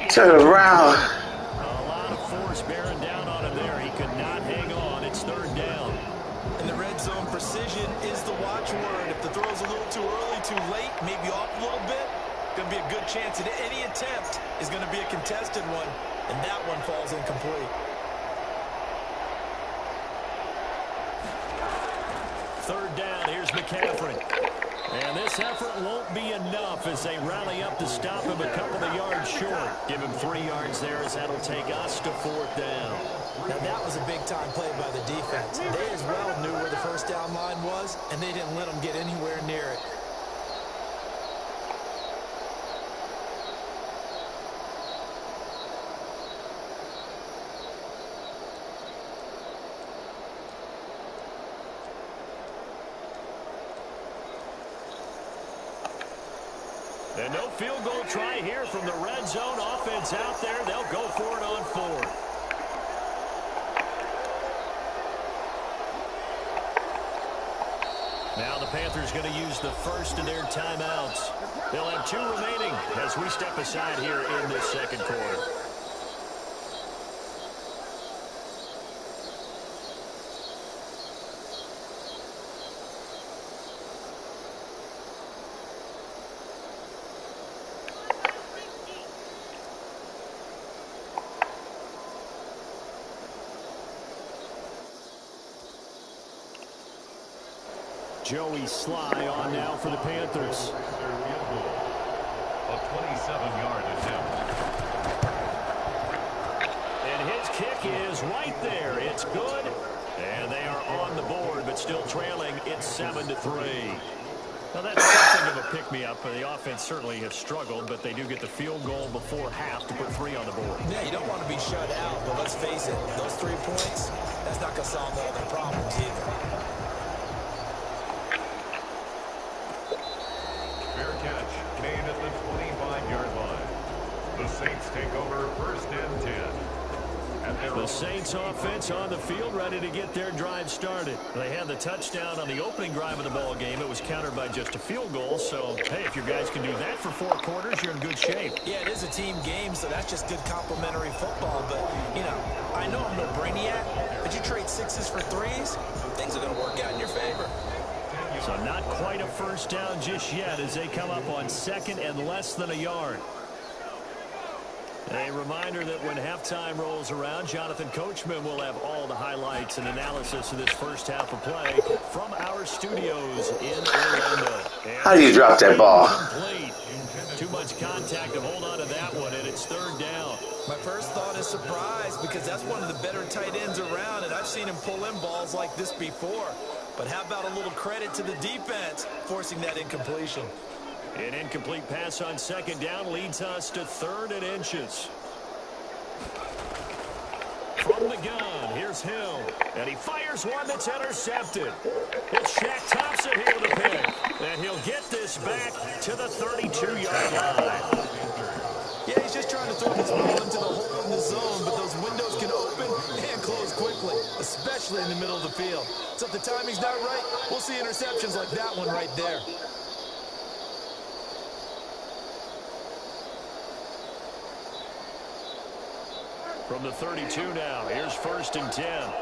Turn around. A lot of force bearing down on him there. He could not hang on. It's 3rd down. And the red zone precision is the watchword. If the throw's a little too early, too late, maybe off a little bit, going to be a good chance that any attempt is going to be a contested one, and that one falls incomplete. 3rd down. Here's McCaffrey. And this effort won't be enough as they rally up to stop him a couple of yards short. Give him 3 yards there as that'll take us to 4th down. Now, that was a big-time play by the defense. They as well knew where the 1st down line was, and they didn't let them get anywhere near it. And no field goal try here from the red zone. Offense out there. They'll go for it on 4th. Now the Panthers going to use the first of their timeouts. They'll have 2 remaining as we step aside here in this 2nd quarter. Joey Sly on now for the Panthers. a 27-yard attempt. And his kick is right there. It's good. And they are on the board, but still trailing. It's 7-3. Well, that's something of a pick-me-up. The offense certainly has struggled, but they do get the field goal before half to put 3 on the board. Yeah, you don't want to be shut out, but let's face it, those 3 points, that's not going to solve all their problems either. Fair catch made at the 25-yard line. The Saints take over 1st and 10. The Saints offense on the field, ready to get their drive started. They had the touchdown on the opening drive of the ball game. It was countered by just a field goal. So, hey, if your guys can do that for 4 quarters, you're in good shape. Yeah, it is a team game, so that's just good complimentary football. But, you know, I know I'm no brainiac, but you trade 6s for 3s, things are going to work out in your favor. So not quite a first down just yet as they come up on 2nd and less than a yard. A reminder that when halftime rolls around, Jonathan Coachman will have all the highlights and analysis of this first half of play from our studios in Orlando. How do you drop that ball? Complete. Too much contact to hold on to that one, and it's 3rd down. My first thought is surprise because that's one of the better tight ends around, and I've seen him pull in balls like this before. But how about a little credit to the defense forcing that incompletion? An incomplete pass on 2nd down leads us to 3rd and inches. From the gun, here's Hill. And he fires one that's intercepted. It's Shaq Thompson here with a pick. And he'll get this back to the 32-yard line. Yeah, he's just trying to throw this ball into the hole in the zone, but those windows can open and close quickly, especially in the middle of the field. So if the timing's not right, we'll see interceptions like that one right there. From the 32 now, here's 1st and 10.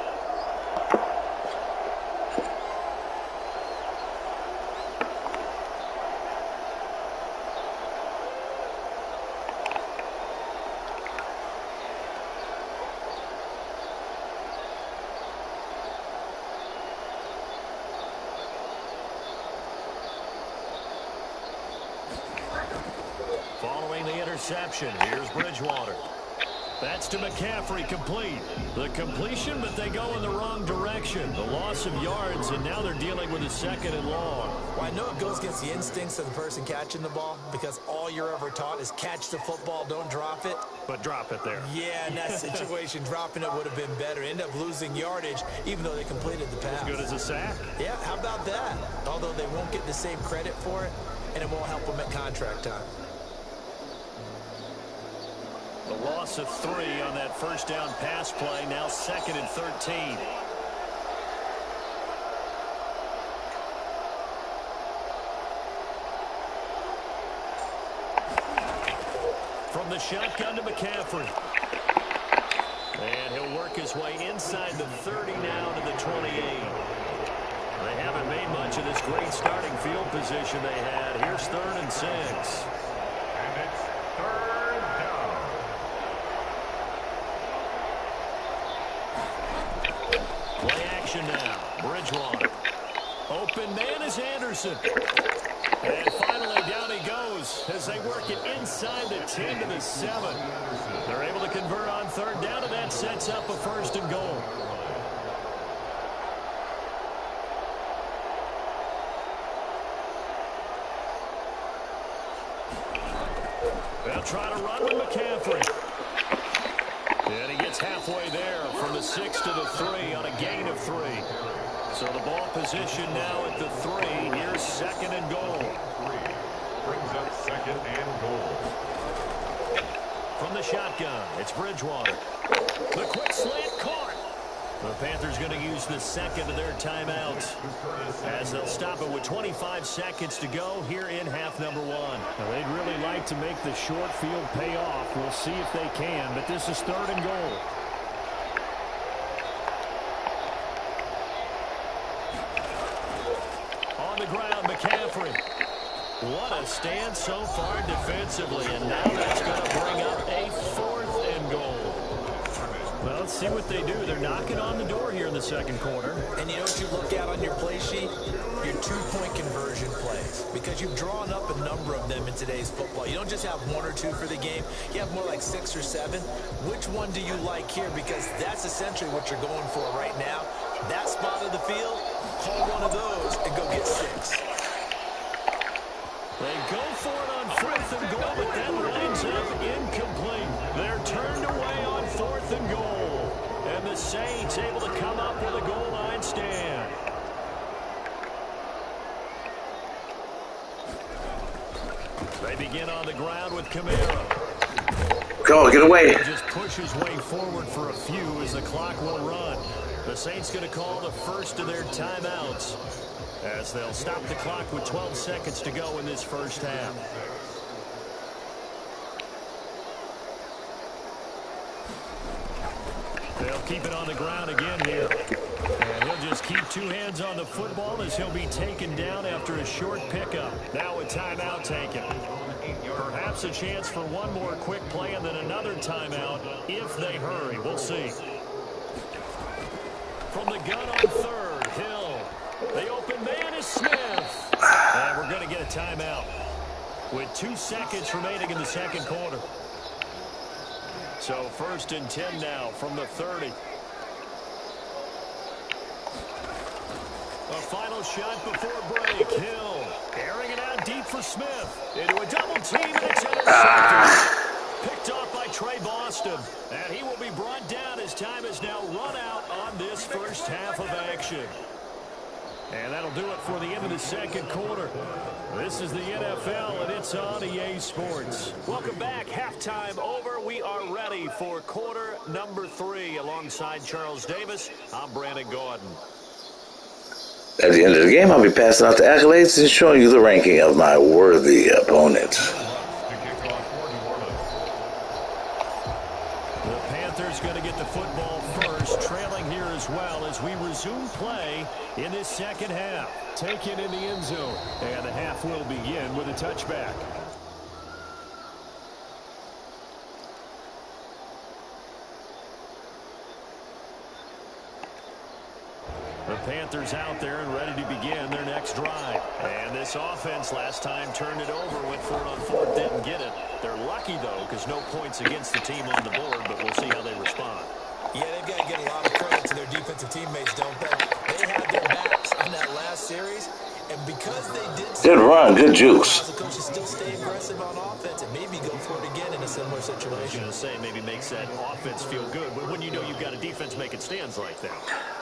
Following the interception. Here's Bridgewater. That's to McCaffrey, complete. The completion, but they go in the wrong direction. The loss of yards, and now they're dealing with a 2nd and long. Well, I know it goes against the instincts of the person catching the ball because all you're ever taught is catch the football, don't drop it. But drop it there. Yeah, in that situation, dropping it would have been better. End up losing yardage, even though they completed the pass. As good as a sack. Yeah, how about that? Although they won't get the same credit for it, and it won't help them at contract time. The loss of 3 on that first down pass play, now 2nd and 13. From the shotgun to McCaffrey. And he'll work his way inside the 30 now to the 28. They haven't made much of this great starting field position they had. Here's 3rd and 6. And it's 3rd down. Play action now. Bridgewater. Open man is Anderson. And finally, down he goes as they work it inside the 10 to the 7. They're able to convert on 3rd down, and that sets up a 1st and goal. They'll try to run with McCaffrey. And he gets halfway there from the 6 to the 3 on a gain of 3. So the ball position now at the 3. Here's 2nd and goal. Brings up 2nd and goal. From the shotgun, it's Bridgewater. The quick slant caught. The Panthers going to use the 2nd of their timeouts as they'll stop it with 25 seconds to go here in half number 1. Now, they'd really like to make the short field pay off. We'll see if they can, but this is 3rd and goal. On the ground, McCaffrey. What a stand so far defensively, and now that's going to bring up a 4th and goal. Well, let's see what they do. They're knocking on the door here in the 2nd quarter. And you know what you look at on your play sheet? Your 2-point conversion plays. Because you've drawn up a number of them in today's football. You don't just have 1 or 2 for the game. You have more like 6 or 7. Which one do you like here? Because that's essentially what you're going for right now. That spot of the field, call one of those and go get 6. They go for it on 4th and goal, but that lines up incomplete. They're turned away on 4th and goal. And the Saints able to come up with a goal line stand. They begin on the ground with Kamara. Go, get away. He just pushes way forward for a few as the clock will run. The Saints going to call the first of their timeouts as they'll stop the clock with 12 seconds to go in this first half. They'll keep it on the ground again here. And he'll just keep 2 hands on the football as he'll be taken down after a short pickup. Now a timeout taken. Perhaps a chance for one more quick play and then another timeout if they hurry. We'll see. From the gun on 3rd, Hill. The open man is Smith. And we're going to get a timeout with 2 seconds remaining in the 2nd quarter. So 1st and 10 now from the 30. A final shot before break. Hill airing it out deep for Smith. Into a double team, and it's intercepted. Picked off by Trey Boston. And he will be brought down as time is now run out on this first half of action. And that'll do it for the end of the 2nd quarter. This is the NFL, and it's on EA Sports. Welcome back. Halftime over. We are ready for quarter number 3. Alongside Charles Davis, I'm Brandon Gordon. At the end of the game, I'll be passing out the accolades and showing you the ranking of my worthy opponents. The Panthers going to get the football first, trailing here as well as we resume play in this 2nd half. Taken in the end zone, and the half will begin with a touchback. The Panthers out there and ready to begin their next drive. And this offense last time turned it over, went for it on fourth, didn't get it. They're lucky, though, because no points against the team on the board, but we'll see how they respond. Yeah, they've got to get a lot of credit to their defensive teammates, don't they? They had their backs on that last series, and because they did Good run, good juice. the coaches still stay aggressive on offense and maybe go for it again in a similar situation. I was going to say, maybe makes that offense feel good, but when you know you've got a defense making stands like that.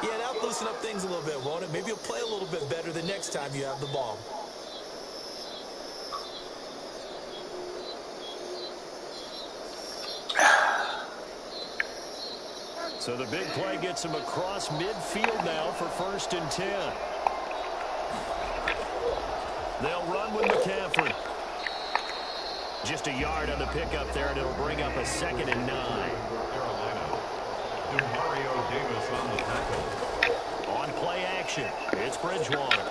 Yeah, that'll loosen up things a little bit, won't it? Maybe you'll play a little bit better the next time you have the ball. So the big play gets him across midfield now for 1st and 10. They'll run with McCaffrey. Just a yard on the pickup there, and it'll bring up a 2nd and 9. Carolina. Mario Davis on the tackle. On play action, it's Bridgewater.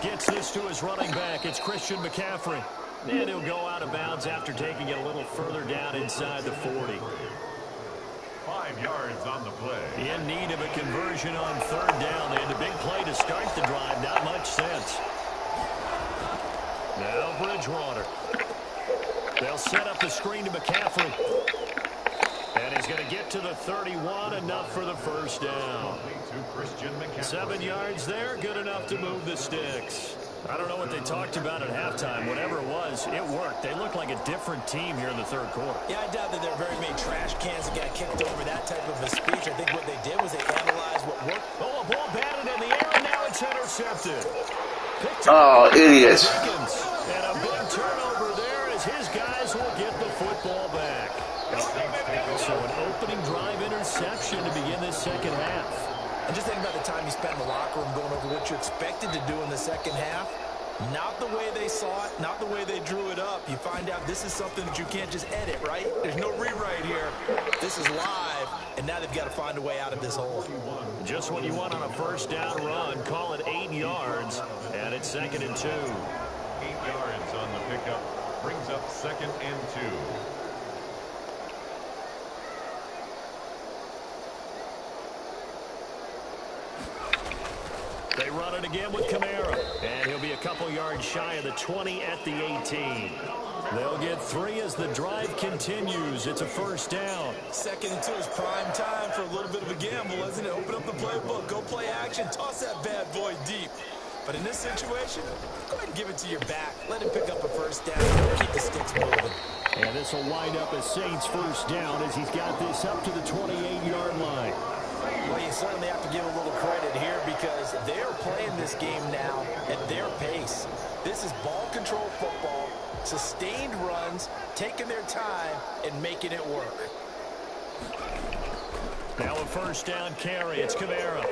Gets this to his running back. It's Christian McCaffrey. And he'll go out of bounds after taking it a little further down inside the 40. 5 yards on the play. In need of a conversion on 3rd down. They had the big play to start the drive. Not much sense. Now Bridgewater. They'll set up the screen to McCaffrey. And he's going to get to the 31, enough for the 1st down. 7 yards there, good enough to move the sticks. I don't know what they talked about at halftime. Whatever it was, it worked. They look like a different team here in the 3rd quarter. Yeah, I doubt that there are very many trash cans that got kicked over that type of a speech. I think what they did was they analyzed what worked. Oh, a ball batted in the air, and now it's intercepted. Oh, idiots. And a big turnover there as his guys will get the football back. So an opening drive interception to begin this 2nd half. And just think about the time you spent in the locker room going over what you expected to do in the 2nd half. Not the way they saw it, not the way they drew it up. You find out this is something that you can't just edit, right? There's no rewrite here. This is live, and now they've got to find a way out of this hole. Just what you want on a 1st down run. Call it 8 yards, and it's 2nd and 2. 8 yards on the pickup. Brings up 2nd and 2. They run it again with Kamara, and he'll be a couple yards shy of the 20 at the 18. They'll get 3 as the drive continues. It's a 1st down. 2nd and 2 is prime time for a little bit of a gamble, isn't it? Open up the playbook, go play action, toss that bad boy deep. But in this situation, go ahead and give it to your back. Let him pick up a 1st down. Keep the sticks moving. And this will wind up a Saints 1st down as he's got this up to the 28-yard line. Well, you certainly have to give a little credit here because they're playing this game now at their pace. This is ball control football, sustained runs, taking their time, and making it work. Now a 1st down carry. It's Kamara.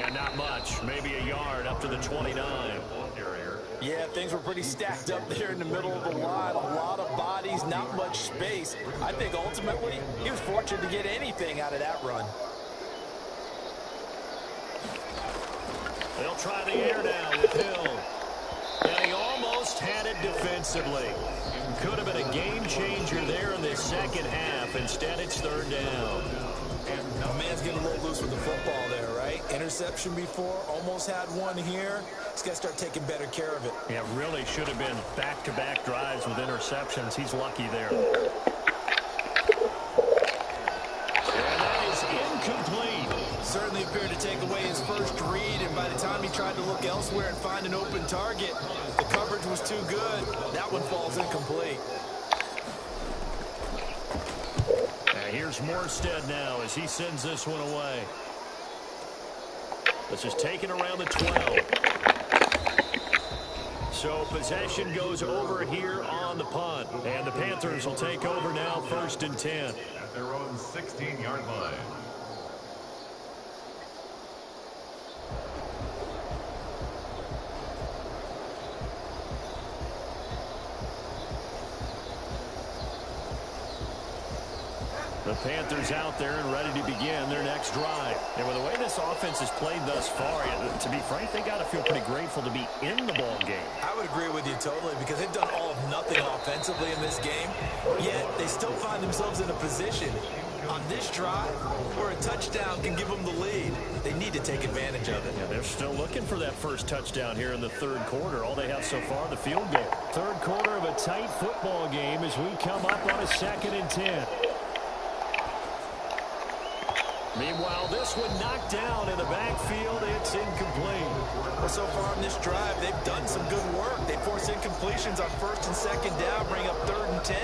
And not much. Maybe a yard up to the 29. Yeah, things were pretty stacked up there in the middle of the line. A lot of bodies, not much space. I think ultimately he was fortunate to get anything out of that run. They'll try the air now with Hill. And he almost had it defensively. Could have been a game changer there in this 2nd half. Instead, it's 3rd down. A man's getting a little loose with the football there, right? Interception before, almost had one here. He's got to start taking better care of it. Yeah, really should have been back-to-back drives with interceptions. He's lucky there. And that is incomplete. Certainly appeared to take away his first read, and by the time he tried to look elsewhere and find an open target, the coverage was too good. That one falls incomplete. Here's Morstead now as he sends this one away. This is taken around the 12. So possession goes over here on the punt. And the Panthers will take over now 1st and 10. At their own 16-yard line. The Panthers out there and ready to begin their next drive. And with the way this offense has played thus far, to be frank, they got to feel pretty grateful to be in the ball game. I would agree with you totally because they've done all of nothing offensively in this game, yet they still find themselves in a position On this drive, where a touchdown can give them the lead, they need to take advantage of it. Yeah, they're still looking for that first touchdown here in the third quarter. All they have so far, the field goal. Third quarter of a tight football game as we come up on a 2nd and 10. Meanwhile, this one knocked down in the backfield. It's incomplete. Well, so far on this drive, they've done some good work. They force incompletions on 1st and 2nd down, bring up 3rd and 10.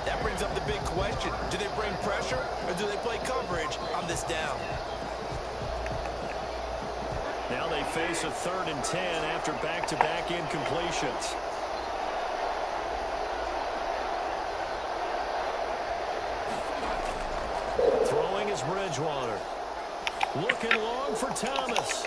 That brings up the big question. Do they bring pressure or do they play coverage on this down? Now they face a 3rd and 10 after back-to-back incompletions. Throwing is Bridgewater. Looking long for Thomas.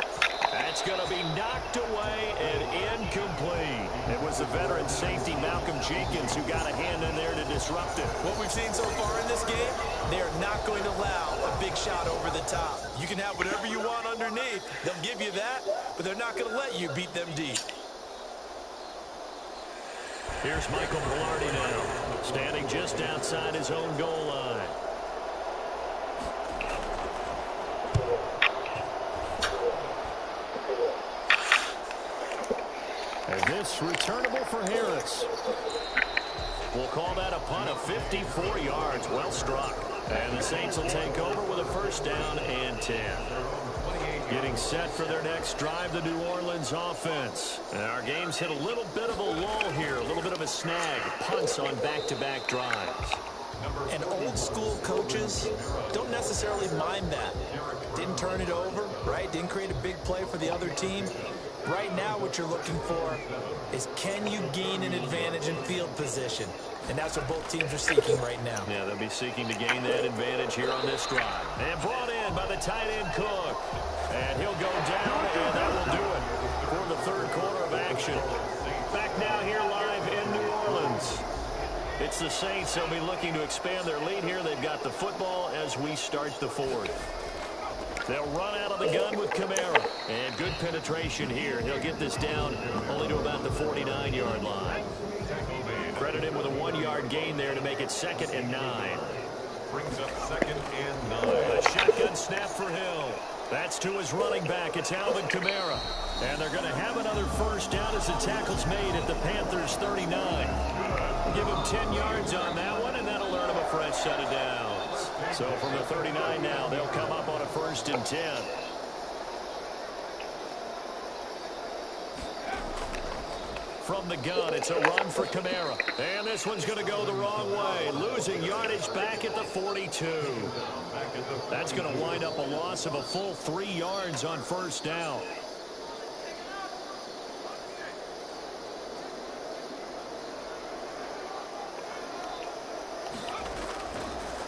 That's going to be knocked away and incomplete. It was the veteran safety Malcolm Jenkins who got a hand in there to disrupt it. What we've seen so far in this game, they are not going to allow a big shot over the top. You can have whatever you want underneath. They'll give you that, but they're not going to let you beat them deep. Here's Michael Velarde now, standing just outside his own goal line. And this returnable for Harris. We'll call that a punt of 54 yards. Well struck. And the Saints will take over with a 1st down and 10. Getting set for their next drive, the New Orleans offense. And our game's hit a little bit of a lull here, a little bit of a snag. Punts on back-to-back drives. And old school coaches don't necessarily mind that. Didn't turn it over, right? Didn't create a big play for the other team. Right now what you're looking for is, can you gain an advantage in field position? And that's what both teams are seeking right now. Yeah, they'll be seeking to gain that advantage here on this drive. And brought in by the tight end Cook. And he'll go down, and that will do it for the 3rd quarter of action. Back now here live in New Orleans. It's the Saints. They'll be looking to expand their lead here. They've got the football as we start the 4th. They'll run out of the gun with Kamara. And good penetration here. He'll get this down only to about the 49-yard line. Credit him with a 1-yard gain there to make it 2nd and 9. Brings up 2nd and 9. A shotgun snap for Hill. That's to his running back. It's Alvin Kamara. And they're going to have another 1st down as the tackle's made at the Panthers' 39. Give him 10 yards on that one, and that'll earn him a fresh set of downs. So from the 39 now, they'll come up on a 1st and 10. From the gun, it's a run for Kamara. And this one's going to go the wrong way. Losing yardage back at the 42. That's going to wind up a loss of a full 3 yards on 1st down.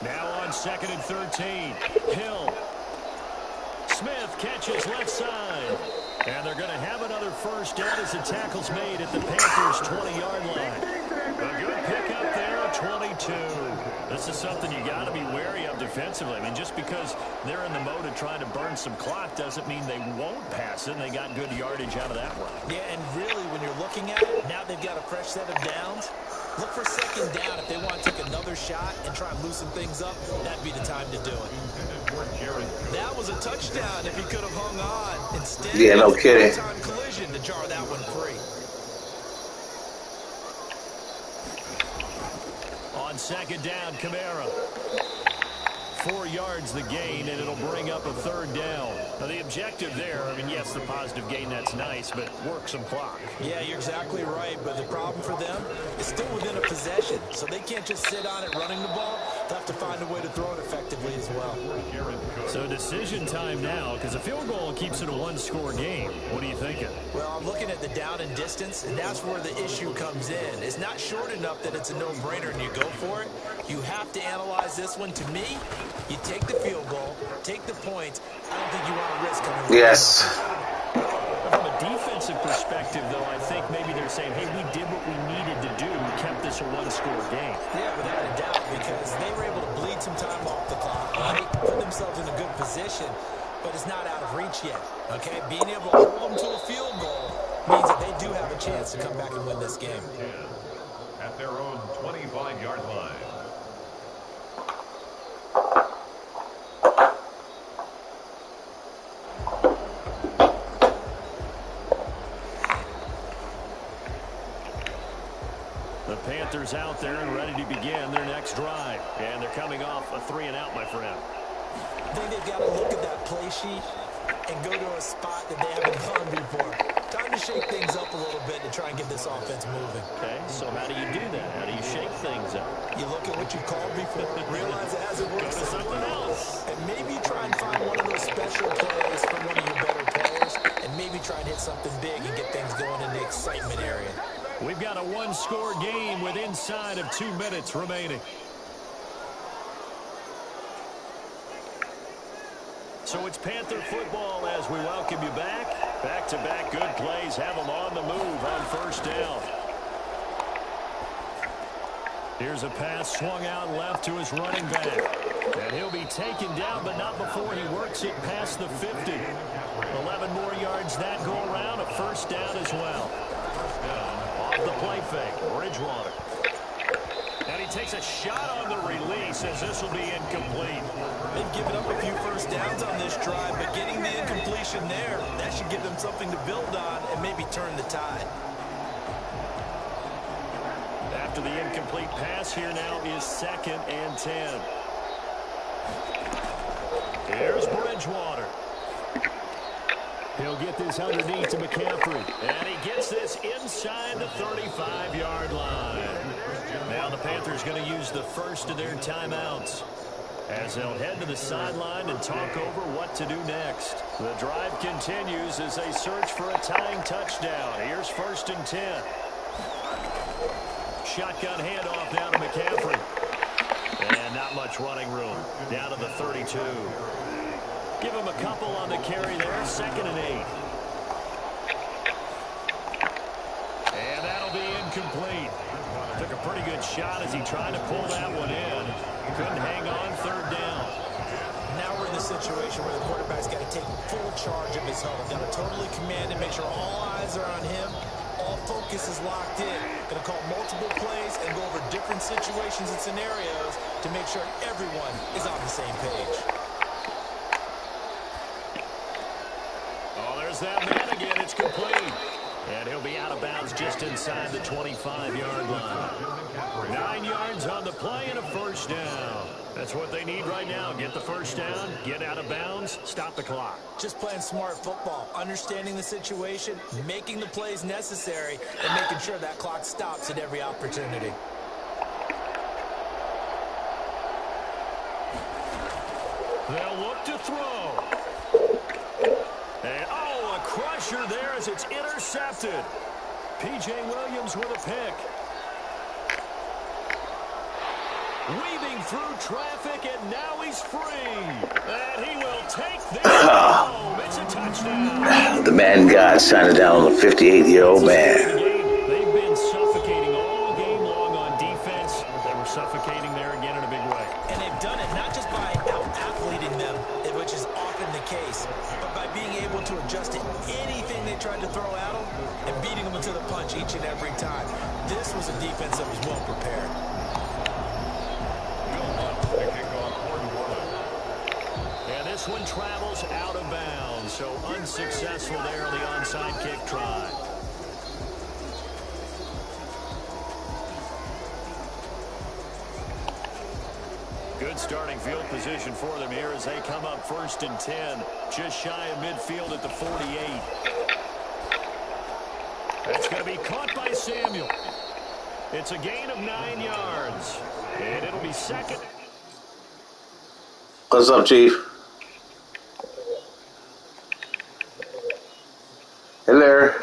Now on 2nd and 13. Hill. Smith catches left side. And they're going to have another 1st down as the tackle's made at the Panthers' 20-yard line. A good pickup there at 22. This is something you got to be wary of defensively. I mean, just because they're in the mode of trying to burn some clock doesn't mean they won't pass it. And they got good yardage out of that one. Yeah, and really, when you're looking at it, now they've got a fresh set of downs. Look for 2nd down if they want to take another shot and try and loosen things up. That'd be the time to do it. That was a touchdown if he could have hung on. Instead, yeah, no kidding. Time collision to jar that one free. On 2nd down, Kamara. 4 yards the gain, and it'll bring up a 3rd down. Now, the objective there, I mean, yes, the positive gain, that's nice, but work some clock. Yeah, you're exactly right, but the problem for them is still within a possession, so they can't just sit on it running the ball. They'll have to find a way to throw it effectively as well. So decision time now, because a field goal keeps it a 1-score game. What are you thinking? Well, I'm looking at the down and distance, and that's where the issue comes in. It's not short enough that it's a no-brainer and you go for it. You have to analyze this one. To me, you take the field goal, take the points. I don't think you want to risk coming. Yes. From a defensive perspective, though, I think maybe they're saying, hey, we did what we needed to do. We kept this a 1-score game. Yeah, without a doubt, because they were able to bleed some time off the clock, right? Put themselves in a good position, but it's not out of reach yet, okay? Being able to hold them to a field goal means that they do have a chance to come back and win this game. At their own 25-yard line. Panthers out there and ready to begin their next drive. And they're coming off a 3-and-out, my friend. I think they've got to look at that play sheet and go to a spot that they haven't gone before. Time to shake things up a little bit to try and get this offense moving. Okay, so how do you do that? How do you shake things up? You look at what you've called before, realize it hasn't worked. Go to something else. And maybe try and find one of those special plays from one of your better players, and maybe try and hit something big and get things going in the excitement area. We've got a one-score game with inside of 2 minutes remaining. So it's Panther football as we welcome you back. Back-to-back good plays have them on the move on first down. Here's a pass swung out left to his running back. And he'll be taken down, but not before he works it past the 50. 11 more yards that go around, a first down as well. Off the play fake, Bridgewater. And he takes a shot on the release as this will be incomplete. They've given up a few first downs on this drive, but getting the incompletion there, that should give them something to build on and maybe turn the tide. After the incomplete pass, here now is 2nd and 10. Here's Bridgewater. He'll get this underneath to McCaffrey. And he gets this inside the 35-yard line. Now the Panthers going to use the first of their timeouts as they'll head to the sideline and talk over what to do next. The drive continues as they search for a tying touchdown. Here's 1st and 10. Shotgun handoff now to McCaffrey. And not much running room. Down to the 32. Give him a couple on the carry there. 2nd and 8. And that'll be incomplete. Took a pretty good shot as he tried to pull that one in. Couldn't hang on. 3rd down. Now we're in the situation where the quarterback's got to take full charge of his huddle. Got to totally command and make sure all eyes are on him. All focus is locked in. Going to call multiple plays and go over different situations and scenarios to make sure everyone is on the same page. Oh, there's that man again. It's complete. And he'll be out of bounds just inside the 25-yard line. 9 yards on the play and a first down. That's what they need right now. Get the first down, get out of bounds, stop the clock. Just playing smart football, understanding the situation, making the plays necessary, and making sure that clock stops at every opportunity. They'll look to throw. And, oh, a crusher there as it's intercepted. P.J. Williams with a pick. Weaving through traffic, and now he's free. And he will take this home. It's a touchdown. The Madden gods shining down on the 58-year-old man. They've been suffocating all game long on defense. They were suffocating there again in a big way. And they've done it not just by out-athleting them, which is often the case, but by being able to adjust to anything they tried to throw at them and beating them to the punch each and every time. This was a defense that was well prepared. And this one travels out of bounds, so unsuccessful there on the onside kick try. Good starting field position for them here as they come up 1st and 10, just shy of midfield at the 48. That's going to be caught by Samuel. It's a gain of 9 yards, and it'll be 2nd. What's up, Chief? Hey there.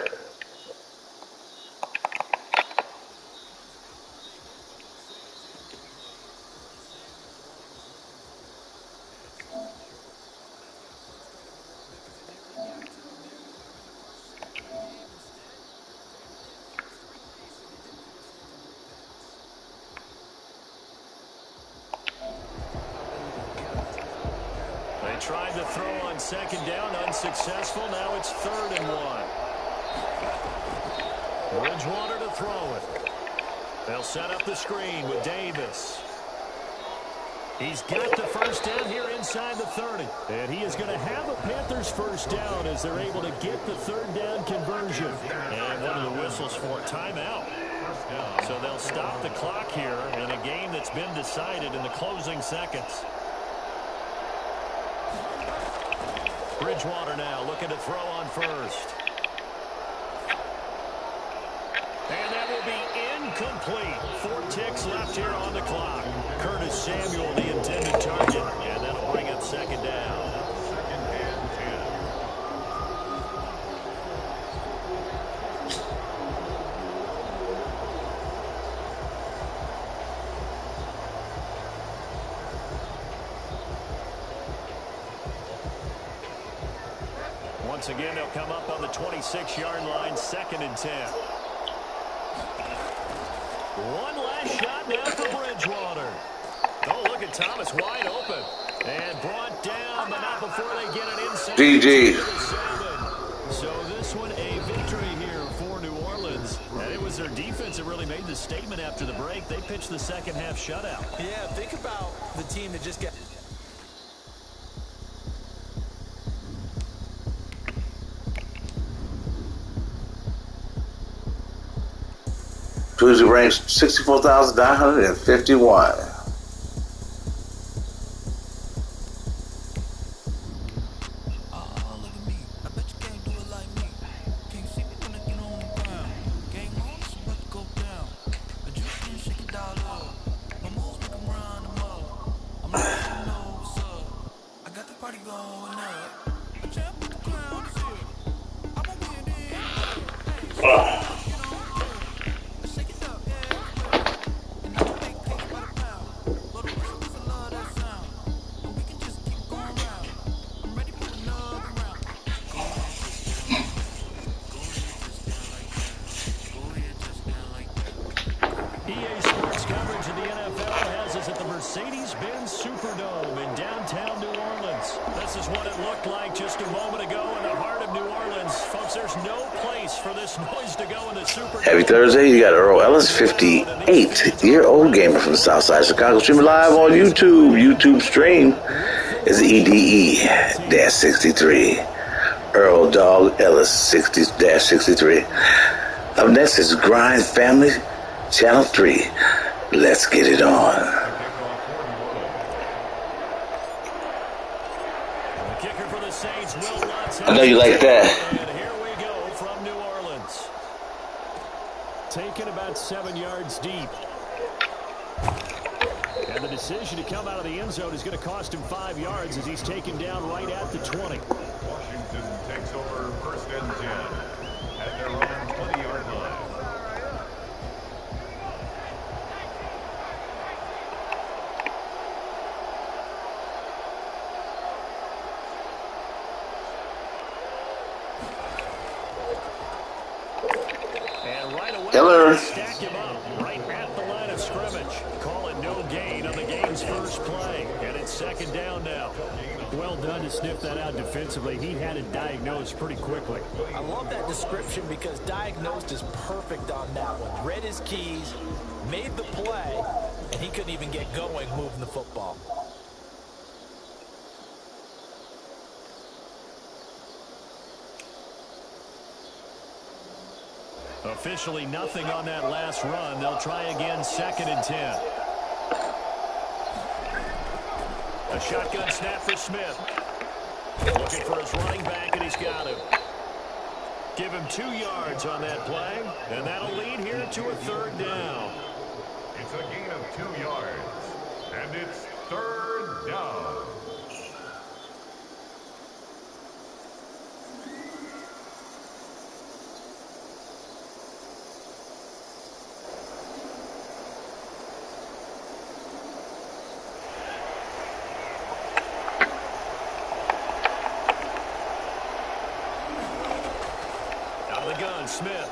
Tried to throw on 2nd down, unsuccessful. Now it's 3rd and 1. Bridgewater to throw it. They'll set up the screen with Davis. He's got the first down here inside the 30. And he is going to have a Panthers first down as they're able to get the 3rd down conversion. And one of the whistles for a timeout. first down. So they'll stop the clock here in a game that's been decided in the closing seconds. Bridgewater now looking to throw on first. And that will be incomplete. 4 ticks left here on the clock. Curtis Samuel, the intended target, and that'll bring up second down. Second and 10. Once again, they'll come up on the 26-yard line, second and 10. One last shot now for Bridgewater. Oh, look at Thomas wide open. And brought down, but not before they get it inside. GG. So this one a victory here for New Orleans. And it was their defense that really made the statement after the break. They pitched the second half shutout. Yeah, think about the team that just got... Tuesday ranks 64,951. EA Sports coverage of the NFL has us at the Mercedes-Benz Superdome in downtown New Orleans. This is what it looked like just a moment ago in the heart of New Orleans. Folks, there's no place for this noise to go in the Superdome. Happy Thursday. You got Earl Ellis, 58-year-old gamer from the South Side of Chicago, streaming live on YouTube. YouTube stream is EDE-63. Earl Dog Ellis, 60-63. Up next is Grind Family, Channel 3. Let's get it on. I know you like that. And here we go from New Orleans. Taken about 7 yards deep. And the decision to come out of the end zone is going to cost him 5 yards as he's taken down right at the 20. Washington takes over first and 10 at their own 20-yard line. And right away, Killer. stack him up right at the line of scrimmage. Call it no gain on the game's first play. And it's second down now. Well done to sniff that out defensively. He had it diagnosed pretty quickly. I love that description because diagnosed is perfect on that one. Read his keys, made the play, and he couldn't even get going moving the football. Officially nothing on that last run. They'll try again, second and 10. A shotgun snap for Smith. Looking for his running back, and he's got him. Give him 2 yards on that play, and that'll lead here to a third down. It's a gain of 2 yards, and it's third down. Smith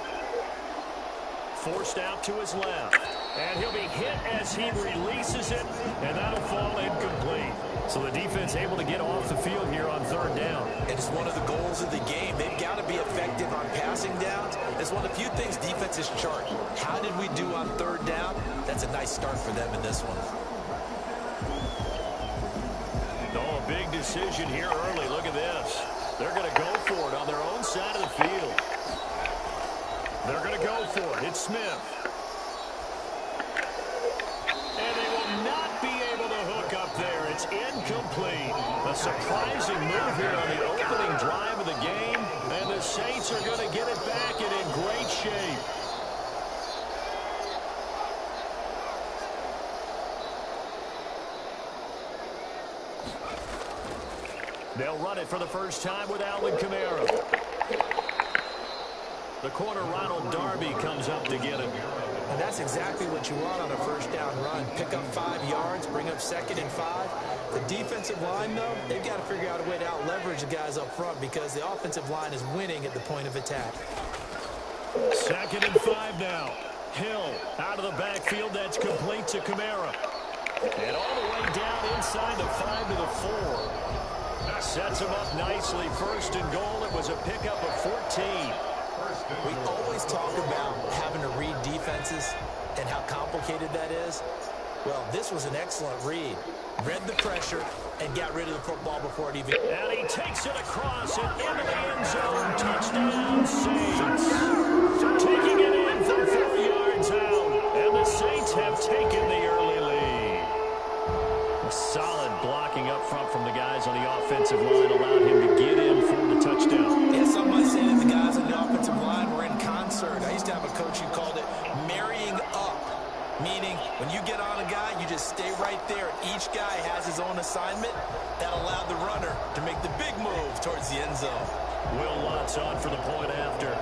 forced out to his left, and he'll be hit as he releases it, and that'll fall incomplete. So the defense able to get off the field here on third down. It's one of the goals of the game. They've got to be effective on passing downs. It's one of the few things defenses chart. How did we do on third down? That's a nice start for them in this one. Oh, a big decision here early. Look at this. They're going to go for it on their own side of the field. They're going to go for it. It's Smith. it's incomplete. A surprising move here on the opening drive of the game, and the Saints are going to get it back and in great shape. They'll run it for the first time with Alvin Kamara. The corner, Ronald Darby, comes up to get him. And that's exactly what you want on a first down run. Pick up 5 yards, bring up 2nd and 5. The defensive line, though, they've got to figure out a way to out-leverage the guys up front because the offensive line is winning at the point of attack. 2nd and 5 now. Hill out of the backfield. That's complete to Kamara. And all the way down inside the 5 to the 4. Sets him up nicely. 1st and goal. It was a pickup of 14. We always talk about having to read defenses and how complicated that is. Well, this was an excellent read. Read the pressure and got rid of the football before it even... And he takes it across and into the end zone. Touchdown, Saints. Taking it in from 4 yards out. And the Saints have taken the early lead. A solid blocking up front from the guys on the offensive line allowed him to get in for the touchdown. Yeah, some might say that the guys on the offensive line were in concert. I used to have a coach who called it marrying up, meaning when you get on a guy, you just stay right there. Each guy has his own assignment. That allowed the runner to make the big move towards the end zone. Will Lutz on for the point after.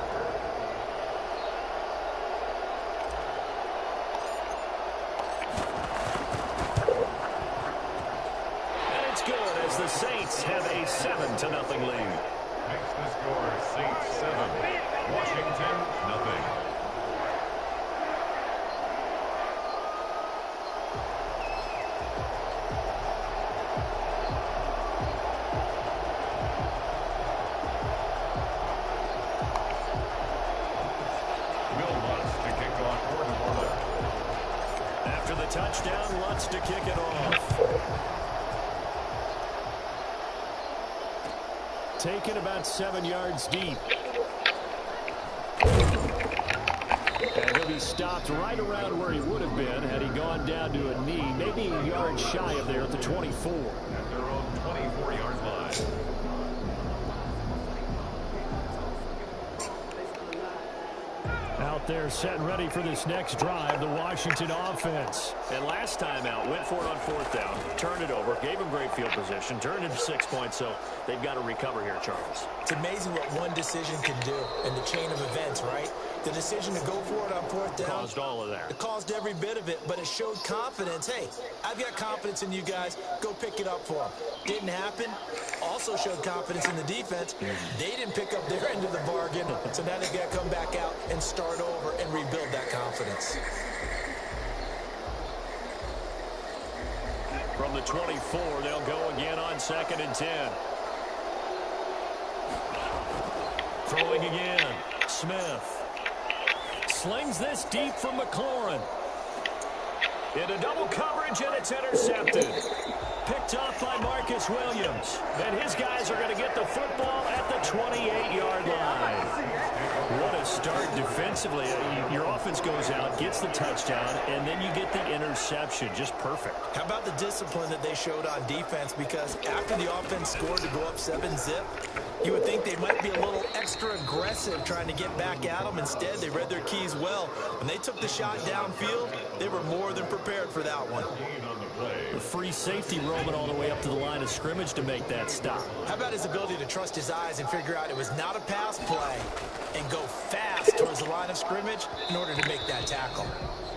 The Saints have a 7-0 lead. Makes the score Saints 7, Washington 0. Will Lutz to kick off for the After the touchdown, Lutz to kick it off. Taken about 7 yards deep. And he'll be stopped right around where he would have been had he gone down to a knee, maybe a yard shy of there at the 24. At their own 24-yard line. Out there set and ready for this next drive, the Washington offense. And last time out, went for it on 4th down, turned it over, gave him great field position, turned it to 6 points, so they've got to recover here, Charles. It's amazing what one decision can do in the chain of events, right? The decision to go for it on 4th down. Caused all of that. It caused every bit of it, but it showed confidence. Hey, I've got confidence in you guys. Go pick it up for them. Didn't happen. Also showed confidence in the defense. They didn't pick up their end of the bargain, so now they've got to come back out and start over and rebuild that confidence. From the 24, they'll go again on 2nd and 10. Throwing again. Smith. Slings this deep from McLaurin. Into double coverage, and it's intercepted. Picked off by Marcus Williams. And his guys are going to get the football at the 28-yard line. What a start defensively. Your offense goes out, gets the touchdown, and then you get the interception. Just perfect. How about the discipline that they showed on defense? Because after the offense scored to go up 7-zip, you would think they might be a little extra aggressive trying to get back at them. Instead, they read their keys well. When they took the shot downfield, they were more than prepared for that one. The free safety roaming all the way up to the line of scrimmage to make that stop. How about his ability to trust his eyes and figure out it was not a pass play and go fast towards the line of scrimmage in order to make that tackle?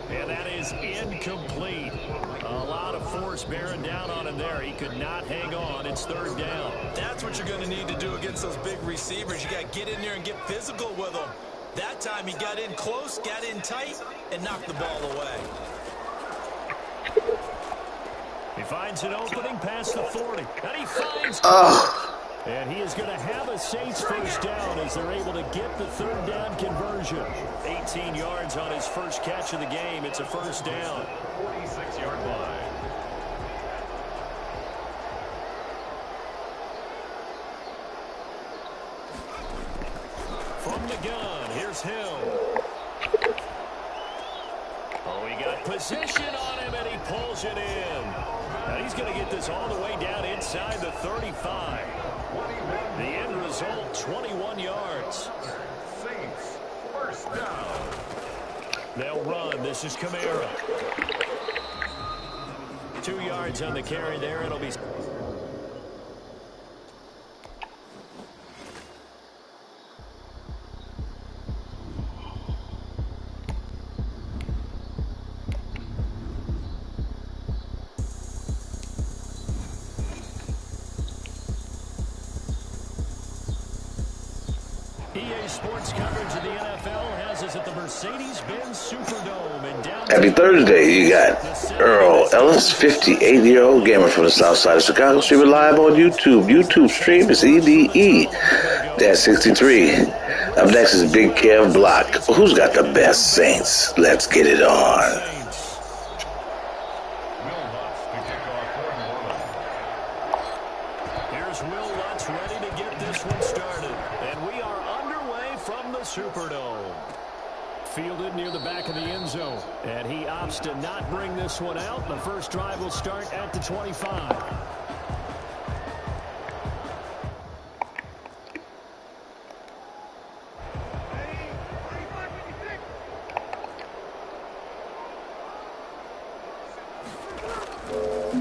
And that is incomplete. A lot of force bearing down on him there. He could not hang on. It's 3rd down. That's what you're going to need to do against those big receivers. You got to get in there and get physical with them. That time he got in close, got in tight, and knocked the ball away. He finds an opening past the 40. And he finds... And he is going to have a Saints first down as they're able to get the 3rd down conversion. 18 yards on his first catch of the game. It's a first down. 46-yard line. From the gun, here's Hill. Oh, he got position on him, and he pulls it in. And he's going to get this all the way down inside the 35. The end result, 21 yards. Saints, first down. They'll run. This is Kamara. 2 yards on the carry there. It'll be... EA Sports coverage of the NFL has us at the Mercedes-Benz Superdome in downtown. Happy Thursday. You got Earl Ellis, 58-year-old gamer from the south side of Chicago, streaming live on YouTube. YouTube stream is EDE-63. Up next is Big Kev Block. Who's got the best Saints? Let's get it on. Here's Will Lutz ready to get this one started. And we are underway from the Superdome. Fielded near the back of the end zone. And he opts to not bring this one out. The first drive will start at the 25.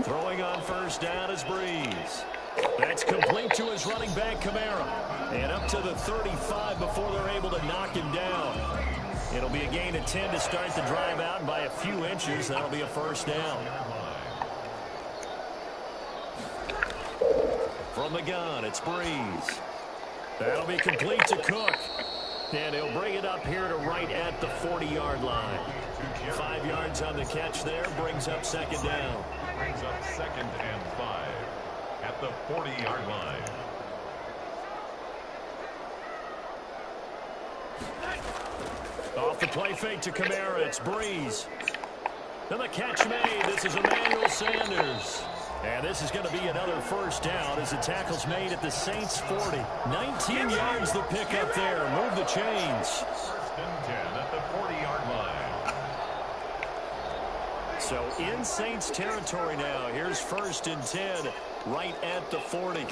Throwing on first down is Breeze. That's complete to his running back, Kamara. And up to the 35 before they're able to knock him down. It'll be a gain of 10 to start the drive out by a few inches. That'll be a first down. From the gun, it's Breeze. That'll be complete to Cook. And he'll bring it up here to right at the 40-yard line. 5 yards on the catch there, brings up second down. Brings up 2nd and 5 at the 40-yard line. Off the play fake to Kamara, it's Breeze. And the catch made. This is Emmanuel Sanders. And this is going to be another first down as the tackle's made at the Saints 40. 19 yards the pick up there. Move the chains. 1st and 10 at the 40-yard line. So in Saints territory now. Here's 1st and 10 right at the 40.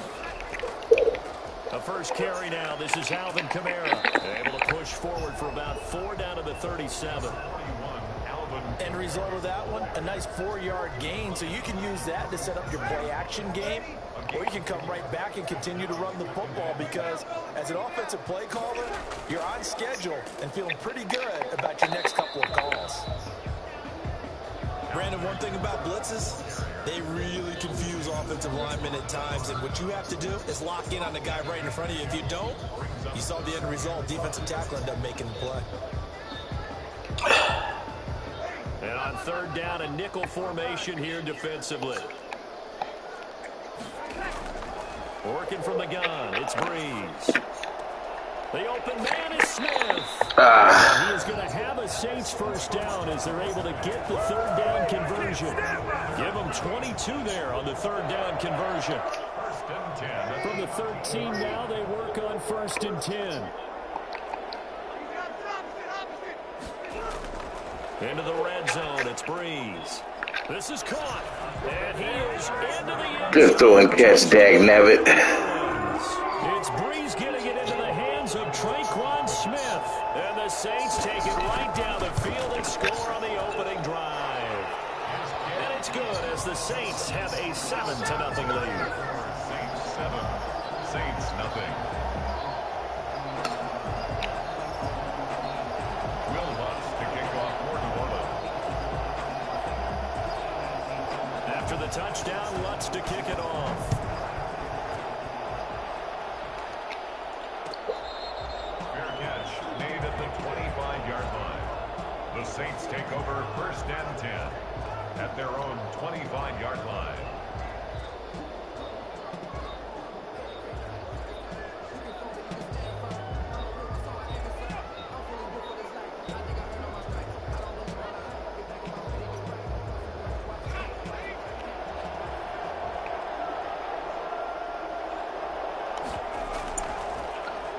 The first carry now. This is Alvin Kamara. Able to push forward for about 4 down to the 37. End result of that one, a nice 4-yard gain. So you can use that to set up your play-action game, or you can come right back and continue to run the football because as an offensive play caller, you're on schedule and feeling pretty good about your next couple of calls. Brandon, one thing about blitzes, they really confuse offensive linemen at times, and what you have to do is lock in on the guy right in front of you. If you don't, you saw the end result. Defensive tackle ended up making the play. And on 3rd down, a nickel formation here defensively. Working from the gun, it's Breeze. The open man is Smith. He is going to have a Saints first down as they're able to get the 3rd down conversion. Give them 22 there on the 3rd down conversion. 1st and 10. From the 13 now, they work on 1st and 10. Into the red zone, it's Breeze. This is caught, and he is into the end zone. Good throw and catch, dagnabbit. It's Breeze getting it into the hands of Traquan Smith. And the Saints take it right down the field and score on the opening drive. And it's good as the Saints have a 7-0 lead. Saints 7, Saints nothing. After the touchdown, Lutz to kick it off. Fair catch made at the 25-yard line. The Saints take over 1st and 10 at their own 25-yard line.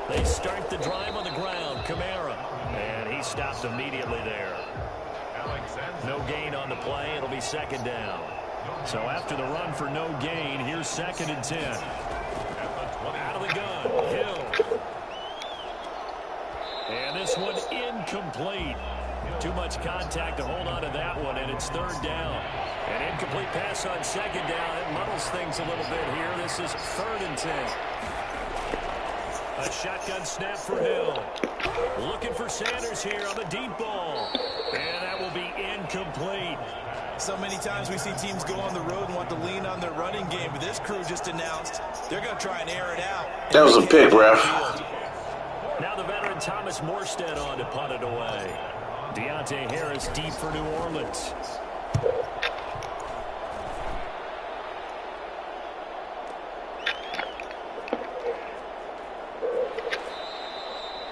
They start the drive on the ground. Kamara. And he stopped immediately there. No gain on the play. It'll be 2nd down. So after the run for no gain, here's 2nd and 10. Out of the gun, Hill. And this one incomplete. Too much contact to hold on to that one, and it's 3rd down. An incomplete pass on 2nd down. It muddles things a little bit here. This is 3rd and 10. A shotgun snap for Hill. Looking for Sanders here on the deep ball. And that will be incomplete. So many times we see teams go on the road and want to lean on their running game, but this crew just announced they're going to try and air it out. That was a pick, ref. Now the veteran Thomas Morstead on to punt it away. Deontay Harris deep for New Orleans.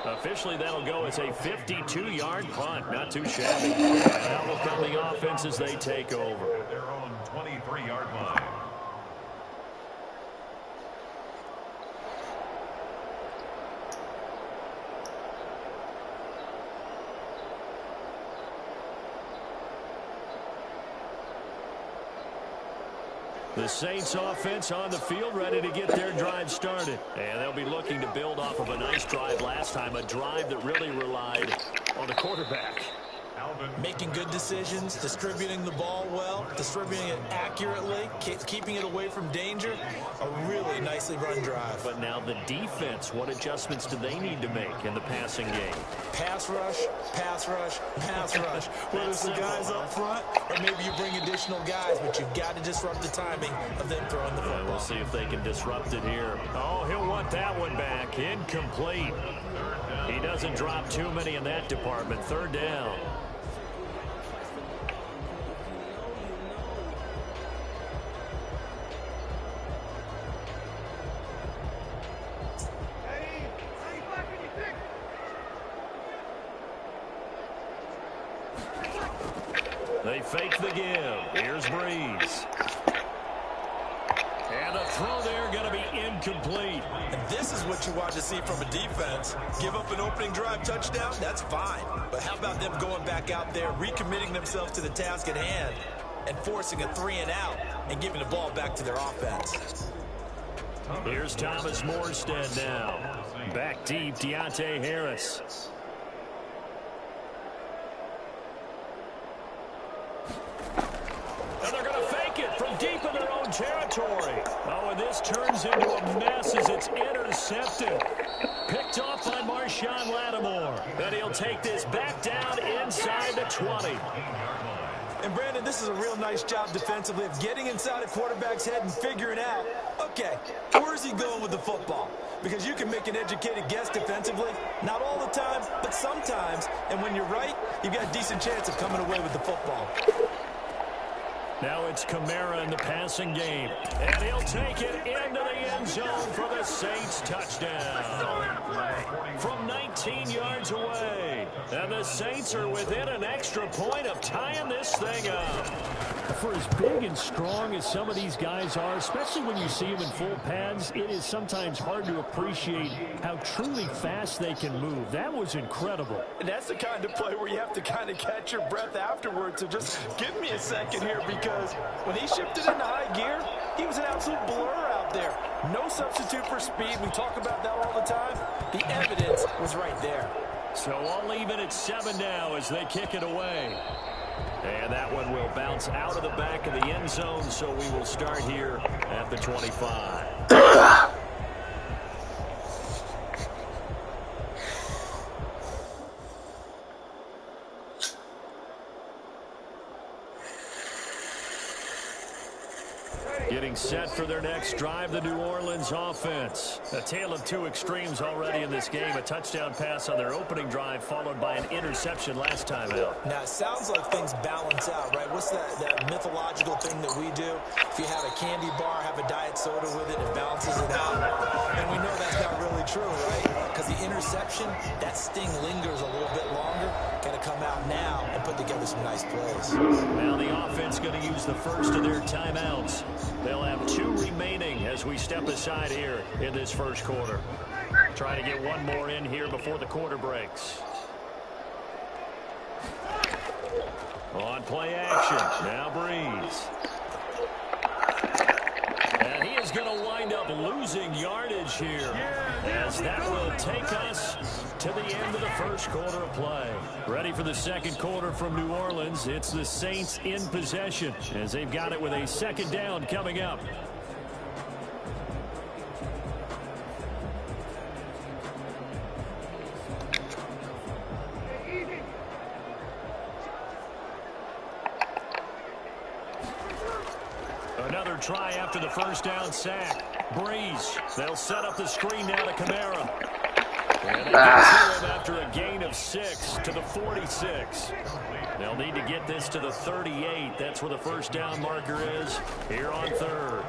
Officially, that'll go as a 52-yard punt. Not too shabby. And now will come the offense as they take over. At their own 23-yard line. The Saints offense on the field, ready to get their drive started. And they'll be looking to build off of a nice drive last time, a drive that really relied on the quarterback. Making good decisions, distributing the ball well, distributing it accurately, keeping it away from danger. A really nicely run drive. But now the defense, what adjustments do they need to make in the passing game? Pass rush, pass rush, pass rush. Whether it's the guys up front or maybe you bring additional guys, but you've got to disrupt the timing of them throwing the football. We'll see if they can disrupt it here. Oh, he'll want that one back. Incomplete. He doesn't drop too many in that department. 3rd down. They fake the give. Here's Breeze. And the throw there going to be incomplete. And this is what you want to see from a defense. Give up an opening drive touchdown, that's fine. But how about them going back out there, recommitting themselves to the task at hand, and forcing a 3-and-out and giving the ball back to their offense. Here's Thomas Morstead now. Back deep, Deontay Harris. And they're going to fake it from deep in their own territory. Oh, and this turns into a mess as it's intercepted. Picked off by Marshawn Lattimore. And he'll take this back down inside the 20. And, Brandon, this is a real nice job defensively of getting inside a quarterback's head and figuring out, okay, where's he going with the football? Because you can make an educated guess defensively, not all the time, but sometimes. And when you're right, you've got a decent chance of coming away with the football. Now it's Kamara in the passing game. And he'll take it into the end zone for the Saints touchdown. From 19 yards away. And the Saints are within an extra point of tying this thing up. For as big and strong as some of these guys are, especially when you see them in full pads, it is sometimes hard to appreciate how truly fast they can move. That was incredible. And that's the kind of play where you have to kind of catch your breath afterwards. So just give me a second here, because when he shifted into high gear, he was an absolute blur out there. No substitute for speed. We talk about that all the time. The evidence was right there. So I'll leave it at 7 now as they kick it away. And that one will bounce out of the back of the end zone, so we will start here at the 25. Getting set for their next drive, the New Orleans offense. A tale of two extremes already in this game. A touchdown pass on their opening drive, followed by an interception last time out. Now, it sounds like things balance out, right? What's that mythological thing that we do? If you have a candy bar, have a diet soda with it, it balances it out. And we know that's not really true, right? Because the interception, that sting lingers a little bit longer. Got to come out now and put together some nice plays. Now the offense going to use the first of their timeouts. They'll have 2 remaining as we step aside here in this first quarter. Trying to get one more in here before the quarter breaks. On play action, now Breeze. up losing yardage here, as that will take us to the end of the first quarter of play. Ready for the second quarter from New Orleans. It's the Saints in possession as they've got it with a second down coming up. Another try after the first down sack. Breeze. They'll set up the screen now to Kamara. And they get to him after a gain of 6 to the 46. They'll need to get this to the 38. That's where the first down marker is here on third.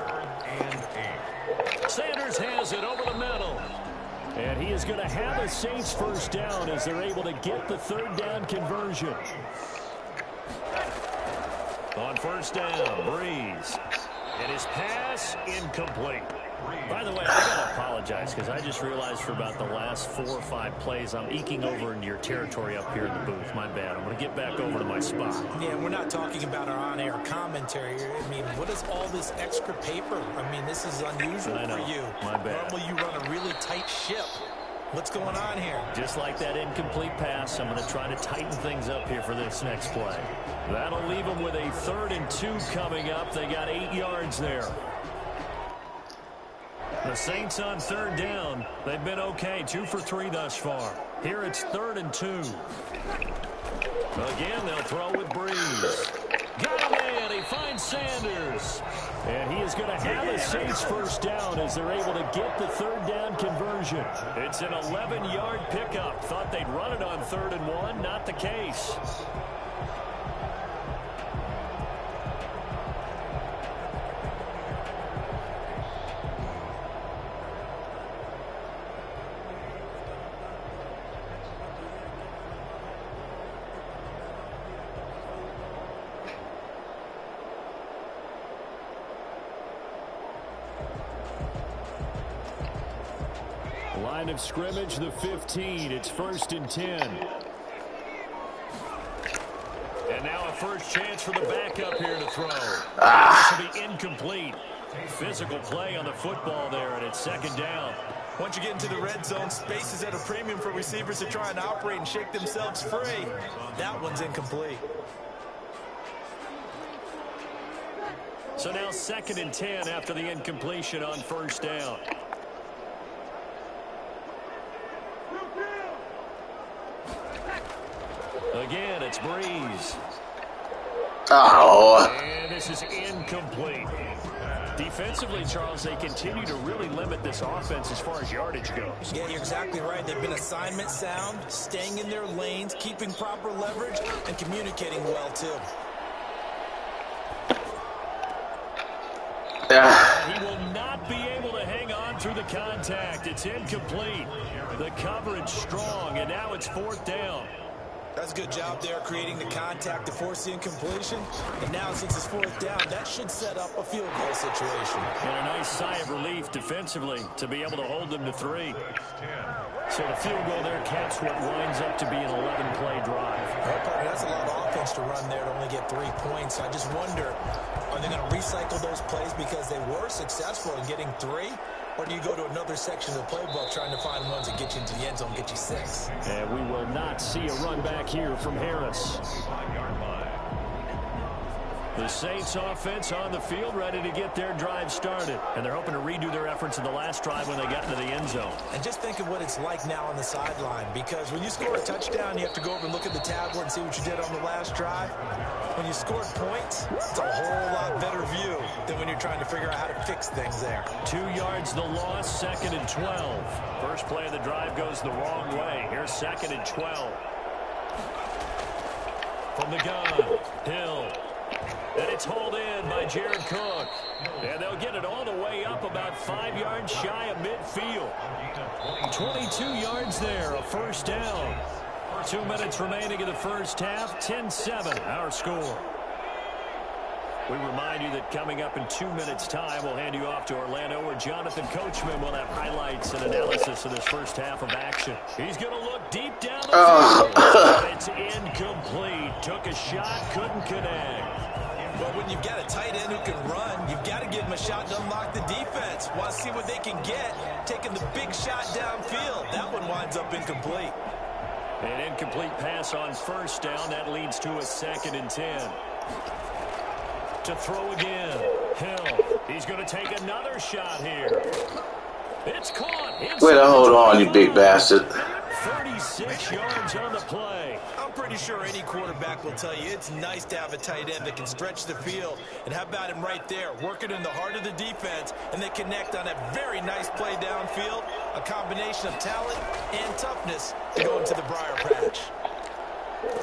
Sanders has it over the middle. And he is going to have a Saints first down as they're able to get the third down conversion. On first down, Breeze. And his pass incomplete. By the way, I got to apologize because I just realized for about the last 4 or 5 plays I'm eking over into your territory up here in the booth. My bad. I'm going to get back over to my spot. Yeah, we're not talking about our on-air commentary. I mean, what is all this extra paper? I mean, this is unusual for you. My bad. Normally you run a really tight ship. What's going on here? Just like that incomplete pass, I'm going to try to tighten things up here for this next play. That'll leave them with a 3rd and 2 coming up. They got 8 yards there. The Saints on third down. They've been okay, 2 for 3 thus far. Here it's 3rd and 2. Again, they'll throw with Breeze. Got him in. He finds Sanders. And he is going to have a Saints first down as they're able to get the third down conversion. It's an 11-yard pickup. Thought they'd run it on 3rd and 1. Not the case. Line of scrimmage, the 15. It's 1st and 10. And now a first chance for the backup here to throw. This will be incomplete. Physical play on the football there, and it's 2nd down. Once you get into the red zone, space is at a premium for receivers to try and operate and shake themselves free. That one's incomplete. So now 2nd and 10 after the incompletion on first down. Again, it's Breeze. Oh. And this is incomplete. Defensively, Charles, they continue to really limit this offense as far as yardage goes. Yeah, you're exactly right. They've been assignment sound, staying in their lanes, keeping proper leverage, and communicating well, too. He will not be able to hang on through the contact. It's incomplete. The coverage strong, and now it's 4th down. That's a good job there creating the contact to force the incompletion. And now since it's 4th down, that should set up a field goal situation. And a nice sigh of relief defensively to be able to hold them to 3. So the field goal there caps what winds up to be an 11-play drive. That's a lot of offense to run there to only get 3 points. I just wonder, are they going to recycle those plays because they were successful in getting 3? Or do you go to another section of the playbook trying to find ones that get you into the end zone and get you 6? And we will not see a run back here from Harris. The Saints offense on the field ready to get their drive started. And they're hoping to redo their efforts in the last drive when they got into the end zone. And just think of what it's like now on the sideline. Because when you score a touchdown, you have to go over and look at the tablet and see what you did on the last drive. When you scored points, it's a whole lot better view than when you're trying to figure out how to fix things there. 2 yards the loss, 2nd and 12. First play of the drive goes the wrong way. Here's 2nd and 12. From the gun, Hill. And it's hauled in by Jared Cook. And they'll get it all the way up about 5 yards shy of midfield. 22 yards there, a first down. 2 minutes remaining in the first half, 10-7, our score. We remind you that coming up in 2 minutes' time, we'll hand you off to Orlando, where Jonathan Coachman will have highlights and analysis of this first half of action. He's going to look deep down the field. It's incomplete. Took a shot, couldn't connect. Well, when you've got a tight end who can run, you've got to give him a shot to unlock the defense. Want to see what they can get, taking the big shot downfield. That one winds up incomplete. An incomplete pass on first down. That leads to a 2nd and 10. To throw again. Hill. He's going to take another shot here. It's caught. Way to hold on, you big bastard. 36 yards on the play. I'm pretty sure any quarterback will tell you it's nice to have a tight end that can stretch the field. And how about him right there, working in the heart of the defense, and they connect on a very nice play downfield. A combination of talent and toughness to go into the briar patch.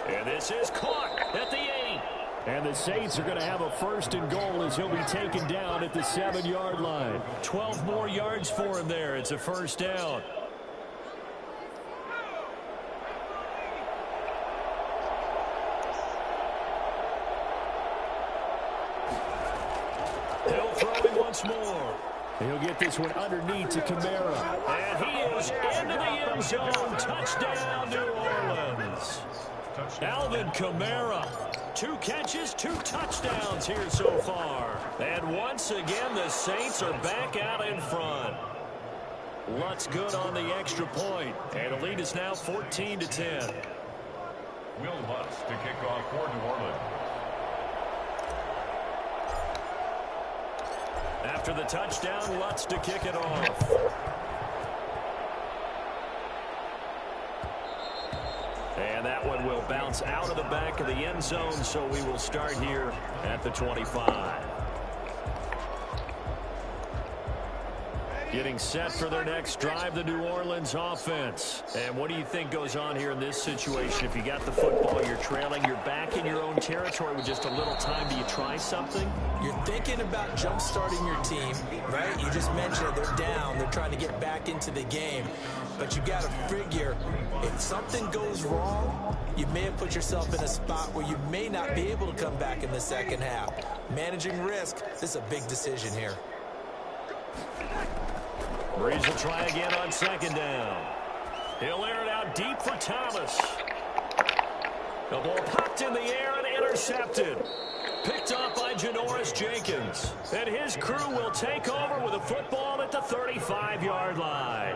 And this is caught at the 8. And the Saints are going to have a 1st and goal as he'll be taken down at the 7-yard line. 12 more yards for him there. It's a 1st down. Hill throwing once more. He'll get this one underneath to Kamara. And he is into the end zone. Touchdown, New Orleans. Alvin Kamara. 2 catches, 2 touchdowns here so far. And once again, the Saints are back out in front. Lutz good on the extra point. And the lead is now 14-10. Will Lutz to kick off for New Orleans. After the touchdown, Lutz to kick it off. And that one will bounce out of the back of the end zone, so we will start here at the 25. Getting set for their next drive, the New Orleans offense. And what do you think goes on here in this situation? If you got the football, you're trailing, you're back in your own territory with just a little time. Do you try something? You're thinking about jump-starting your team, right? You just mentioned it. They're down. They're trying to get back into the game. But you got to figure, if something goes wrong, you may have put yourself in a spot where you may not be able to come back in the second half. Managing risk, this is a big decision here. Breeze will try again on 2nd down. He'll air it out deep for Thomas. The ball popped in the air and intercepted. Picked up by Janoris Jenkins. And his crew will take over with a football at the 35-yard line.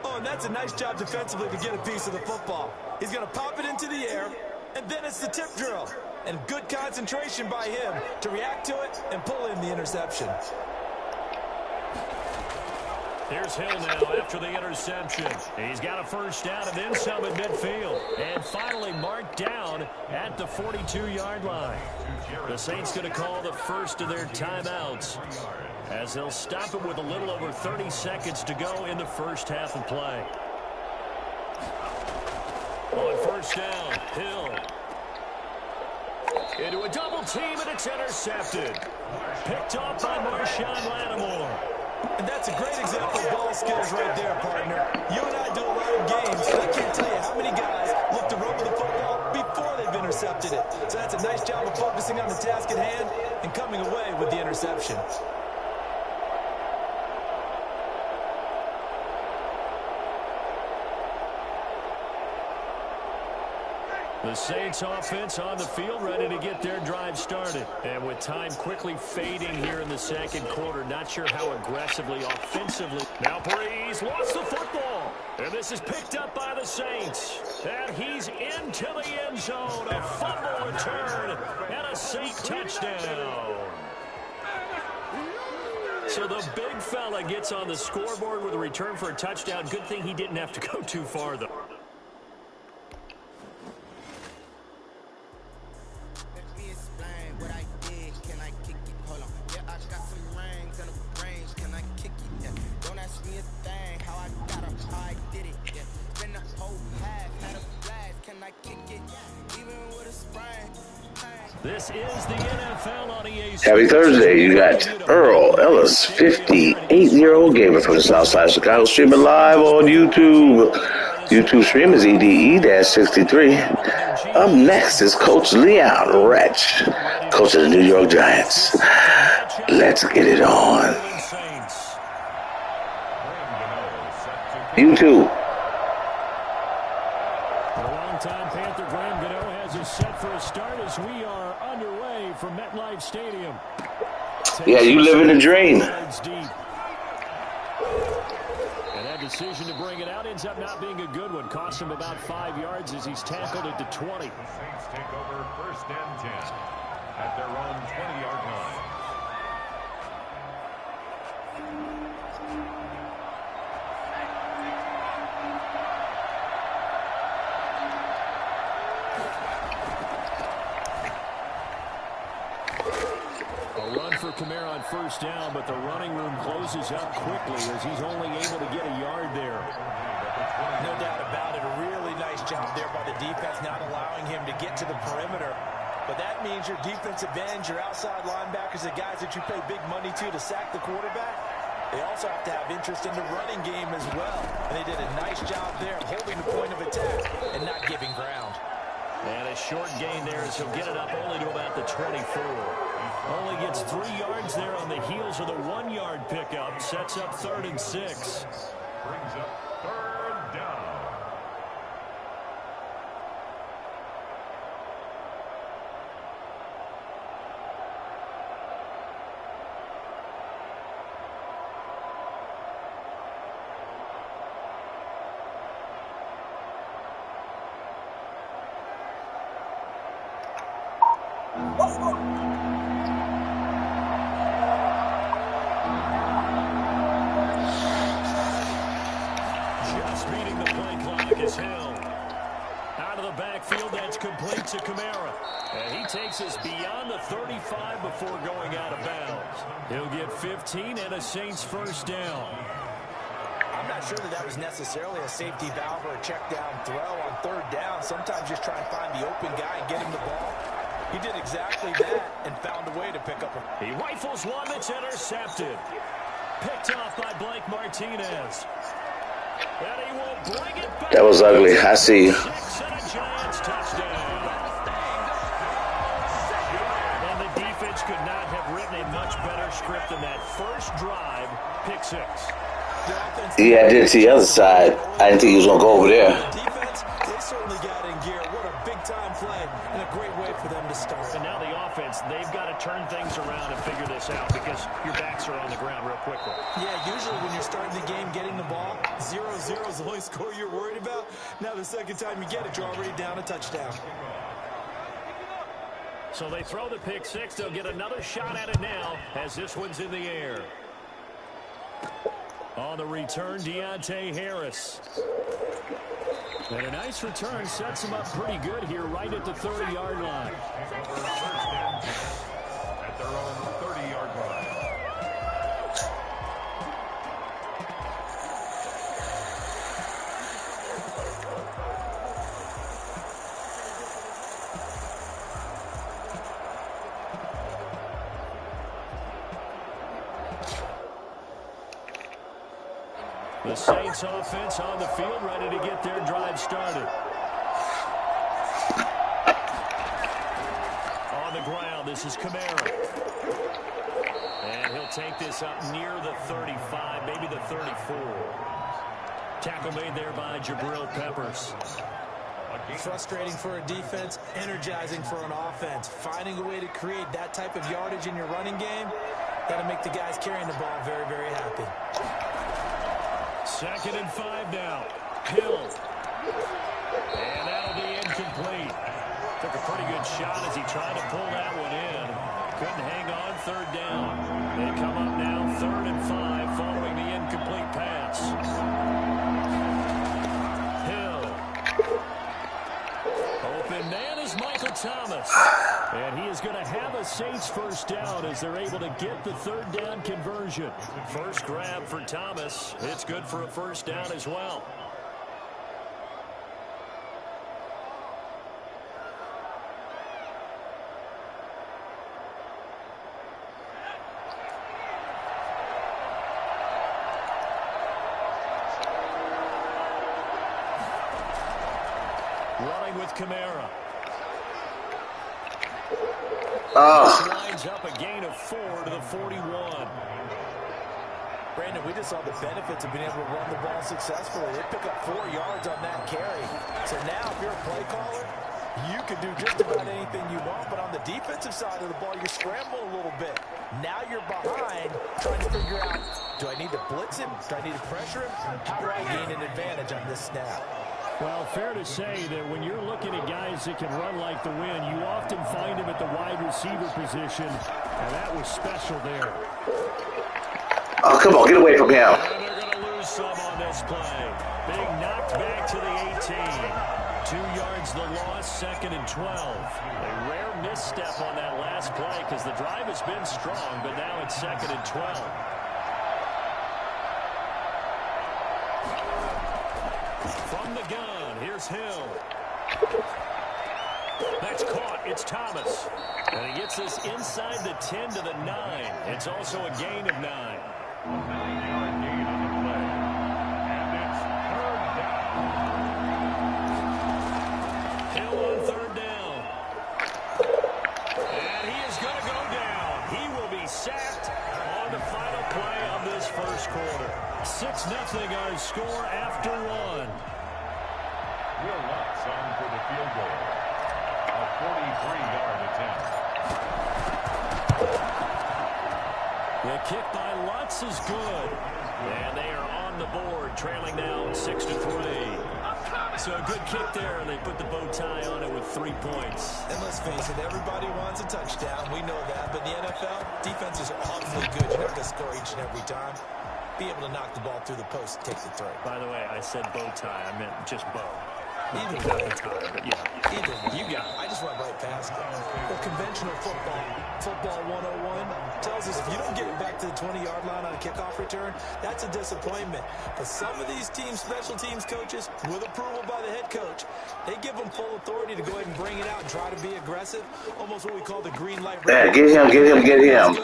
Oh, and that's a nice job defensively to get a piece of the football. He's going to pop it into the air, and then it's the tip drill. And good concentration by him to react to it and pull in the interception. Here's Hill now after the interception. He's got a 1st down and then some at midfield. And finally marked down at the 42-yard line. The Saints going to call the first of their timeouts as they'll stop it with a little over 30 seconds to go in the first half of play. On 1st down, Hill. Into a double team, and it's intercepted. Picked off by Marshawn Lattimore. And that's a great example of ball skills right there, partner. You and I do a lot of games, and I can't tell you how many guys look to run with the football before they've intercepted it. So that's a nice job of focusing on the task at hand and coming away with the interception. The Saints offense on the field ready to get their drive started. And with time quickly fading here in the second quarter, not sure how aggressively, offensively. Now Breeze lost the football. And this is picked up by the Saints. And he's into the end zone. A fumble return and a Saint touchdown. So the big fella gets on the scoreboard with a return for a touchdown. Good thing he didn't have to go too far, though. This is the NFL on EA. Happy Thursday. You got Earl Ellis, 58-year-old gamer from the South Side of Chicago, streaming live on YouTube. YouTube stream is EDE-63. Up next is Coach Leon Wretch, coach of the New York Giants. Let's get it on. YouTube. The longtime Panther Graham Gano has is set for a start as we are underway from MetLife Stadium. Yeah, you living the dream. And that decision to bring it out ends up not being a good one. Cost him about 5 yards as he's tackled it to 20. The Saints take over 1st and 10 at their own 20-yard line. For Kamara on 1st down, but the running room closes up quickly as he's only able to get a yard there. No doubt about it. A really nice job there by the defense, not allowing him to get to the perimeter. But that means your defensive ends, your outside linebackers, the guys that you pay big money to sack the quarterback, they also have to have interest in the running game as well. And they did a nice job there holding the point of attack and not giving ground. And a short gain there as he'll get it up only to about the 24. Only gets 3 yards there on the heels of the 1-yard pickup. Sets up 3rd and 6. Brings up 3rd down. Complete to Kamara. And he takes us beyond the 35 before going out of bounds. He'll get 15 and a Saints 1st down. I'm not sure that was necessarily a safety valve or a check down throw on 3rd down. Sometimes just try and find the open guy and get him the ball. He did exactly that and found a way to pick up a... He rifles one that's intercepted. Picked off by Blake Martinez. And he will bring it back. That was ugly. I see you. 6 and a Giants touchdown. And the defense could not have written a much better script than that first drive, pick 6. Yeah, I did see the other side. I didn't think he was going to go over there. Defense, they certainly got in gear. What a big-time play and a great way for them to start. And now the offense, they've got to turn things around and figure this out because your backs are on the ground real quickly. Yeah, usually when you're starting the game getting the ball, 0-0 is the only score you're worried about. Now the second time you get it, you're already down a touchdown. So they throw the pick 6. They'll get another shot at it now as this one's in the air. On the return, Deontay Harris. And a nice return sets him up pretty good here right at the 30-yard line. At their own 30-yard line. The Saints offense on the field, ready to get their drive started. On the ground, this is Kamara. And he'll take this up near the 35, maybe the 34. Tackle made there by Jabril Peppers. Frustrating for a defense, energizing for an offense. Finding a way to create that type of yardage in your running game, that'll make the guys carrying the ball very, very happy. 2nd and 5 now. Hill. And that'll be incomplete. Took a pretty good shot as he tried to pull that one in. Couldn't hang on 3rd down. They come up now 3rd and 5 following the incomplete pass. Hill. Open man is Michael Thomas. And he is going to have a Saints 1st down as they're able to get the 3rd down conversion. First grab for Thomas. It's good for a 1st down as well. Running with Kamara. Lines up a gain of 4 to the 41. Brandon, we just saw the benefits of being able to run the ball successfully. They pick up 4 yards on that carry. So now, if you're a play caller, You can do just about anything you want, but on the defensive side of the ball, you're scrambling a little bit. Now you're behind, trying to figure out, do I need to blitz him? Do I need to pressure him? How do I gain an advantage on this snap? Well, fair to say that when you're looking at guys that can run like the wind, you often find them at the wide receiver position, and that was special there. Oh, come on, get away from him. And they're going to lose some on this play. Being knocked back to the 18. 2 yards the loss, 2nd and 12. A rare misstep on that last play because the drive has been strong, but now it's 2nd and 12. From the gun, here's Hill. That's caught. It's Thomas. And he gets this inside the 10 to the 9. It's also a gain of 9. 9-yard gain on the play. And it's 3rd down. Hill on 3rd down. And he is going to go down. He will be sacked on the final play of this first quarter. 6-0 our score after 1. Will Lutz on for the field goal. A 43-yard attempt. The kick by Lutz is good. And they are on the board, trailing now 6-3. So a good kick there, and they put the bow tie on it with 3 points. And let's face it, everybody wants a touchdown. We know that. But in the NFL, defenses are awfully good. You're not going to score each and every time. Be able to knock the ball through the post and take the throw. By the way, I said bow tie. I meant just bow. Either way, either way. You got it. I just went right past it. Well, conventional football 101 tells us if you don't get it back to the 20-yard line on a kickoff return, that's a disappointment. But some of these teams, special teams coaches, with approval by the head coach, they give them full authority to go ahead and bring it out and try to be aggressive. Almost what we call the green light. Yeah, get him.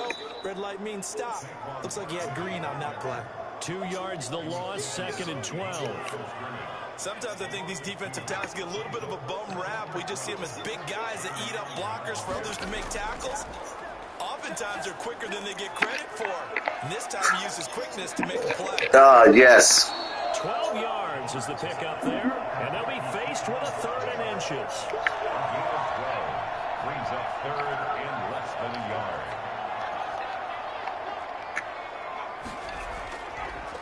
Red light means stop. Looks like you had green on that play. 2 yards the loss, 2nd and 12. Sometimes I think these defensive tackles get a little bit of a bum rap. We just see them as big guys that eat up blockers for others to make tackles. Oftentimes they're quicker than they get credit for. And this time he uses quickness to make a play. Yes. 12 yards is the pickup there, and they'll be faced with a 3rd and inches. A gain of 12. Brings up 3rd and less than a yard.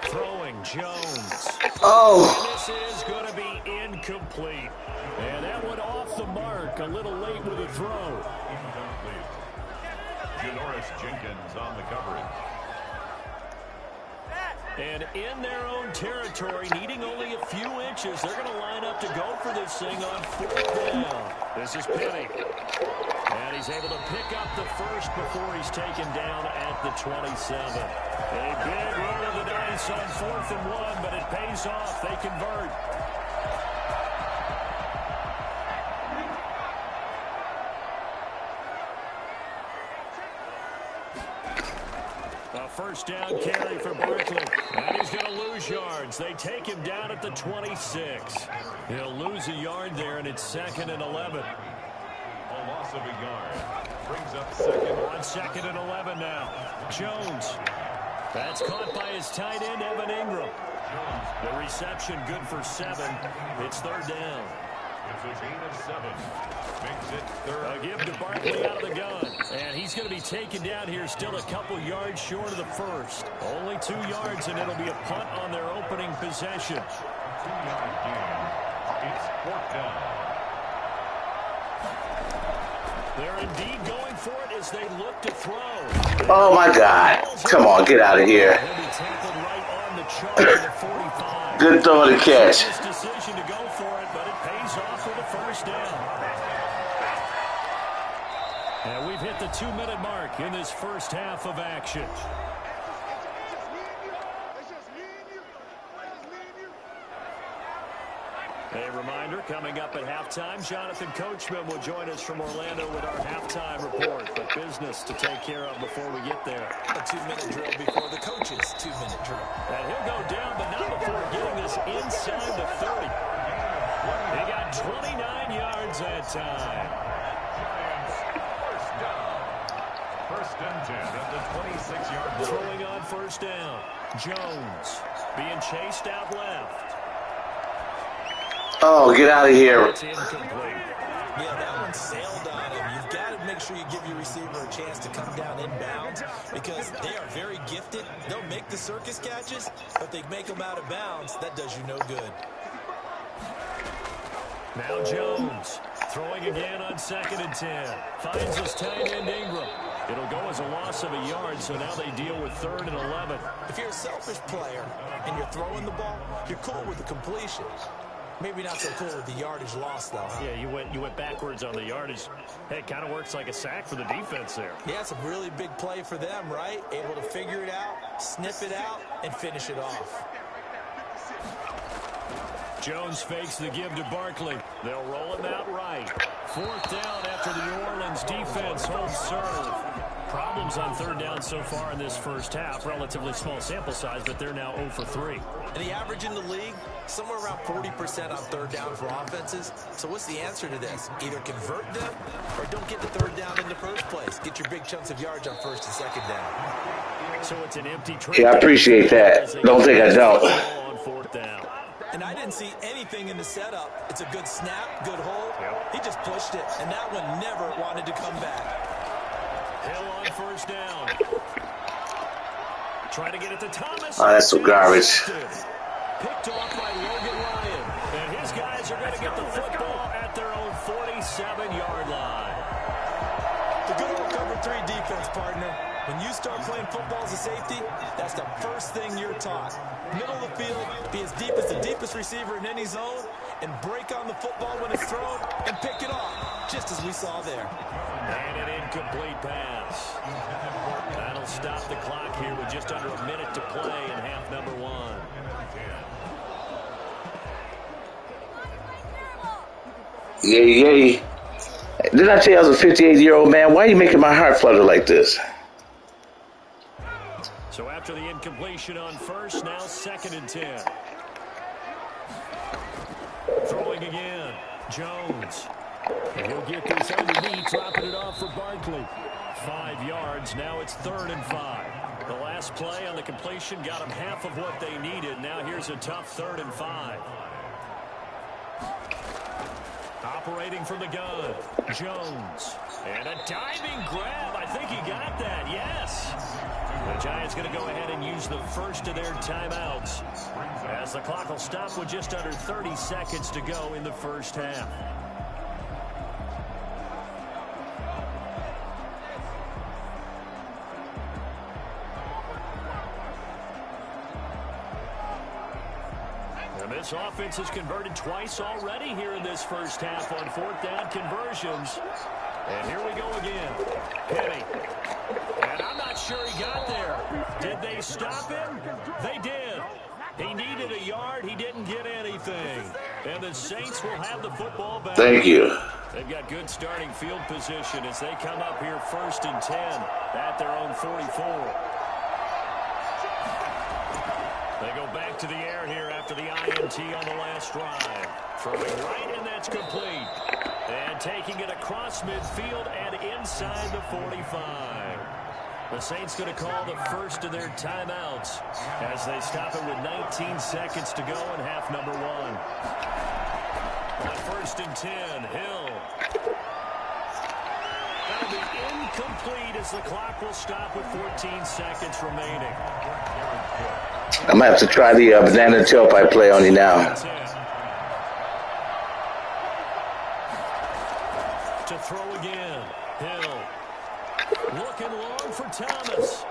Throwing Jones. Oh. And this is going to be incomplete. And that went off the mark a little late with a throw. Incomplete. Janoris Jenkins on the coverage. And in their own territory, needing only a few inches, they're going to line up to go for this thing on 4th down. This is Penny. And he's able to pick up the first before he's taken down at the 27. A big roll of the dice on 4th and 1, but it pays off. They convert. A first down carry for Barkley. And he's going to lose yards. They take him down at the 26. He'll lose a yard there, and it's 2nd and 11. A loss of a yard. Brings up 2nd. On 2nd and 11 now. Jones. That's caught by his tight end, Evan Ingram. The reception good for 7. It's 3rd down. It's a gain of 7. Makes it 3rd. A give to Barkley out of the gun. And he's going to be taken down here, still a couple yards short of the first. Only 2 yards, and it'll be a punt on their opening possession. 2-yard gain. It's 4th down. They're indeed going for it as they look to throw. Oh, my God. Come on, get out of here. He'll be tackled right on the charge at the 45. Good throw to catch. His decision to go for it, but it pays off with a first down. And we've hit the 2-minute mark in this first half of action. A reminder, coming up at halftime, Jonathan Coachman will join us from Orlando with our halftime report. But business to take care of before we get there. A 2-minute drill before the coach's 2-minute drill. And he'll go down, but not before getting this inside the 30. He got 29 yards that time. First down. 1st and 10 at the 26-yard line. Throwing on 1st down. Jones being chased out left. Oh, get out of here. It's incomplete. Yeah, that one sailed on him. You've got to make sure you give your receiver a chance to come down inbounds because they are very gifted. They'll make the circus catches, but they make them out of bounds. That does you no good. Now Jones throwing again on 2nd and 10. Finds his tight end Ingram. It'll go as a loss of a yard, so now they deal with 3rd and 11. If you're a selfish player and you're throwing the ball, you're cool with the completion. Maybe not so cool with the yardage loss, though. Huh? Yeah, you went backwards on the yardage. Hey, it kind of works like a sack for the defense there. Yeah, it's a really big play for them, right? Able to figure it out, sniff it out, and finish it off. Jones fakes the give to Barkley. They'll roll him out right. 4th down after the New Orleans defense holds serve. Problems on 3rd down so far in this first half. Relatively small sample size, but they're now 0 for 3. And the average in the league, somewhere around 40% on 3rd down for offenses. So what's the answer to this? Either convert them or don't get the 3rd down in the first place. Get your big chunks of yards on 1st and 2nd down. So it's an empty trip. Yeah, I appreciate that. Don't think I don't. On 4th down. And I didn't see anything in the setup. It's a good snap, good hold. He just pushed it, and that one never wanted to come back. Hill on 1st down. Trying to get it to Thomas. Oh, that's some garbage. Picked off by Logan Ryan. And his guys are going to get the football at their own 47-yard line. The good old cover 3 defense, partner. When you start playing football as a safety, that's the first thing you're taught. Middle of the field, be as deep as the deepest receiver in any zone, and break on the football when it's thrown, and pick it off, just as we saw there. And an incomplete pass. That'll stop the clock here with just under a minute to play in half number 1. Yay. Didn't I tell you I was a 58-year-old man? Why are you making my heart flutter like this? So after the incompletion on 1st, now 2nd and 10. Throwing again. Jones. And he'll get this underneath, dropping it off for Barkley. 5 yards. Now it's 3rd and 5. The last play on the completion got them half of what they needed. Now here's a tough 3rd and 5. Operating from the gun. Jones. And a diving grab. I think he got that. Yes. The Giants going to go ahead and use the first of their timeouts as the clock will stop with just under 30 seconds to go in the first half. And this offense has converted twice already here in this first half on 4th down conversions. And here we go again. Penny. And I'm not sure he got there. Did they stop him? They did. He needed a yard. He didn't get anything. And the Saints will have the football back. Thank you. They've got good starting field position as they come up here 1st and 10 at their own 44. They go back to the air here after the INT on the last drive. Throwing right, and that's complete. And taking it across midfield and inside the 45. The Saints going to call the first of their timeouts as they stop it with 19 seconds to go in half number 1. On 1st and 10, Hill. That'll be incomplete as the clock will stop with 14 seconds remaining. I'm going to have to try the banana tailpipe play on you now. To throw again. Hill. Looking long for Thomas.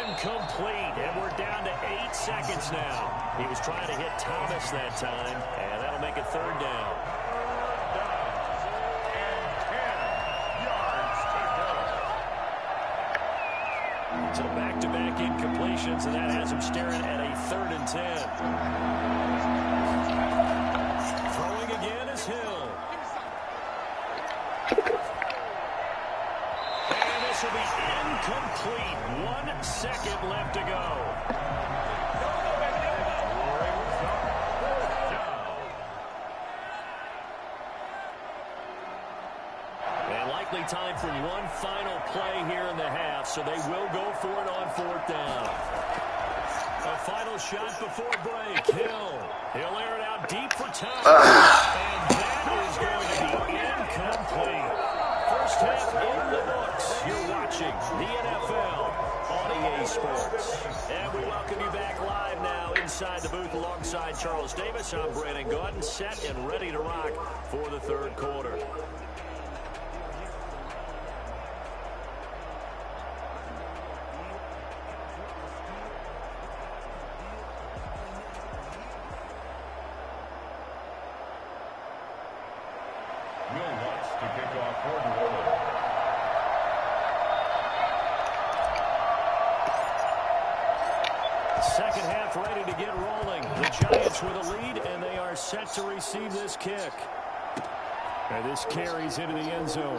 Incomplete. And we're down to 8 seconds now. He was trying to hit Thomas that time, and that'll make it 3rd down. So back-to-back incompletions, and that has him staring at a 3rd and 10. Throwing again is Hill. And this will be incomplete. 1 second left to go. Time for one final play here in the half, so they will go for it on 4th down. A final final shot before break. He'll air it out deep for time. And that is going to be incomplete. First half in the books. You're watching the NFL on EA Sports. And we welcome you back live now inside the booth alongside Charles Davis. I'm Brandon Gordon, set and ready to rock for the third quarter. Second half ready to get rolling. The Giants with a lead, and they are set to receive this kick. And this carries into the end zone.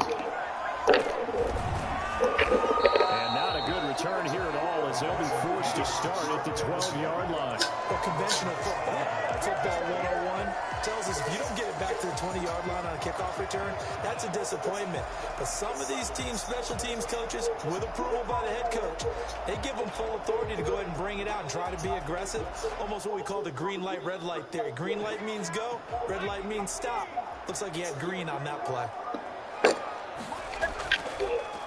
And not a good return here at all, as they'll be forced to start at the 12-yard line. Well, conventional football 101 tells us if you don't get it back to the 20-yard line on a kickoff return, that's a disappointment. But some of these teams, special teams coaches, with approval by the head coach, they give them full authority to go ahead and bring it out and try to be aggressive. Almost what we call the green light, red light theory. Green light means go, red light means stop. Looks like he had green on that play.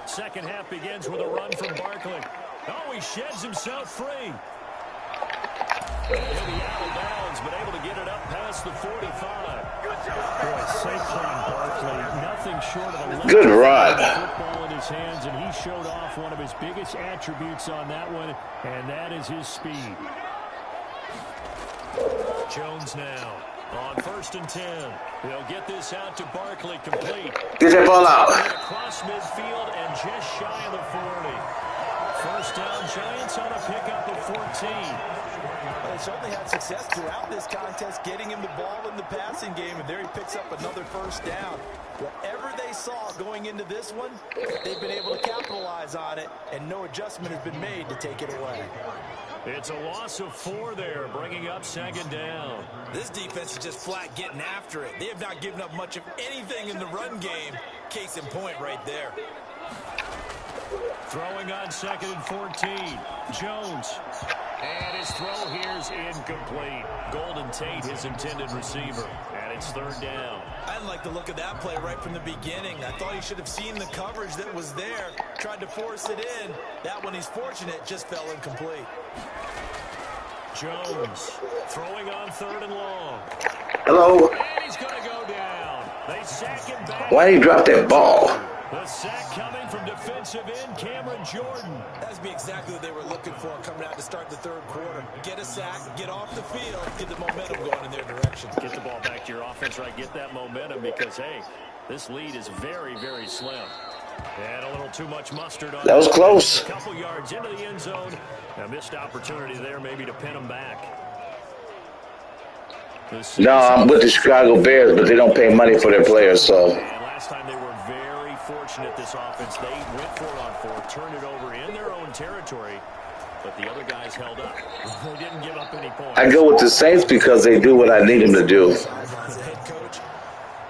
Second half begins with a run from Barkley. Oh, he sheds himself free. He'll be out of bounds, but able to get it up past the 45. Boy, Saquon Barkley, nothing short of a good run. Football in his hands, and he showed off one of his biggest attributes on that one, and that is his speed. Jones now on 1st and 10. He'll get this out to Barkley, complete. Get that ball out. Across midfield and just shy of the 40. First down, Giants on a pickup of 14. Well, they certainly had success throughout this contest, getting him the ball in the passing game, and there he picks up another first down. Whatever they saw going into this one, they've been able to capitalize on it, and no adjustment has been made to take it away. It's a loss of 4 there, bringing up second down. This defense is just flat getting after it. They have not given up much of anything in the run game. Case in point right there. Throwing on 2nd and 14. Jones. And his throw here is incomplete. Golden Tate, his intended receiver. And it's 3rd down. I didn't like the look of that play right from the beginning. I thought he should have seen the coverage that was there. Tried to force it in. That one, he's fortunate, just fell incomplete. Jones throwing on 3rd and long. Hello. And he's going to go down. They sack him back. Why did he drop that ball? The sack coming from defensive end Cameron Jordan. That'd be exactly what they were looking for coming out to start the third quarter. Get a sack, get off the field, get the momentum going in their direction. Get the ball back to your offense, right? Get that momentum because, hey, this lead is very, very slim. And a little too much mustard on that. Was close. A couple yards into the end zone. A missed opportunity there maybe to pin them back. No, I'm with the Chicago Bears, but they don't pay money for their players, so. And last time they were very fortunate, this offense. They went for it on 4, turned it over in their own territory, but the other guys held up. They didn't give up any points. I go with the Saints because they do what I need them to do.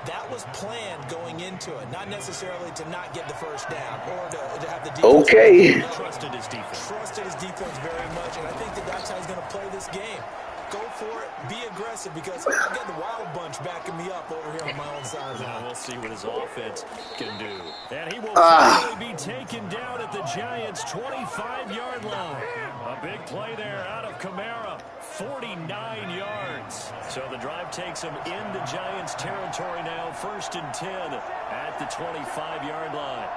That was planned going into it, not necessarily to not get the first down or to have the defense. Okay. Trusted his defense. Trusted his defense very much, and I think that's how he's going to play this game. Go for it, be aggressive, because I've got the Wild Bunch backing me up over here on my own side. Now we'll see what his offense can do. And he will finally be taken down at the Giants' 25-yard line. A big play there out of Kamara, 49 yards. So the drive takes him into Giants territory now, 1st and 10 at the 25-yard line.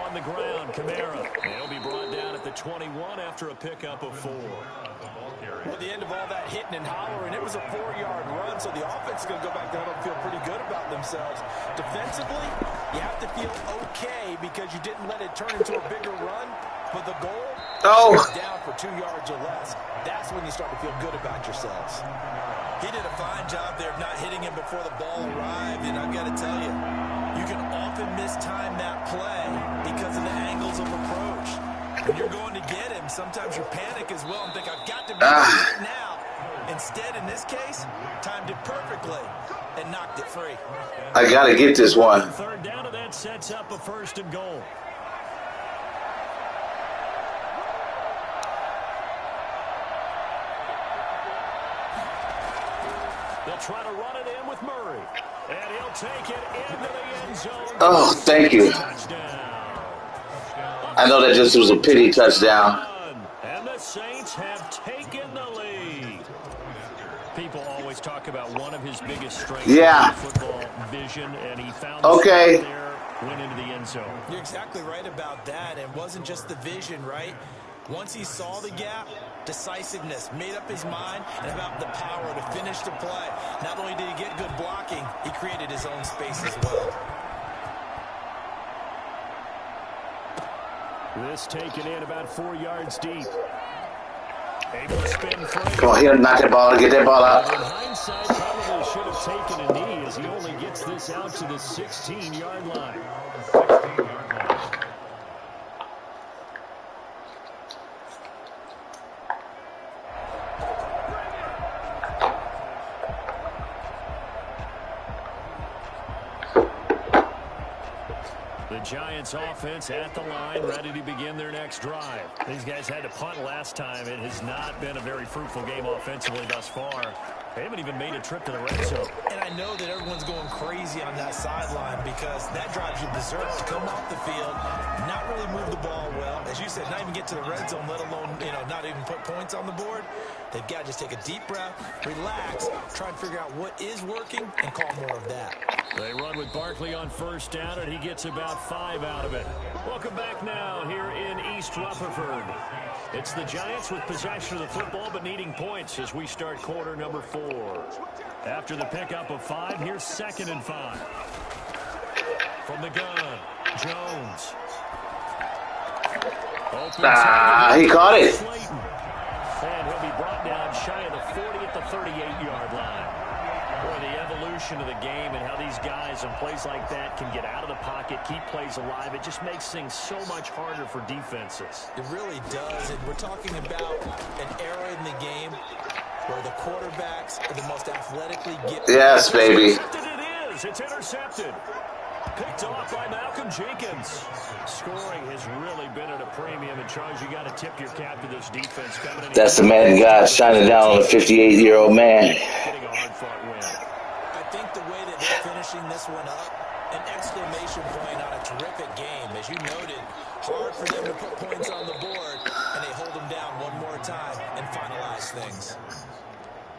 On the ground, Kamara. He'll be brought down at the 21 after a pickup of 4. Well, at the end of all that hitting and hollering, it was a 4-yard run, so the offense is going to go back down and feel pretty good about themselves. Defensively, you have to feel okay because you didn't let it turn into a bigger run, but the goal is down for 2 yards or less. That's when you start to feel good about yourselves. He did a fine job there of not hitting him before the ball arrived, and I've got to tell you, you can often mistime that play because of the angles of approach. When you're going to get him, sometimes you panic as well and think, I've got to be right now. Instead, in this case, timed it perfectly and knocked it free. I got to get this one. Third down, and that sets up a 1st and goal. They'll try to run it in with Murray. And he'll take it into the end zone. Oh, thank you. I know that just was a pity touchdown. And the Saints have taken the lead. People always talk about one of his biggest strengths. Yeah. Football vision, and he found okay. There, went into the end zone. You're exactly right about that. It wasn't just the vision, right? Once he saw the gap, decisiveness, made up his mind, and about the power to finish the play. Not only did he get good blocking, he created his own space as well. This taken in about 4 yards deep. Able to spin free. Come on, here, knock that ball out, get that ball out. In hindsight, probably should have taken a knee as he only gets this out to the 16-yard line. 16-yard line. The Giants offense at the line, ready to begin their next drive. These guys had to punt last time. It has not been a very fruitful game offensively thus far. They haven't even made a trip to the red zone. And I know that everyone's going crazy on that sideline because that drives you berserk to come off the field, not really move the ball well. As you said, not even get to the red zone, let alone, not even put points on the board. They've got to just take a deep breath, relax, try and figure out what is working, and call more of that. They run with Barkley on 1st down, and he gets about 5 out of it. Welcome back now here in East Rutherford. It's the Giants with possession of the football, but needing points as we start quarter number 4. After the pickup of 5, here's 2nd and 5. From the gun, Jones. He caught it. And he'll be brought down shy of the 40 at the 38-yard line. Boy, the evolution of the game and how these guys in plays like that can get out of the pocket, keep plays alive, it just makes things so much harder for defenses. It really does, and we're talking about an era in the game where the quarterbacks are the most athletically gifted. Yes, baby. It is. It's intercepted. Picked off by Malcolm Jenkins. Scoring has really been at a premium, and Charles, you got to tip your cap to this defense coming in. That's the Madden God shining down on a 58-year-old man. Getting a hard-fought win. I think the way that they're finishing this one up, an exclamation point on a terrific game. As you noted, hard for them to put points on the board, and they hold them down one more time and finalize things.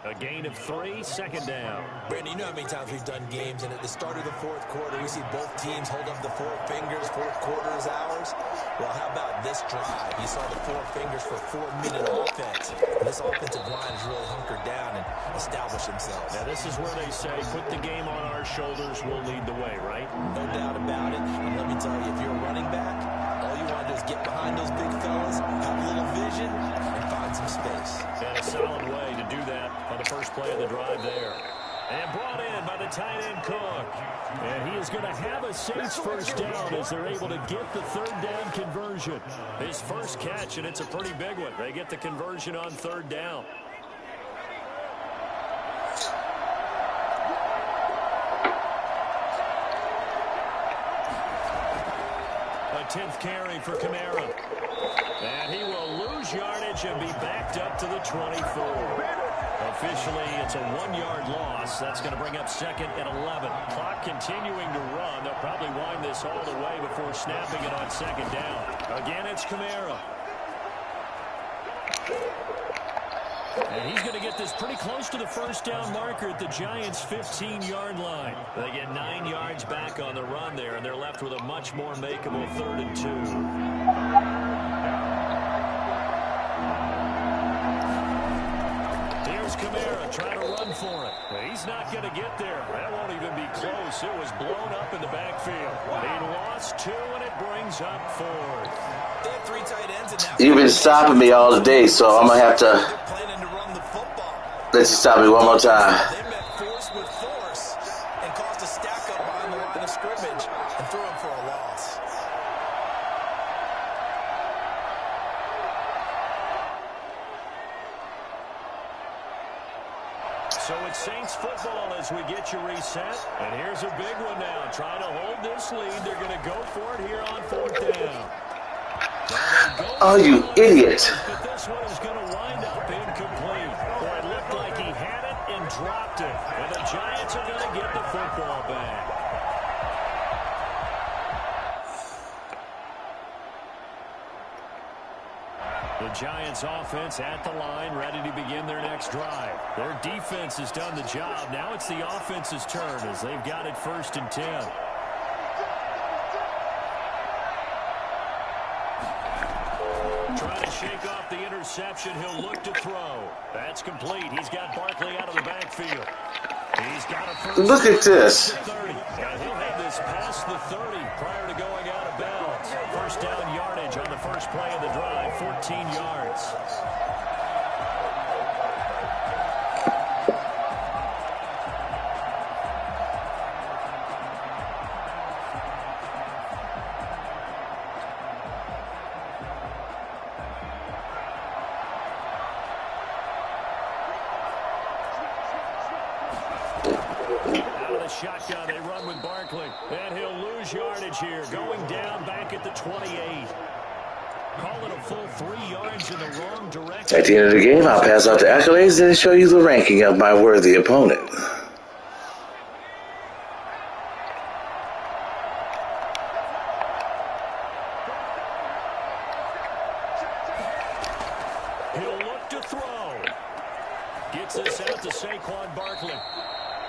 A gain of 3, 2nd down. Brandon, you know how many times we've done games, and at the start of the 4th quarter, we see both teams hold up the 4 fingers, 4th quarter is ours. Well, how about this drive? You saw the 4 fingers for 4-minute offense. And this offensive line has really hunkered down and established themselves. Now, this is where they say, put the game on our shoulders, we'll lead the way, right? No doubt about it. And let me tell you, if you're a running back, all you want to do is get behind those big fellas, have a little vision, and find some space. And a solid way to do that on the first play of the drive there. And brought in by the tight end Cook. And he is going to have a Saints 1st down as they're able to get the 3rd down conversion. His first catch, and it's a pretty big one. They get the conversion on 3rd down. A 10th carry for Kamara. And he will lose yardage and be backed up to the 24. Officially, it's a 1-yard loss. That's going to bring up 2nd and 11. Clock continuing to run. They'll probably wind this all the way before snapping it on 2nd down. Again, it's Kamara. And he's going to get this pretty close to the 1st down marker at the Giants' 15-yard line. They get 9 yards back on the run there, and they're left with a much more makeable 3rd and 2. Kamara trying to run for it. He's not going to get there. That won't even be close. It was blown up in the backfield. He lost 2, and it brings up 4th. They have 3 tight ends, and now You've been stopping me all day, so I'm going to have to let you stop me one more time. They met force with force and caused a stack up behind the line of scrimmage and threw him for a loss. So it's Saints football as we get you reset. And here's a big one now. Trying to hold this lead. They're going to go for it here on 4th down. Oh, you idiot. But this one is going to wind up incomplete. Boy, it looked like he had it and dropped it. And the Giants are going to get the football back. The Giants offense at the line, ready to begin their next drive. Their defense has done the job. Now it's the offense's turn as they've got it 1st and 10. Trying to shake off the interception. He'll look to throw. That's complete. He's got Barkley out of the backfield. He's got a first. Look at this. And he'll have this past the 30 prior to going out of bounds. First down yardage on the first play of the drive, 14 yards. Shotgun, they run with Barkley, and he'll lose yardage here, going down back at the 28. Call it a full 3 yards in the wrong direction. At the end of the game, I'll pass out the accolades and show you the ranking of my worthy opponent. He'll look to throw. Gets this out to Saquon Barkley.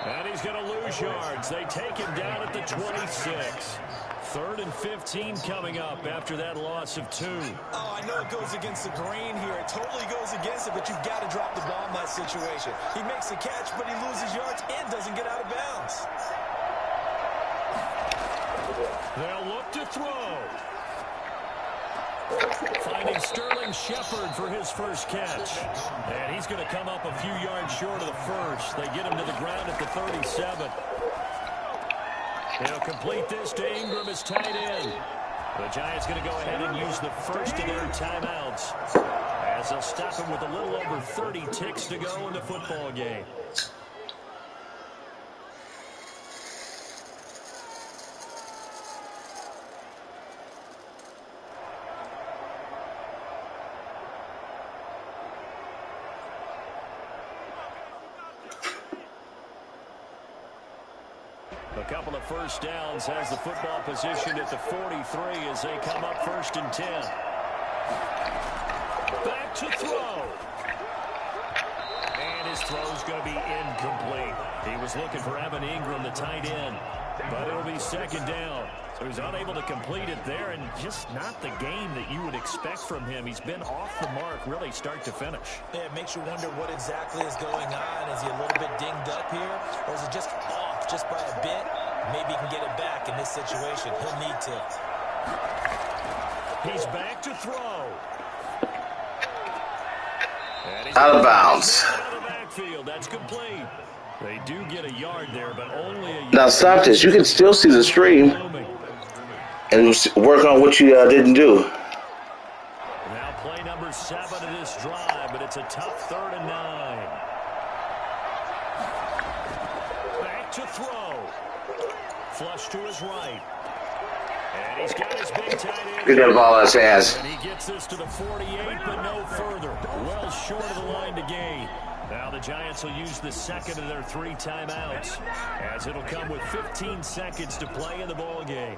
And he's going to lose yards. They take him down at the 26. 3rd and 15 coming up after that loss of 2. Oh, I know it goes against the grain here. It totally goes against it, but you've got to drop the ball in that situation. He makes the catch, but he loses yards and doesn't get out of bounds. They'll look to throw. Finding Sterling Shepard for his first catch. And he's going to come up a few yards short of the first. They get him to the ground at the 37. They'll complete this to Ingram as tight end. The Giants going to go ahead and use the first of their timeouts as they'll stop him with a little over 30 ticks to go in the football game. A couple of first downs has the football positioned at the 43 as they come up 1st and 10. Back to throw. And his throw's going to be incomplete. He was looking for Evan Ingram, the tight end, but it'll be 2nd down. So he's unable to complete it there, and just not the game that you would expect from him. He's been off the mark really start to finish. Yeah, it makes you wonder what exactly is going on. Is he a little bit dinged up here, or is it just off just by a bit? Maybe he can get it back in this situation. He'll need to. He's back to throw. Out of bounds. Out of the backfield. That's complete. They do get a yard there, but only a yard. Now stop this. You can still see the stream and work on what you didn't do. Now play number 7 of this drive, but it's a tough 3rd and 9. Back to throw. Flush to his right. And he's got his big tight end. Get that ball out of his hands. And he gets this to the 48, but no further. Well short of the line to gain. Now the Giants will use the 2nd of their 3 timeouts, as it'll come with 15 seconds to play in the ball game.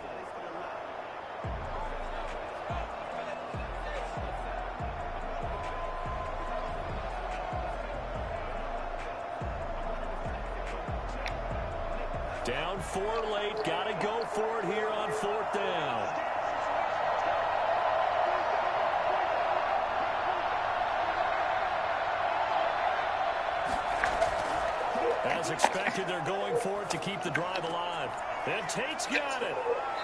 Down 4 late, got to go for it here on 4th down. As expected, they're going for it to keep the drive alive. And Tate's got it.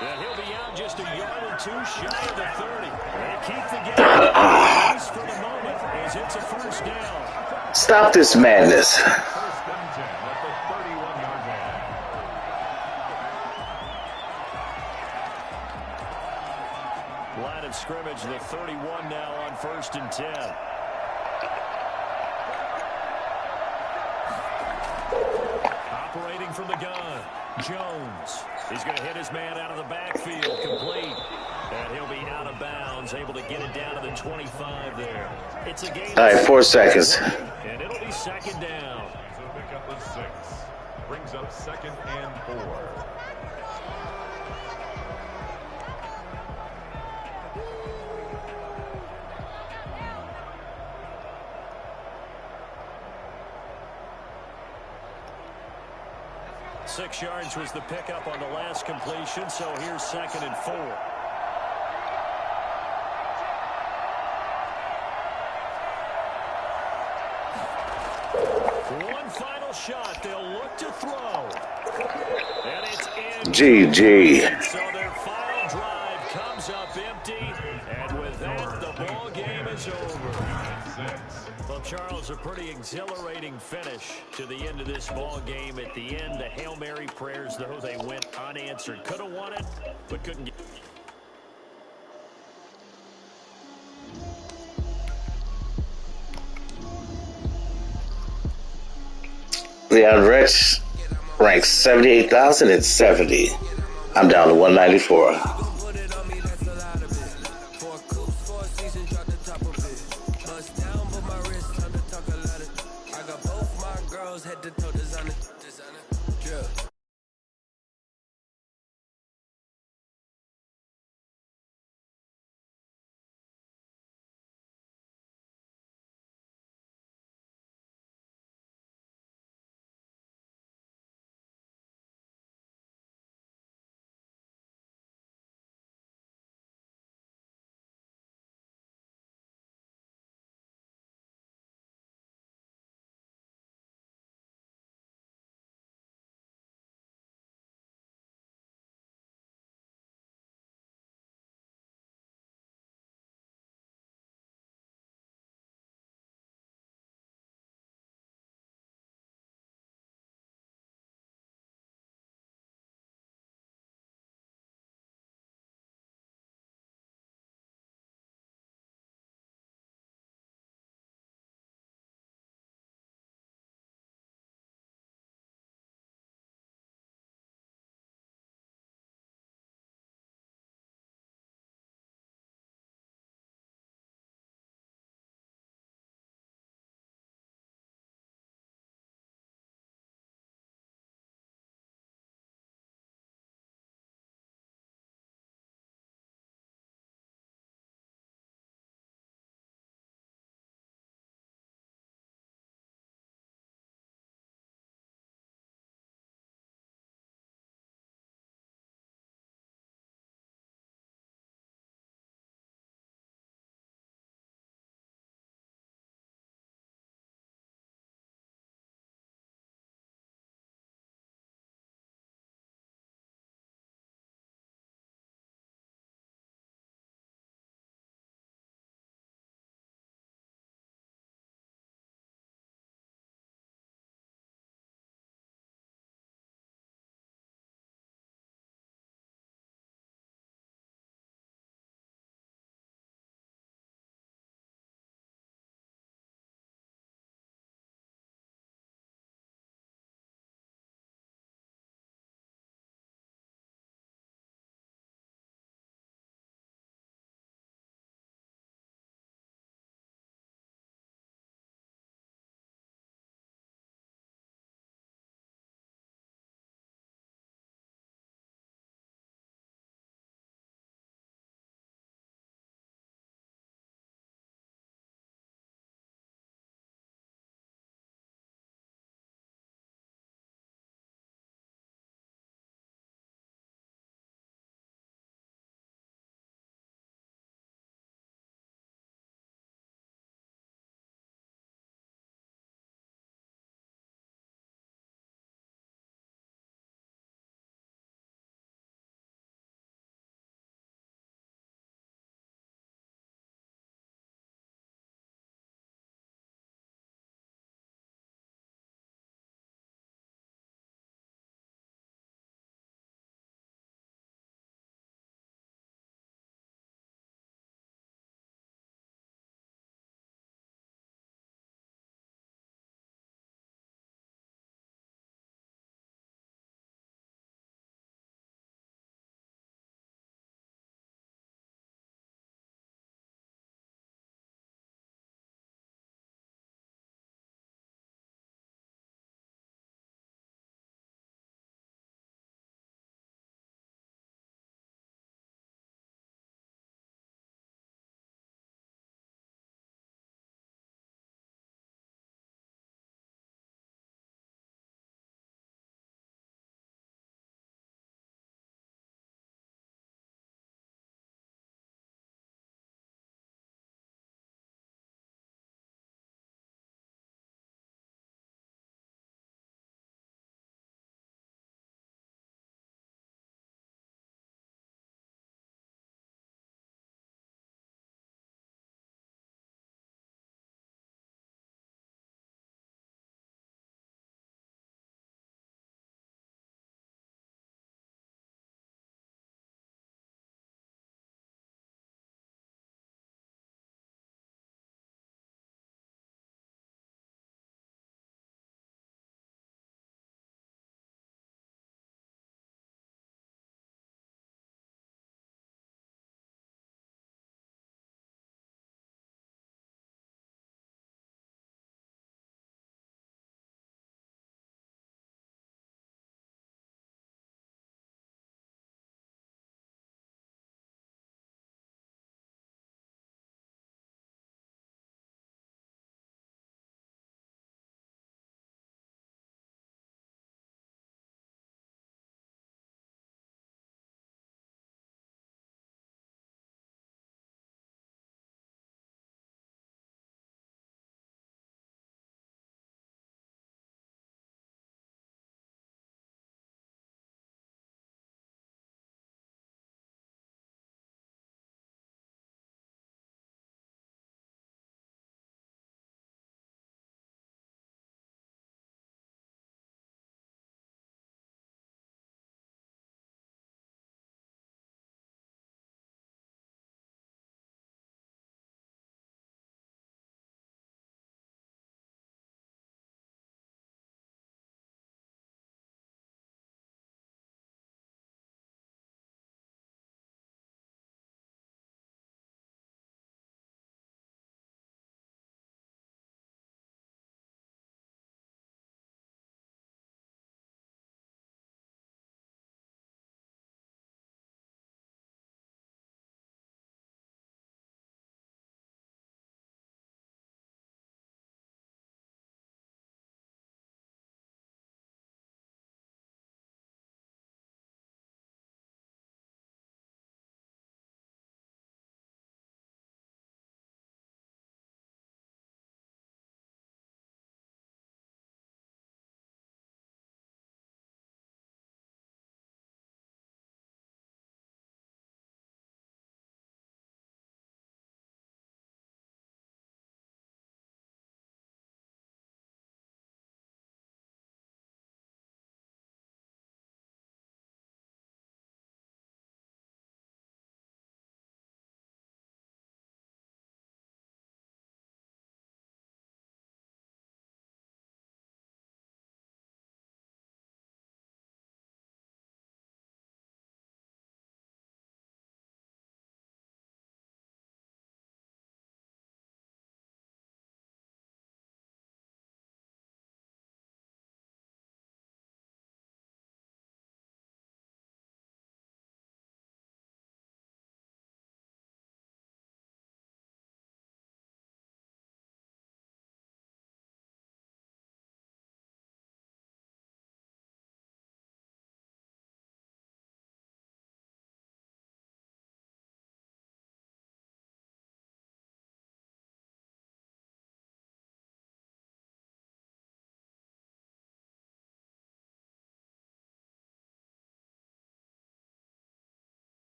And he'll be out just a yard or 2 shy of the 30. They keep the game at least for the moment as it's a 1st down. Stop this madness. 1st and 10 at the 31-yard line. Line of scrimmage, the 31 now on 1st and 10. Looking from the gun. Jones. He's going to hit his man out of the backfield. Complete. And he'll be out of bounds, able to get it down to the 25 there. It's a gain. All right, 4 seconds. And it'll be second down. So pick up a 6. Brings up 2nd and 4. Six yards was the pickup on the last completion, so here's 2nd and 4. One final shot. They'll look to throw. And it's in. GG. So their final drive comes up empty. And with that, the ball game is over. Well, Charles, a pretty exhilarating finish to the end of this ball game. At the end, the Hail Mary prayers, though, they went unanswered. Could have won it, but couldn't get. Leon Rex ranks 78,070. I'm down to 194.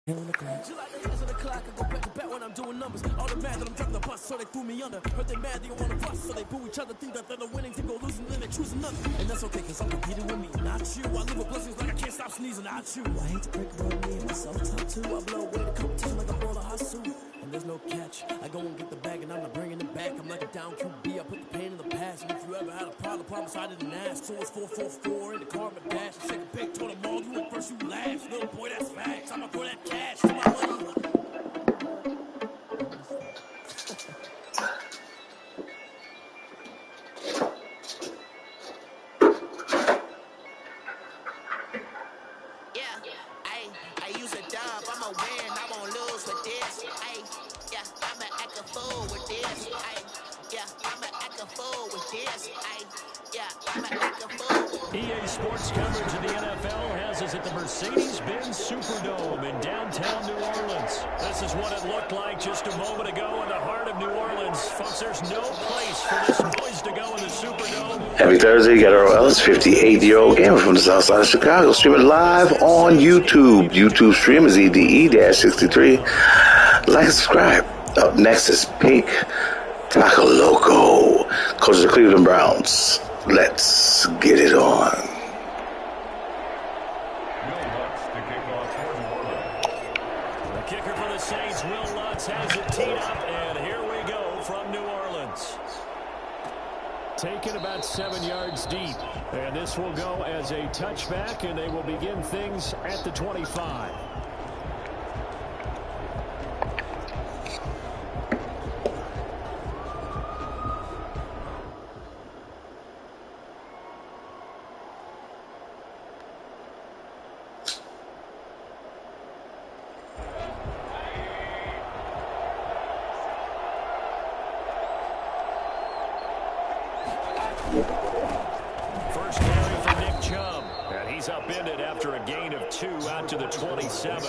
On the ground. She like the hands on the clock, I go back to back when I'm doing numbers. All the mad that I'm driving the bus, so they threw me under. Heard they mad, they don't wanna bust, so they boo each other. Think that they're the winning, to go losing, then they choose another. And that's okay, cause I'm competing with me, not you. I live with blessings like I can't stop sneezing, not you. I hate to break it on me, and my self-talk too. I blow away the competition like a ball of hot soup. And there's no catch, I go and get the bag, and I'm not bringing it back. I'm like a down QB, I put the pain in the past. And if you ever had a problem I didn't ask. So it's 4-4-4 in the car, my dash. I shake a big, told them all, you went first, you last. Little boy, that's facts, I'ma throw that cash to my money. I use a dub, I'ma win, I won't lose with this. I'ma act a fool with this. I'ma act a fool with this. I'ma act a fool. EA Sports coverage of the NFL has us at the Mercedes-Benz Superdome in downtown New Orleans. This is what it looked like just a moment ago in the heart of New Orleans. Folks, there's no place for this noise to go in the Superdome. Happy Thursday, got our Ellis, 58-year-old gamer from the south side of Chicago, streaming live on YouTube. YouTube stream is EDE-63. Like and subscribe. Up next is Pink Taco Loco, coach of the Cleveland Browns. Let's get it on. The kicker for the Saints, Will Lutz, has it teed up, and here we go from New Orleans. Taken about 7 yards deep, and this will go as a touchback, and they will begin things at the 25. First carry for Nick Chubb, and he's upended after a gain of 2 out to the 27.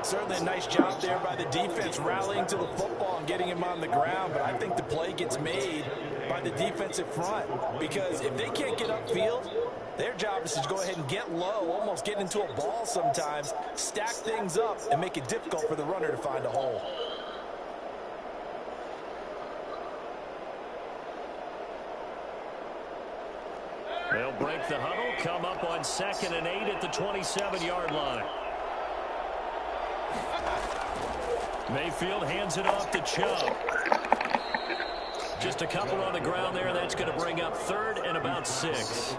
Certainly a nice job there by the defense rallying to the football and getting him on the ground, but I think the play gets made by the defensive front because if they can't get upfield, their job is to go ahead and get low, almost get into a ball sometimes, stack things up, and make it difficult for the runner to find a hole. They'll break the huddle, come up on 2nd and 8 at the 27-yard line. Mayfield hands it off to Chubb. Just a couple on the ground there. That's going to bring up 3rd and about 6.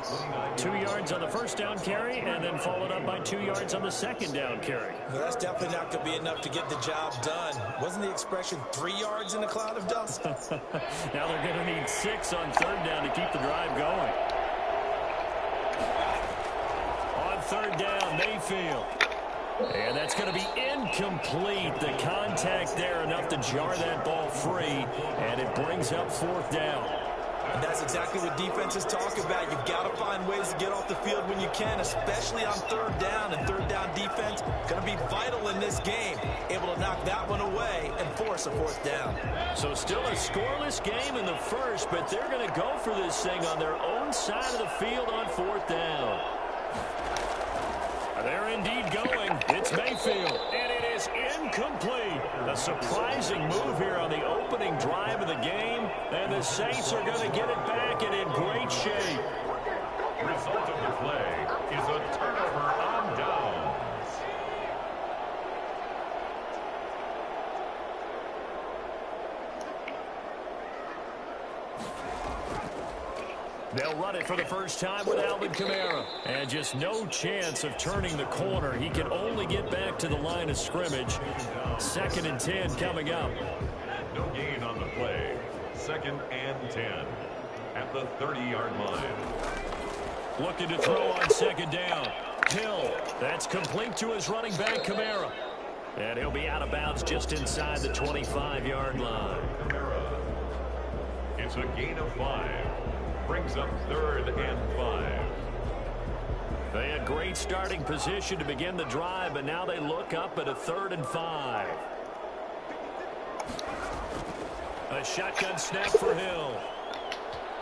2 yards on the first down carry, and then followed up by 2 yards on the second down carry. Well, that's definitely not going to be enough to get the job done. Wasn't the expression 3 yards in a cloud of dust? Now they're going to need 6 on 3rd down to keep the drive going. On 3rd down, Mayfield. And that's going to be incomplete. The contact there enough to jar that ball free, and it brings up 4th down. And that's exactly what defenses talk about. You've got to find ways to get off the field when you can, especially on 3rd down. And 3rd down defense going to be vital in this game. Able to knock that one away and force a 4th down. So still a scoreless game in the first, but they're going to go for this thing on their own side of the field on 4th down. They're indeed going. It's Mayfield, and it is incomplete. A surprising move here on the opening drive of the game, and the Saints are going to get it back and in great shape. Result of the play is a turnover on downs. They'll run it for the first time with Alvin Kamara. And just no chance of turning the corner. He can only get back to the line of scrimmage. 2nd and 10 coming up. No gain on the play. 2nd and 10 at the 30-yard line. Looking to throw on 2nd down. Hill. That's complete to his running back, Kamara. And he'll be out of bounds just inside the 25-yard line. Kamara. It's a gain of 5. Brings up 3rd and 5. They had great starting position to begin the drive, but now they look up at a 3rd and 5. A shotgun snap for Hill.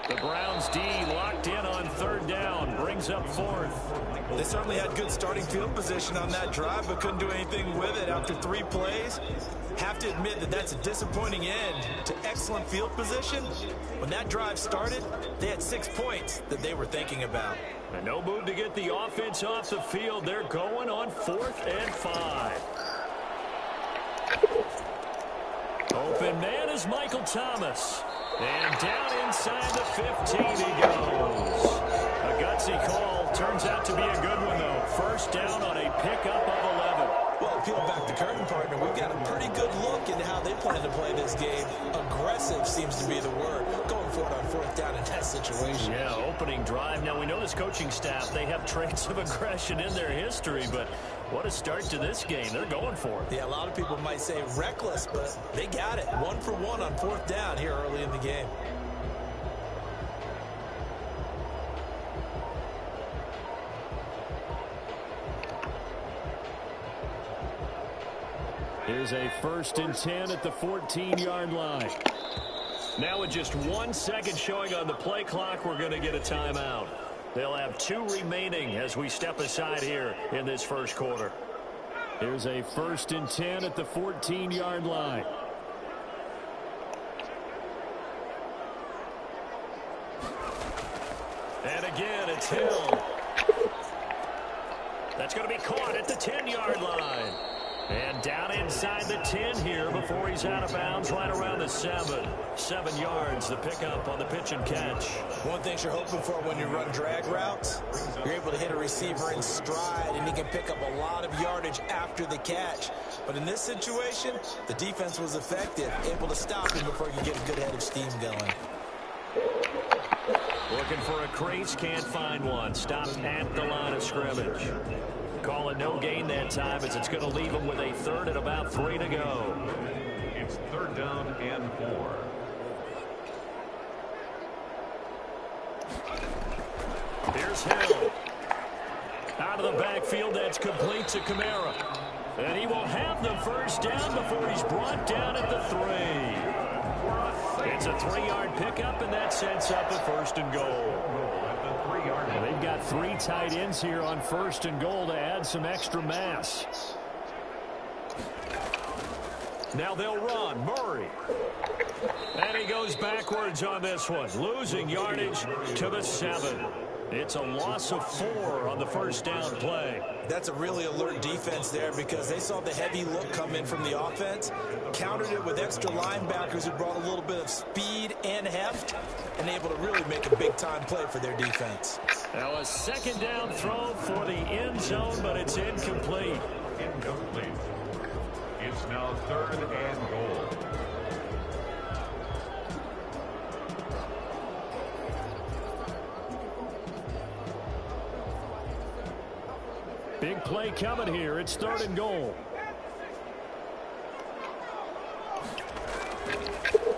The Browns D locked in on third down, brings up fourth. They certainly had good starting field position on that drive, but couldn't do anything with it after 3 plays. Have to admit that that's a disappointing end to excellent field position. When that drive started, they had 6 points that they were thinking about. And no move to get the offense off the field. They're going on 4th and 5. Open man is Michael Thomas. And down inside the 15 he goes. A gutsy call. Turns out to be a good one, though. First down on a pickup of 11. Well, peel back the curtain, partner. We've got a pretty good look into how they plan to play this game. Aggressive seems to be the word. Going for it on 4th down in that situation. Yeah, opening drive. Now, we know this coaching staff, they have traits of aggression in their history, but what a start to this game. They're going for it. Yeah, a lot of people might say reckless, but they got it. 1 for 1 on 4th down here early in the game. Here's a 1st and 10 at the 14-yard line. Now with just 1 second showing on the play clock, we're going to get a timeout. They'll have 2 remaining as we step aside here in this first quarter. Here's a 1st and 10 at the 14-yard line. And again, it's Hill. That's going to be caught at the 10-yard line. And down inside the 10 here before he's out of bounds, right around the 7. 7 yards, the pickup on the pitch and catch. One thing you're hoping for when you run drag routes, you're able to hit a receiver in stride, and he can pick up a lot of yardage after the catch. But in this situation, the defense was effective, able to stop him before he could get a good head of steam going. Looking for a crease, can't find one. Stopped at the line of scrimmage. Call it no gain that time as it's going to leave him with a 3rd and about 3 to go. It's 3rd down and 4. Here's Hill. Out of the backfield, that's complete to Kamara. And he will have the first down before he's brought down at the 3. It's a 3-yard pickup, and that sets up a 1st and goal. They've got 3 tight ends here on 1st and goal to add some extra mass. Now they'll run. Murray. And he goes backwards on this one, losing yardage to the 7. It's a loss of 4 on the first down play. That's a really alert defense there because they saw the heavy look come in from the offense, countered it with extra linebackers who brought a little bit of speed and heft, and able to really make a big-time play for their defense. Now a second down throw for the end zone, but it's incomplete. Incomplete. It's now 3rd and goal. Big play coming here. It's 3rd and goal.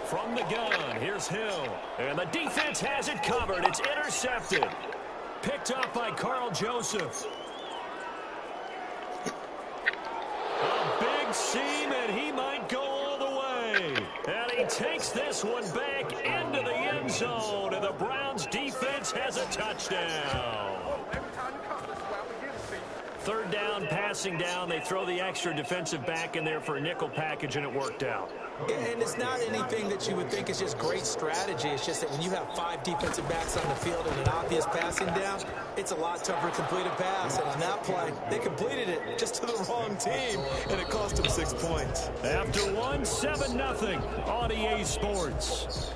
From the gun, here's Hill. And the defense has it covered. It's intercepted. Picked up by Carl Joseph. A big seam, and he might go all the way. And he takes this one back into the end zone. And the Browns defense has a touchdown. 3rd down, passing down. They throw the extra defensive back in there for a nickel package, and it worked out. And it's not anything that you would think is just great strategy. It's just that when you have 5 defensive backs on the field and an obvious passing down, it's a lot tougher to complete a pass. And on that play, they completed it just to the wrong team, and it cost them 6 points. After 1, 7-0 on EA Sports.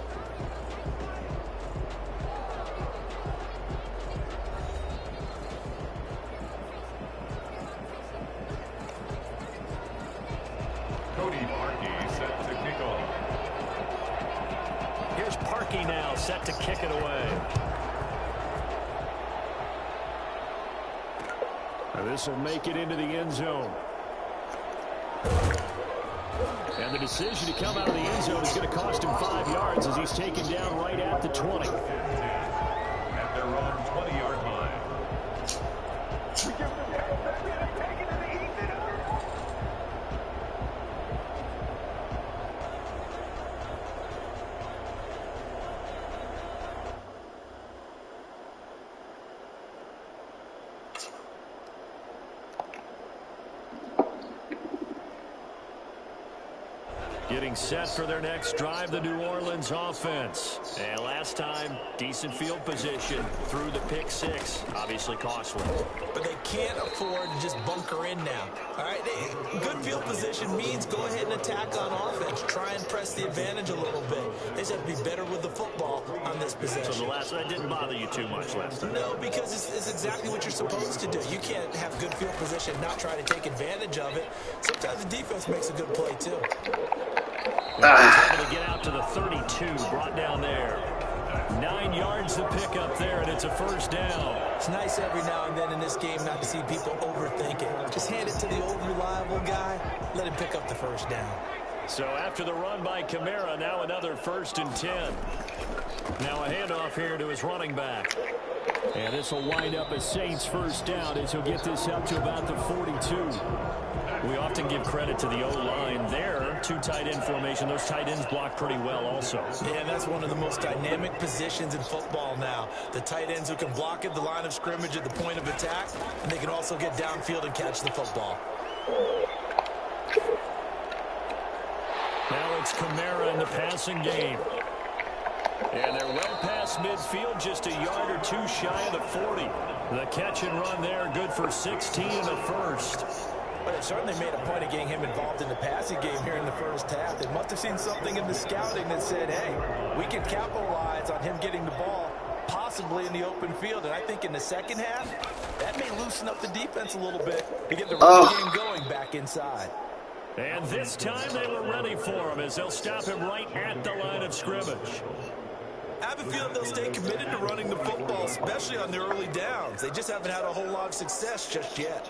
Now set to kick it away. Now this will make it into the end zone. And the decision to come out of the end zone is going to cost him 5 yards as he's taken down right at the 20. At their own 20-yard line. Getting set for their next drive, the New Orleans offense. And last time, decent field position through the pick six. Obviously costly. But they can't afford to just bunker in now. All right, good field position means go ahead and attack on offense. Try and press the advantage a little bit. They just have to be better with the football on this possession. So the last one didn't bother you too much last time? No, because it's exactly what you're supposed to do. You can't have good field position and not try to take advantage of it. Sometimes the defense makes a good play, too. Able to get out to the 32, brought down there. 9 yards to pick up there, and it's a first down. It's nice every now and then in this game not to see people overthink it. Just hand it to the old reliable guy, let him pick up the first down. So after the run by Kamara, now another 1st and 10. Now a handoff here to his running back. And this will wind up a Saints first down as he'll get this up to about the 42. We often give credit to the O-line there. 2 tight end formation. Those tight ends block pretty well also. Yeah, that's one of the most dynamic positions in football now. The tight ends who can block at the line of scrimmage at the point of attack, and they can also get downfield and catch the football. Now it's Kamara in the passing game. And they're well past midfield, just a yard or 2 shy of the 40. The catch and run there, good for 16 and a first. But it certainly made a point of getting him involved in the passing game here in the first half. They must have seen something in the scouting that said, hey, we can capitalize on him getting the ball, possibly in the open field. And I think in the second half, that may loosen up the defense a little bit to get the run game going back inside. And this time they were ready for him as they'll stop him right at the line of scrimmage. I have a feeling they'll stay committed to running the football, especially on their early downs. They just haven't had a whole lot of success just yet.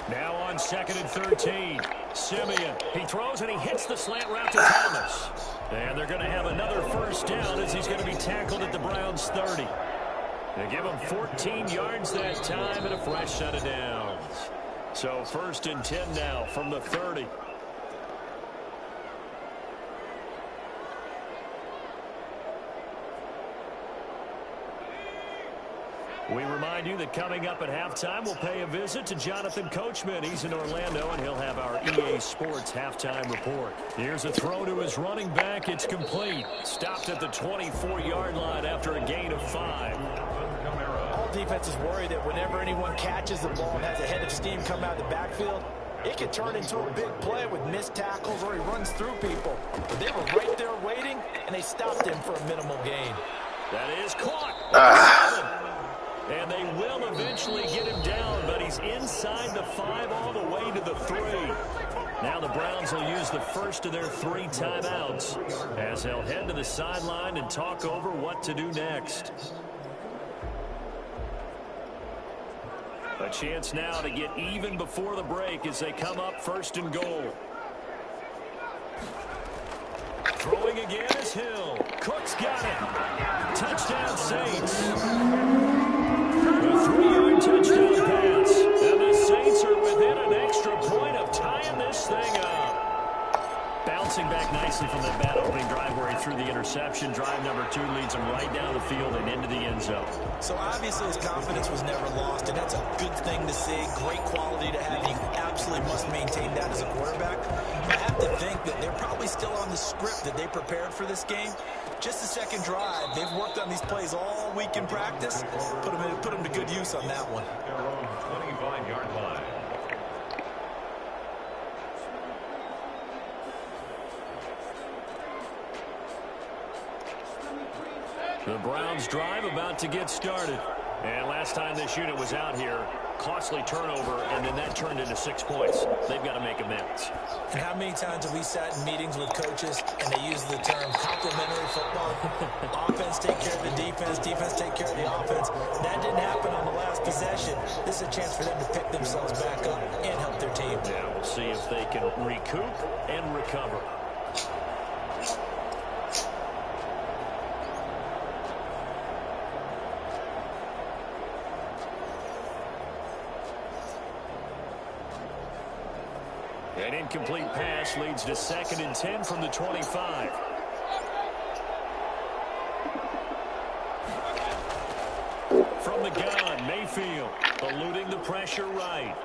Now on 2nd and 13. Simeon. He throws and he hits the slant route to Thomas. And they're going to have another first down as he's going to be tackled at the Browns' 30. They give him 14 yards that time and a fresh set of downs. So 1st and 10 now from the 30. We remind you that coming up at halftime, we'll pay a visit to Jonathan Coachman. He's in Orlando, and he'll have our EA Sports halftime report. Here's a throw to his running back. It's complete. Stopped at the 24-yard line after a gain of 5. All defenses worry that whenever anyone catches the ball and has a head of steam come out of the backfield, it can turn into a big play with missed tackles or he runs through people. But they were right there waiting, and they stopped him for a minimal gain. That is caught. And they will eventually get him down, but he's inside the 5 all the way to the 3. Now the Browns will use the first of their 3 timeouts as they'll head to the sideline and talk over what to do next. A chance now to get even before the break as they come up 1st and goal. Throwing again is Hill. Cook's got it. Touchdown Saints. A 3-yard touchdown pass. And the Saints are within an extra point of tying this thing up. Bouncing back nicely from that bad opening drive where he threw the interception. Drive number 2 leads him right down the field and into the end zone. So obviously his confidence was never lost, and that's a good thing to see. Great quality to have. You absolutely must maintain that as a quarterback. I have to think that they're probably still on the script that they prepared for this game. Just the second drive. They've worked on these plays all week in practice. Put them to good use on that one. 25-yard line. The Browns drive about to get started. And last time this unit was out here, costly turnover, and then that turned into 6 points. They've got to make amends. And how many times have we sat in meetings with coaches and they use the term complementary football? Offense take care of the defense, defense take care of the offense. That didn't happen on the last possession. This is a chance for them to pick themselves back up and help their team. Yeah, we'll see if they can recoup and recover. An incomplete pass leads to 2nd and 10 from the 25. From the gun, Mayfield eluding the pressure right.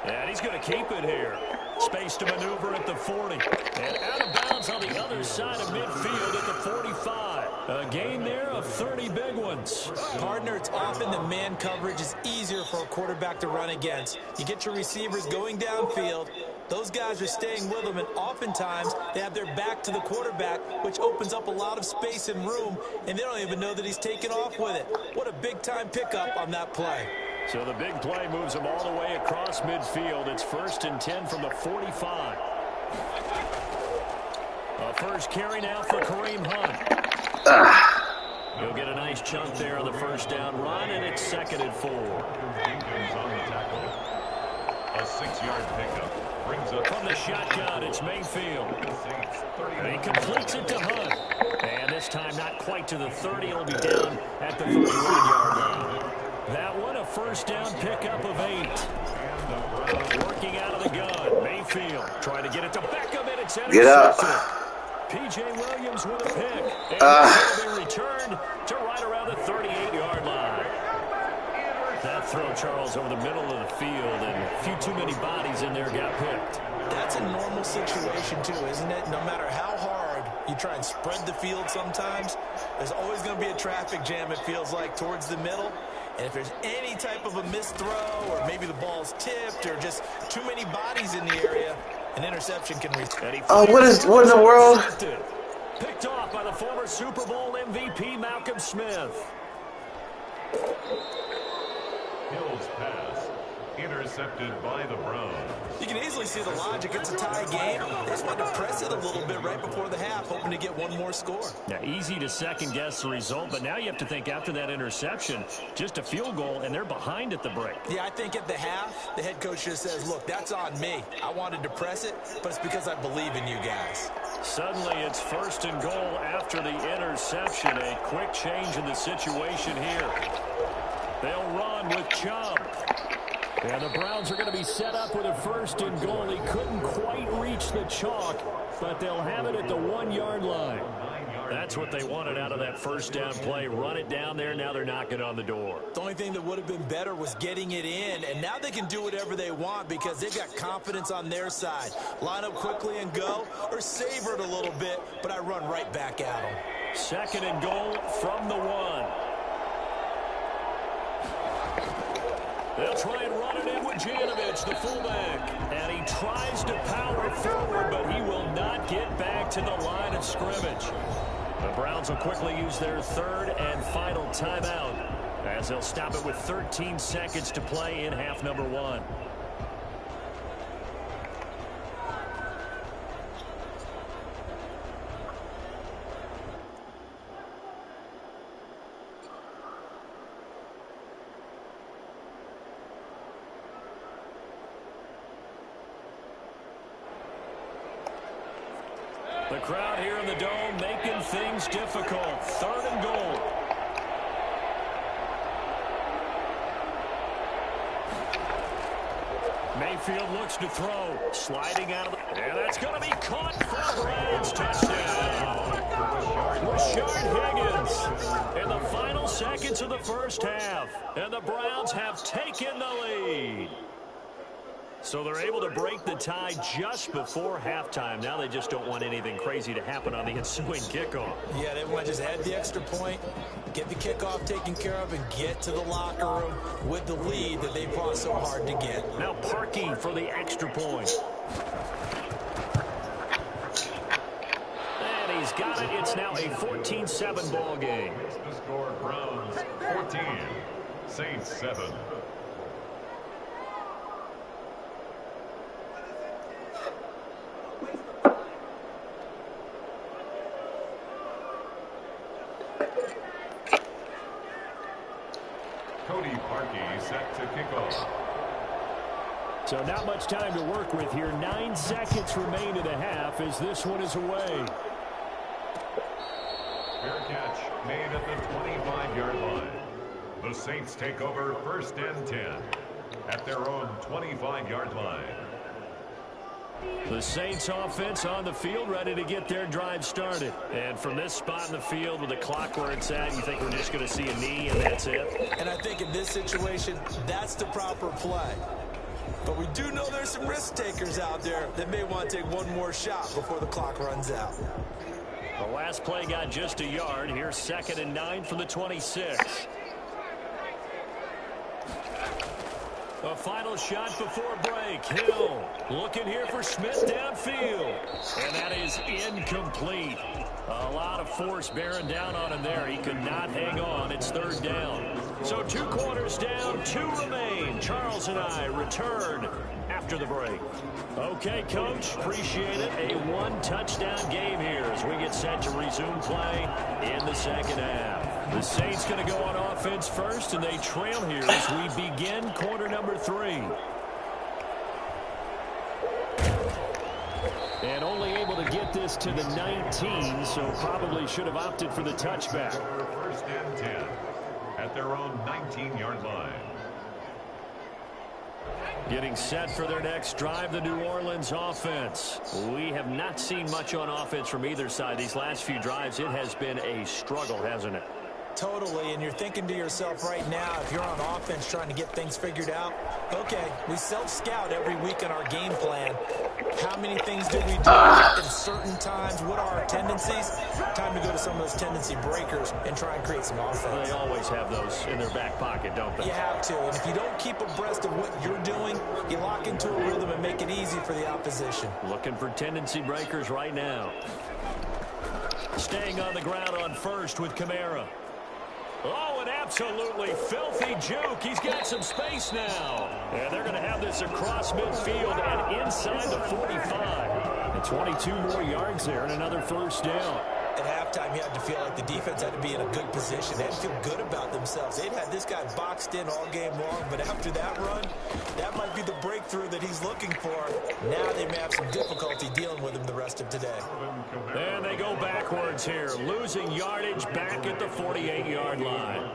And he's going to keep it here. Space to maneuver at the 40. And out of bounds on the other side of midfield at the 45. A gain there of 30 big ones. Partner, it's often the man coverage is easier for a quarterback to run against. You get your receivers going downfield. Those guys are staying with them, and oftentimes they have their back to the quarterback, which opens up a lot of space and room, and they don't even know that he's taken off with it. What a big-time pickup on that play. So the big play moves them all the way across midfield. It's 1st and 10 from the 45. A first carry now for Kareem Hunt. He'll get a nice chunk there on the first down run, and it's 2nd and 4. Jenkins on the tackle. A 6-yard pickup. Brings up from the shotgun, it's Mayfield. And he completes it to Hunt. And this time not quite to the 30. It'll be down at the 31-yard line. That one, a first down pickup of 8. Working out of the gun. Mayfield trying to get it to Beckham, and it's intercepted. Get up. P.J. Williams with a pick. And will be returned to right around the 38-yard line. That throw, Charles, over the middle of the field, and a few too many bodies in there got picked. That's a normal situation, too, isn't it? No matter how hard you try and spread the field sometimes, there's always going to be a traffic jam, it feels like, towards the middle. And if there's any type of a missed throw, or maybe the ball's tipped, or just too many bodies in the area, an interception can result. What in the world? Picked off by the former Super Bowl MVP, Malcolm Smith. Hill's pass intercepted by the Browns. You can easily see the logic. It's a tie game. They just wanted to press it a little bit right before the half, hoping to get one more score. Yeah, easy to second-guess the result, but now you have to think after that interception, just a field goal, and they're behind at the break. Yeah, I think at the half, the head coach just says, look, that's on me. I wanted to press it, but it's because I believe in you guys. Suddenly, it's 1st and goal after the interception. A quick change in the situation here. They'll run with Chubb. And the Browns are going to be set up with a 1st and goal. He couldn't quite reach the chalk, but they'll have it at the 1-yard line. That's what they wanted out of that first down play. Run it down there. Now they're knocking on the door. The only thing that would have been better was getting it in, and now they can do whatever they want because they've got confidence on their side. Line up quickly and go, or savor it a little bit, but I run right back at them. 2nd and goal from the 1. They'll try and run it in with Janovich, the fullback. And he tries to power forward, but he will not get back to the line of scrimmage. The Browns will quickly use their 3rd and final timeout, as they'll stop it with 13 seconds to play in half number 1. The crowd here in the Dome making things difficult. 3rd and goal. Mayfield looks to throw. Sliding out of the... And that's going to be caught for the Browns. Touchdown. Rashard Higgins in the final seconds of the first half. And the Browns have taken the lead. So they're able to break the tie just before halftime. Now they just don't want anything crazy to happen on the ensuing kickoff. Yeah, they want to just add the extra point, get the kickoff taken care of, and get to the locker room with the lead that they fought so hard to get. Now Parkey for the extra point. And he's got it. It's now a 14-7 ball game. The score, Browns 14, Saints 7. Set to kick off. So not much time to work with here. 9 seconds remain in the half as this one is away. Fair catch made at the 25-yard line. The Saints take over 1st and 10 at their own 25-yard line. The Saints offense on the field, ready to get their drive started. And from this spot in the field with the clock where it's at, you think we're just going to see a knee and that's it? And I think in this situation, that's the proper play. But we do know there's some risk takers out there that may want to take one more shot before the clock runs out. The last play got just a yard. Here's 2nd and 9 from the 26. A final shot before break. Hill looking here for Smith downfield. And that is incomplete. A lot of force bearing down on him there. He could not hang on. It's 3rd down. So 2 quarters down, 2 remain. Charles and I return after the break. Okay, Coach, appreciate it. A 1-touchdown game here as we get set to resume play in the 2nd half. The Saints going to go on offense first, and they trail here as we begin quarter number 3. And only able to get this to the 19, so probably should have opted for the touchback. 1st and 10 at their own 19-yard line. Getting set for their next drive, the New Orleans offense. We have not seen much on offense from either side. These last few drives, it has been a struggle, hasn't it? Totally, and you're thinking to yourself right now, if you're on offense trying to get things figured out, okay, we self-scout every week in our game plan. How many things do we do at certain times? What are our tendencies? Time to go to some of those tendency breakers and try and create some offense. They always have those in their back pocket, don't they? You have to, and if you don't keep abreast of what you're doing, you lock into a rhythm and make it easy for the opposition. Looking for tendency breakers right now. Staying on the ground on first with Kamara. Oh, an absolutely filthy juke. He's got some space now. And they're going to have this across midfield and inside the 45. And 22 more yards there and another 1st down. At halftime, you had to feel like the defense had to be in a good position. They had to feel good about themselves. They'd had this guy boxed in all game long, but after that run, that might be the breakthrough that he's looking for. Now they may have some difficulty dealing with him the rest of today. And they go backwards here, losing yardage back at the 48-yard line.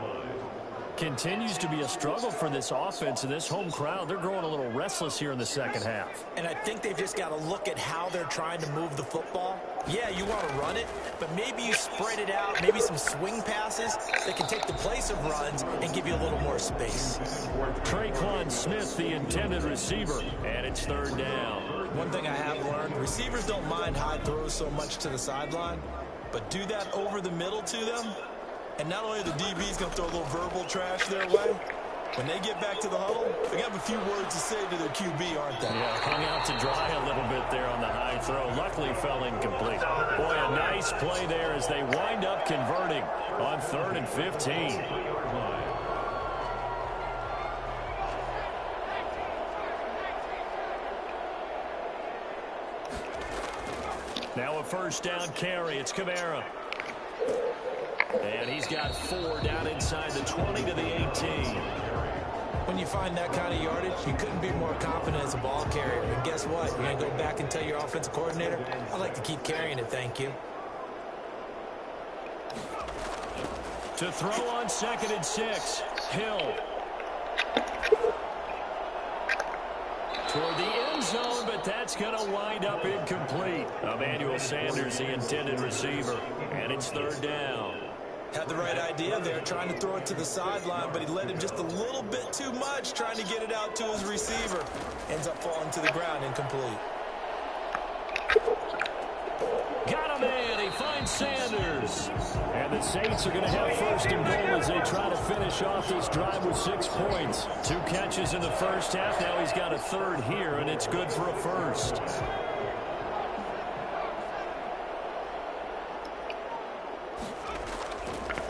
Continues to be a struggle for this offense and this home crowd. They're growing a little restless here in the 2nd half. And I think they've just got to look at how they're trying to move the football. Yeah, you want to run it, but maybe you spread it out, maybe some swing passes that can take the place of runs and give you a little more space. Traquan Smith, the intended receiver, and it's 3rd down. One thing I have learned, receivers don't mind high throws so much to the sideline, but do that over the middle to them, and not only are the DBs going to throw a little verbal trash their way, when they get back to the huddle, they have a few words to say to their QB, aren't they? Yeah, hung out to dry a little bit there on the high throw. Luckily fell incomplete. Boy, a nice play there as they wind up converting on 3rd and 15. Now a 1st down carry. It's Kamara. And he's got 4 down inside the 20 to the 18. When you find that kind of yardage, you couldn't be more confident as a ball carrier. And guess what? You're going to go back and tell your offensive coordinator, I'd like to keep carrying it, thank you. To throw on 2nd and 6. Hill. Toward the end zone, but that's going to wind up incomplete. Emmanuel Sanders, the intended receiver, and it's 3rd down. Had the right idea there, trying to throw it to the sideline, but he led him just a little bit too much, trying to get it out to his receiver. Ends up falling to the ground, incomplete. Got him in. He finds Sanders. And the Saints are going to have 1st and goal as they try to finish off this drive with 6 points. 2 catches in the 1st half. Now he's got a 3rd here, and it's good for a 1st.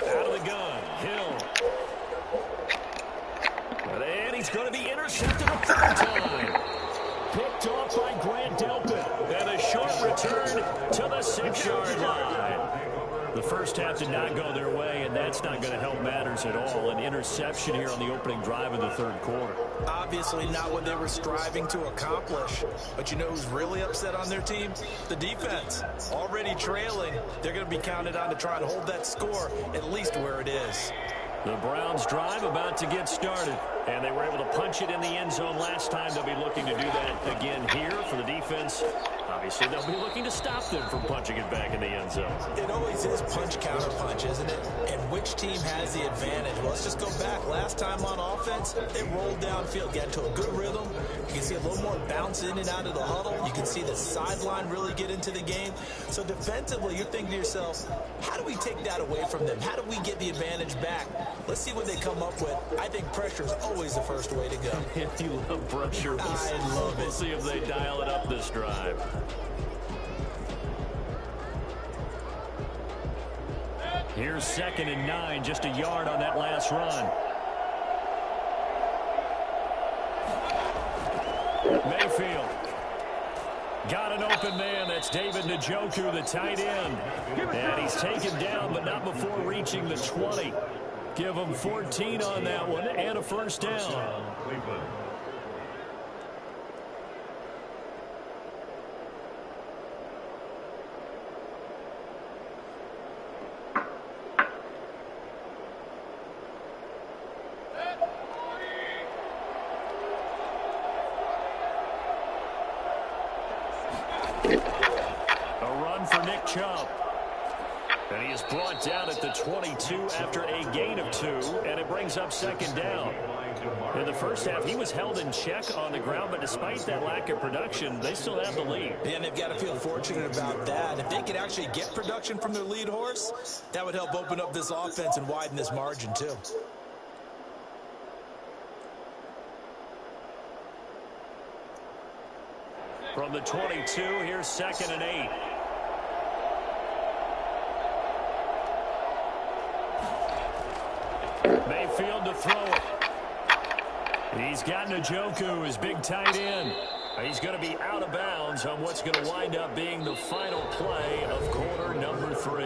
Out of the gun. Hill. And he's going to be intercepted a 3rd time. Picked off by Grant Delpit. And a short return to the 6-yard line. The 1st half did not go their way, and that's not going to help matters at all. An interception here on the opening drive of the 3rd quarter. Obviously not what they were striving to accomplish. But you know who's really upset on their team? The defense. Already trailing. They're going to be counted on to try and hold that score at least where it is. The Browns drive about to get started. And they were able to punch it in the end zone last time. They'll be looking to do that again here for the defense. Obviously, they'll be looking to stop them from punching it back in the end zone. It always is punch-counter-punch, isn't it? And which team has the advantage? Well, let's just go back. Last time on offense, they rolled downfield, got into a good rhythm. You can see a little more bounce in and out of the huddle. You can see the sideline really get into the game. So defensively, you're thinking to yourself, how do we take that away from them? How do we get the advantage back? Let's see what they come up with. I think pressure is always the first way to go. If you love pressure, I love it. We'll see if they dial it up this drive. Here's 2nd and 9, just a yard on that last run. Mayfield. Got an open man. That's David Njoku, the tight end. And he's taken down, but not before reaching the 20. Give him 14 on that one and a first down. And he is brought down at the 22 after a gain of 2, and it brings up 2nd down. In the first half, he was held in check on the ground, but despite that lack of production, they still have the lead. And they've got to feel fortunate about that. If they could actually get production from their lead horse, that would help open up this offense and widen this margin too. From the 22, here's 2nd and 8. Mayfield to throw it. He's got Njoku, his big tight end. He's going to be out of bounds on what's going to wind up being the final play of quarter number 3.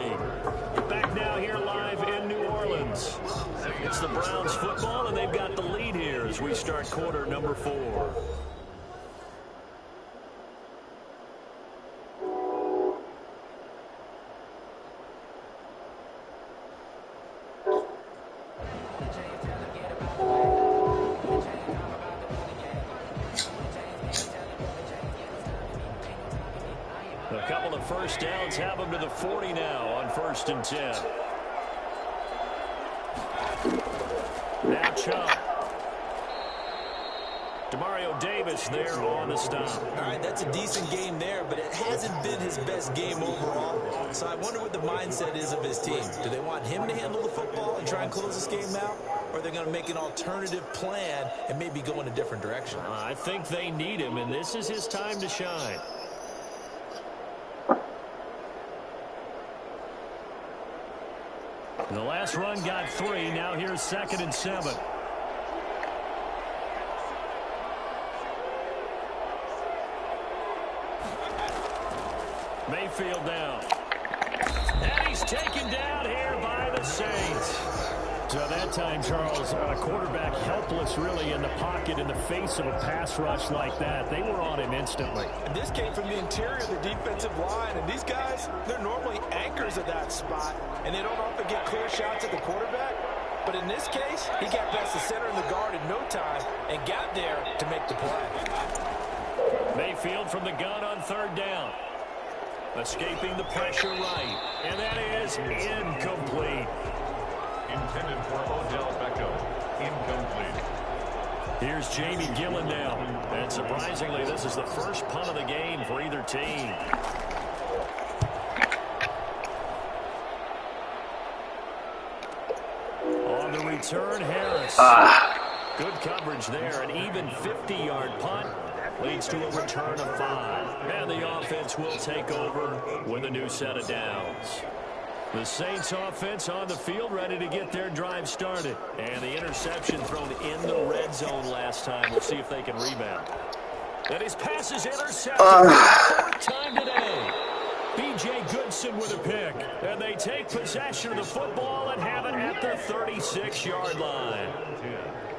Back now here live in New Orleans. It's the Browns football, and they've got the lead here as we start quarter number 4. A couple of first downs have them to the 40 now on 1st and 10. Now Chubb. Demario Davis there on the stop. All right, that's a decent game there, but it hasn't been his best game overall. So I wonder what the mindset is of his team. Do they want him to handle the football and try and close this game out? Or are they going to make an alternative plan and maybe go in a different direction? I think they need him, and this is his time to shine. The last run got 3. Now here's 2nd and 7. Mayfield down. And he's taken down here by the Saints. So that time, Charles, a quarterback helpless really in the pocket in the face of a pass rush like that. They were on him instantly. And this came from the interior of the defensive line. And these guys, they're normally anchors at that spot. And they don't often get clear shots at the quarterback. But in this case, he got past the center and the guard in no time and got there to make the play. Mayfield from the gun on 3rd down. Escaping the pressure right. And that is incomplete. Intended for Odell Beckham. Incomplete. Here's Jamie Gillen now. And surprisingly, this is the first punt of the game for either team. On the return, Harris. Good coverage there. An even 50-yard punt leads to a return of 5. And the offense will take over with a new set of downs. The Saints offense on the field ready to get their drive started. And the interception thrown in the red zone last time. We'll see if they can rebound. And his pass is intercepted. 4th time today. B.J. Goodson with a pick. And they take possession of the football and have it at the 36-yard line.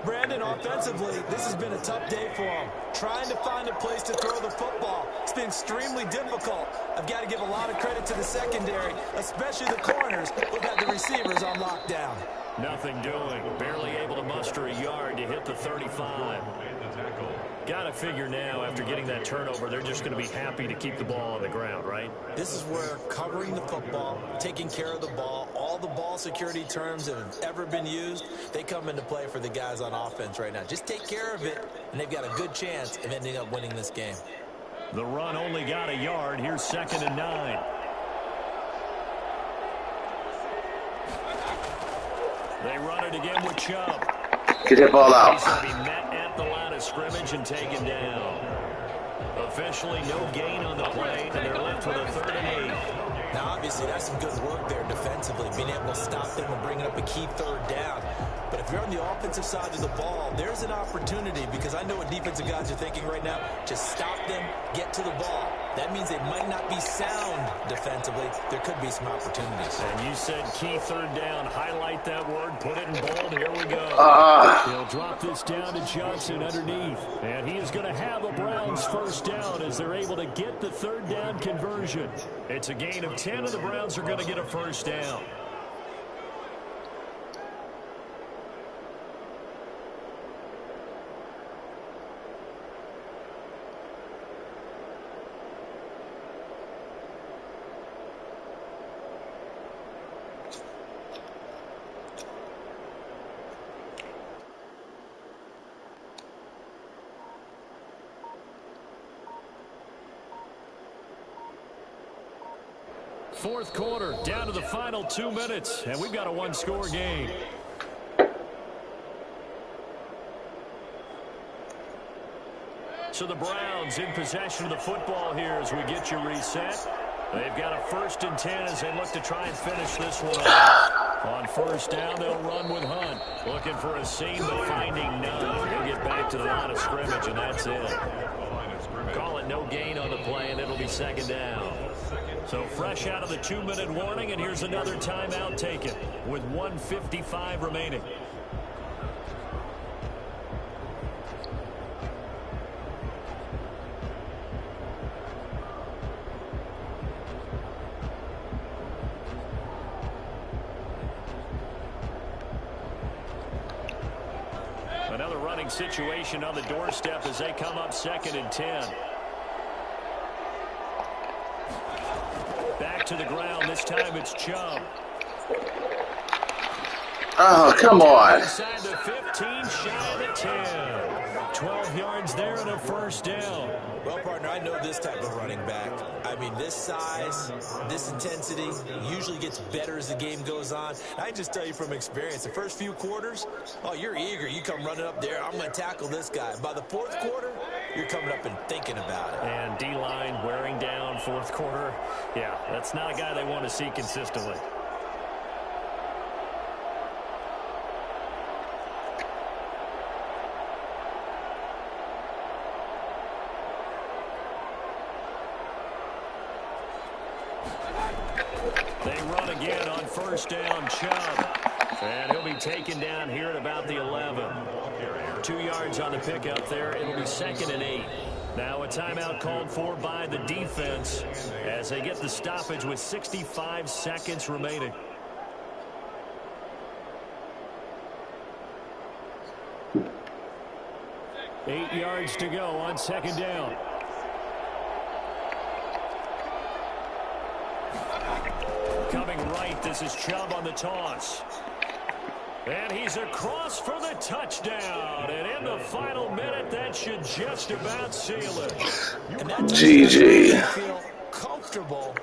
Brandon, offensively, this has been a tough day for him. Trying to find a place to throw the football. It's been extremely difficult. I've got to give a lot of credit to the secondary, especially the corners who've had the receivers on lockdown. Nothing doing. Barely able to muster a yard to hit the 35. Got to figure now, after getting that turnover, they're just going to be happy to keep the ball on the ground, right? This is where covering the football, taking care of the ball, all the ball security terms that have ever been used, they come into play for the guys on offense right now. Just take care of it, and they've got a good chance of ending up winning this game. The run only got a yard. Here's 2nd and 9. They run it again with Chubb. Get that ball out. He's going to be met at the line of scrimmage and taken down. Officially no gain on the play, and they're left with a 3rd and 8. Now, obviously, that's some good work there defensively, being able to stop them and bring up a key 3rd down. But if you're on the offensive side of the ball, there's an opportunity, because I know what defensive guys are thinking right now. Just stop them, get to the ball. That means they might not be sound defensively. There could be some opportunities. And you said key 3rd down. Highlight that word. Put it in bold. Here we go. They'll drop this down to Johnson underneath. And he is going to have a Browns 1st down as they're able to get the 3rd down conversion. It's a gain of 10, and the Browns are going to get a 1st down. Fourth quarter, down to the final 2 minutes, and we've got a 1-score game. So the Browns in possession of the football here as we get you reset. They've got a 1st and 10 as they look to try and finish this one off. On 1st down, they'll run with Hunt. Looking for a seam, but finding none. He'll get back to the line of scrimmage, and that's it. Call it no gain on the play, and it'll be 2nd down. So fresh out of the 2-minute warning, and here's another timeout taken with 1:55 remaining. Another running situation on the doorstep as they come up 2nd and 10. Back to the ground. This time it's Chubb. Oh, come on. Inside the 15, shy of the 10. 12 yards there and a 1st down. Well, partner, I know this type of running back. I mean, this size, this intensity usually gets better as the game goes on. I just tell you from experience, the first few quarters, oh, you're eager. You come running up there, I'm going to tackle this guy. By the 4th quarter, you're coming up and thinking about it. And D-line wearing down 4th quarter. Yeah, that's not a guy they want to see consistently. They run again on 1st down, Chubb. And he'll be taken down here at about the 11. 2 yards on the pickup there. It'll be 2nd and 8. Now a timeout called for by the defense as they get the stoppage with 65 seconds remaining. Eight yards to go on 2nd down. Coming right, this is Chubb on the toss. And he's across for the touchdown. And in the final minute, that should just about seal it. GG. Feel comfortable,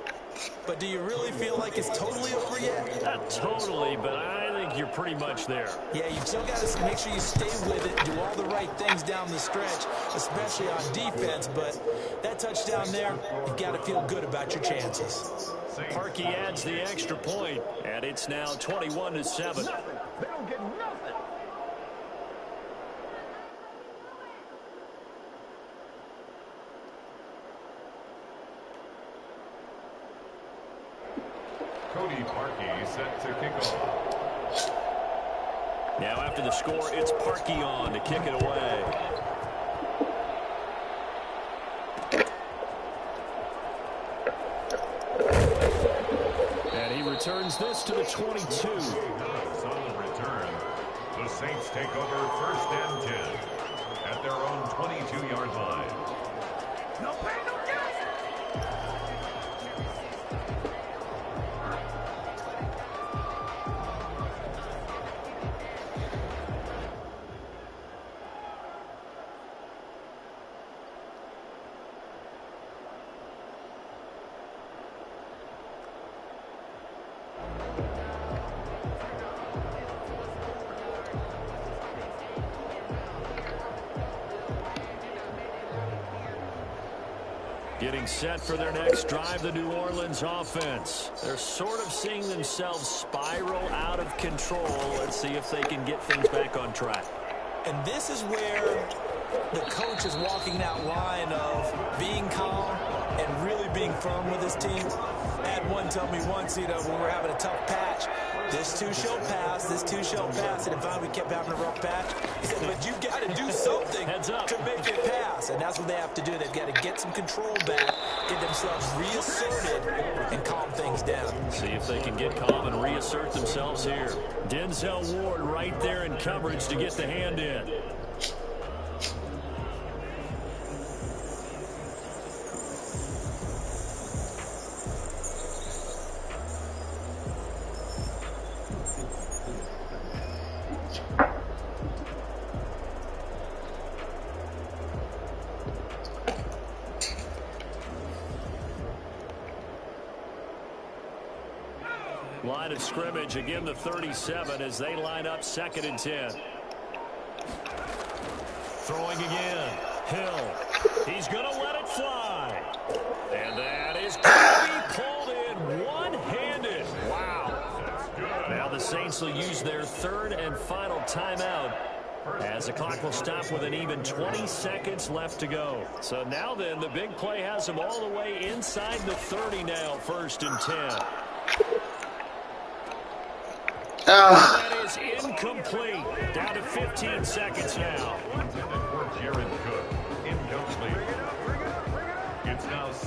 but do you really feel like it's totally over yet? Not totally, but I think you're pretty much there. Yeah, you've still got to make sure you stay with it, do all the right things down the stretch, especially on defense. But that touchdown there, you've got to feel good about your chances. Parkey adds the extra point, and it's now 21-7. They don't get nothing. Cody Parkey set to kick off. Now after the score, it's Parkey on to kick it away. And he returns this to the 22. On the return, the Saints take over 1st and 10 at their own 22-yard line. No pain, no gain. Getting set for their next drive, the New Orleans offense. They're sort of seeing themselves spiral out of control. Let's see if they can get things back on track. And this is where the coach is walking that line of being calm and really being firm with his team. Had one tell me once, when we're having a tough patch, this two shall pass, this two shall pass. And if we kept having a rough patch, he said, but you've got to do something to make it pass. And that's what they have to do. They've got to get some control back, get themselves reasserted, and calm things down. See if they can get calm and reassert themselves here. Denzel Ward right there in coverage to get the hand in. Line of scrimmage, again the 37 as they line up 2nd and 10. Throwing again. Hill. He's going to let it fly. And that is going to be pulled in one-handed. Wow. Now the Saints will use their 3rd and final timeout as the clock will stop with an even 20 seconds left to go. So now then, the big play has them all the way inside the 30 now, 1st and 10. That is incomplete. Down to 15 seconds now.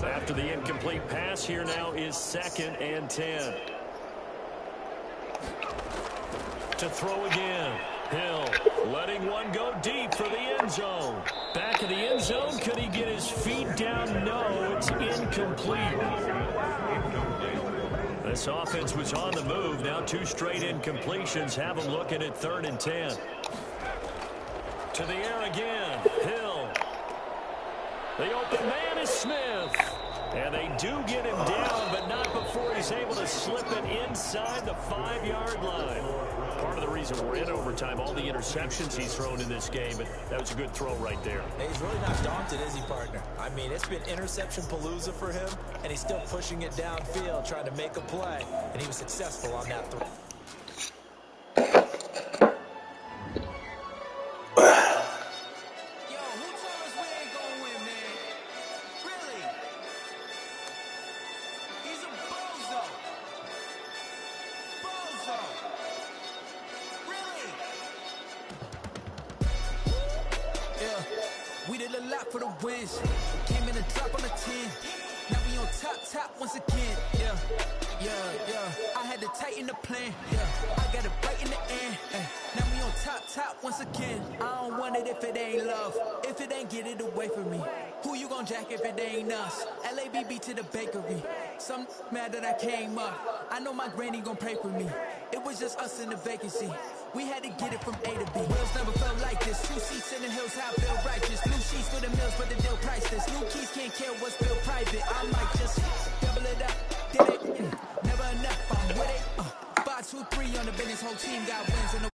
After the incomplete pass, here now is 2nd and 10. To throw again. Hill letting one go deep for the end zone. Back of the end zone. Could he get his feet down? No, it's incomplete. This offense was on the move. Now 2 straight incompletions have them looking at 3rd and 10. To the air again. Hill. The open man is Smith. And they do get him down, but not before he's able to slip it inside the 5-yard line. Part of the reason we're in overtime, all the interceptions he's thrown in this game, but that was a good throw right there. Hey, he's really not daunted, is he, partner? I mean, it's been interception palooza for him, and he's still pushing it downfield, trying to make a play, and he was successful on that throw. We did a lot for the wins. Came in a drop on the 10. Now we on top once again. Yeah. I had to tighten the plan. Yeah. I got it right in the end. Now we on top once again. I don't want it if it ain't love. If it ain't, get it away from me. Who you gon' jack if it ain't us? LABB to the bakery. Some mad that I came up. I know my granny gon' pray for me. It was just us in the vacancy. We had to get it from A to B. Wheels never felt like this. 2 seats in the hills, how I feel righteous. New sheets for the mills, but the deal priceless. New keys can't care what's built private. I might just double it up. Did it? Never enough. I'm with it. 5, 2, 3 on the business. Whole team got wins in the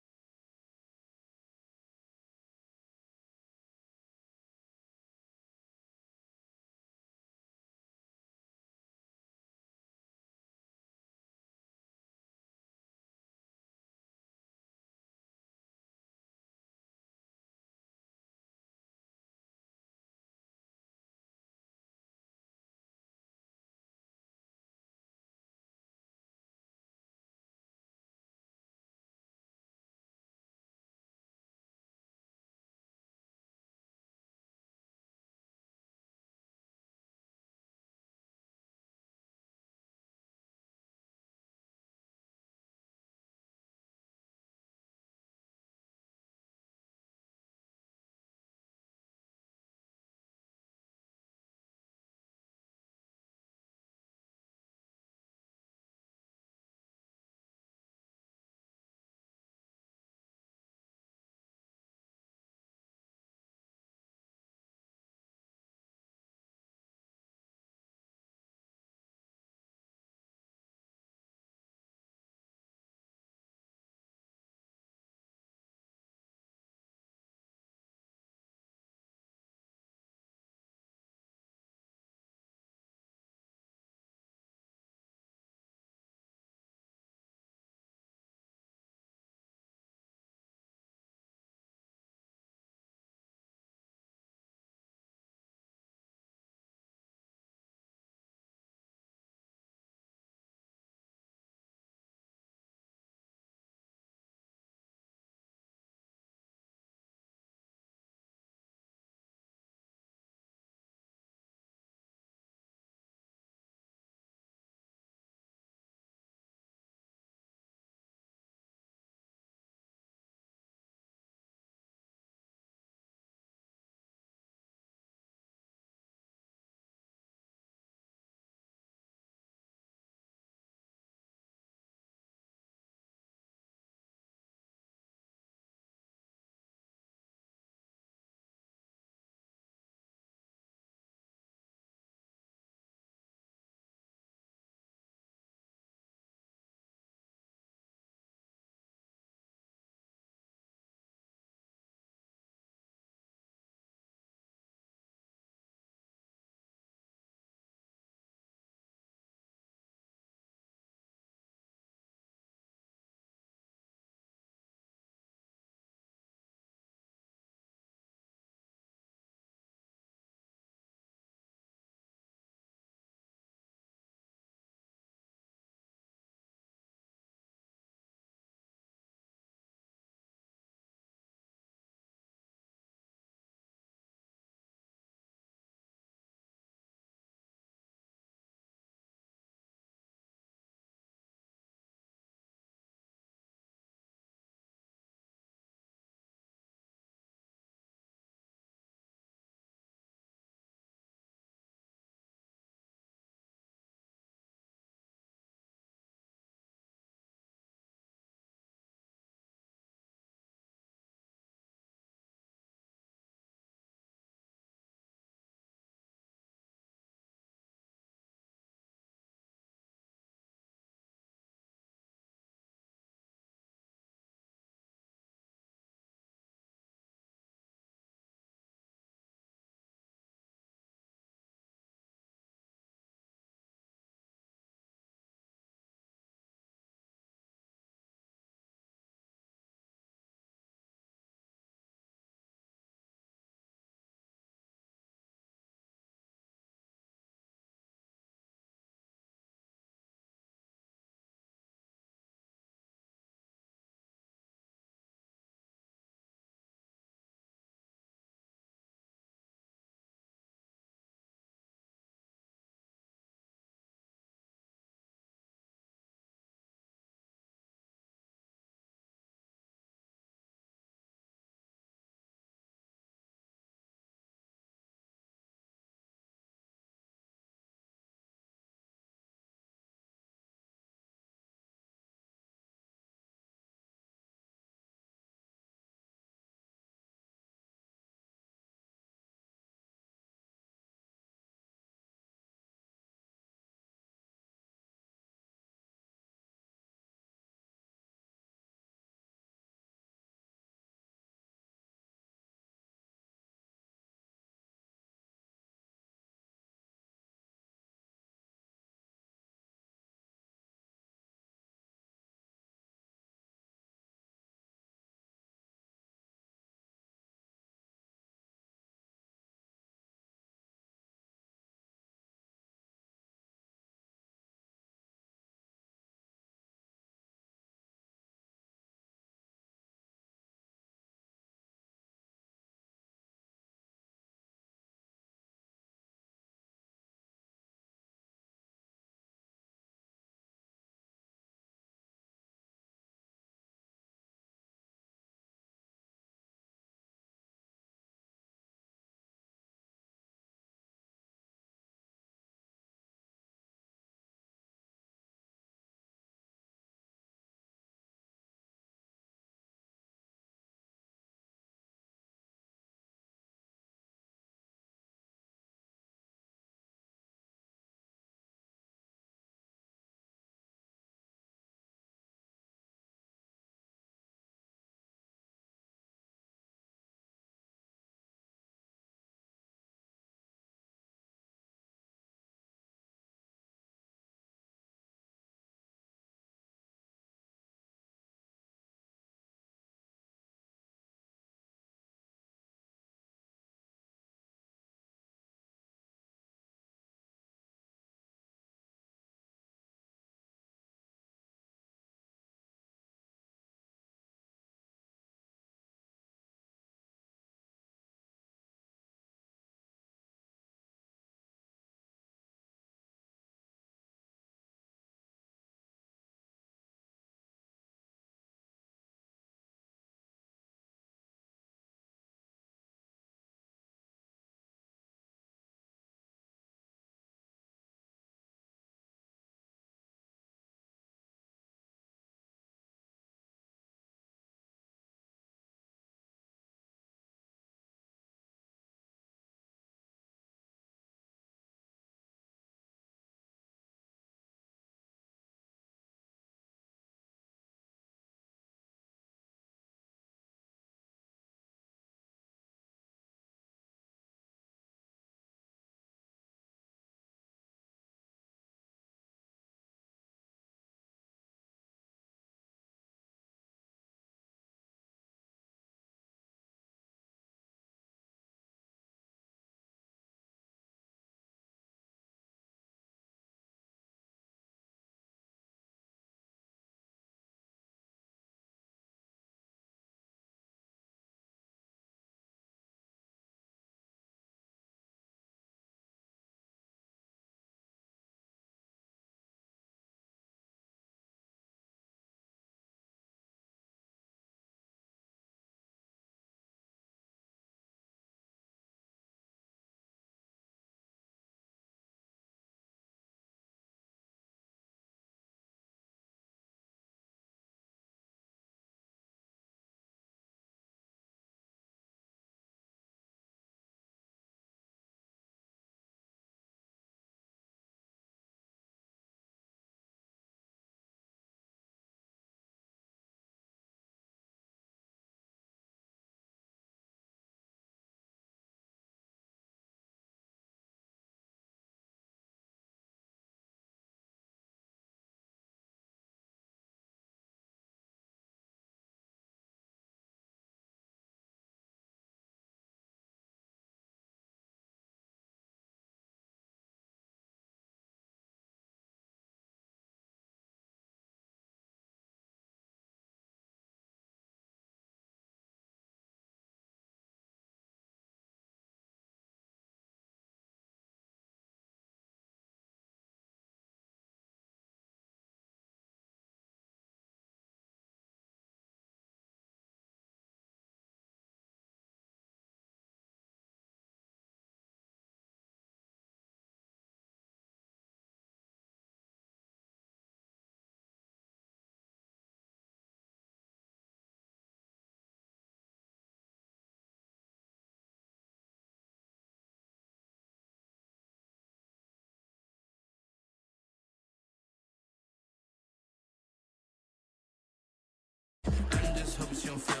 she don't feel.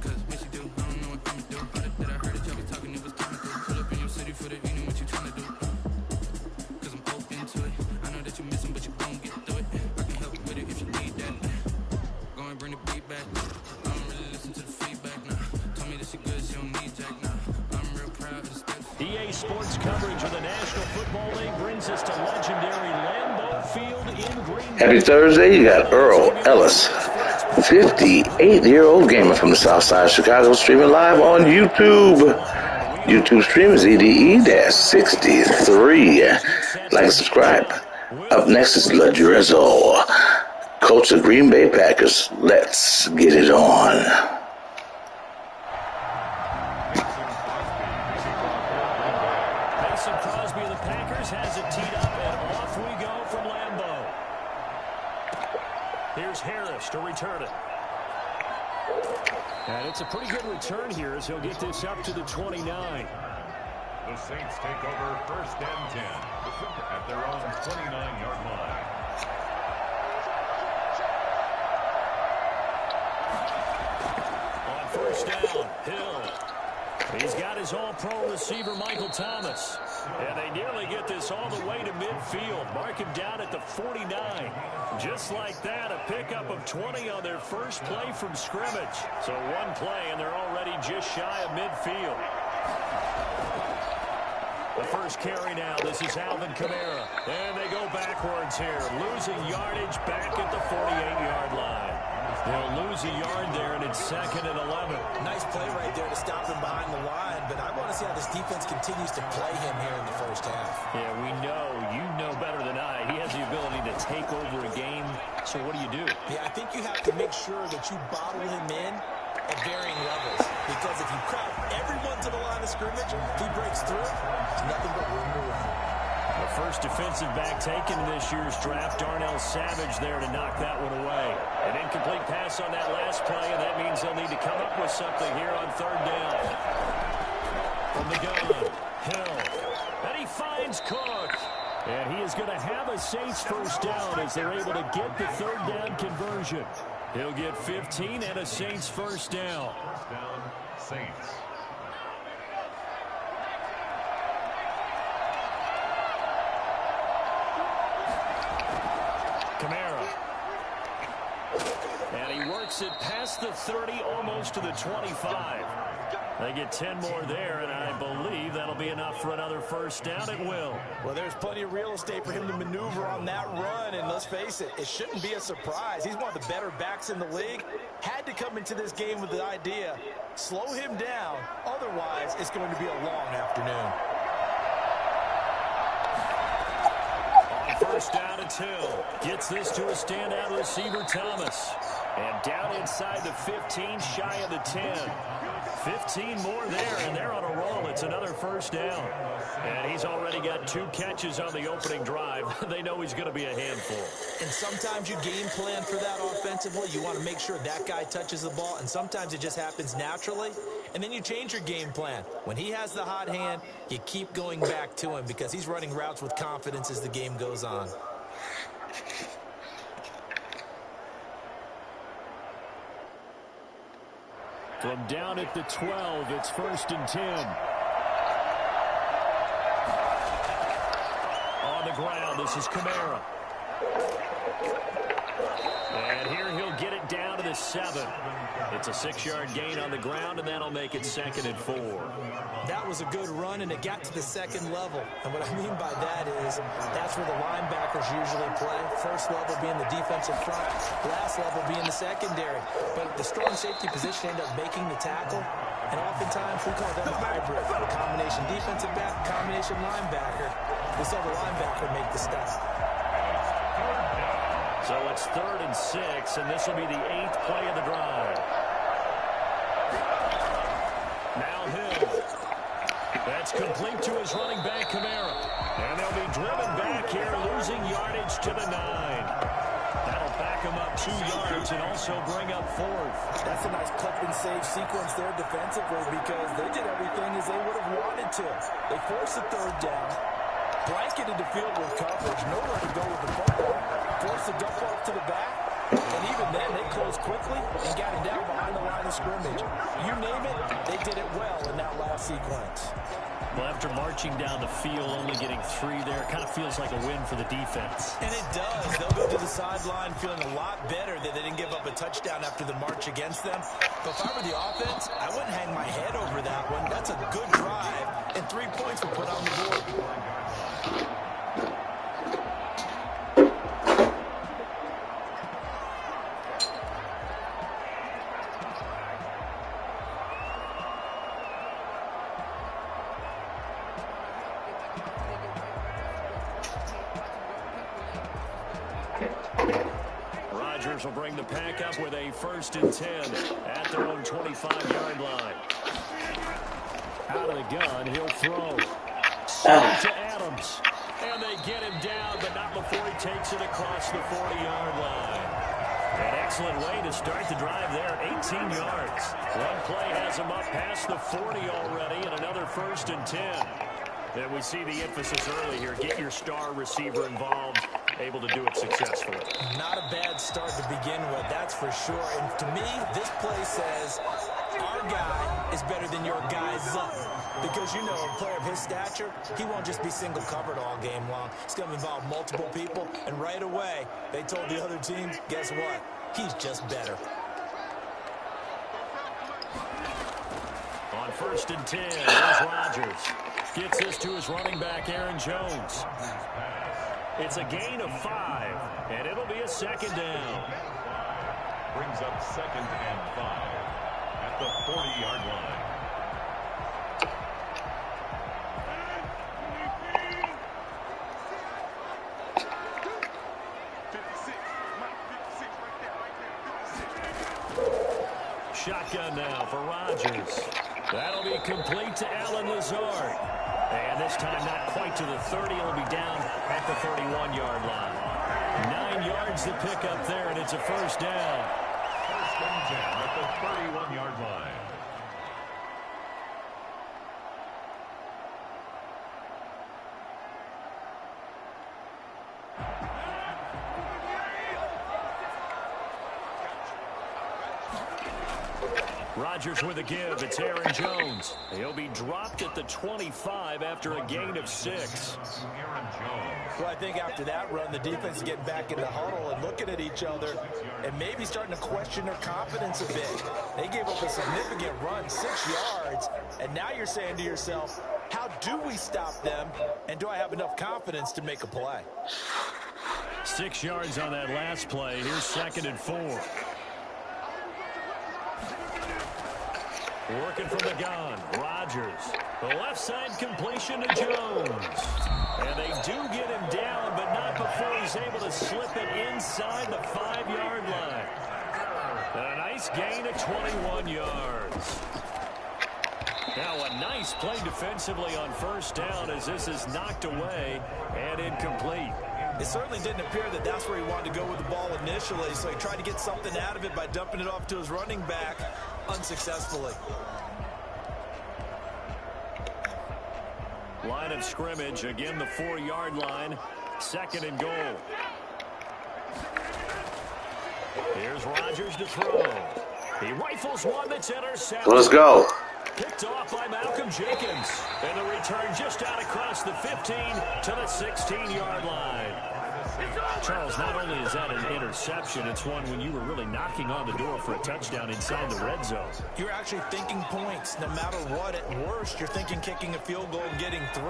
Cause when she do, I don't know what I'ma do. All that I heard that y'all be talking, it was coming through. Pull up in your city for the evening, what you tryna do? Cause I'm open to it. I know that you missing, but you gon' get through it. I can help with it if you need that. Go and bring the beat back. I don't really listen to the feedback, nah. Told me that she good, she don't need Jack, nah. I'm real proud of the steps. EA Sports coverage of the National Football League brings us to legendary Lambeau Field in Green Bay. Happy Thursday. You got Earl Ellis, 58-year-old gamer from the south side of Chicago, streaming live on YouTube. YouTube stream is EDE-63. Like and subscribe. Up next is La Drizzle, coach of Green Bay Packers. Let's get it on. Mason Crosby of the Packers has it teed up, and off we go from Lambeau. Here's Harris to return it. And it's a pretty good return here as he'll get this up to the 29. The Saints take over first and 10 at their own 29-yard line. On first down, Hill. He's got his all-pro receiver, Michael Thomas. And they nearly get this all the way to midfield. Mark him down at the 49. Just like that, a pickup of 20 on their first play from scrimmage. So one play, and they're already just shy of midfield. The first carry now. This is Alvin Kamara. And they go backwards here. Losing yardage back at the 48-yard line. They'll lose a yard there, and it's 2nd and 11. Nice play right there to stop him behind the line, but I want to see how this defense continues to play him here in the first half. Yeah, we know. You know better than I. He has the ability to take over a game. So what do? Yeah, I think you have to make sure that you bottle him in at varying levels, because if you crowd everyone to the line of scrimmage, if he breaks through, there's nothing but room to run. The first defensive back taken in this year's draft, Darnell Savage there to knock that one away. An incomplete pass on that last play, and that means they'll need to come up with something here on third down. From the gun, Hill. And he finds Cook. And he is going to have a Saints first down as they're able to get the third down conversion. He'll get 15 and a Saints first down. First down, Saints. Kamara. And he works it past the 30, almost to the 25. They get 10 more there, and I believe that'll be enough for another first down. It will. Well, there's plenty of real estate for him to maneuver on that run, and let's face it, it shouldn't be a surprise. He's one of the better backs in the league. Had to come into this game with the idea, slow him down, otherwise it's going to be a long afternoon. First down, it's Hill. Gets this to a standout receiver, Thomas. And down inside the 15, shy of the 10. 15 more there, and they're on a roll. It's another first down. And he's already got 2 catches on the opening drive. They know he's going to be a handful. And sometimes you game plan for that offensively. You want to make sure that guy touches the ball, and sometimes it just happens naturally. And then you change your game plan. When he has the hot hand, you keep going back to him because he's running routes with confidence as the game goes on. From down at the 12, it's 1st and 10. On the ground, this is Kamara. And here he'll get it down to the 7. It's a 6-yard gain on the ground, and that'll make it 2nd and 4. That was a good run, and it got to the 2nd level. And what I mean by that is that's where the linebackers usually play. First level being the defensive front, last level being the secondary. But the strong safety position ended up making the tackle. And oftentimes we call that a hybrid. A combination defensive back, combination linebacker. This other linebacker make the stop. So it's 3rd and 6, and this will be the 8th play of the drive. Now Hill. That's complete to his running back, Kamara. And they'll be driven back here, losing yardage to the 9. That'll back him up 2 yards and also bring up 4th. That's a nice clip and save sequence there defensively because they did everything as they would have wanted to. They forced the 3rd down, blanketed the field with coverage, nowhere to go with the football, forced the dump off to the back, And even then, they closed quickly and got him down behind the line of scrimmage. You name it, they did it well in that last sequence. Well, after marching down the field, only getting 3 there, kind of feels like a win for the defense. And it does. They'll go to the sideline feeling a lot better that they didn't give up a touchdown after the march against them. But if I were the offense, I wouldn't hang my head over that one. That's a good drive, and 3 points were put on the board. Will bring the pack up with a 1st and 10 at their own 25-yard line. Out of the gun, he'll throw. Straight to Adams. And they get him down, but not before he takes it across the 40-yard line. An excellent way to start the drive there, 18 yards. One play has him up past the 40 already, and another 1st and 10. And we see the emphasis early here. Get your star receiver involved, able to do it successfully. Not a bad start to begin with, that's for sure. And to me, this play says our guy is better than your guy's up. Because, you know, a player of his stature, he won't just be single covered all game long. It's going to involve multiple people. And right away, they told the other team, guess what? He's just better. On 1st and 10, there's Rodgers. Gets this to his running back, Aaron Jones. It's a gain of 5, and it'll be a 2nd down. Brings up 2nd and 5 at the 40-yard line. Shotgun now for Rodgers. That'll be complete to Allen Lazard. And this time not quite to the 30. It'll be down at the 31-yard line. 9 yards to pick up there, and it's a 1st down. 1st and 10 at the 31-yard line. Rodgers with a give. It's Aaron Jones. He'll be dropped at the 25 after a gain of 6. Aaron Jones. Well, I think after that run, the defense is getting back in the huddle and looking at each other and maybe starting to question their confidence a bit. They gave up a significant run, 6 yards, and now you're saying to yourself, how do we stop them, and do I have enough confidence to make a play? 6 yards on that last play. Here's 2nd and 4. Working from the gun, Rodgers. The left side completion to Jones. And they do get him down, but not before he's able to slip it inside the 5-yard line. And a nice gain of 21 yards. Now a nice play defensively on 1st down as this is knocked away and incomplete. It certainly didn't appear that that's where he wanted to go with the ball initially, so he tried to get something out of it by dumping it off to his running back unsuccessfully. Line of scrimmage, again the 4-yard line, 2nd and goal. Here's Rodgers to throw. He rifles one that's intercepted. Let's go. Picked off by Malcolm Jenkins. And the return just out across the 15 to the 16-yard line. Charles, not only is that an interception, it's one when you were really knocking on the door for a touchdown inside the red zone. You're actually thinking points. No matter what, at worst, you're thinking kicking a field goal and getting 3.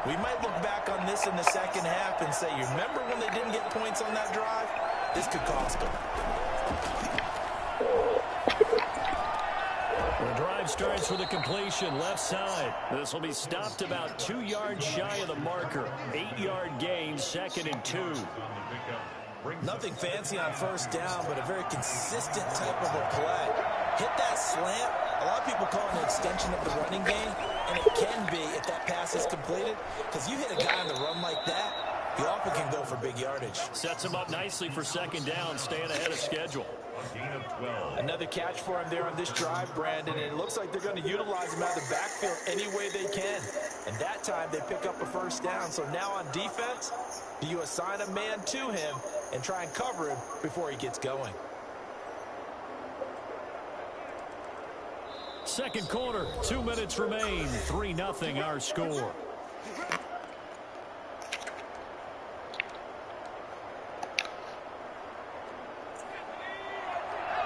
We might look back on this in the second half and say, you remember when they didn't get points on that drive? This could cost them. The drive starts with a completion left side. This will be stopped about 2 yards shy of the marker. 8-yard gain, 2nd and 2. Nothing fancy on 1st down, but a very consistent type of a play. Hit that slant. A lot of people call it an extension of the running game, and it can be if that pass is completed, because you hit a guy on the run like that, he often can go for big yardage. Sets him up nicely for 2nd down, staying ahead of schedule. Gain of 12. Another catch for him there on this drive, Brandon, and it looks like they're going to utilize him out of the backfield any way they can. And that time they pick up a 1st down. So now on defense, do you assign a man to him, and try and cover him before he gets going. Second quarter, 2 minutes remain. 3-0 our score.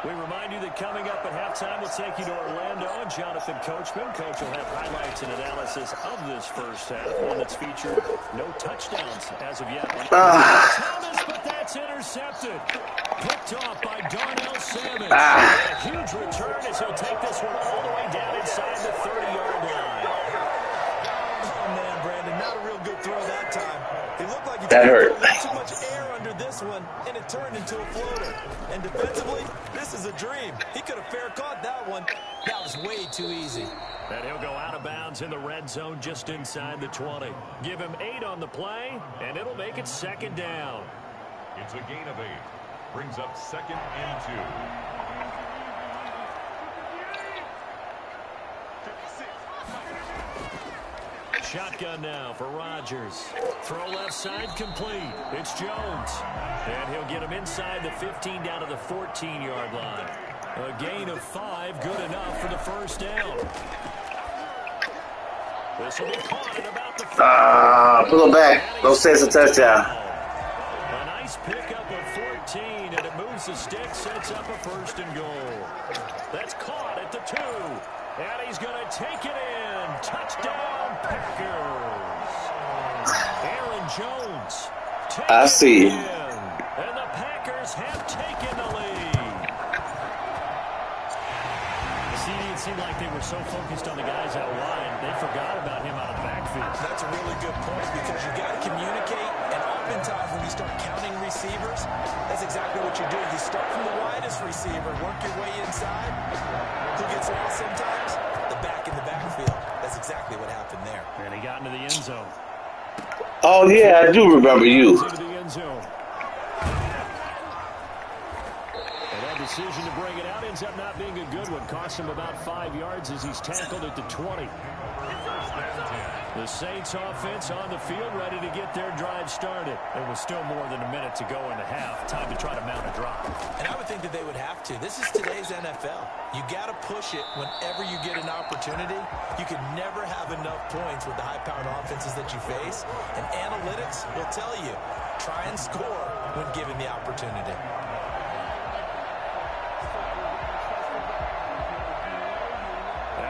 We remind you that coming up at halftime, we'll take you to Orlando and Jonathan Coachman. Coach will have highlights and analysis of this first half, one that's featured no touchdowns as of yet. Thomas, but that's intercepted. Picked off by Darnell Savage. A huge return as he'll take this one all the way down inside the 30-yard line. Oh, man, Brandon, not a real good throw that time. It looked like he that hurt. too much air under this one, and it turned into a floater. And defensively, this is a dream. He could have fair caught that one. That was way too easy. And he'll go out of bounds in the red zone just inside the 20. Give him 8 on the play, and it'll make it second down. It's a gain of 8. Brings up 2nd and 2. Shotgun now for Rodgers. Throw left side complete. It's Jones. And he'll get him inside the 15 down to the 14-yard line. A gain of 5, good enough for the first down. This will be caught at about the pull it back. No sense of touchdown. A nice pickup of 14, and it moves the stick, sets up a 1st and goal. That's caught at the 2. And he's going to take it in. Touchdown, Packers. Aaron Jones. I see. And the Packers have taken the lead. It seemed like they were so focused on the guys out wide, they forgot about him out of the backfield. That's a really good point because you got to communicate, and oftentimes when you start counting receivers, that's exactly what you do. You start from the widest receiver, work your way inside. Who gets lost sometimes? The back in the backfield. That's exactly what happened there. And he got into the end zone. Oh, yeah, I do remember you. Into the end zone. And that decision to bring it out ends up not being a good one. Cost him about 5 yards as he's tackled at the 20. The Saints offense on the field, ready to get their drive started. There was still more than a minute to go in the half. Time to try to mount a drive. And I would think that they would have to. This is today's NFL. You got to push it whenever you get an opportunity. You can never have enough points with the high-powered offenses that you face. And analytics will tell you, try and score when given the opportunity.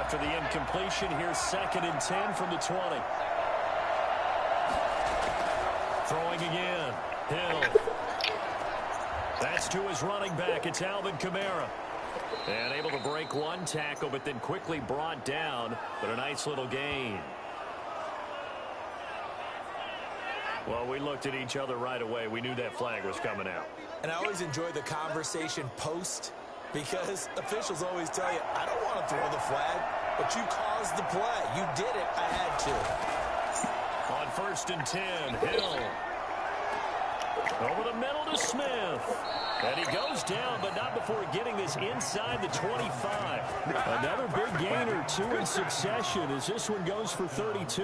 After the incompletion, here's 2nd and 10 from the 20. Throwing again. Hill. That's to his running back. It's Alvin Kamara. And able to break one tackle, but then quickly brought down. But a nice little gain. Well, we looked at each other right away. We knew that flag was coming out. And I always enjoy the conversation post, because officials always tell you, I don't want to throw the flag, but you caused the play. You did it. I had to. On 1st and 10, Hill. Over the middle to Smith. And he goes down, but not before getting this inside the 25. Another big gain or 2 in succession as this one goes for 32.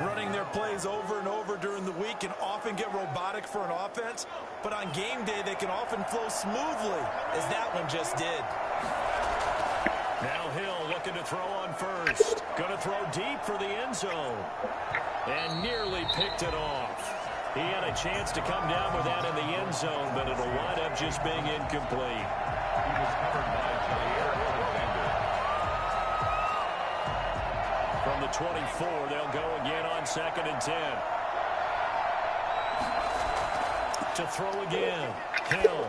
Running their plays over and over during the week can often get robotic for an offense, but on game day they can often flow smoothly, as that one just did. Now Hill looking to throw on 1st. Going to throw deep for the end zone. And nearly picked it off. He had a chance to come down with that in the end zone, but it'll wind up just being incomplete. He was covered by Jair Alexander. From the 24, they'll go again on 2nd and 10. To throw again. Hill.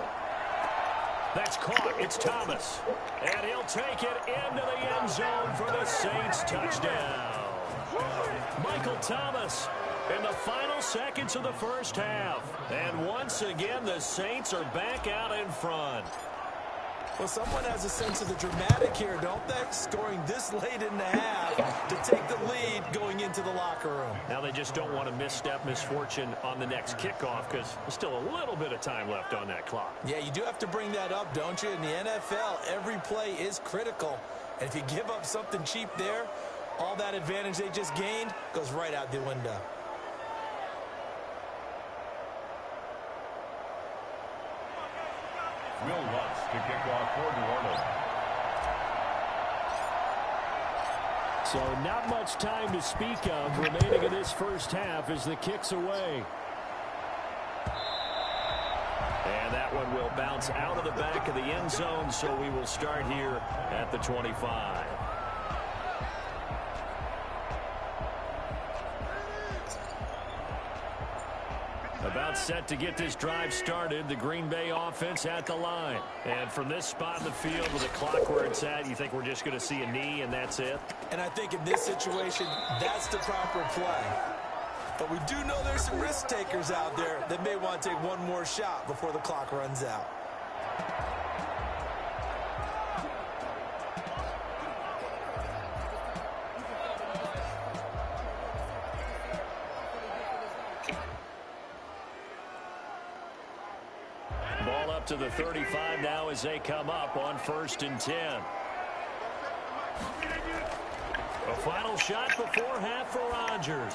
That's caught. It's Thomas. And he'll take it into the end zone for the Saints touchdown. Michael Thomas in the final seconds of the first half. And once again, the Saints are back out in front. Well, someone has a sense of the dramatic here, don't they? Scoring this late in the half to take the lead going into the locker room. Now they just don't want to misstep misfortune on the next kickoff because there's still a little bit of time left on that clock. Yeah, you do have to bring that up, don't you? In the NFL, every play is critical. And if you give up something cheap there, all that advantage they just gained goes right out the window. Will Lutz to kick off for New Orleans. So not much time to speak of remaining in this first half as the kick's away. And that one will bounce out of the back of the end zone, so we will start here at the 25. About set to get this drive started, the Green Bay offense at the line. And from this spot in the field with the clock where it's at, you think we're just going to see a knee and that's it? And I think in this situation, that's the proper play. But we do know there's some risk takers out there that may want to take one more shot before the clock runs out. Ball up to the 35 now as they come up on 1st and 10. A final shot before half for Rodgers.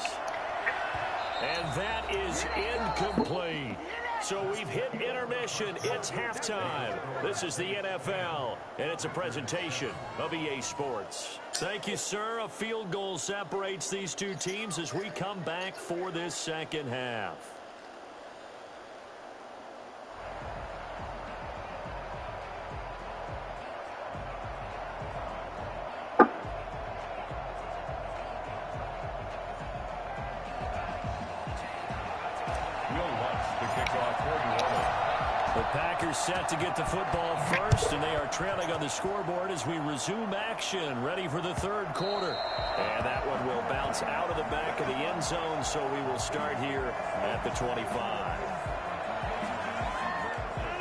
And that is incomplete. So we've hit intermission. It's halftime. This is the NFL, and it's a presentation of EA Sports. Thank you, sir. A field goal separates these two teams as we come back for this second half. Set to get the football first, and they are trailing on the scoreboard as we resume action, ready for the third quarter. And that one will bounce out of the back of the end zone, so we will start here at the 25.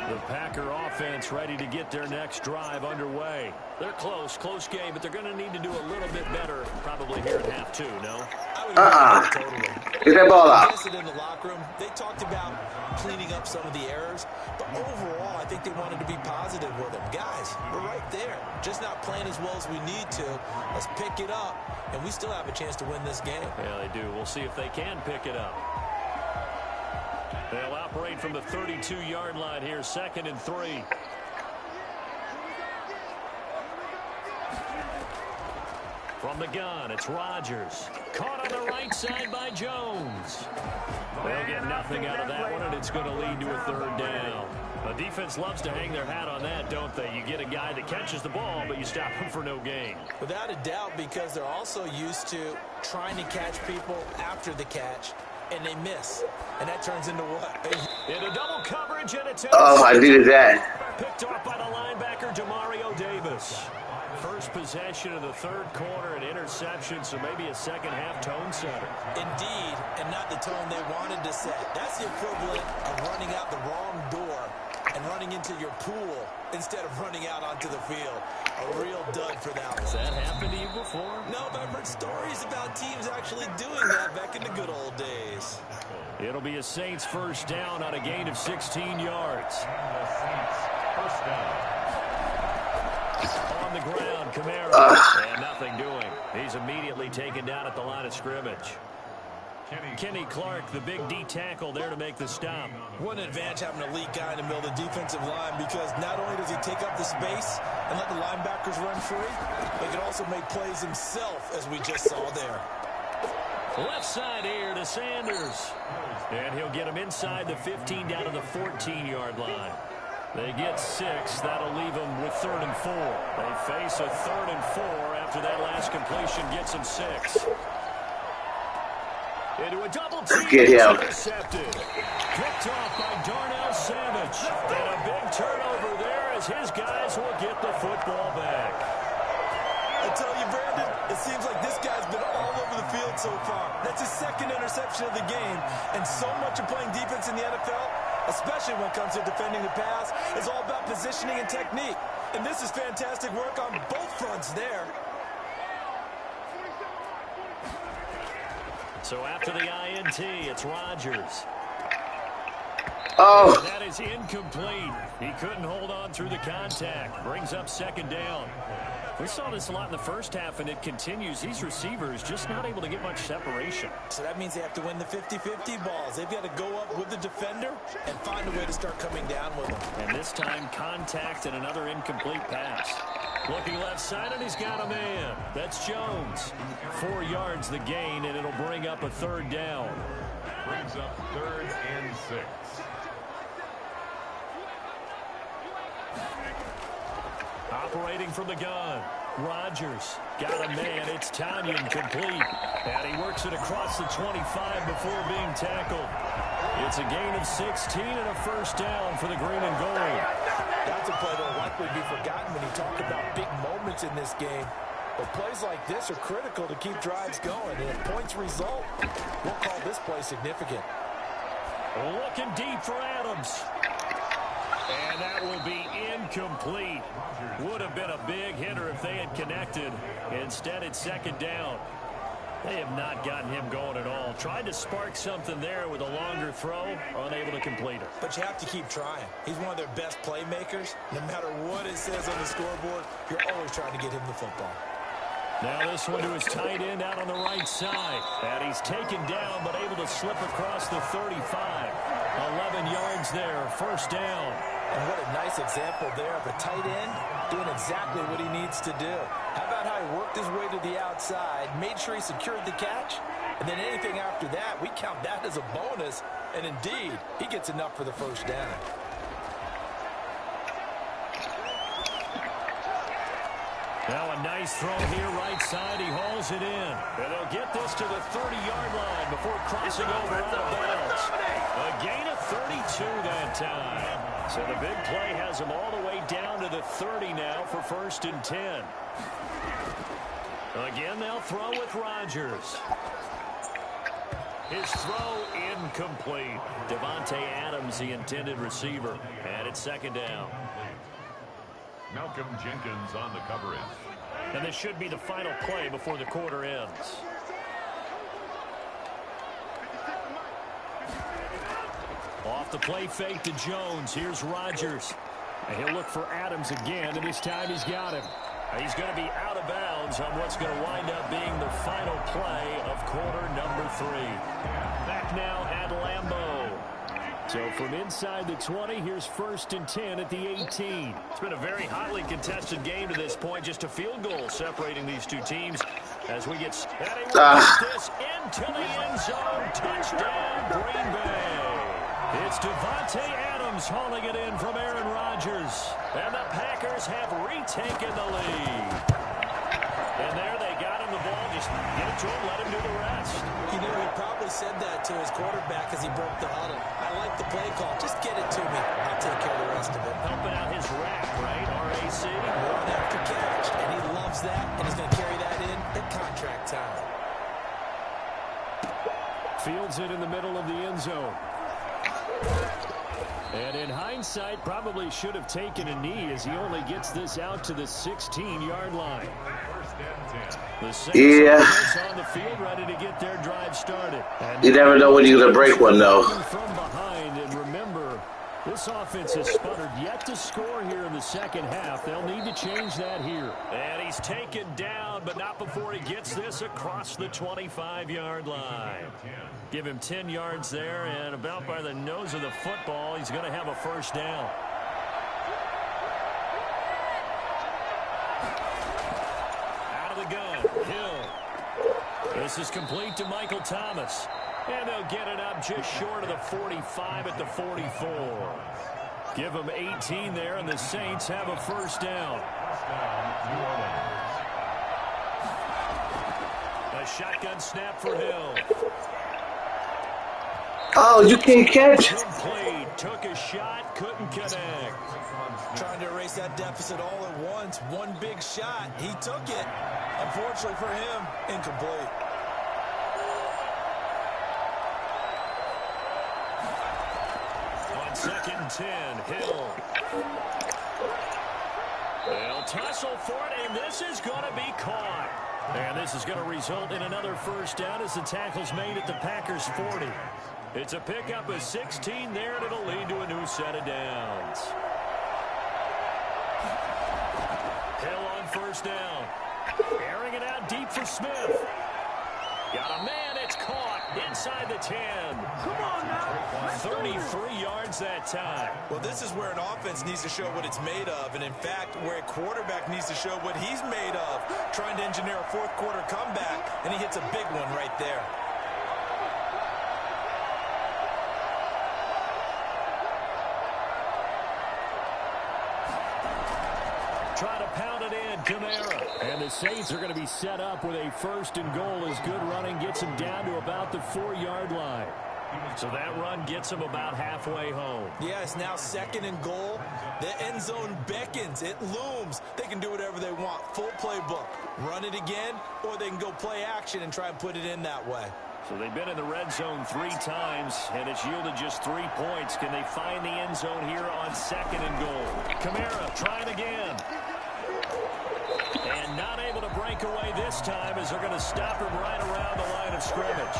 The Packer offense ready to get their next drive underway. They're close game, but they're going to need to do a little bit better probably here at half two, no? Totally. Get that ball out. In the locker room, they talked about cleaning up some of the errors, but overall, I think they wanted to be positive with them. Guys, we're right there. Just not playing as well as we need to. Let's pick it up, and we still have a chance to win this game. Yeah, they do. We'll see if they can pick it up. They'll operate from the 32-yard line here, 2nd and 3. From the gun, it's Rodgers. Caught on the right side by Jones. They'll get nothing out of that one, and it's going to lead to a 3rd down. The defense loves to hang their hat on that, don't they? You get a guy that catches the ball, but you stop him for no gain. Without a doubt, because they're also used to trying to catch people after the catch, and they miss. And that turns into what? Into double coverage, and it's... Oh, I needed that. Picked off by the linebacker, Demario Davis. First possession of the third quarter, an interception, so maybe a second-half tone setter. Indeed, and not the tone they wanted to set. That's the equivalent of running out the wrong door and running into your pool instead of running out onto the field. A real dud for that one. Has that happened to you before? No, but I've heard stories about teams actually doing that back in the good old days. It'll be a Saints first down on a gain of 16 yards. The Saints first down. On the ground, Kamara. And nothing doing. He's immediately taken down at the line of scrimmage. Kenny Clark, the big D tackle there to make the stop. What an advantage having an elite guy in the middle of the defensive line, because not only does he take up the space and let the linebackers run free, but he can also make plays himself, as we just saw there. Left side here to Sanders. And he'll get him inside the 15 down to the 14-yard line. They get 6. That'll leave them with 3rd and 4. They face a 3rd and 4 after that last completion gets them 6. Into a double team. Get him. Intercepted. Picked off by Darnell Savage. And a big turnover there as his guys will get the football back. I tell you, Brandon, it seems like this guy's been all over the field so far. That's his 2nd interception of the game. And so much of playing defense in the NFL, especially when it comes to defending the pass, is all about positioning and technique. And this is fantastic work on both fronts there. So after the INT, it's Rodgers. Oh. And that is incomplete. He couldn't hold on through the contact. Brings up second down. We saw this a lot in the first half, and it continues. These receivers just not able to get much separation. So that means they have to win the 50-50 balls. They've got to go up with the defender and find a way to start coming down with them. And this time, contact and another incomplete pass. Looking left side, and he's got a man. That's Jones. 4 yards the gain, and it'll bring up a third down. Brings up 3rd and 6. Operating from the gun. Rodgers got a man. It's Tanyan complete. And he works it across the 25 before being tackled. It's a gain of 16 and a first down for the green and gold. That's a play that will likely be forgotten when you talk about big moments in this game. But plays like this are critical to keep drives going. And if points result, we'll call this play significant. Looking deep for Adams. And that will be incomplete. Would have been a big hitter if they had connected. Instead, it's second down. They have not gotten him going at all. Tried to spark something there with a longer throw, unable to complete it. But you have to keep trying. He's one of their best playmakers. No matter what it says on the scoreboard, you're always trying to get him the football. Now this one to his tight end out on the right side. And he's taken down, but able to slip across the 35. 11 yards there, first down. And what a nice example there of a tight end doing exactly what he needs to do. How about how he worked his way to the outside, made sure he secured the catch, and then anything after that, we count that as a bonus. And indeed, he gets enough for the first down. Now a nice throw here right side. He hauls it in. And they'll get this to the 30-yard line before crossing over out of bounds. A gain of 32 that time. So the big play has him all the way down to the 30 now for 1st and 10. Again, they'll throw with Rodgers. His throw incomplete. Devontae Adams, the intended receiver. And it's second down. Malcolm Jenkins on the coverage. And this should be the final play before the quarter ends. Off the play fake to Jones. Here's Rodgers. And he'll look for Adams again, and this time he's got him. He's going to be out of bounds on what's going to wind up being the final play of quarter number 3. Back now at Lambeau. So from inside the 20, here's 1st and 10 at the 18. It's been a very hotly contested game to this point. Just a field goal separating these two teams as we get this into the end zone. Touchdown, Green Bay. It's Devontae Adams hauling it in from Aaron Rodgers. And the Packers have retaken the lead. And there they got him the ball. Just get it to him, let him do the rest. You know, he probably said that to his quarterback as he broke the huddle. I like the play call. Just get it to me. I'll take care of the rest of it. Helping out his rack, right? RAC. Run after catch. And he loves that. And he's going to carry that in at contract time. Fields it in the middle of the end zone. And in hindsight, probably should have taken a knee as he only gets this out to the 16-yard line. The Saints on the field ready to get their drive started. You never know when you're going to break one, though. From behind, and remember, this offense has sputtered yet to score here in the second half. They'll need to change that here. And he's taken down, but not before he gets this across the 25-yard line. Give him 10 yards there, and about by the nose of the football, he's going to have a first down. Out of the gun, Hill. This is complete to Michael Thomas. And they'll get it up just short of the 45 at the 44. Give them 18 there, and the Saints have a first down. A shotgun snap for Hill. Oh, you can't catch. Complete. Took a shot, couldn't connect. Trying to erase that deficit all at once. One big shot. He took it. Unfortunately for him, incomplete. On 2nd and 10, Hill. They'll tussle for it, and this is going to be caught. And this is going to result in another first down as the tackle's made at the Packers' 40. It's a pickup of 16 there, and it'll lead to set of downs. Hill on first down. Airing it out deep for Smith. Got a man, it's caught inside the 10. Come on now. 33 yards that time. Well, this is where an offense needs to show what it's made of, and in fact, where a quarterback needs to show what he's made of, trying to engineer a fourth quarter comeback, and he hits a big one right there. Try to pound it in, Kamara. And the Saints are going to be set up with a first and goal as good running gets them down to about the 4-yard line. So that run gets them about halfway home. Yeah, it's now second and goal. The end zone beckons. It looms. They can do whatever they want. Full playbook. Run it again, or they can go play action and try and put it in that way. So they've been in the red zone 3 times, and it's yielded just 3 points. Can they find the end zone here on second and goal? Kamara trying again. And not able to break away this time as they're going to stop him right around the line of scrimmage.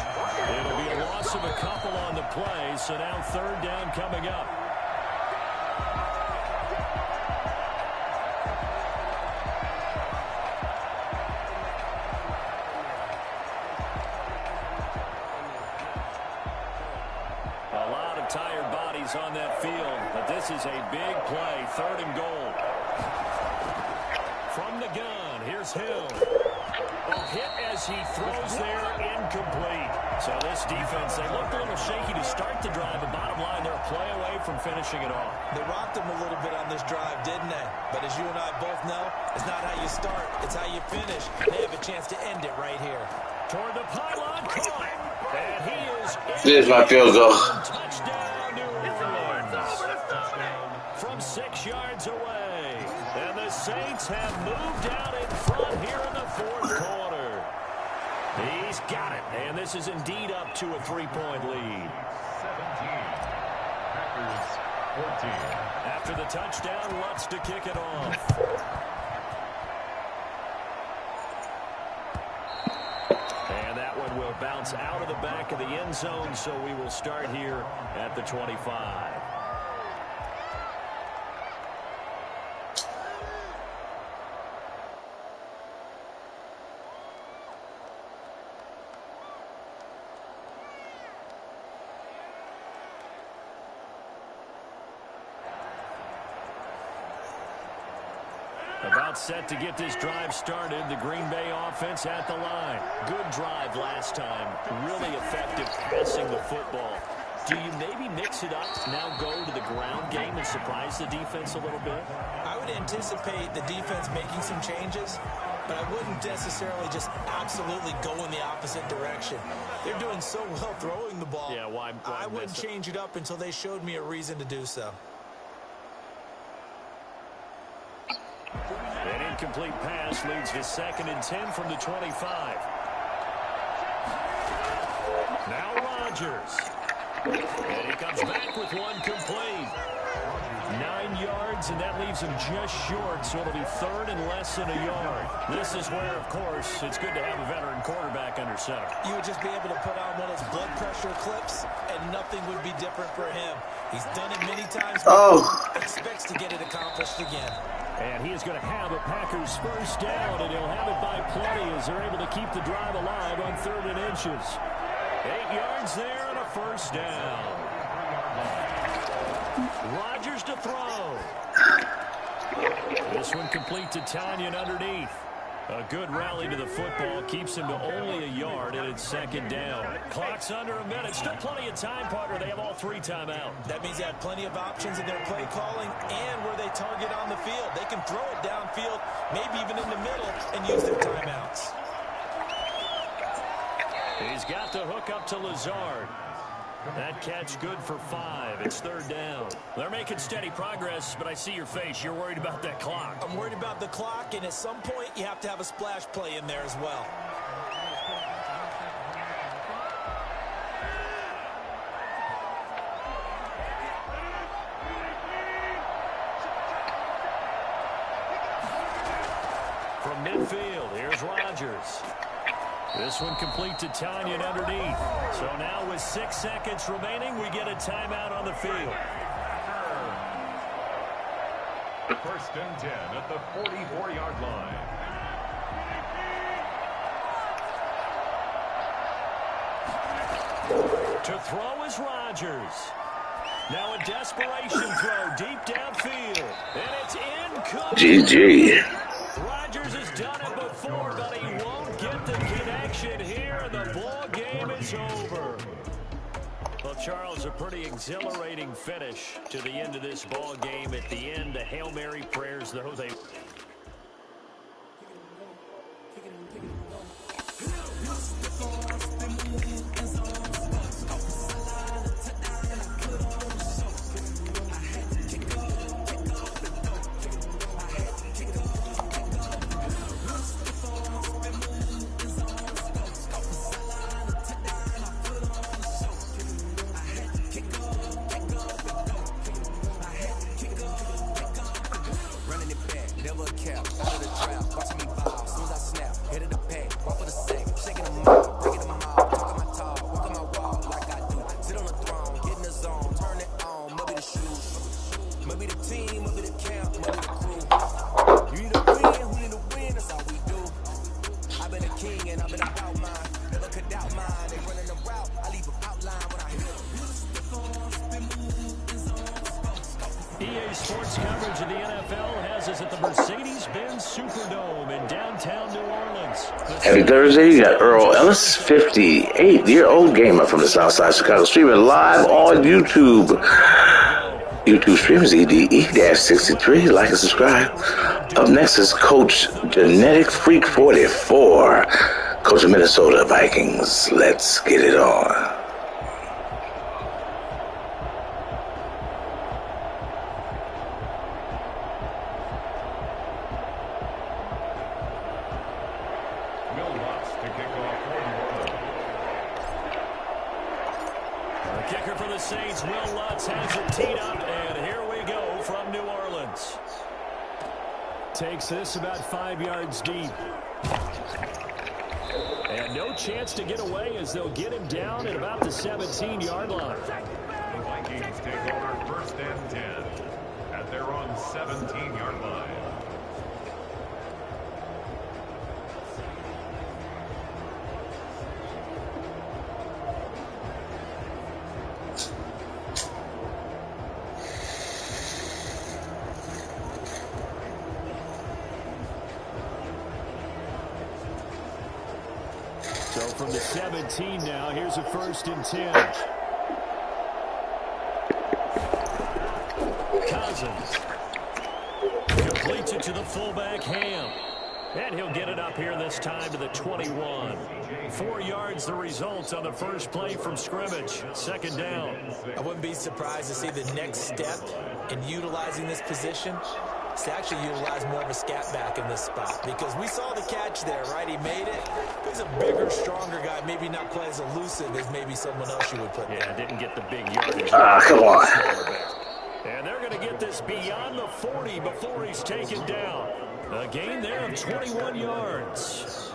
It'll be a loss of a couple on the play, so now third down coming up. A lot of tired bodies on that field, but this is a big play, third and goal. From the gun, here's Hill. A hit as he throws there, incomplete. So this defense, they looked a little shaky to start the drive, but bottom line, they're a play away from finishing it off. They rocked them a little bit on this drive, didn't they? But as you and I both know, it's not how you start, it's how you finish. They have a chance to end it right here. Toward the pylon, caught. And he is There's my field goal. touchdown, New Orleans. From 6 yards away. And the Saints have moved out in front here in the fourth quarter. He's got it. And this is indeed up to a 3-point lead. 17. Packers 14. After the touchdown, Lutz to kick it off. And that one will bounce out of the back of the end zone, so we will start here at the 25. About set to get this drive started. The Green Bay offense at the line. Good drive last time. Really effective passing the football. Do you maybe mix it up, now go to the ground game and surprise the defense a little bit? I would anticipate the defense making some changes, but I wouldn't necessarily just absolutely go in the opposite direction. They're doing so well throwing the ball. Yeah, why I wouldn't change it up until they showed me a reason to do so. An incomplete pass leads to 2nd and 10 from the 25. Now Rodgers. And he comes back with one complete. 9 yards, and that leaves him just short, so it'll be third and less than a yard. This is where, of course, it's good to have a veteran quarterback under center. You would just be able to put on one of those blood pressure clips, and nothing would be different for him. He's done it many times. Expects to get it accomplished again. And he is going to have a Packers first down, and he'll have it by plenty as they're able to keep the drive alive on 3rd and inches. 8 yards there and a first down. Rodgers to throw. This one complete to Tanyan underneath. A good rally to the football keeps him to only a yard, and it's 2nd down. Clock's under a minute. Still plenty of time, partner. They have all 3 timeouts. That means they have plenty of options in their play calling and where they target on the field. They can throw it downfield, maybe even in the middle, and use their timeouts. He's got the hook up to Lazard. That catch good for 5. It's 3rd down. They're making steady progress, but I see your face. You're worried about that clock. I'm worried about the clock, and at some point, you have to have a splash play in there as well. From midfield, here's Rodgers. This one complete to Tanyan underneath. So now with 6 seconds remaining, we get a timeout on the field. First and 10 at the 44-yard line. To throw is Rodgers. Now a desperation throw deep downfield. And it's incomplete. GG. Rodgers has done it before, but he won't get the connection here, and the ball game is over. Well, Charles, a pretty exhilarating finish to the end of this ball game. At the end, the Hail Mary prayers, though, they... EA Sports coverage of the NFL has us at the Mercedes-Benz Superdome in downtown New Orleans. Happy Thursday. You got Earl Ellis, 58-year-old gamer from the South Side Chicago, streaming live on YouTube. YouTube stream is EDE-63. Like and subscribe. Up next is Coach Genetic Freak 44, coach of Minnesota Vikings. Let's get it on. Kicker for the Saints, Will Lutz has it teed up, and here we go from New Orleans. Takes this about 5 yards deep. And no chance to get away as they'll get him down at about the 17-yard line. The Vikings take over first and 10 at their own 17-yard line. So from the 17 now, here's a 1st and 10. Cousins completes it to the fullback, Ham. And he'll get it up here this time to the 21. 4 yards the result on the first play from scrimmage. 2nd down. I wouldn't be surprised to see the next step in utilizing this position is to actually utilize more of a scat back in this spot, because we saw the catch there, right? He made it. He's a bigger, stronger guy, maybe not quite as elusive as maybe someone else you would put there. Yeah, didn't get the big yardage. Come on. And they're going to get this beyond the 40 before he's taken down. A gain there of 21 yards.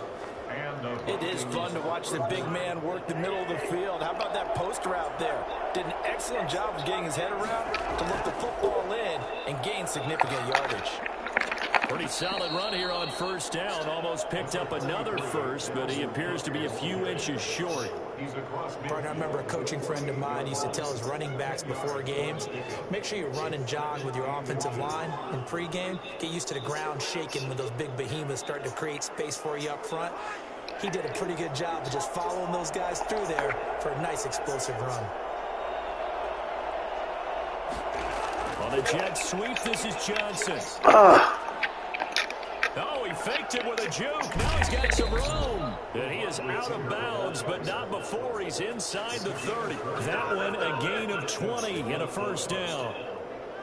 It is fun to watch the big man work the middle of the field. How about that post route there? Did an excellent job of getting his head around to look the football in and gain significant yardage. Pretty solid run here on 1st down. Almost picked up another first, but he appears to be a few inches short. Partner, I remember a coaching friend of mine used to tell his running backs before games, make sure you run and jog with your offensive line in pregame. Get used to the ground shaking when those big behemoths start to create space for you up front. He did a pretty good job of just following those guys through there for a nice explosive run. On the jet sweep, this is Johnson. Oh, he faked it with a juke. Now he's got some room. And he is out of bounds, but not before he's inside the 30. That one a gain of 20 and a 1st down.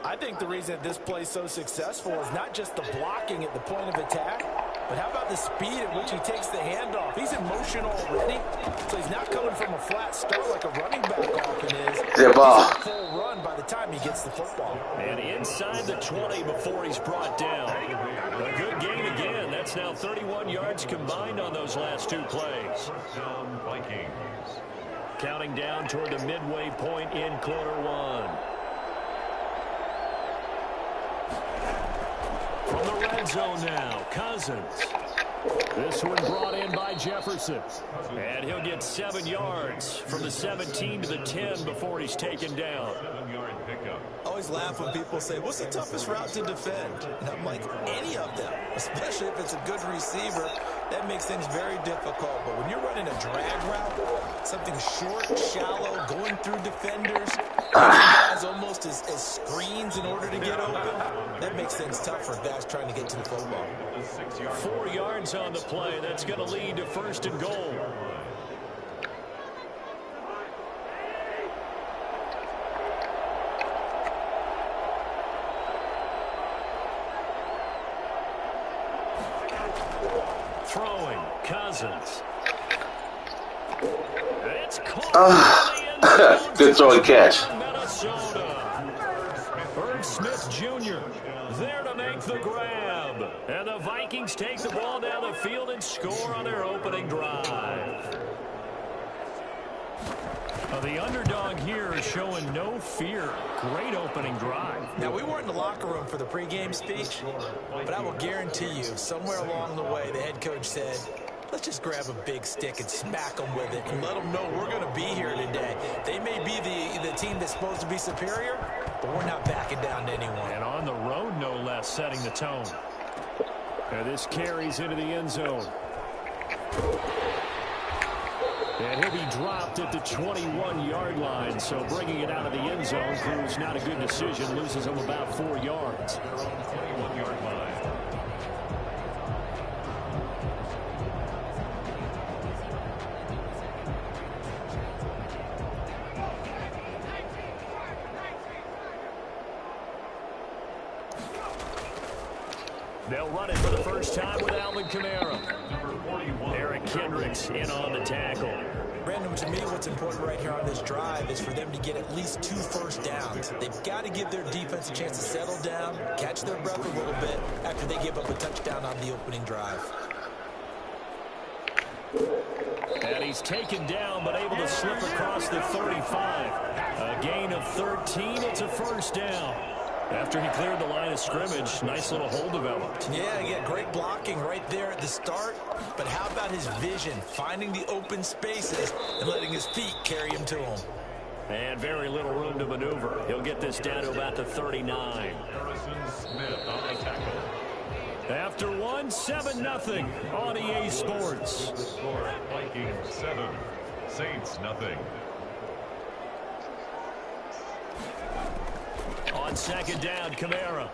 I think the reason that this play is so successful is not just the blocking at the point of attack, but how about the speed at which he takes the handoff? He's in motion already, so he's not coming from a flat start like a running back often is. He's a full run by the time he gets the football. And inside the 20 before he's brought down. A good gain again. That's now 31 yards combined on those last 2 plays. Vikings. Counting down toward the midway point in quarter 1. end zone now. Cousins. This one brought in by Jefferson. And he'll get 7 yards from the 17 to the 10 before he's taken down. 7-yard pickup. I always laugh when people say, what's the toughest route to defend? And I'm like, any of them, especially if it's a good receiver. That makes things very difficult. But when you're running a drag route, something short, shallow, going through defenders, guys almost as screens in order to get open, that makes things tough for guys trying to get to the football. 4 yards on the play. That's going to lead to 1st and goal. Throwing, Cousins. It's caught. Good throw and catch. Minnesota. Irv Smith Jr. there to make the grab. And the Vikings take the ball down the field and score on their opening drive. The underdog here is showing no fear. Great opening drive. Now, we weren't in the locker room for the pregame speech, but I will guarantee you, somewhere along the way, the head coach said, let's just grab a big stick and smack them with it and let them know we're going to be here today. They may be the team that's supposed to be superior, but we're not backing down to anyone. And on the road, no less, setting the tone. And this carries into the end zone. And he'll be dropped at the 21-yard line, so bringing it out of the end zone proves not a good decision. Loses him about 4 yards. 21-yard line. They'll run it for the first time with Alvin Kamara. Number 41. Eric Kendricks in on the tackle. Brandon, to me, what's important right here on this drive is for them to get at least 2 first downs. They've got to give their defense a chance to settle down, catch their breath a little bit after they give up a touchdown on the opening drive. And he's taken down, but able to slip across the 35. A gain of 13. It's a first down. After he cleared the line of scrimmage, nice little hole developed. Yeah, great blocking right there at the start. But how about his vision, finding the open spaces and letting his feet carry him to him? And very little room to maneuver. He'll get this down to about the 39. Harrison Smith on the tackle. After one, 7-0 on EA Sports. The score, Vikings 7, Saints nothing. On second down, Kamara.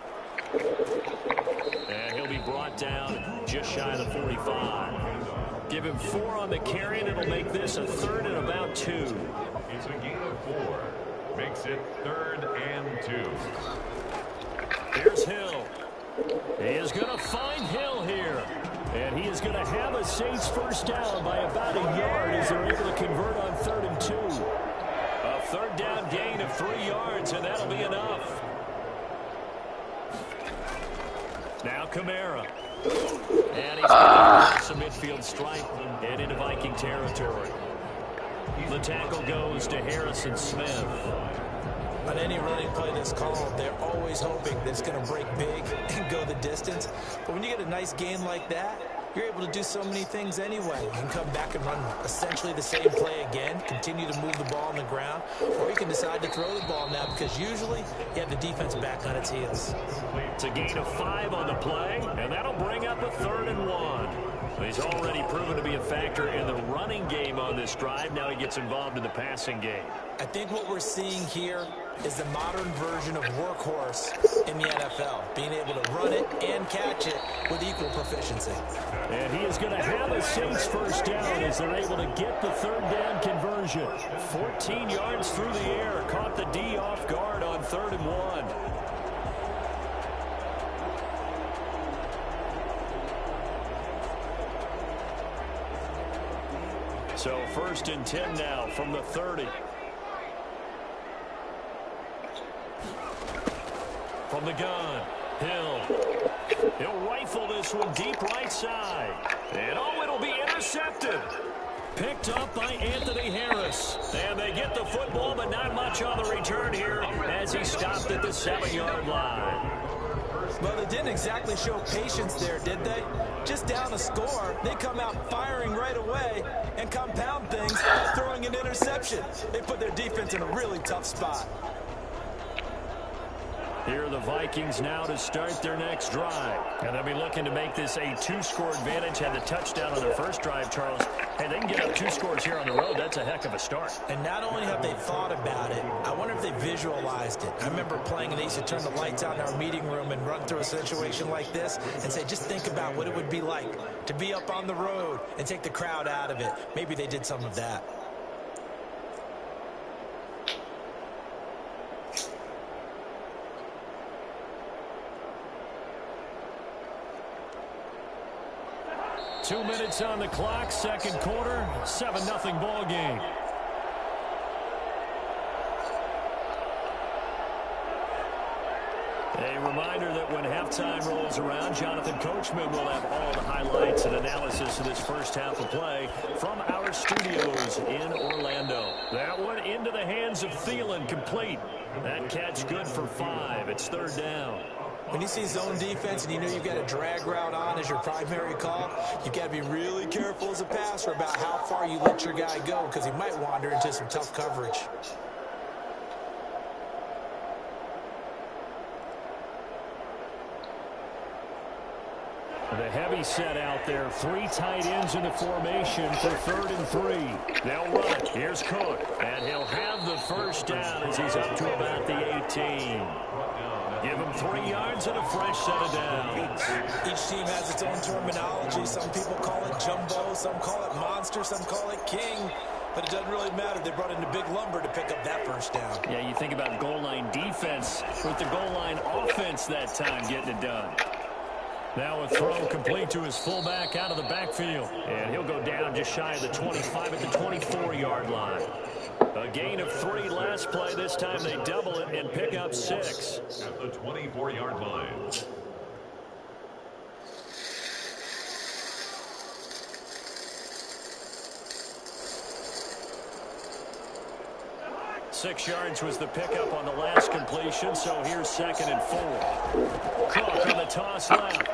And he'll be brought down just shy of the 45. Give him 4 on the carry, and it'll make this a 3rd and about 2. It's a gain of 4. Makes it 3rd and 2. Here's Hill. He is going to find Hill here. And he is going to have a Saints first down by about a yard as they're able to convert on 3rd and 2. A 3rd down gain of 3 yards, and that'll be enough. Now Kamara. And he's got some midfield stripe and into Viking territory. The tackle goes to Harrison Smith. On any running play that's called, they're always hoping that it's going to break big and go the distance. But when you get a nice gain like that, you're able to do so many things anyway. You can come back and run essentially the same play again, continue to move the ball on the ground, or you can decide to throw the ball now because usually you have the defense back on its heels. It's a gain of 5 on the play, and that'll bring up a 3rd and 1. He's already proven to be a factor in the running game on this drive. Now he gets involved in the passing game. I think what we're seeing here is the modern version of workhorse in the NFL, being able to run it and catch it with equal proficiency. And he is going to have a Saints first down as they're able to get the 3rd down conversion. 14 yards through the air, caught the D off guard on 3rd and 1. So 1st and 10 now from the 30. From the gun, Hill. He'll rifle this one deep right side. And it'll be intercepted. Picked up by Anthony Harris. And they get the football, but not much on the return here as he stopped at the 7-yard line. Well, they didn't exactly show patience there, did they? Just down a score, they come out firing right away and compound things by throwing an interception. They put their defense in a really tough spot. Here are the Vikings now to start their next drive. And they'll be looking to make this a 2-score advantage. Had the touchdown on their first drive, Charles. Hey, they can get up 2 scores here on the road. That's a heck of a start. And not only have they thought about it, I wonder if they visualized it. I remember playing and they used to turn the lights out in our meeting room and run through a situation like this and say, just think about what it would be like to be up on the road and take the crowd out of it. Maybe they did some of that. Two minutes on the clock, second quarter, 7-0 ball game. A reminder that when halftime rolls around, Jonathan Coachman will have all the highlights and analysis of this first half of play from our studios in Orlando. That one into the hands of Thielen, complete. That catch good for 5. It's third down. When you see zone defense and you know you've got a drag route on as your primary call, you've got to be really careful as a passer about how far you let your guy go because he might wander into some tough coverage. The heavy set out there. 3 tight ends in the formation for 3rd and 3. They'll run. Here's Cook. And he'll have the first down as he's up to about the 18. Give him 3 yards and a fresh set of downs. Each team has its own terminology. Some people call it jumbo, some call it monster, some call it king. But it doesn't really matter. They brought in a big lumber to pick up that first down. Yeah, you think about goal line defense with the goal line offense that time getting it done. Now a throw complete to his fullback out of the backfield. And he'll go down just shy of the 25 at the 24-yard line. A gain of 3 last play. This time they double it and pick up 6. At the 24-yard line. Six yards was the pickup on the last completion, so here's 2nd and 4. Cook on the toss left.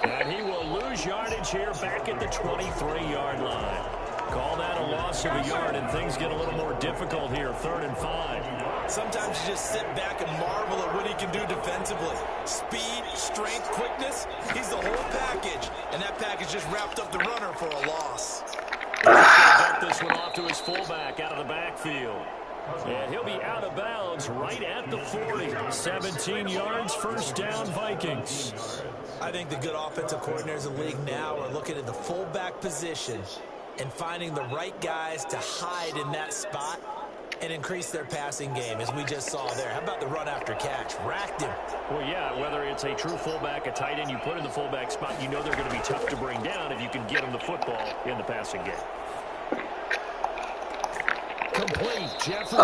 And he will lose yardage here back at the 23-yard line. Call that a loss of a yard, and things get a little more difficult here, 3rd and 5. Sometimes you just sit back and marvel at what he can do defensively. Speed, strength, quickness, he's the whole package. And that package just wrapped up the runner for a loss. He's going to dump this one off to his fullback out of the backfield. And he'll be out of bounds right at the 40. 17 yards, first down, Vikings. I think the good offensive coordinators in the league now are looking at the fullback position and finding the right guys to hide in that spot and increase their passing game, as we just saw there. How about the run after catch? Racked him. Well, yeah, whether it's a true fullback, a tight end you put in the fullback spot, you know they're going to be tough to bring down if you can get them the football in the passing game. Complete. Jefferson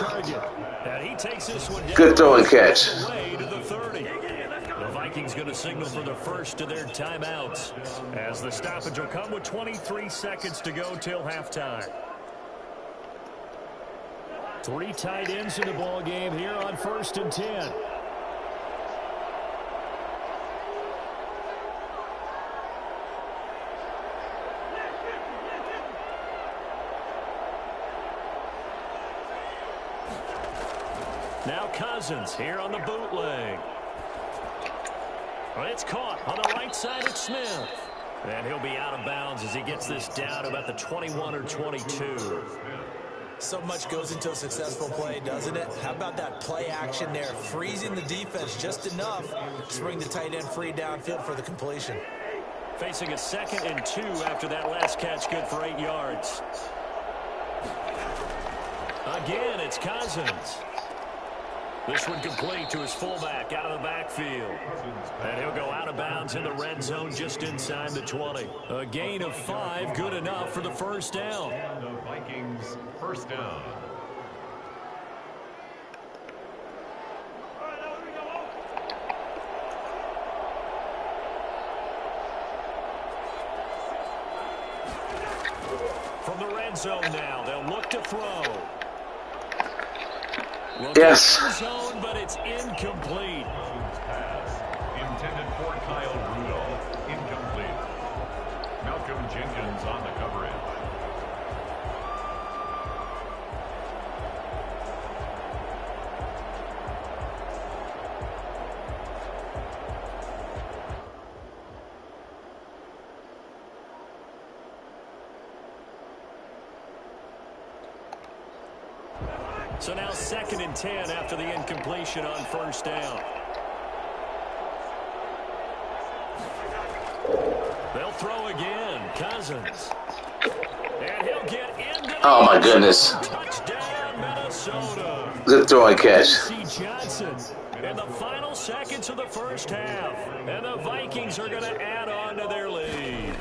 target. And he takes this one down. Good throw and catch. Away to the 30. The Vikings going to signal for the first of their timeouts as the stoppage will come with 23 seconds to go till halftime. 3 tight ends in the ball game here on 1st and 10. Now Cousins here on the bootleg. Well, it's caught on the right side of Smith. And he'll be out of bounds as he gets this down about the 21 or 22. So much goes into a successful play, doesn't it? How about that play action there? Freezing the defense just enough to bring the tight end free downfield for the completion. Facing a 2nd and 2 after that last catch, good for 8 yards. Again, it's Cousins. This one complete to his fullback out of the backfield. And he'll go out of bounds in the red zone just inside the 20. A gain of 5, good enough for the first down. And the Vikings first down. From the red zone now, they'll look to throw. Yes. Zone, but it's incomplete. So now 2nd and 10 after the incompletion on first down. They'll throw again. Cousins. And he'll get into the Oh my goodness. touchdown, Minnesota. Good throwing catch. Johnson in the final seconds of the first half. And the Vikings are going to add on to their lead.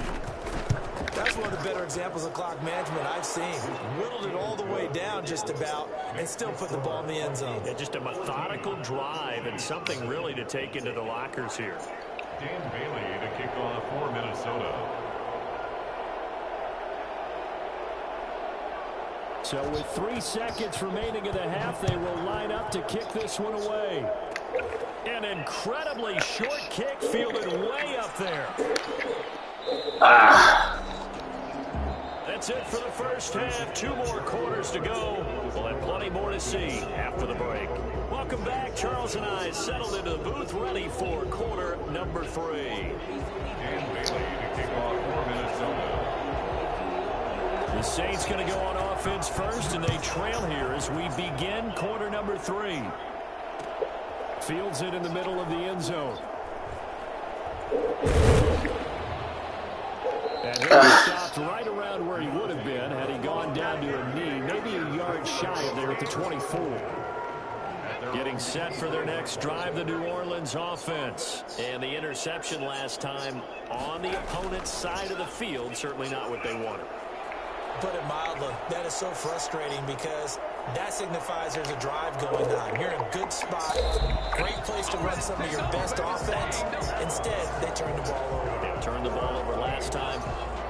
That's one of the better examples of clock management I've seen. Whittled it all the way down just about and still put the ball in the end zone. Yeah, just a methodical drive and something really to take into the lockers here. Dan Bailey to kick off for Minnesota. So with 3 seconds remaining in the half, they will line up to kick this one away. An incredibly short kick fielded way up there. That's it for the first half. 2 more quarters to go. We'll have plenty more to see after the break. Welcome back. Charles and I settled into the booth, ready for quarter number 3. Dan Bailey to kick off for Minnesota. The Saints going to go on offense first, and they trail here as we begin quarter number 3. Fields it in the middle of the end zone. And he stopped right around where he would have been had he gone down to a knee, maybe a yard shy of there at the 24. Getting set for their next drive, the New Orleans offense. And the interception last time on the opponent's side of the field, certainly not what they wanted. Put it mildly, that is so frustrating because that signifies there's a drive going on. You're in a good spot, great place to run some of your best offense. Instead, they turn the ball over. They turned the ball over last time.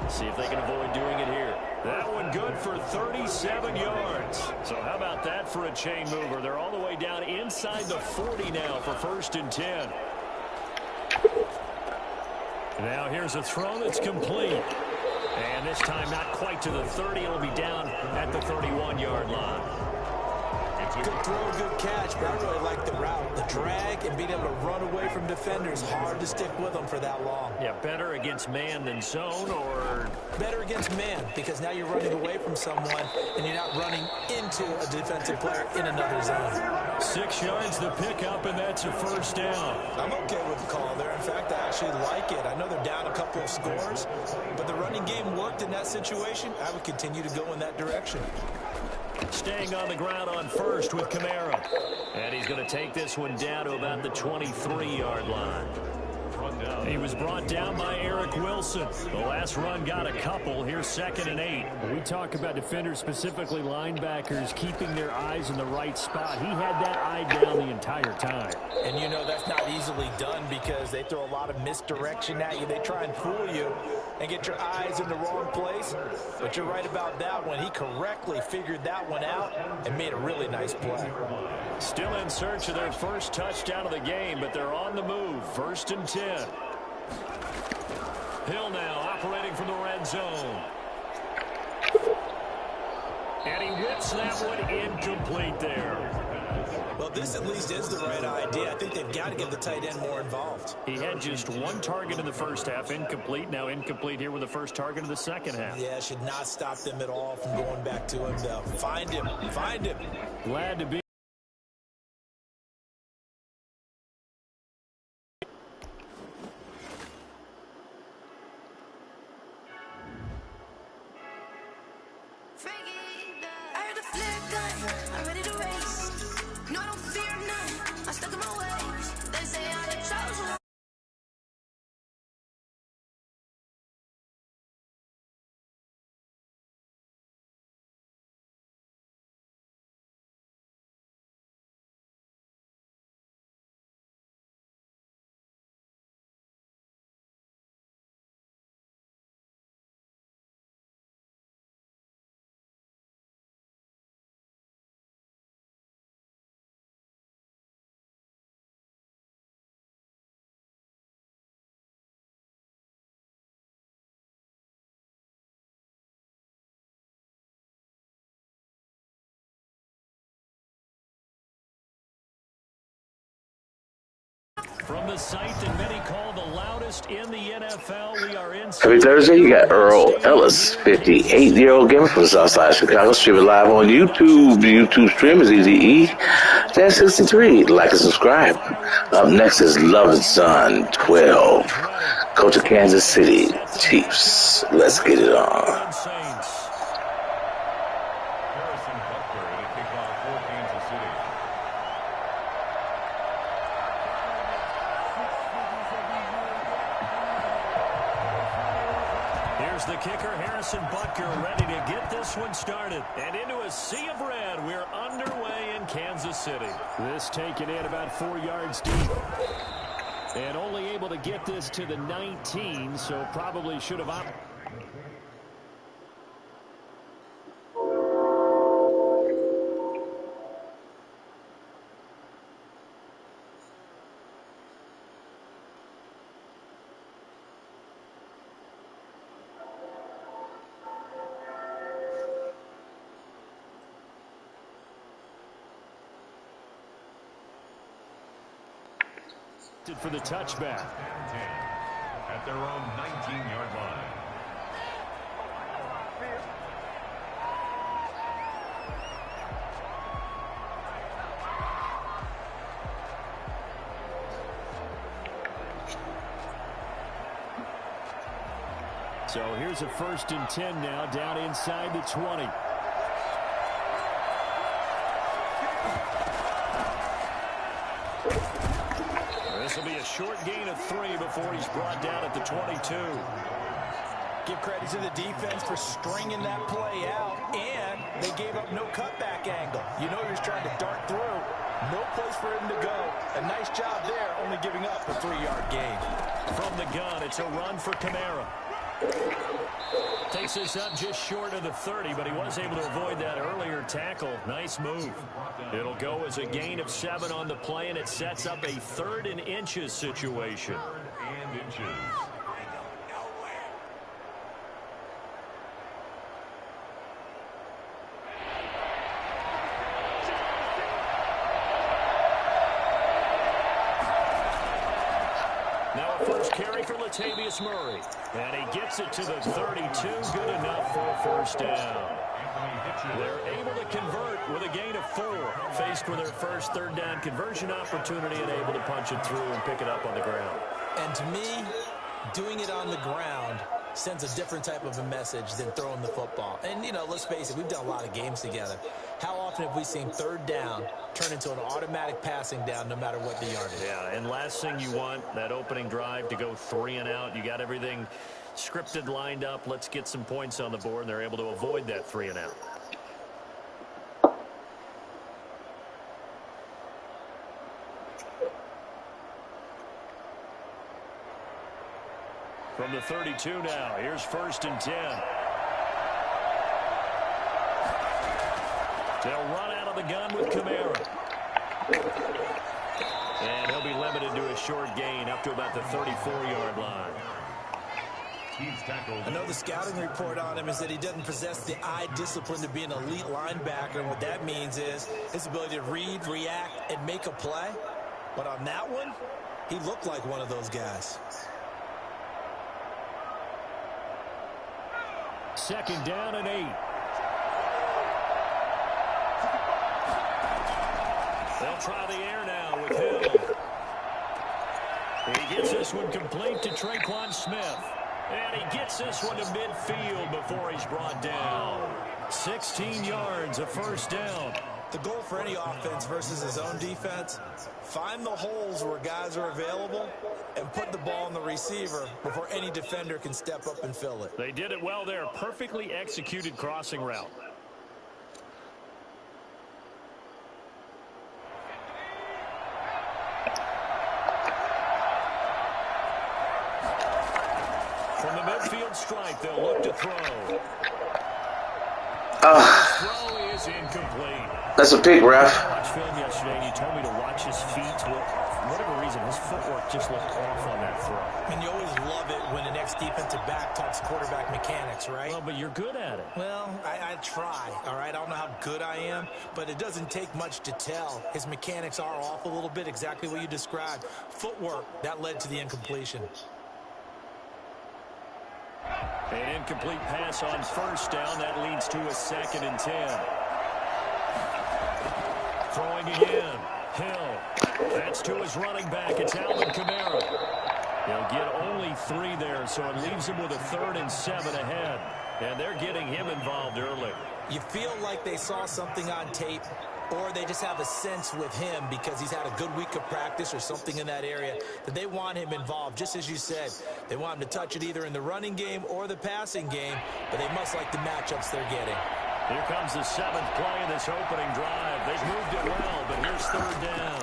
See if they can avoid doing it here. That one good for 37 yards. So how about that for a chain mover? They're all the way down inside the 40 now for 1st and 10. Now here's a throw that's complete. And this time not quite to the 30. It'll be down at the 31-yard line. Good throw, good catch, but I really like the route. The drag and being able to run away from defenders, hard to stick with them for that long. Yeah, better against man than zone, or? Better against man, because now you're running away from someone and you're not running into a defensive player in another zone. 6 yards to pick up, and that's a first down. I'm okay with the call there. In fact, I actually like it. I know they're down a couple of scores, but the running game worked in that situation. I would continue to go in that direction. Staying on the ground on first with Kamara. And he's going to take this one down to about the 23-yard line. He was brought down by Eric Wilson. The last run got a couple. Here's 2nd and 8. We talk about defenders, specifically linebackers, keeping their eyes in the right spot. He had that eye down the entire time. And you know that's not easily done because they throw a lot of misdirection at you. They try and fool you and get your eyes in the wrong place. But you're right about that one. He correctly figured that one out and made a really nice play. Still in search of their first touchdown of the game, but they're on the move. 1st and 10. Hill now operating from the red zone. And he whips that one incomplete there. Well, this at least is the right idea. I think they've got to get the tight end more involved. He had just 1 target in the first half, incomplete. Now incomplete here with the first target of the second half. Yeah, should not stop them at all from going back to him, though. Find him. Find him. Glad to be. From the site that many call the loudest in the NFL, we are in. Every Thursday, you got Earl Ellis, 58-year-old gamer from the south side of Chicago, streaming live on YouTube. The YouTube stream is EDE-63. Like and subscribe. Up next is Love and Son 12. Coach of Kansas City Chiefs. Let's get it on. Here's the kicker, Harrison Butker, ready to get this one started. And into a sea of red, we're underway in Kansas City. This taken in about 4 yards deep. And only able to get this to the 19, so probably should have opted. For the touchback. At their own 19-yard line. So here's a 1st and 10 now, down inside the 20. This will be a short gain of 3 before he's brought down at the 22. Give credit to the defense for stringing that play out, and they gave up no cutback angle. You know he was trying to dart through. No place for him to go. A nice job there, only giving up a 3-yard gain. From the gun, it's a run for Kamara. Takes this up just short of the 30, but he was able to avoid that earlier tackle. Nice move. It'll go as a gain of 7 on the play, and it sets up a 3rd and inches situation. 3rd and inches. Now a first carry for Latavius Murray. And he gets it to the 32. Good enough for a 1st down. They're able to convert with a gain of 4. Faced with their first 3rd down conversion opportunity and able to punch it through and pick it up on the ground. And to me, doing it on the ground sends a different type of a message than throwing the football. And, you know, let's face it, we've done a lot of games together. How often have we seen 3rd down turn into an automatic passing down no matter what the yardage? Yeah, and last thing you want, that opening drive to go 3 and out. You got everything scripted, lined up. Let's get some points on the board, and they're able to avoid that 3 and out. From the 32 now, here's 1st and 10. They'll run out of the gun with Kamara. And he'll be limited to a short gain up to about the 34-yard line. I know the scouting report on him is that he doesn't possess the eye discipline to be an elite linebacker. And what that means is his ability to read, react, and make a play. But on that one, he looked like one of those guys. 2nd down and 8. They'll try the air now with Hill. He gets this one complete to Traquan Smith. And he gets this one to midfield before he's brought down. 16 yards, a 1st down. The goal for any offense versus his own defense, find the holes where guys are available and put the ball on the receiver before any defender can step up and fill it. They did it well there. Perfectly executed crossing route. From the midfield stripe, they'll look to throw. Throw is incomplete. That's a pick, ref. I watched film yesterday, and you told me to watch his feet. Well, whatever reason, his footwork just looked off on that throw. And you always love it when an ex-defensive back talks quarterback mechanics, right? Well, but you're good at it. Well, I try, all right? I don't know how good I am, but it doesn't take much to tell. His mechanics are off a little bit, exactly what you described. Footwork, that led to the incompletion. An incomplete pass on first down. That leads to a 2nd and 10. Throwing again. Hill. That's to his running back. It's Alvin Kamara. He'll get only 3 there, so it leaves him with a 3rd and 7 ahead. And they're getting him involved early. You feel like they saw something on tape, or they just have a sense with him because he's had a good week of practice or something in that area that they want him involved. Just as you said, they want him to touch it either in the running game or the passing game, but they must like the matchups they're getting. Here comes the 7th play of this opening drive. They've moved it well, but here's 3rd down.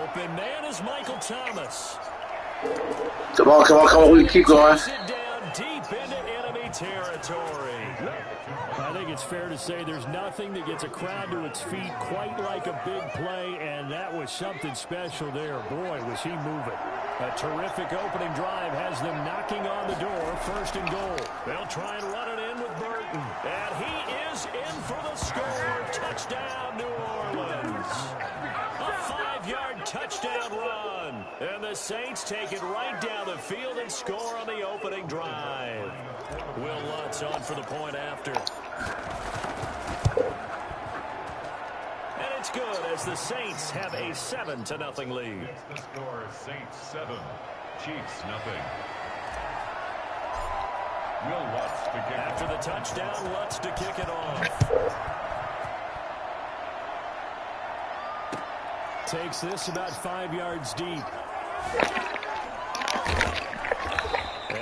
Open man is Michael Thomas. Come on. We keep going. It down deep into enemy territory. I think it's fair to say there's nothing that gets a crowd to its feet quite like a big play, and that was something special there. Boy, was he moving. A terrific opening drive has them knocking on the door. 1st and goal. They'll try and run it in with Burton. And he is in for the score. Touchdown, New Orleans. A 5-yard touchdown run. And the Saints take it right down the field and score on the opening drive. Will Lutz on for the point after. And it's good as the Saints have a 7-0 lead. The score, Saints 7, Chiefs 0. Will Lutz to kick After the touchdown, Lutz to kick it off. Takes this about 5 yards deep.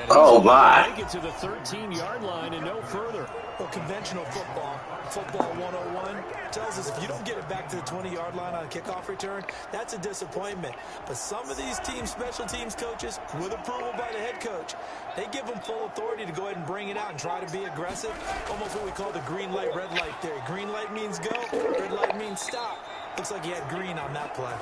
Oh, my. Make it to the 13-yard line and no further. Well, conventional football 101, tells us if you don't get it back to the 20-yard line on a kickoff return, that's a disappointment. But some of these special teams coaches, with approval by the head coach, they give them full authority to go ahead and bring it out and try to be aggressive. Almost what we call the green light, red light theory. Green light means go, red light means stop. Looks like he had green on that play.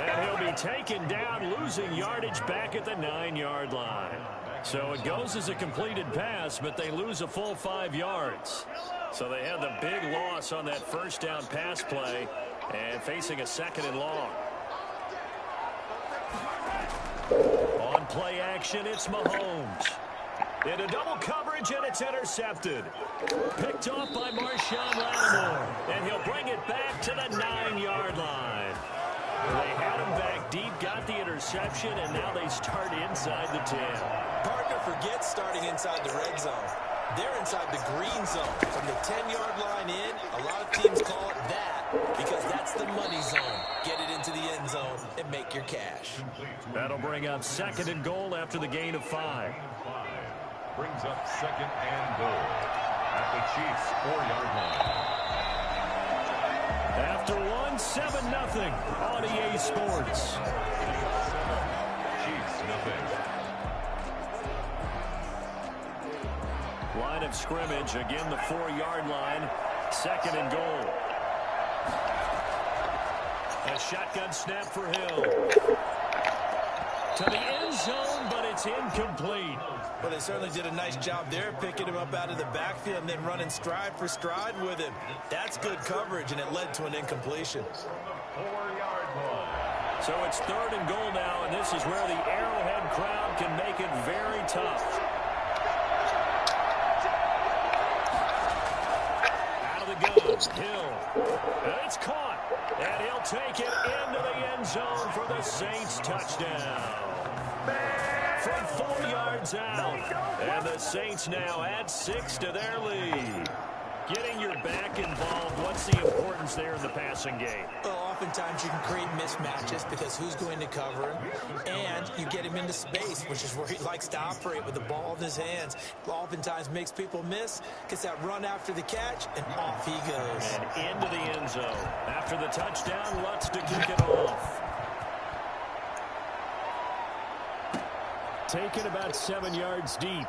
And he'll be taken down, losing yardage back at the 9-yard line. So it goes as a completed pass, but they lose a full 5 yards. So they had the big loss on that 1st down pass play and facing a 2nd and long. On play action, it's Mahomes. Into double coverage, and it's intercepted. Picked off by Marshawn Lattimore, and he'll bring it back to the 9-yard line. They had him back deep, got the interception, and now they start inside the 10. Partner forgets starting inside the red zone. They're inside the green zone. From the 10-yard line in, a lot of teams call it that because that's the money zone. Get it into the end zone and make your cash. That'll bring up 2nd and goal after the gain of 5. Brings up 2nd and goal at the Chiefs' 4-yard line. After 7-0 on EA Sports. Chiefs 0. Line of scrimmage, again the 4-yard line. 2nd and goal. A shotgun snap for Hill. To the end zone, but it's incomplete. Well, they certainly did a nice job there, picking him up out of the backfield and then running stride for stride with him. That's good coverage, and it led to an incompletion. 4-yard line. So it's 3rd and goal now, and this is where the Arrowhead crowd can make it very tough. Out of the gun, Hill. And it's caught. And he'll take it into the end zone for the Saints touchdown. From 4 yards out. And the Saints now add 6 to their lead. Getting your back involved, what's the importance there in the passing game? Well, oftentimes you can create mismatches because who's going to cover him, and you get him into space, which is where he likes to operate with the ball in his hands. Oftentimes makes people miss, gets that run after the catch, and off he goes. And into the end zone. After the touchdown, Lutz to kick it off. Taken about 7 yards deep.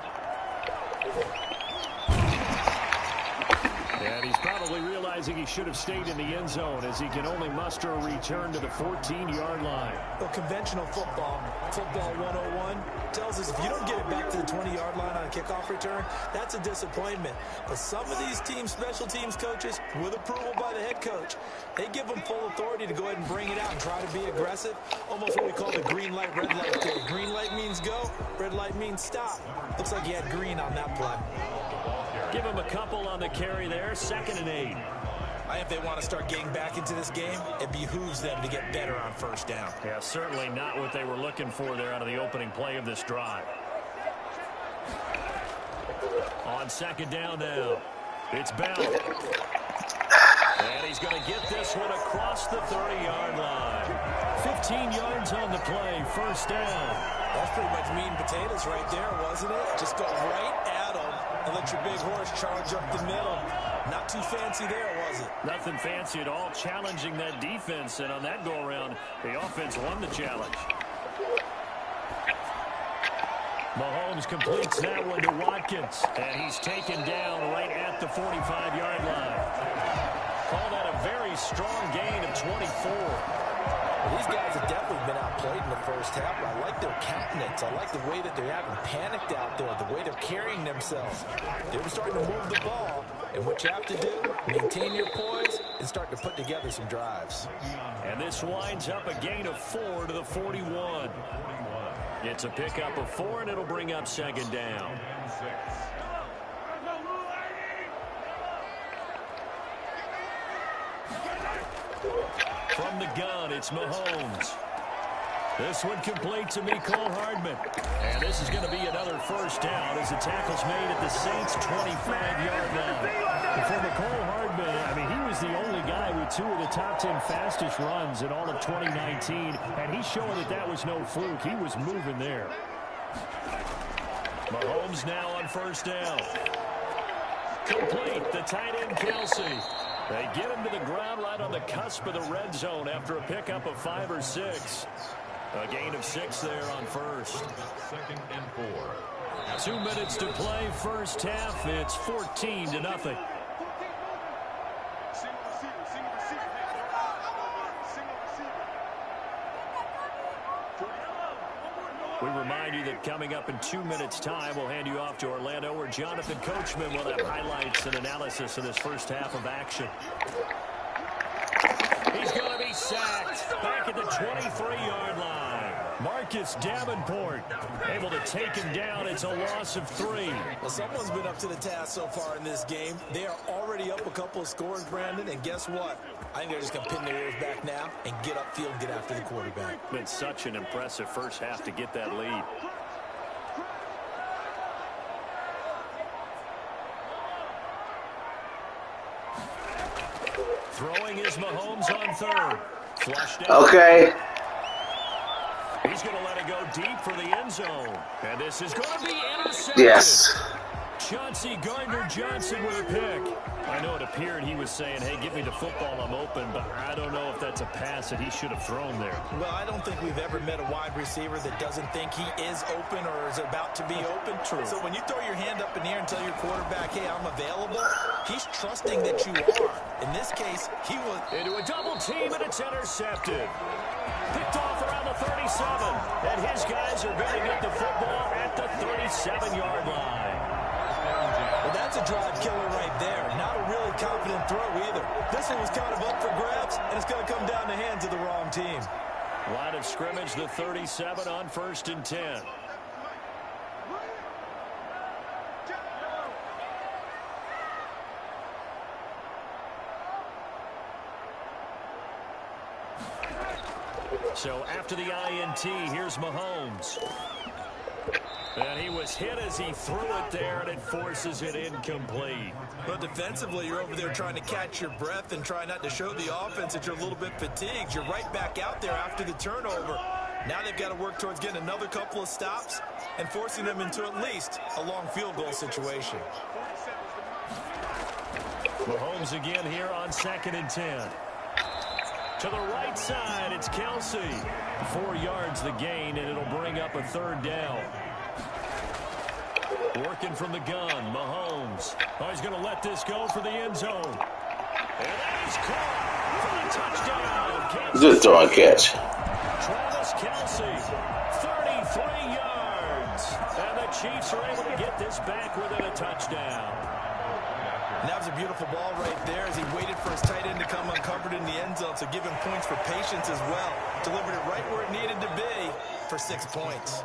And And he's probably realizing he should have stayed in the end zone as he can only muster a return to the 14-yard line. Well, conventional football 101, tells us if you don't get it back to the 20-yard line on a kickoff return, that's a disappointment. But some of these team special teams coaches, with approval by the head coach, they give them full authority to go ahead and bring it out and try to be aggressive. Almost what we call the green light, red light theory. Green light means go, red light means stop. Looks like he had green on that play. Give him a couple on the carry there, 2nd and 8. If they want to start getting back into this game, it behooves them to get better on first down. Yeah, certainly not what they were looking for there out of the opening play of this drive. On 2nd down now, it's Bell. And he's going to get this one across the 30-yard line. 15 yards on the play, 1st down. That's pretty much meat and potatoes right there, wasn't it? Just go right at them and let your big horse charge up the middle. Not too fancy there, was it? Nothing fancy at all, challenging that defense. And on that go-around, the offense won the challenge. Mahomes completes that one to Watkins. And he's taken down right at the 45-yard line. Call that a very strong gain of 24. Well, these guys have definitely been outplayed in the first half. I like their countenance. I like the way that they haven't panicked out there, the way they're carrying themselves. They were starting to move the ball. And what you have to do, maintain your poise and start to put together some drives. And this winds up a gain of 4 to the 41. It's a pickup of 4, and it'll bring up 2nd down. From the gun, it's Mahomes. This one complete to Mecole Hardman. And this is going to be another 1st down as the tackle's made at the Saints' 25-yard line. For Mecole Hardman, I mean, he was the only guy with 2 of the top 10 fastest runs in all of 2019, and he's showing that that was no fluke. He was moving there. Mahomes now on 1st down. Complete, the tight end Kelsey. They get him to the ground right on the cusp of the red zone after a pickup of 5 or 6. A gain of 6 there on 1st. 2nd and 4. 2 minutes to play, 1st half. It's 14-0. We remind you that coming up in 2 minutes' time, we'll hand you off to Orlando, where Jonathan Coachman will have highlights and analysis of this 1st half of action. He's going to be sacked back at the 23-yard line. Marcus Davenport able to take him down. It's a loss of 3. Well, someone's been up to the task so far in this game. They are already up a couple of scores, Brandon, and guess what? I think they're just going to pin their ears back now and get upfield and get after the quarterback. Been such an impressive 1st half to get that lead. Throwing is Mahomes on 3rd. Flushed out. Okay. He's going to let it go deep for the end zone. And this is going to be intercepted. Yes. Chauncey Gardner-Johnson with a pick. I know it appeared he was saying, hey, give me the football, I'm open, but I don't know if that's a pass that he should have thrown there. Well, I don't think we've ever met a wide receiver that doesn't think he is open or is about to be open. True. So when you throw your hand up in the air and tell your quarterback, hey, I'm available, he's trusting that you are. In this case, he was into a double team, and it's intercepted. Picked off around the 37, and his guys are going to get the football at the 37-yard line. Well, that's a drive killer right there. Not a really confident throw either. This one was kind of up for grabs, and it's going to come down the hands of the wrong team. Line of scrimmage, the 37 on 1st and 10. So after the INT, here's Mahomes. And he was hit as he threw it there, and it forces it incomplete. But defensively, you're over there trying to catch your breath and try not to show the offense that you're a little bit fatigued. You're right back out there after the turnover. Now they've got to work towards getting another couple of stops and forcing them into at least a long field goal situation. Mahomes again here on 2nd and 10. To the right side, it's Kelsey. 4 yards the gain, and it'll bring up a 3rd down. Working from the gun, Mahomes. Oh, he's going to let this go for the end zone. And that is caught for the touchdown. Good throw and catch. Travis Kelce, 33 yards. And the Chiefs are able to get this back within a touchdown. And that was a beautiful ball right there as he waited for his tight end to come uncovered in the end zone. So give him points for patience as well. Delivered it right where it needed to be for 6 points.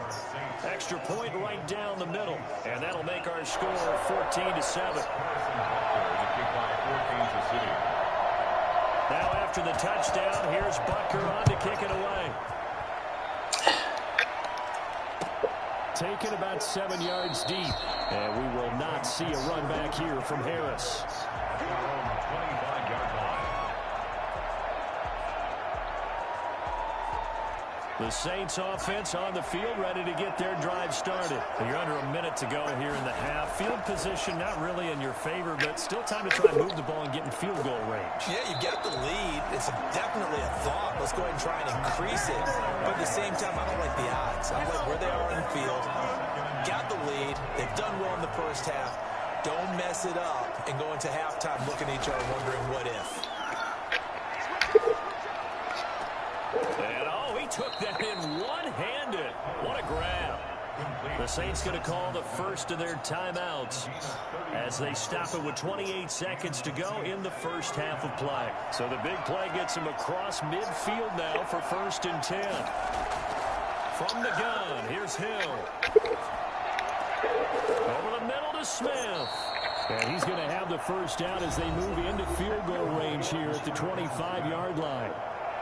Extra point right down the middle. And that'll make our score 14-7. Now after the touchdown, here's Butker on to kick it away. Taken about 7 yards deep. And we will not see a run back here from Harris. The Saints offense on the field, ready to get their drive started. You're under a minute to go here in the half. Field position not really in your favor, but still time to try and move the ball and get in field goal range. Yeah, you got the lead. It's definitely a thought. Let's go ahead and try and increase it. But at the same time, I don't like the odds. I like where they are on the field. Got the lead. They've done well in the first half. Don't mess it up and go into halftime looking at each other wondering what if. And oh, he took that in one-handed. What a grab. The Saints going to call the first of their timeouts as they stop it with 28 seconds to go in the first half of play. So the big play gets him across midfield now for 1st and 10. From the gun, here's Hill. Over the middle to Smith. And he's going to have the first down as they move into field goal range here at the 25-yard line.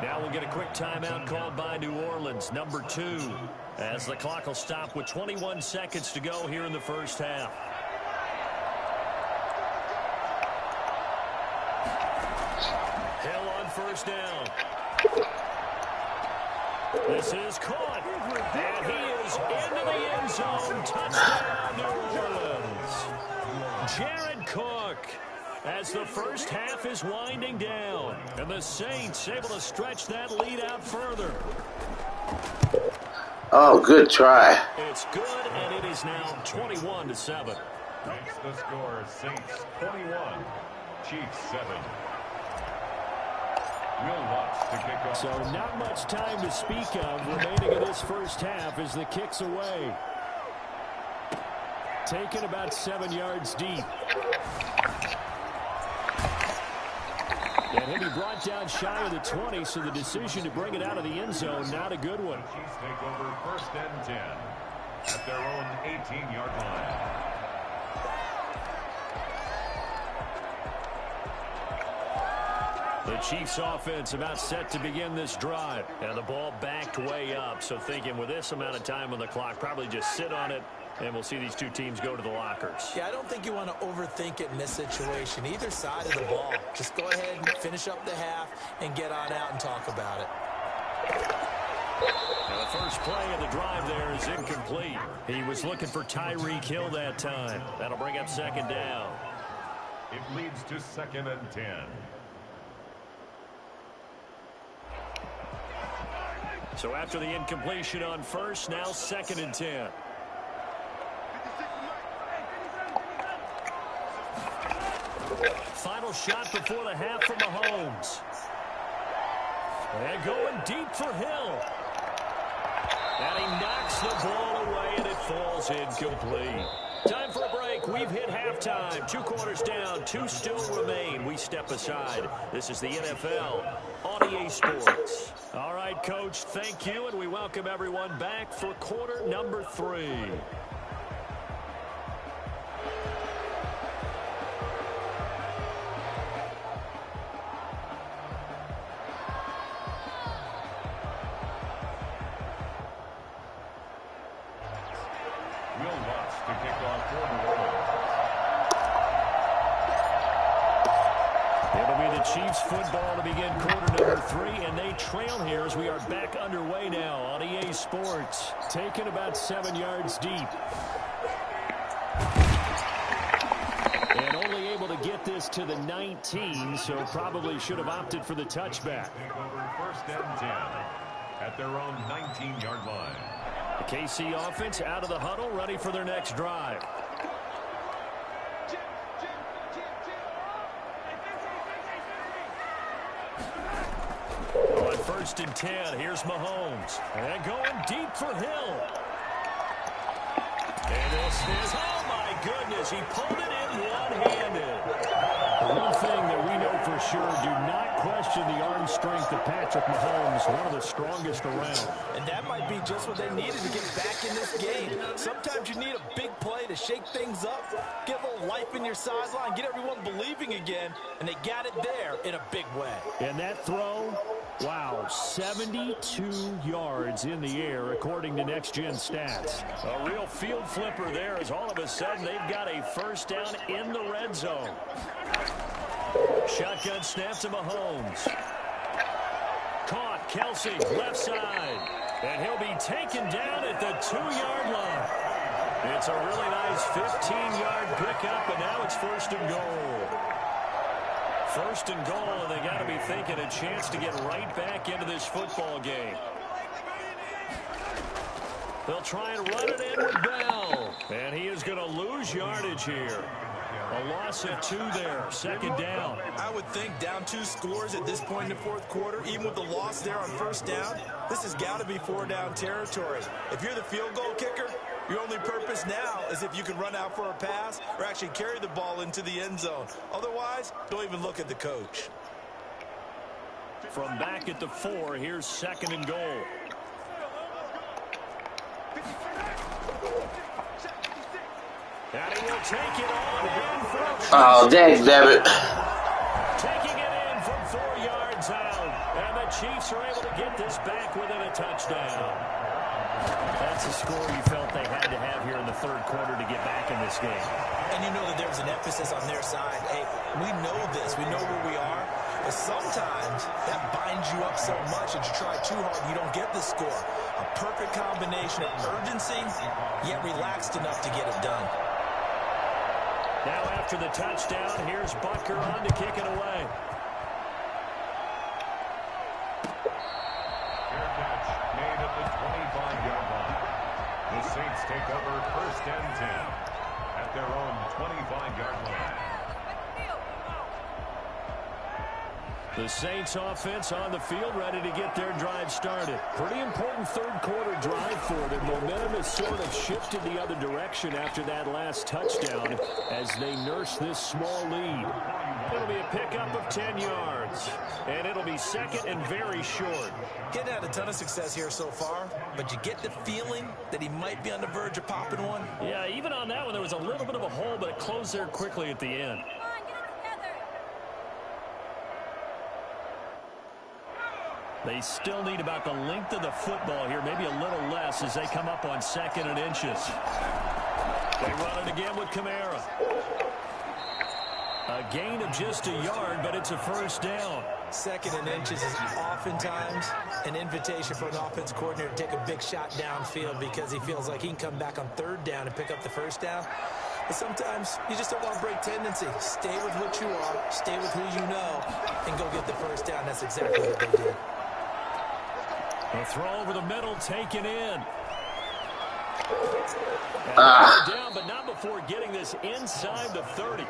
Now we'll get a quick timeout called by New Orleans, number 2, as the clock will stop with 21 seconds to go here in the first half. Hill on first down. This is caught, and he is into the end zone. Touchdown, New Orleans. Jared Cook, as the first half is winding down, and the Saints able to stretch that lead out further. Oh, good try. It's good, and it is now 21-7. Makes the score Saints 21, Chiefs 7. So not much time to speak of remaining in this first half as the kick's away. Taken about 7 yards deep. And he'll be brought down shy of the 20, so the decision to bring it out of the end zone, not a good one. Chiefs take over 1st and 10 at their own 18-yard line. The Chiefs offense about set to begin this drive. And the ball backed way up. So thinking with this amount of time on the clock, probably just sit on it, and we'll see these two teams go to the lockers. Yeah, I don't think you want to overthink it in this situation. Either side of the ball. Just go ahead and finish up the half and get on out and talk about it. Now the first play of the drive there is incomplete. He was looking for Tyreek Hill that time. That'll bring up 2nd down. It leads to 2nd and 10. So after the incompletion on first, now 2nd and 10. Final shot before the half from Mahomes. And going deep for Hill. And he knocks the ball away, and it falls incomplete. Time for a break. We've hit halftime. 2 quarters down. 2 still remain. We step aside. This is the NFL on EA Sports. All right, Coach, thank you, and we welcome everyone back for quarter number 3. Chiefs football to begin quarter number 3, and they trail here as we are back underway now on EA Sports. Taken about 7 yards deep. And only able to get this to the 19, so probably should have opted for the touchback. Take over 1st and 10 at their own 19-yard line. The KC offense out of the huddle, ready for their next drive. 1st and 10. Here's Mahomes. And going deep for Hill. And this is, oh my goodness, he pulled it in one-handed. The one thing that we know for sure, do not question the arm strength of Patrick Mahomes, one of the strongest around. And that might be just what they needed to get back in this game. Sometimes you need a big play to shake things up, get a little life in your sideline, get everyone believing again, and they got it there in a big way. And that throw, wow, 72 yards in the air, according to Next Gen Stats. A real field flipper there, as all of a sudden they've got a 1st down in the red zone. Shotgun snap to Mahomes. Caught, Kelsey, left side. And he'll be taken down at the 2-yard line. It's a really nice 15-yard pickup, and now it's 1st and goal. 1st and goal, and they got to be thinking a chance to get right back into this football game. They'll try and run it in with Bell. And he is going to lose yardage here. A loss of 2 there, 2nd down. I would think down 2 scores at this point in the 4th quarter, even with the loss there on 1st down, this has got to be 4-down territory. If you're the field goal kicker, your only purpose now is if you can run out for a pass or actually carry the ball into the end zone. Otherwise, don't even look at the coach. From back at the 4, here's 2nd and goal. And he will take it on in for a Oh, damn it. taking it in from 4 yards out. And the Chiefs are able to get this back within a touchdown. That's a score you felt they had to have here in the 3rd quarter to get back in this game. And you know that there was an emphasis on their side. Hey, we know this. We know where we are. But sometimes that binds you up so much that you try too hard and you don't get the score. A perfect combination of urgency, yet relaxed enough to get it done. Now after the touchdown, here's Butker on to kick it away. Fair catch made at the 25-yard line. The Saints take over 1st and 10 at their own 25-yard line. The Saints offense on the field, ready to get their drive started. Pretty important 3rd quarter drive for them. Momentum has sort of shifted the other direction after that last touchdown as they nurse this small lead. It'll be a pickup of 10 yards, and it'll be 2nd and very short. Getting had a ton of success here so far, but you get the feeling that he might be on the verge of popping one. Yeah, even on that one, there was a little bit of a hole, but it closed there quickly at the end. They still need about the length of the football here, maybe a little less as they come up on 2nd and inches. They run it again with Kamara. A gain of just a yard, but it's a 1st down. 2nd and inches is oftentimes an invitation for an offense coordinator to take a big shot downfield because he feels like he can come back on 3rd down and pick up the 1st down. But sometimes you just don't want to break tendency. Stay with what you are, stay with who you know, and go get the 1st down. That's exactly what they did. A throw over the middle, taken in. Down, but not before getting this inside the 30.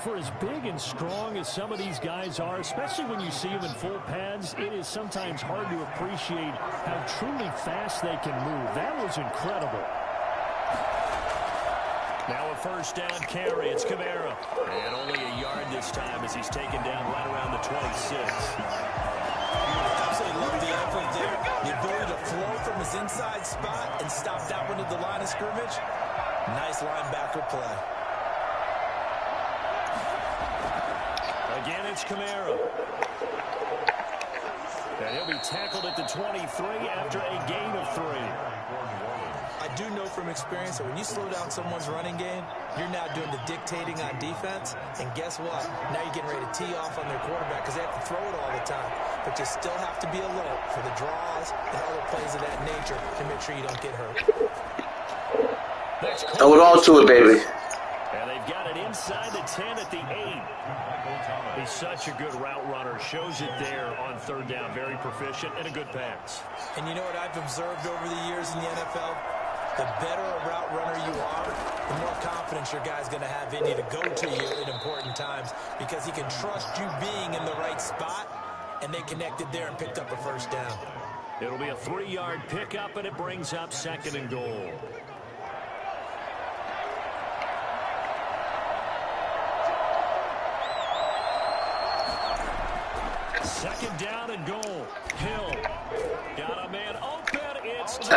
For as big and strong as some of these guys are, especially when you see them in full pads, it is sometimes hard to appreciate how truly fast they can move. That was incredible. Now a 1st down carry. It's Kamara. And only a yard this time as he's taken down right around the 26. Absolutely love the effort there. The ability to flow from his inside spot and stop that one at the line of scrimmage. Nice linebacker play. Again, it's Kamara. And he'll be tackled at the 23 after a gain of 3. I do know from experience that when you slow down someone's running game, you're now doing the dictating on defense. And guess what? Now you're getting ready to tee off on their quarterback because they have to throw it all the time. But you still have to be alert for the draws and other plays of that nature to make sure you don't get hurt. Throw it all to it, baby. And they've got it inside the 10 at the 8. He's such a good route runner. Shows it there on 3rd down. Very proficient and a good pass. And you know what I've observed over the years in the NFL? The better a route runner you are, the more confidence your guy's going to have in you to go to you in important times because he can trust you being in the right spot and they connected there and picked up a first down. It'll be a 3-yard pickup, and it brings up 2nd and goal. Second down and goal. Hill got a man open. It's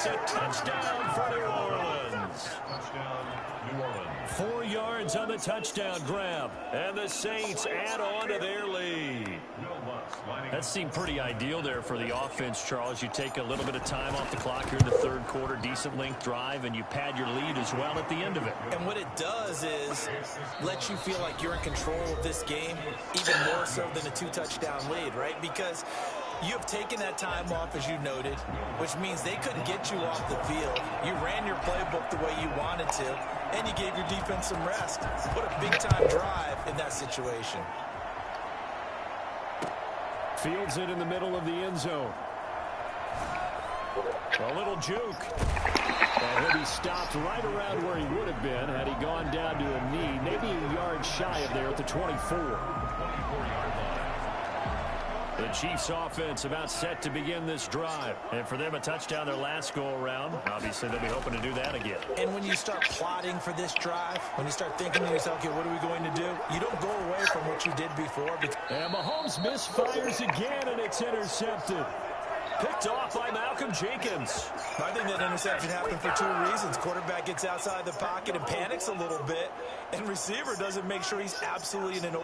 a touchdown for New Orleans. Touchdown, New Orleans. 4 yards on the touchdown grab, and the Saints add on to their lead. That seemed pretty ideal there for the offense, Charles. You take a little bit of time off the clock here in the third quarter, decent length drive, and you pad your lead as well at the end of it. And what it does is let you feel like you're in control of this game, even more so than a 2-touchdown lead, right? Because you have taken that time off, as you noted, which means they couldn't get you off the field. You ran your playbook the way you wanted to, and you gave your defense some rest. Put a big-time drive in that situation. Fields it in the middle of the end zone. A little juke. And he'll be stopped right around where he would have been had he gone down to a knee, maybe a yard shy of there at the 24. 24-yard line. The Chiefs offense about set to begin this drive. And for them, a touchdown their last go-around. Obviously, they'll be hoping to do that again. And when you start plotting for this drive, when you start thinking to yourself, okay, what are we going to do? You don't go away from what you did before. And Mahomes misfires again, and it's intercepted. Picked off by Malcolm Jenkins. I think that interception happened for 2 reasons. Quarterback gets outside the pocket and panics a little bit, and receiver doesn't make sure he's absolutely in an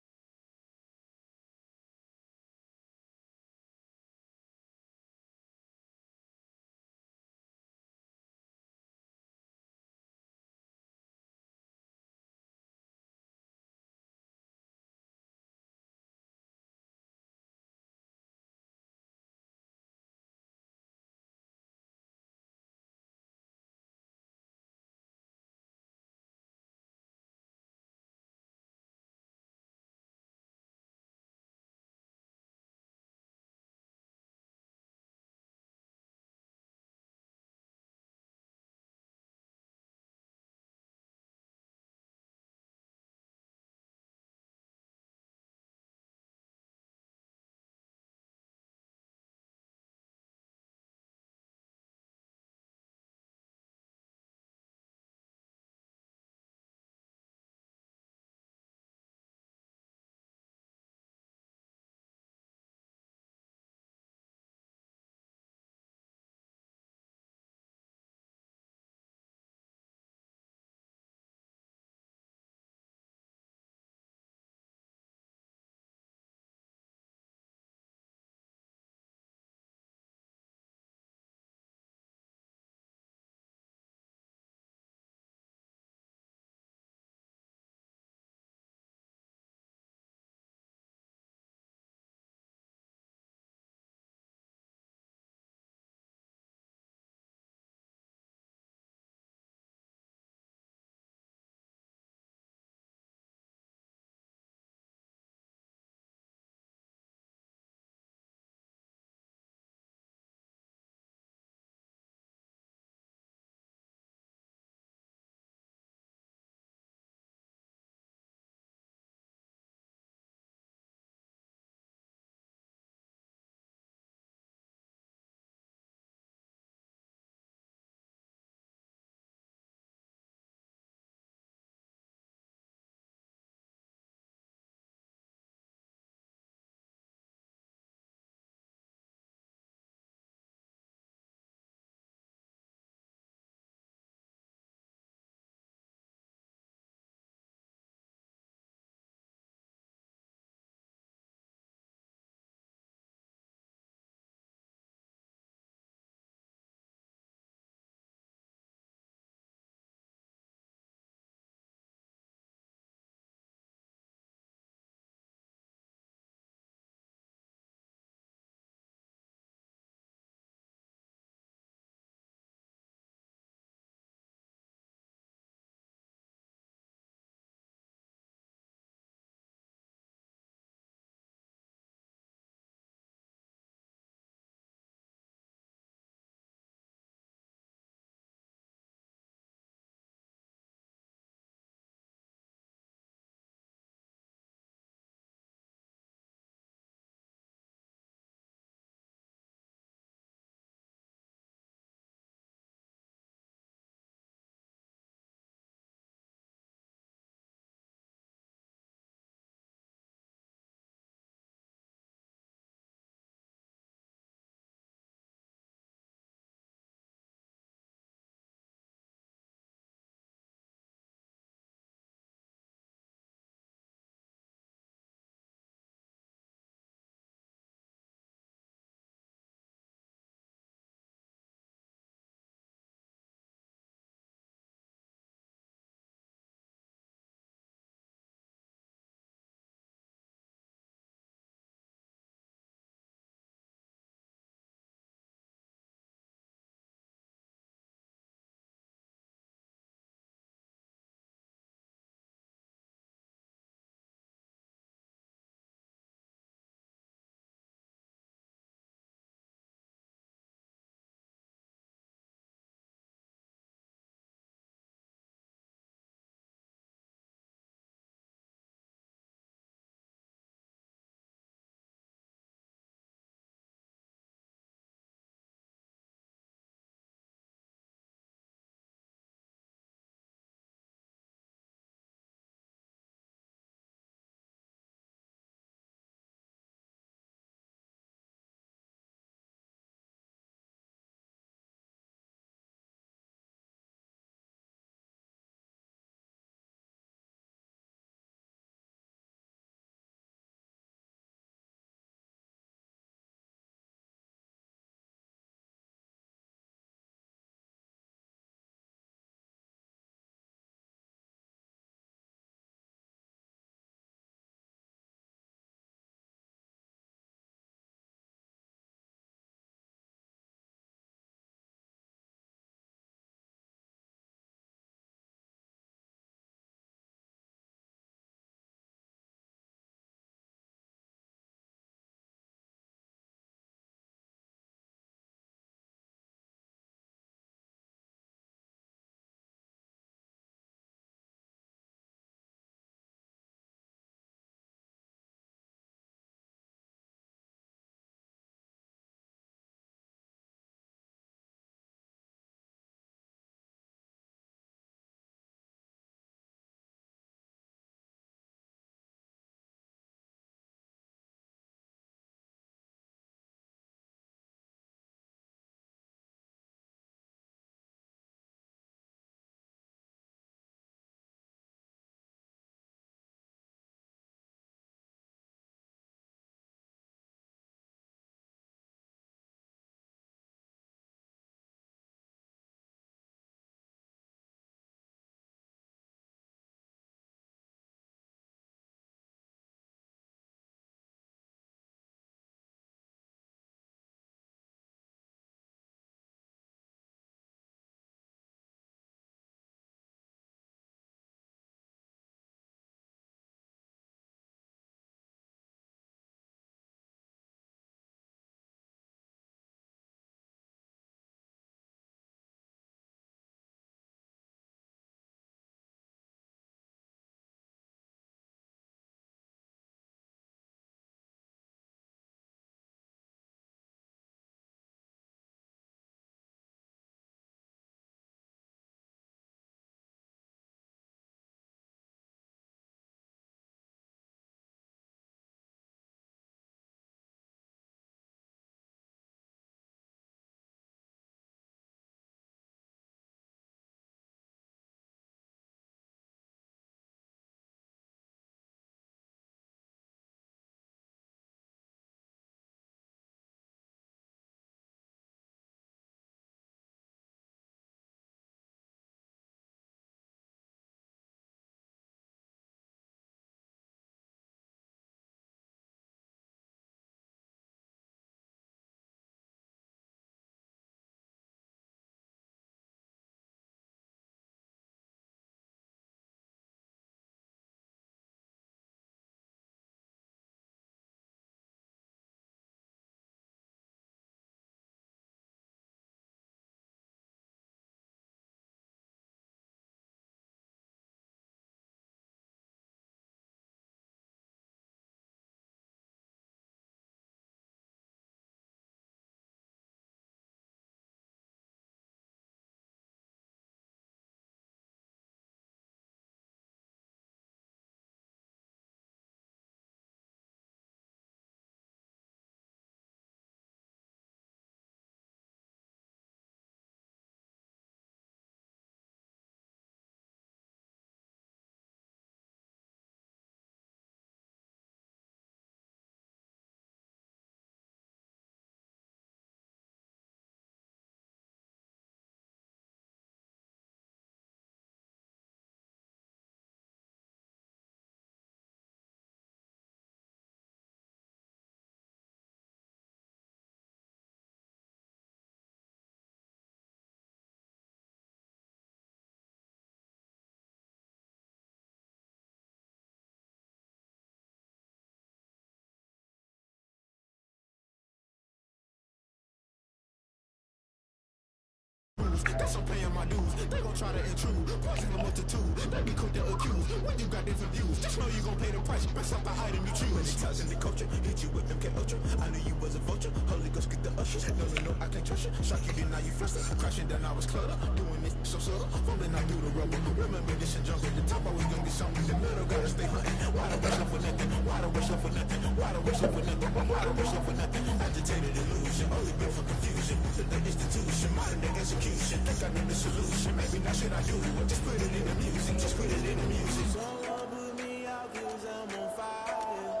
shoes. Guess I'm paying my dues. They gon' try to intrude. Causing a multitude. They be quick to accuse. When you got different views, just know you gon' pay the price. Best off the item you choose. Many times in the culture, hit you with MK Ultra. I knew you was a vulture. Holy Ghost get the ushers. No, I can't trust you. Shock you, then now you flustered. Crashing down, I was cluttered. Doing this so subtle. Fumbling out through the rubber. Remember this and jump at the top. I was gonna get something. The middle gotta stay hunting. Why the rush up for nothing? Why the rush up for nothing? Why the rush up for nothing? Why the rush up for nothing? Agitated illusion. Only built for confusion. The institution. Modern day execution. Think I know the solution. Maybe not should I do it? Just put it in the music. Just put it in the music. Someone put me out 'cause I'm on fire.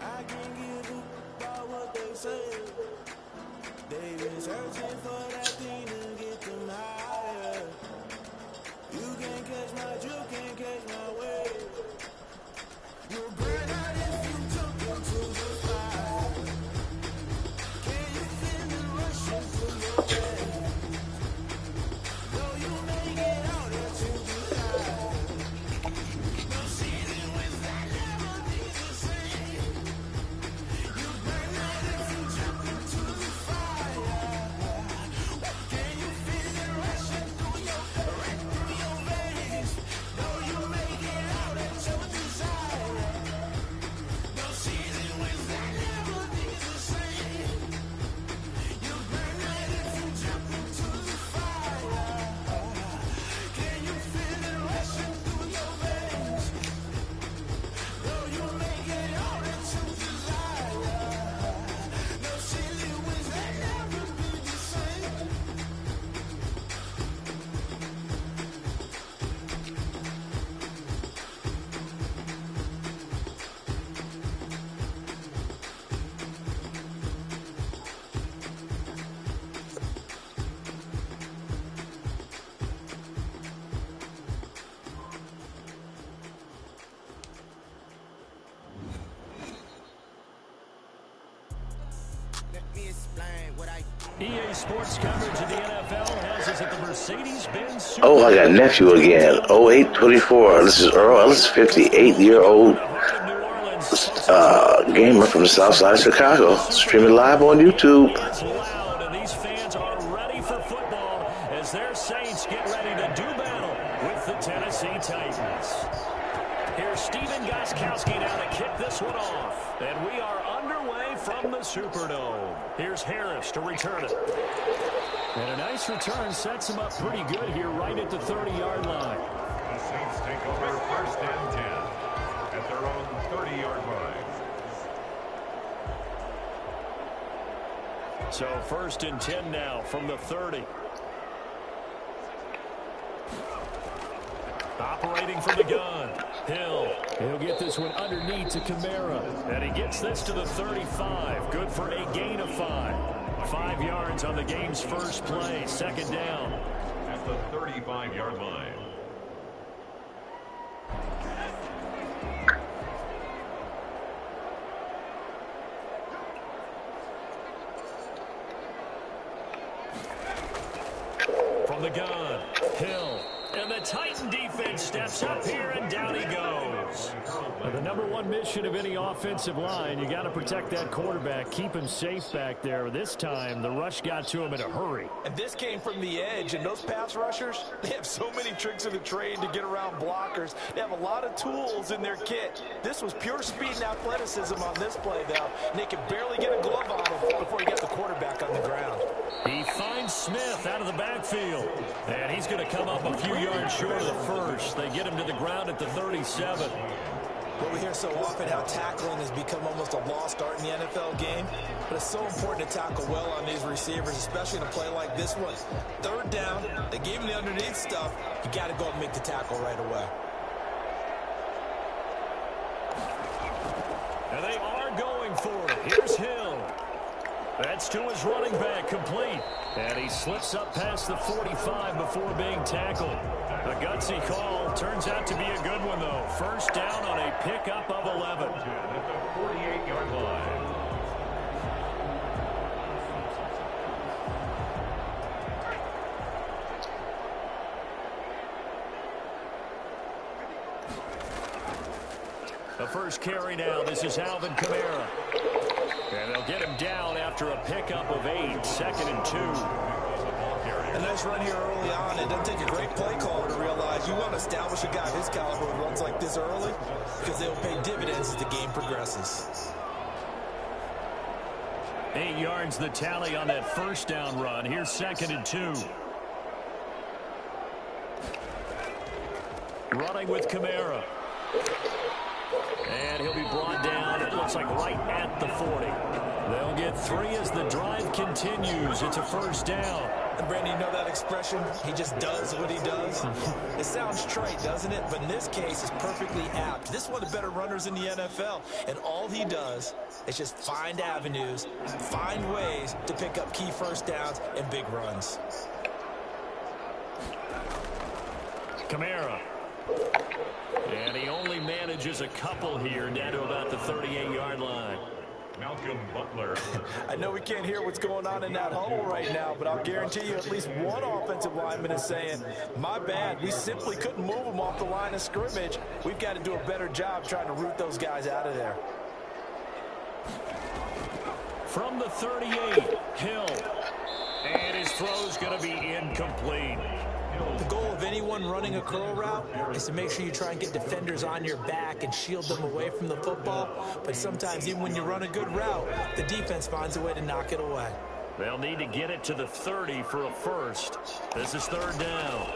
I can't give a about what they say. They've been searching for that thing to get them higher. You can't catch my drift, can't catch my wave. You'll burn out if you jump into the fire. Can you feel the rushing through your veins? Though you make it out that you desire. No season with that never be the same. You burn out if you jump into the fire. Can you feel it rushing through your veins? Though you make it out at your desire. No season with that never be the same. You burn out if you jump into the fire. Can you feel it rushing through your veins? Though you make it out at your desire. No season with that never be the same. Let me explain what I EA Sports coverage of the NFL has us at the Mercedes-Benz Super Oh, I got nephew again. 0824. This is Earl Ellis, 58-year-old gamer from the south side of Chicago. Streaming live on YouTube. It's loud, and these fans are ready for football as their Saints get ready to do battle with the Tennessee Titans. Here's Steven Gostkowski now to kick this one off. And we are underway from the Superdome. Here's Harris to return it. And a nice return sets him up pretty good here right at the 30-yard line. The Saints take over first and 10 at their own 30-yard line. So first and 10 now from the 30. Operating from the gun. Hill. He'll get this one underneath to Kamara. And he gets this to the 35. Good for a gain of 5. 5 yards on the game's first play. Second down. At the 35-yard line. From the gun. Hill. And the Titan defense steps up here, and down he goes. The number one mission of any offensive line, you got to protect that quarterback, keep him safe back there. This time, the rush got to him in a hurry. And this came from the edge, and those pass rushers, they have so many tricks of the trade to get around blockers. They have a lot of tools in their kit. This was pure speed and athleticism on this play, though. And they could barely get a glove on him before he got the quarterback on the ground. He finds Smith out of the backfield. And he's going to come up a few yards short of the first. They get him to the ground at the 37. Well, we hear so often how tackling has become almost a lost art in the NFL game. But it's so important to tackle well on these receivers, especially in a play like this one. Third down, they gave him the underneath stuff. You got to go and make the tackle right away. And they are going for it. Here's Hill. That's to his running back, complete. And he slips up past the 45 before being tackled. A gutsy call. Turns out to be a good one, though. First down on a pickup of 11. At the 48-yard line. The first carry now. This is Alvin Kamara. And they'll get him down after a pickup of 8. Second and 2. Ball carrier. A nice run here early on. It doesn't take a great play caller to realize you want to establish a guy of his caliber who runs like this early because they'll pay dividends as the game progresses. 8 yards the tally on that first down run. Here's 2nd and 2. Running with Kamara. And he'll be brought down, it looks like right at the 40. They'll get 3 as the drive continues. It's a first down. And Brandon, you know that expression? He just does what he does. It sounds trite, doesn't it? But in this case, it's perfectly apt. This is one of the better runners in the NFL. And all he does is just find avenues, find ways to pick up key first downs and big runs. Kamara. And he only manages a couple here down to about the 38-yard line. Malcolm Butler. I know we can't hear what's going on in that huddle right now, but I'll guarantee you at least one offensive lineman is saying, my bad, we simply couldn't move them off the line of scrimmage. We've got to do a better job trying to root those guys out of there. From the 38, Hill. And his throw's going to be incomplete. The goal of anyone running a curl route is to make sure you try and get defenders on your back and shield them away from the football. But sometimes even when you run a good route, the defense finds a way to knock it away. They'll need to get it to the 30 for a first. This is 3rd down.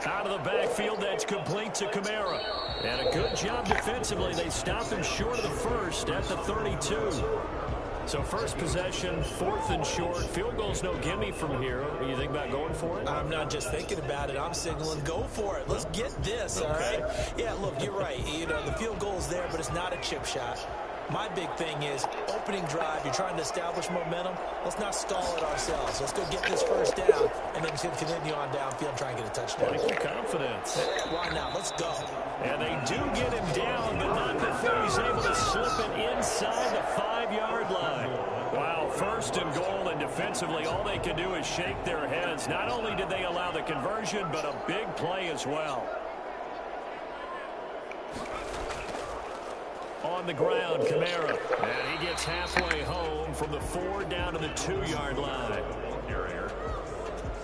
Out of the backfield, that's complete to Kamara. And a good job defensively. They stop him short of the first at the 32. So first possession, 4th and short. Field goal's no gimme from here. What do you think about going for it? I'm not just thinking about it. I'm signaling go for it. Let's get this, all right? Yeah, look, you're right. You know, the field goal's there, but it's not a chip shot. My big thing is opening drive. You're trying to establish momentum. Let's not stall it ourselves. Let's go get this first down and then continue on downfield and try and get a touchdown. Plenty of confidence. Why not? Let's go. And they do get him down, but not before he's able to slip it inside the 5-yard line. Wow, 1st and goal, and defensively all they can do is shake their heads. Not only did they allow the conversion, but a big play as well. On the ground, Kamara. And he gets halfway home from the 4 down to the 2-yard line. Carrier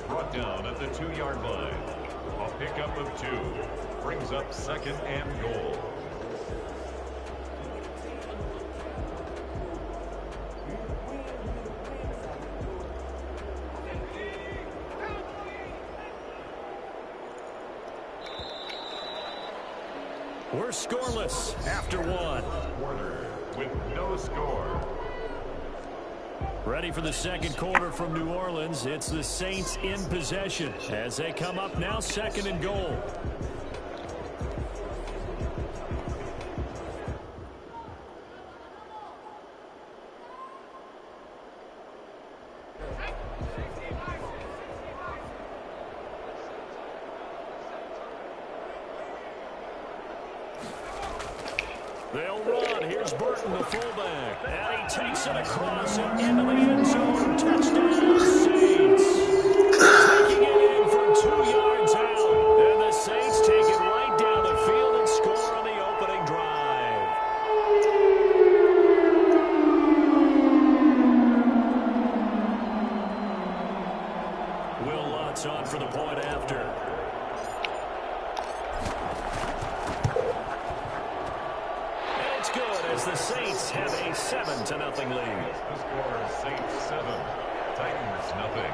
brought down at the 2-yard line. A pickup of 2 brings up 2nd and goal. We're scoreless after 1. Quarter with no score. Ready for the 2nd quarter from New Orleans. It's the Saints in possession as they come up now 2nd and goal. They'll run. Here's Burton, the fullback. And he takes it across and into the end zone. Touchdown, Saints. Taking it in for 2 yards out. And the Saints take it right down the field and score on the opening drive. Will Lutz on for the point after. As the Saints have a 7-0 lead. The score is Saints 7, Titans nothing.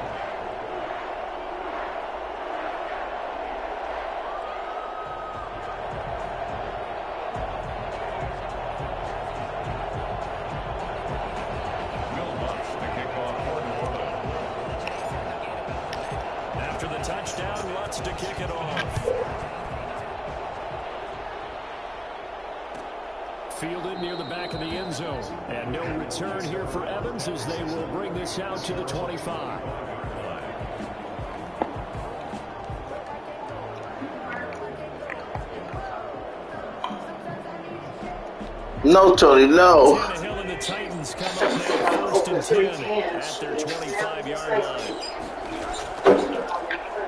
Will Lutz to kick off for New Orleans. After the touchdown, Lutz to kick it off. Fielded near the back of the end zone. And no return here for Evans as they will bring this out to the 25. No, Tony, no. Tannehill and the Titans come up now 1st and 10 at their 25-yard line.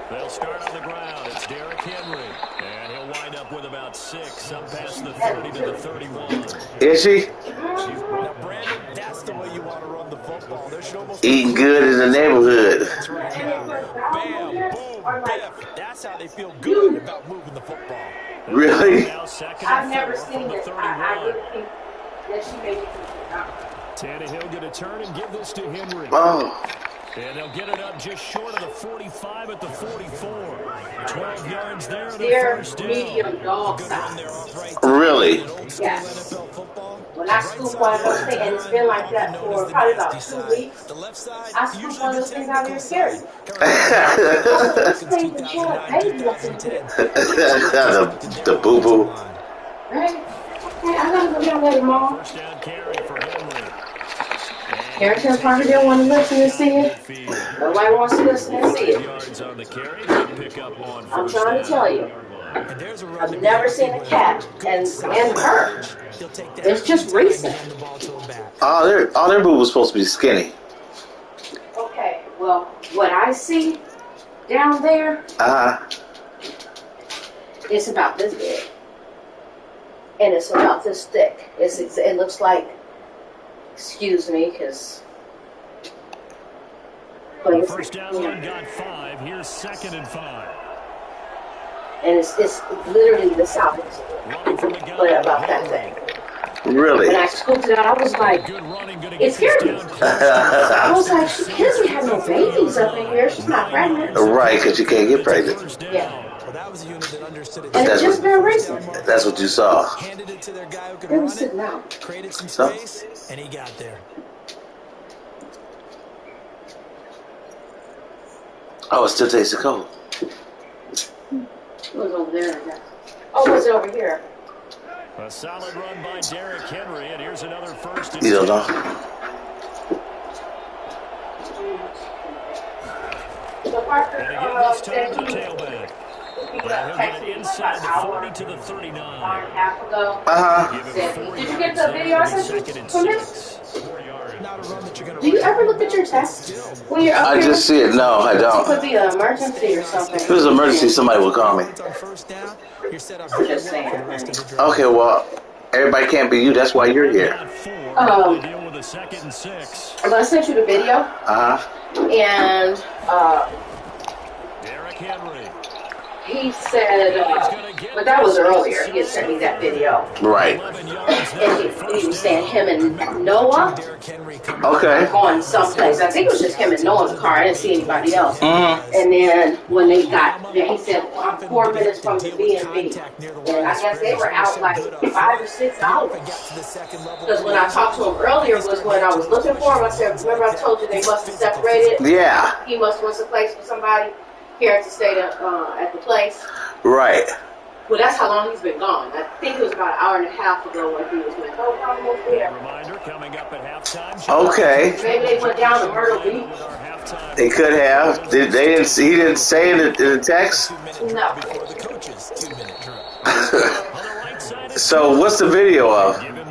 They'll start on the ground. It's Derrick Henry. And he'll wind up with about 6, up past the 30 to the 31. Is he? Now, Brandon, that's the way you want to run the football. There should almost Eating good in the neighborhood. That's right. Bam, boom, biff. That's how they feel good about moving the football. Really? I've never seen it. I really think that she made it. Tannehill going to turn and give this to Henry. Oh. And they'll get it up just short of the 45 at the 44. 12 yards there. They're medium dog size. Really? Yes. When I scoop one of those things, and it's been like that for probably about 2 weeks, I scoop one of those things out of here scary. This thing can chill a baby up in here. the boo-boo. Right? Okay, I gotta go down there, Mom. First down carry for Henry. Harrison probably didn't want to listen and see it. Nobody wants to listen and see it. I'm trying to tell you. I've never seen a cat and her. It's just recent. All their boo was supposed to be skinny. Okay, well, what I see down there, it's about this big. And it's about this thick. It looks like, excuse me, because... First down run got 5. Here's 2nd and 5. And it's literally the size, but about that thing. Really? When I scooped it out, I was like, it scared me. I was like, she doesn't have no babies up in here. She's not pregnant. Right, because you can't get pregnant. Yeah. And it's just been recent. That's what you saw. It was sitting out. Created some space, and he got there. Oh, it still tastes cold. It was over there, I guess. Oh, was it over here? A solid run by Derrick Henry, and here's another first and you don't know. So Parker, and again, this time the tailback. He'll get it inside the 40 to the 39. Half ago. Did you get the video I sent you from this? Do you ever look at your text when you're up I here? just see it. No, I don't. It could be an emergency or something. If it was an emergency, somebody would call me. I'm just saying. Okay, well, everybody can't be you. That's why you're here. Deal with a 2nd and 6. I sent you the video. And Derrick Henry. he said, but that was earlier. He had sent me that video. Right. And he was saying him and Noah Okay. going someplace. I think it was just him and Noah in the car. I didn't see anybody else. And then when they got there, he said, I'm 4 minutes from the B&B. And I guess they were out like 5 or 6 hours. Because when I talked to him earlier was when I was looking for him. I said, remember I told you they must have separated? Yeah. He must have went someplace with somebody. Parents stayed at the place. Right. Well, that's how long he's been gone. I think it was about an hour and a half ago when he was with. Oh, almost there. Reminder coming up at halftime. Okay. Maybe they went down to Myrtle Beach. They could have. He didn't say in the text? No. So what's the video of? Him and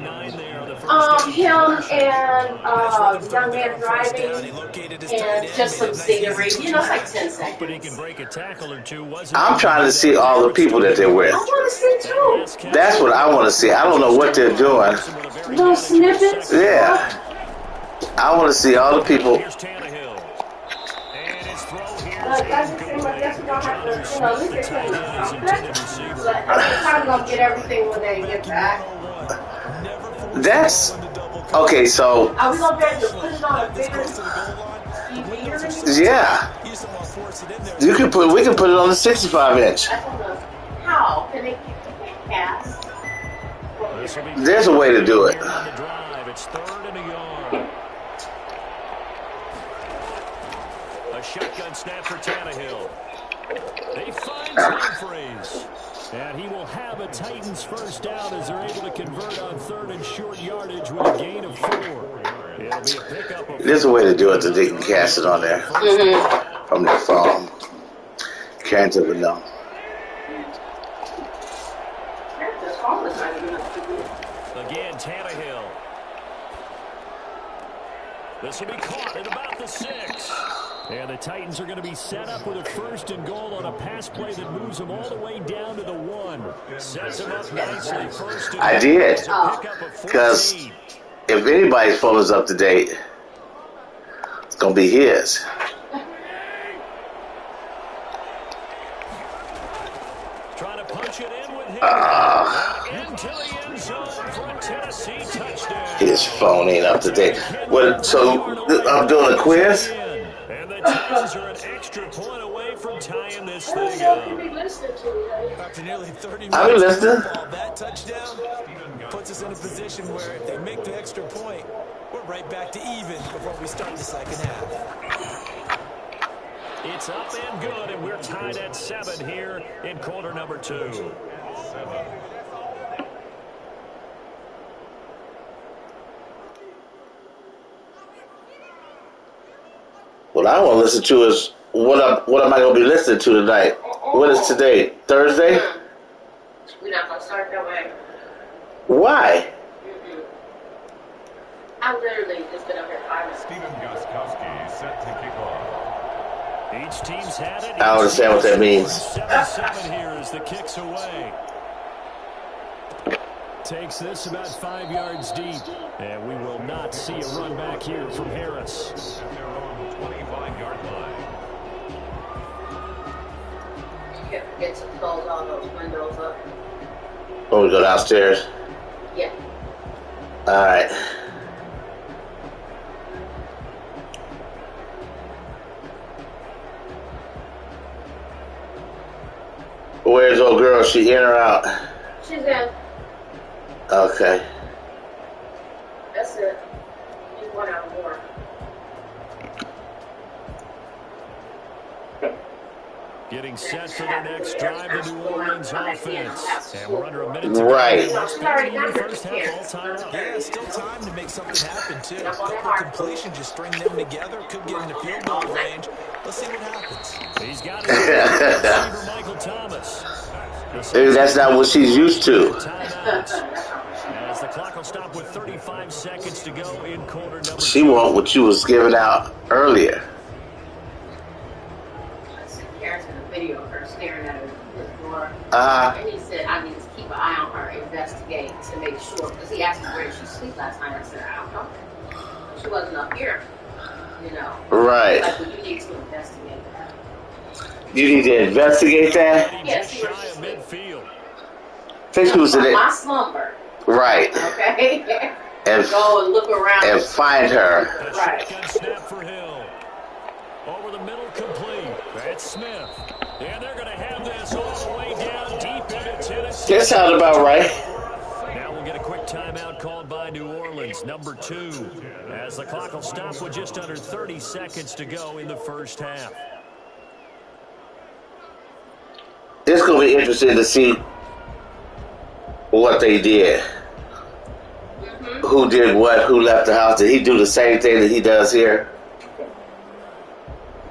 the young man driving and just some scenery. You know, it's like 10 seconds. I'm trying to see all the people that they're with. I want to see too. That's what I want to see. I don't know what they're doing. Little snippets. Yeah. I want to see all the people. I just seem like that's what we're going to have to, you know, at least they're saying something. But they're probably going to get everything when they get back. That's okay. So are we gonna be able to put it on a bigger TV or anything? yeah, we can put it on the 65-inch. How can they pass? There's a way to do it. It's 3rd and a yard. A shotgun snap for Tannehill. They find Humphreys. And he will have a Titans first down as they're able to convert on 3rd and short yardage with a gain of 4. It'll be a pickup of There's a way to do it that they can cast it on there from their phone. Can't ever know. Again, Tannehill. This will be caught at about the 6. And the Titans are going to be set up with a 1st and goal on a pass play that moves them all the way down to the 1. Sets them up nicely. 1st and I did. Because if anybody's phone is up to date, gonna be his. Trying to punch it in with him. And into the end zone for a Tennessee touchdown. His phone ain't up to date. What? So I'm doing a quiz. And the Titans are an extra point away from tying this thing up. After nearly 30 I've been minutes listening. of football, that touchdown puts us in a position where if they make the extra point, we're right back to even before we start the second half. It's up and good, and we're tied at 7 here in quarter number 2. What I want to listen to is what am I going to be listening to tonight? What is today? Thursday? We're not going to start that way. Why? I literally just been up here 5 minutes. Steven Gostkowski set to kick off. Each team's had it. I don't understand what that means. 7-7 here as the kick's away. Takes this about 5 yards deep. And we will not see a run back here from Harris. At their own 25-yard line. Can't forget to close all those windows up. Oh, we go downstairs? Yeah. All right. Where's old girl? She in or out? She's in. Okay. That's it. She's 1 hour more. Getting set for their next drive, the New Orleans offense. And we're under a minute to go. Right. First half all tied up. Yeah, still time to make something happen, too. A couple completion, just string them together. Could get into field goal range. Let's see what happens. He's got his receiver, Michael Thomas. Maybe that's not what she's used to. As the clock will stop with 35 seconds to go in quarter number 2. She want what you was giving out earlier. There's a video of her staring at his door. Uh-huh. And he said, I need to keep an eye on her, investigate to make sure. Because he asked me where did she sleep last night. I said, I don't know. She wasn't up here. You know. Right. Like, well, you need to investigate that. You need to investigate that? Yes, Just shy of midfield. Think she was in it. My slumber. Right. Okay. And go and look around and find her. Right. Shotgun snap for Hill. Over the middle, complete. That's Smith. And they're going to have this all the way down deep into Tennessee. That sounds about right. Now we'll get a quick timeout called by New Orleans, number 2. As the clock will stop with just under 30 seconds to go in the first half. It's going to be interesting to see what they did. Mm-hmm. Who did what? Who left the house? Did he do the same thing that he does here?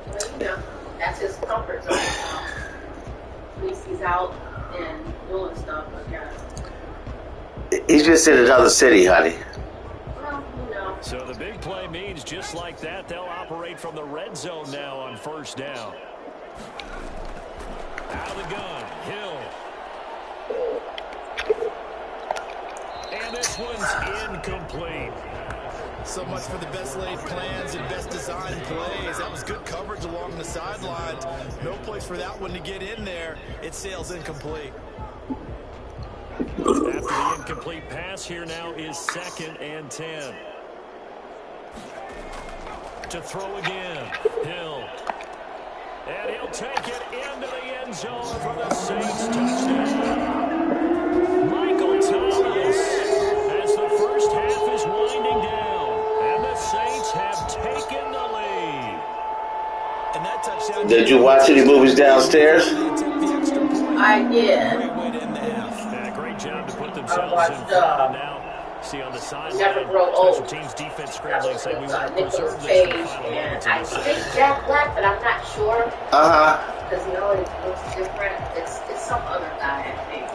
Well, you know, that's his comfort zone. At least he's out and doing stuff, I guess. He's just in another city, honey. Well, you know. So the big play means just like that, they'll operate from the red zone now on first down. Out of the gun, Hill. And this one's incomplete. So much for the best laid plans and best designed plays. That was good coverage along the sidelines. No place for that one to get in there. It sails incomplete. After the incomplete pass, here now is 2nd and 10. To throw again, Hill. And he'll take it into the end zone for the Saints touchdown. Michael Thomas, as the first half is winding down, and the Saints have taken the lead. And that touchdown. Did you watch any movies downstairs? I did. Great way to end the half. Yeah, great job to put themselves in front, and now see on the sideline, Never Grow Old. special teams defense scrambling, saying we want to Nicolas preserve this Cage, for the final and moments I of the think second. Jack Black, but I'm not sure Uh-huh. because it looks different. It's some other guy, I think.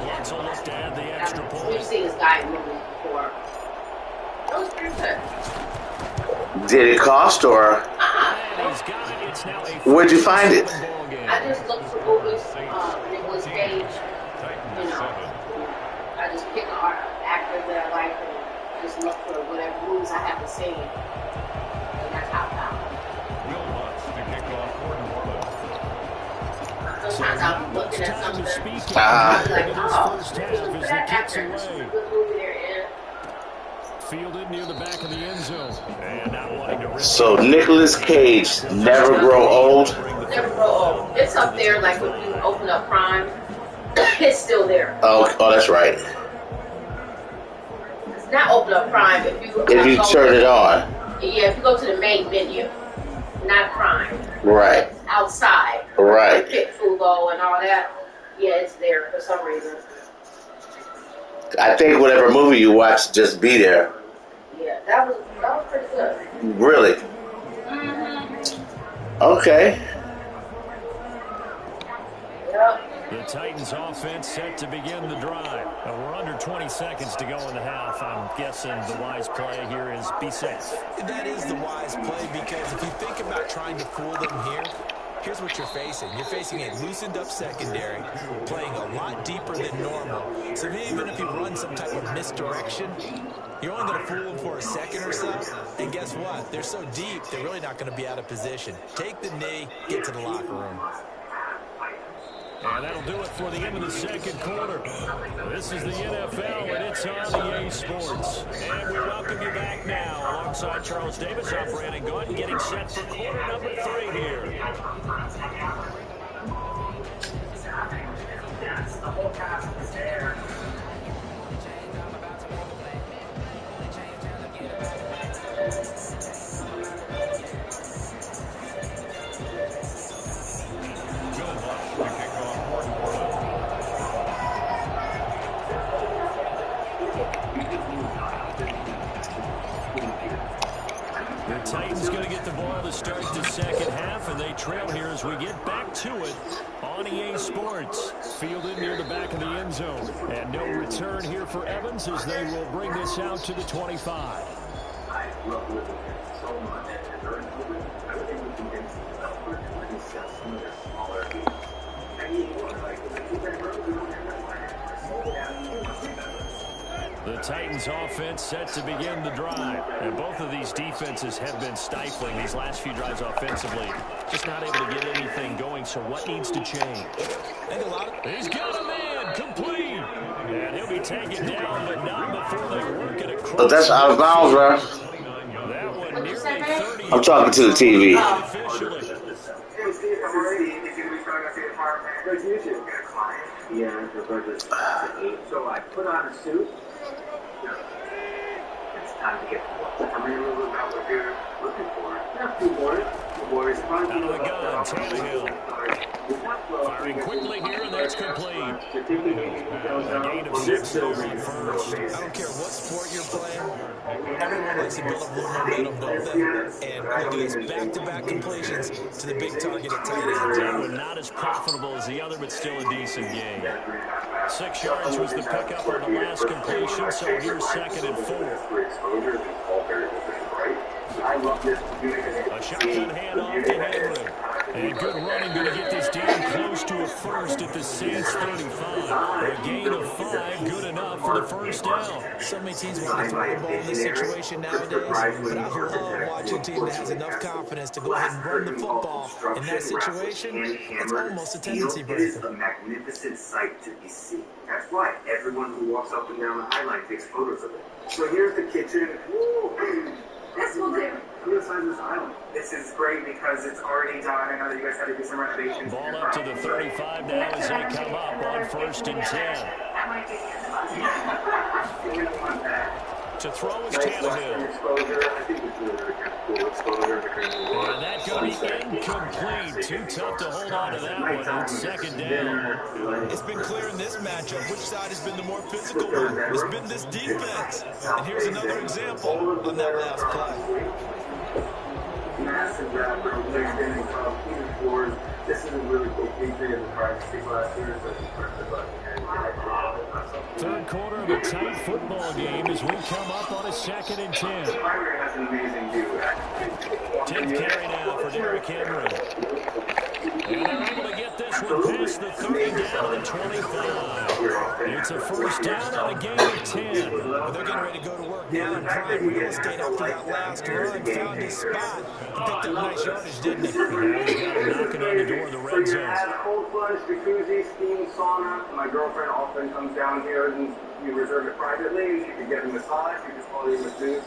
Lots of look to add the extra point. We've seen this guy in movies before. That was pretty good. Did it cost or And he's got it. It's now a where'd you find it? ball game. I just looked for movies, Nicolas Cage, you know. I just pick actors that I like and just look for whatever movies I haven't seen. And that's how Sometimes I'll be looking at Time to something. speak I'll of be like, this oh, first let me half look for as the that kick's actor. There's a away. good movie there in. Fielded near the back of the end zone. And not wanting to risk So Nicolas Cage never grow old. Never grow old. It's up there, like if you open up Prime, it's still there. Oh, that's right. It's not open up Prime. If you turn it on. Yeah, if you go to the main menu, not Prime. Right. It's outside. Right. Pick Fubo and all that. Yeah, it's there for some reason. I think whatever movie you watch, just be there. Yeah, that was pretty good. Really? Mm-hmm. Okay. Yep. The Titans offense set to begin the drive. We're under 20 seconds to go in the half. I'm guessing the wise play here is be safe. That is the wise play, because if you think about trying to fool them here, here's what you're facing. You're facing a loosened up secondary, playing a lot deeper than normal. So even if you run some type of misdirection, you're only going to fool them for a second or so. And guess what? They're so deep, they're really not going to be out of position. Take the knee, get to the locker room. And that'll do it for the end of the second quarter. This is the NFL, and it's on EA Sports. And we welcome you back now. Alongside Charles Davis, I'm Brandon Gordon, getting set for quarter number 3 here. The Titans going to get the ball to start the second half, and they trail here as we get back to it on EA Sports. Fielded near the back of the end zone. And no return here for Evans as they will bring this out to the 25. The Titans offense set to begin the drive. And both of these defenses have been stifling these last few drives offensively. Just not able to get anything going, so what needs to change? He's got a man, complete. And he'll be taken down, but not before they work it across. But that's out of bounds, bro. That one nearly 30. I'm talking to the TV. Yeah, so I put on a suit. It's time to get to work. Tell me a little bit about what you're looking for. Not too bored. The boys out of the gun, Tannehill. Firing quickly here, and that's complete. A gain of 6 there at first. I don't care what sport you're playing. Everyone likes to build up a little momentum, don't they? And we'll do this back-to-back completions to the big target at tight end. That one not as profitable as the other, but still a decent gain. 6 yards was the pickup on the last completion, so here's 2nd and 4. A shotgun handoff to Henry. And good running, going to get this down close to a first at the Saints 35. A gain of 5, good enough for the first down. So many teams want to throw the ball in this situation nowadays, but I love watching a team that has enough confidence to go ahead and run the football. In that situation, it's almost a tendency breaker. It is a magnificent sight to be seen. That's why everyone who walks up and down the highline takes photos of it. So here's the kitchen. This will do. Come inside this island. This is great because it's already done. I know that you guys had to do some renovations. Ball up to the 35 now as they come up on 1st and 10. To throw is Tannehill. And that could be incomplete. Too tough to hold on to that one on 2nd down. It's been clear in this matchup which side has been the more physical one. It's been this defense. And here's another example on that last play. Massive rotation of clean floors. This is a really cool feature in the privacy last year, so it's perfect. Third quarter of a tight football game as we come up on a 2nd and 10. 10th carry now for Derrick Henry. And they're able to get this one past the 30 down to the 25. It's a first down on a gain of 10. Well, they're getting ready to go to work now in prime real estate after that last run. Found his spot and picked up nice yardage, didn't he? Now he's got him knocking on the door of the red zone. Cold plunge, jacuzzi, steam, sauna. My girlfriend often comes down here and we reserve it privately. You can get a massage. You can call you a masseuse.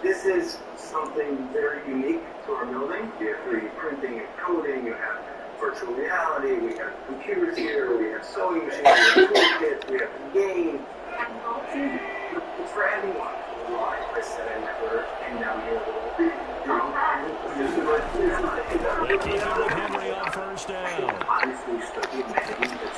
This is something very unique to our building. You have 3D printing and coding. You have virtual reality. We have computers here. We have sewing machines. We have toolkits. We have the game. It's for anyone. I said I never came down here with They keep it with Henry on first down.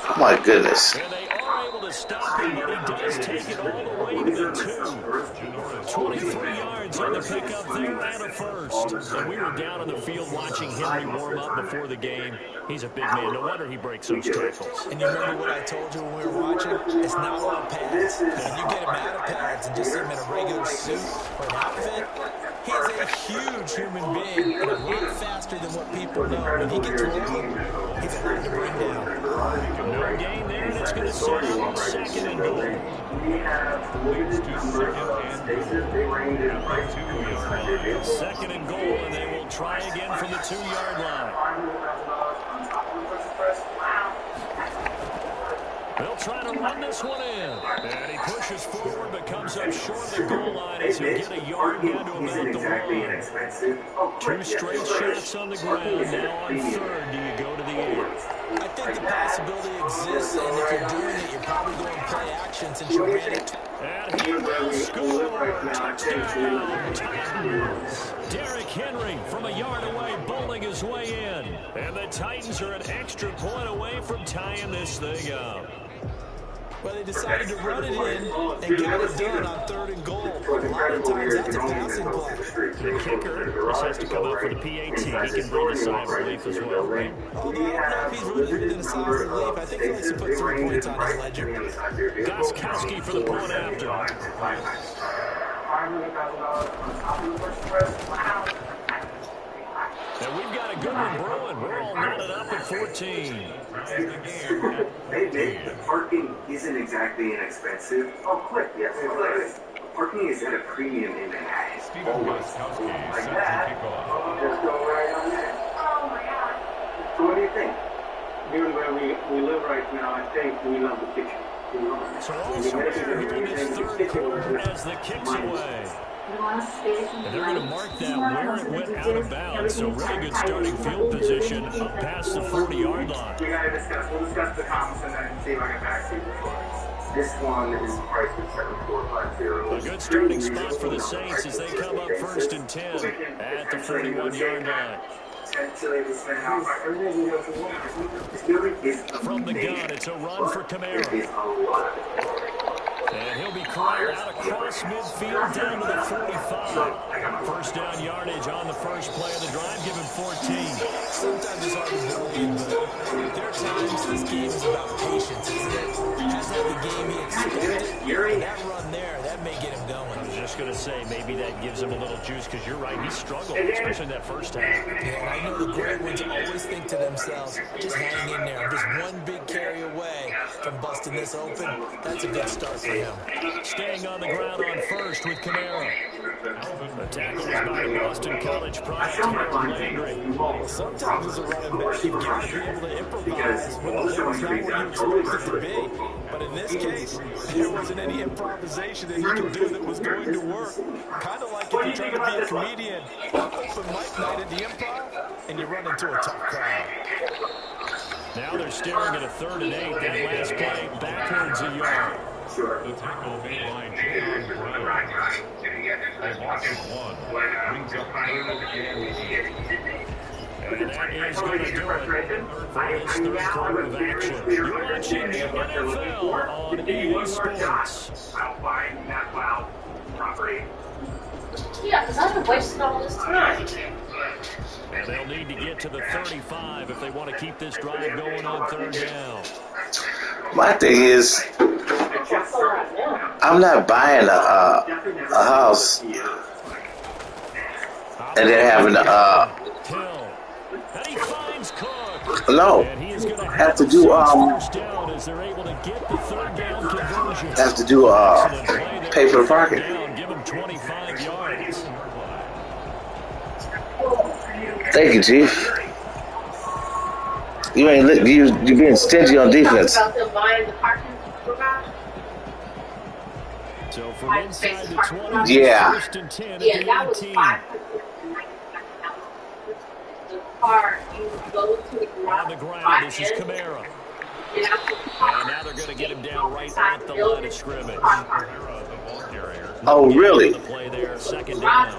Oh my goodness. And they are able to stop him, but he does take it all the way to the 2. 23 yards on the pickup there and a first. And we were down on the field watching Henry warm up before the game. He's a big man. No wonder he breaks those tackles. And you remember what I told you when we were watching? It's not all pads. When you get him out of pads and just see him in a regular suit or an outfit, he is a huge human being and a lot faster than what people know. When he gets rolling, he's hard to bring down. No gain there, and it's going to settle on 2nd and goal. Leads to 2nd and 2nd and goal, and they will try again from the 2-yard line. They'll try to run this one in. And he pushes forward, but comes up short of the goal line as he'll get a yard down to about the 1. 2 straight shots on the ground. Now on 3rd, do you go to the air? I think the possibility exists, and if you're doing it, you're probably going to play action since you ran it. And he will score. Touchdown, Titans. Derrick Henry from a yard away, bowling his way in. And the Titans are an extra point away from tying this thing up. Well, they decided to run it in and get it done on 3rd and goal. A lot of times that's a passing play. The kicker just has to come up for the PAT. He can breathe a sigh of relief as well, right? Although I don't know if he's really breathing a sigh of relief. I think he likes to put 3 points on his ledger. Goskowski for the point after. And we've got a good one brewing. We're all knotted up at 14. Parking isn't exactly inexpensive. Oh, quick, yes. Parking is at a premium in Manhattan. Stephen Goskowski Like set that. to kick off. Just go right on there. Oh my God. So what do you think? Given where we live right now, I think we love the kitchen. So all square here in this 3rd quarter as the kick's away. And they're going to mark that where it went out of bounds. So really good starting field position up past the 40-yard line. We got to discuss. We'll discuss the comments and then see if I can back see this. This one is priced at 7450. A good starting spot for the Saints as they come up 1st and 10 at the 41-yard line. From the gun, it's a run for Kamara. And he'll be corralled out across midfield down to the 45. First down yardage on the first play of the drive, give him 14. Sometimes it's hard to believe, but there are times this game is about patience, isn't it? Has had the game he expected, and that run there, that may get him going. I was just going to say, maybe that gives him a little juice, because you're right, he struggled, especially in that first half. Yeah, and I know the great ones always think to themselves, just hang in there. I'm just one big carry away from busting this open. That's a good start for him. Staying on the ground on first with Kamara. The tackle is by Boston College product Harold Landry. Well, sometimes as a running back, you've got to be able to improvise when the level's not where you expect it to be. But in this case, there wasn't any improvisation that he could do that was going to work. Kind of like if you're trying to be a comedian, open mic night at the Improv, and you run into a tough crowd. Now they're staring at a 3rd and 8. That last play backwards a yard. The tackle made by John Brown. A loss of 1. Brings up 3rd and 8. And that is going to do it for this 3rd quarter of action. You're watching the NFL on EDE Sports. Yeah, because I've been wasting all this time. And they'll need to get to the 35 if they want to keep this drive going on 3rd down. My thing is, I'm not buying a house and then having to And he finds Cook. no. And he is going to Have to a do first down as they're able to get the third down conversion. have to do Excellent play there pay for the on parking. down. Give him 25 yards. Thank you, Chief. You ain't you being stingy on defense. About them buying the parking garage. So from inside the 20, Yeah. first and 10 Yeah, at the that was 18. $599. The car, you go to the garage. On the ground, this is Kamara. And now they're going to get him down right at the line of scrimmage. Oh, really? The play there, second down.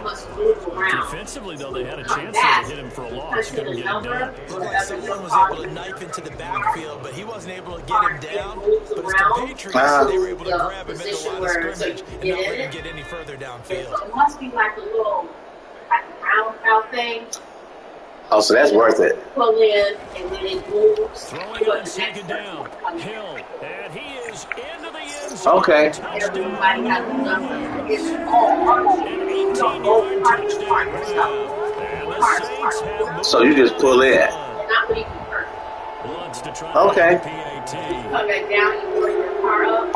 Defensively, though, they had a chance to hit him for a loss. Couldn't get him down. Looked like someone was able to knife into the backfield, but he wasn't able to get him down. But his compatriots, they were able to grab him at the line of scrimmage and not let him get any further downfield. So it must be like a little, like a roundabout thing. Oh, so that's worth it. Pull in, and then it moves. Throwing on second down. Hill, and he is into the end zone. Okay. Everybody has a number. It's all party touchdown. And the Saints have So you just pull in. Not when you convert. wants to try Okay. PAT. Come back down, you pull your car up.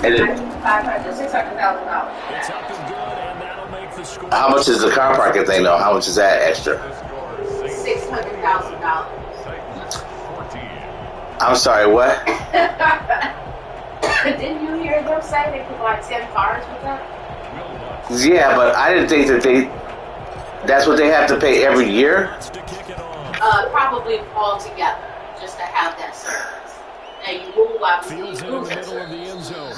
And then, $500,000, $600,000. It's up and good, and that'll make the score. how much is the car parking thing though? How much is that extra? $600,000. I'm sorry, what? Didn't you hear them say they could buy 10 cars with that? Yeah, but I didn't think that that's what they have to pay every year. Probably all together, just to have that service. And you move after you Fields in lose the that middle of the service. end zone.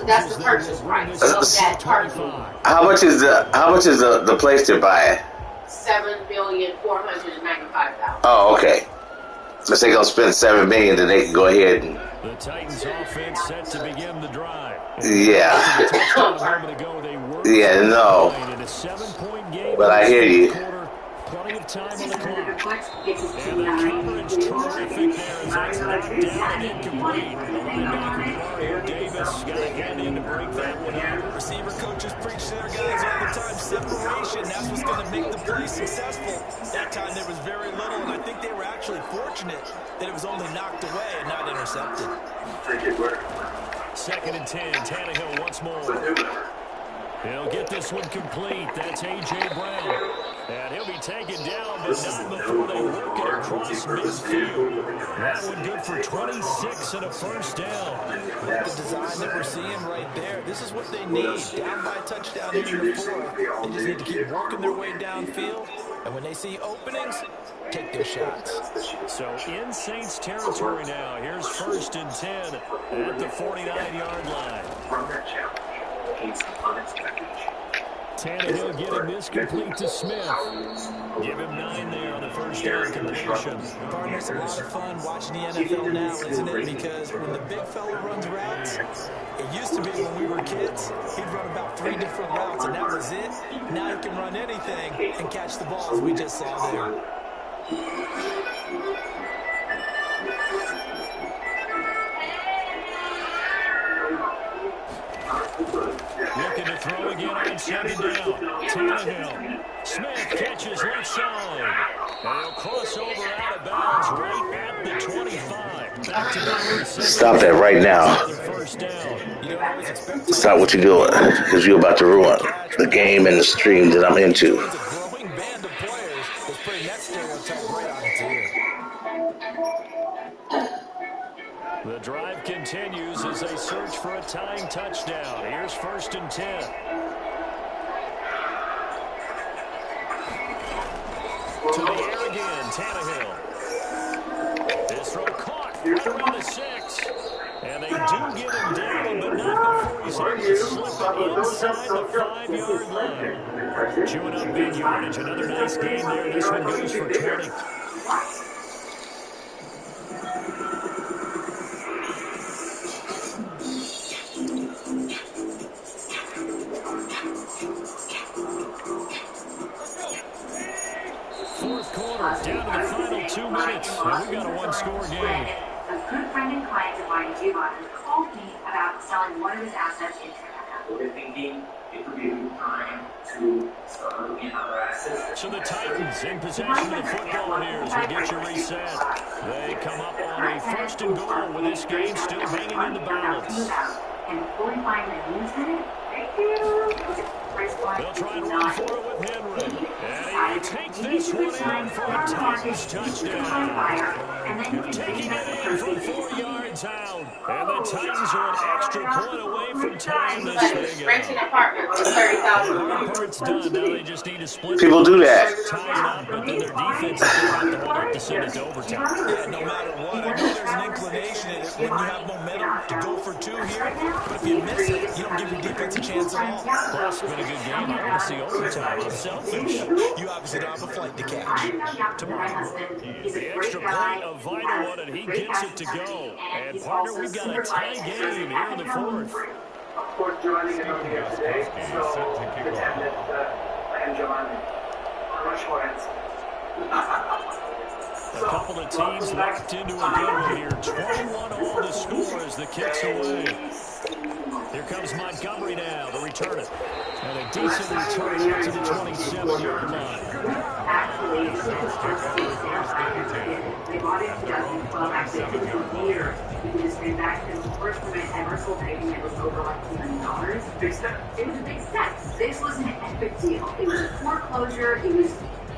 That's the purchase price of that parking. How much is the place to buy it? $7,495,000. Oh, okay. If they gonna spend $7 million, then they can go ahead and The Titans offense set to begin the drive. yeah. A moment ago, they were Yeah, no. in a 7-point game. But I hear you. Plenty of time on the clock. And the coverage terrific there as that's knocked down and incomplete. The linebacker Mario Davis got a hand in to break that one up. Receiver coaches preach to their guys all the time. Separation, that's what's going to make the play successful. That time there was very little, and I think they were actually fortunate that it was only knocked away and not intercepted. Second and 10, Tannehill once more. He'll get this one complete. That's A.J. Brown. And he'll be taken down, but not before they work it across midfield. That one good for 26 and a first down. With the design that we're seeing right there, this is what they need. Down by a touchdown here in the fourth. They just need to keep working their way downfield. And when they see openings, take their shots. So in Saints territory now. Here's first and 10 at the 49-yard line. Tannehill getting this complete to Smith. Give him 9 there on the first down completion. Partner, it's a lot of fun watching the NFL now, isn't it? Because when the big fella runs routes, it used to be when we were kids, he'd run about 3 different routes, and that was it. Now he can run anything and catch the balls we just saw there. Looking to throw again on second down. Tannehill. Smith catches left side. And he'll cross over out of bounds right at the 25. Back to the Stop that right now. first down. Stop what you're doing, because you're about to ruin the game and the stream that I'm into. It's a growing band of players that's putting that stereotype right on its ear. The drive continues as they search for a tying touchdown. Here's first and 10. To the air again, Tannehill. This throw caught right around the 6. And they do get him down, but not before he's able to slip it inside the 5-yard line. Chewing up big yardage. Another nice gain there. This one goes for 20. Fourth quarter, down to the final 2 minutes, and we've got a one-score game. good friend and client of mine, Giovanni, called me about selling one of his assets in Canada. We're thinking it could be a good time to start looking at other assets. So the Titans in possession of the football here as we get you reset. They come up on a 1st and goal with this game still hanging in the balance. And fully find a new tenant. Thank you. They'll try and run for it with Henry. And he takes this one in for a Titans touchdown. Taking it in from 4 yards out. And the Titans are an extra point away from tying this thing Rent an up. apartment for The $30,000. hard part's done. Now they just need to split. People do that. Tie it up, but then their defense is going to have to hold up to send it to overtime. Yeah, no matter what. I know there's an inclination in it when you have momentum to go for 2 here. But if you miss it, you don't give your defense a chance at all. Plus, it's been a good game. I want to see overtime. I'm selfish. You obviously don't have a flight to catch. Tomorrow, the extra point, a vital one, and he gets it to go. And, partner, we've got a tie game here in the 4th. Of course, joining another here today, so pretend that I am Giovanni. Much more handsome. A couple of teams locked into a good one here. 21 all to score as the kick's away. Here comes Montgomery now to return it. And a decent return out to the 27-yard line. Actually, this is the first case they bought it in 2012. Actually, it took them years to just bring back this first time I ever sold anything that was over like $2 million. Big step. It was a big step. This was an epic deal. It was a foreclosure. It was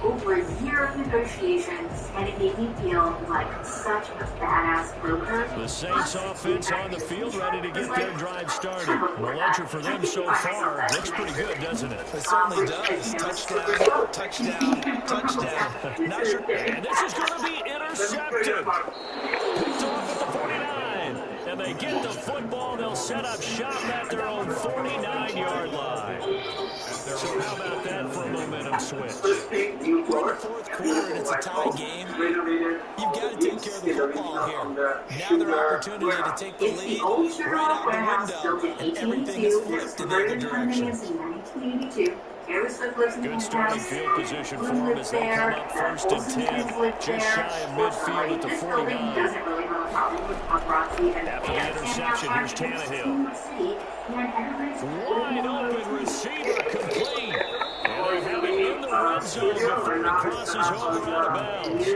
over a year of negotiations, and it made me feel like such a badass broker. The Saints offense on the field, ready to get their drive started. And the ledger for them so far looks pretty good, doesn't it? It certainly does. Touchdown, touchdown, touchdown. Not sure. And this is going to be intercepted. Picked off at the 49. And they get the football. They'll set up shop at their own 49-yard line. So how about that for a momentum switch? We're in the 4th quarter and it's a tie game. You've got to take care of the football here. Now their opportunity to take the lead right out the window, and everything is flipped in the other direction. Good starting field position for them as they come up 1st and 10. Just shy of midfield at the 49. After the interception, here's Tannehill. Wide open receiver complete. And they're having in the red zone before he crosses over out of bounds. I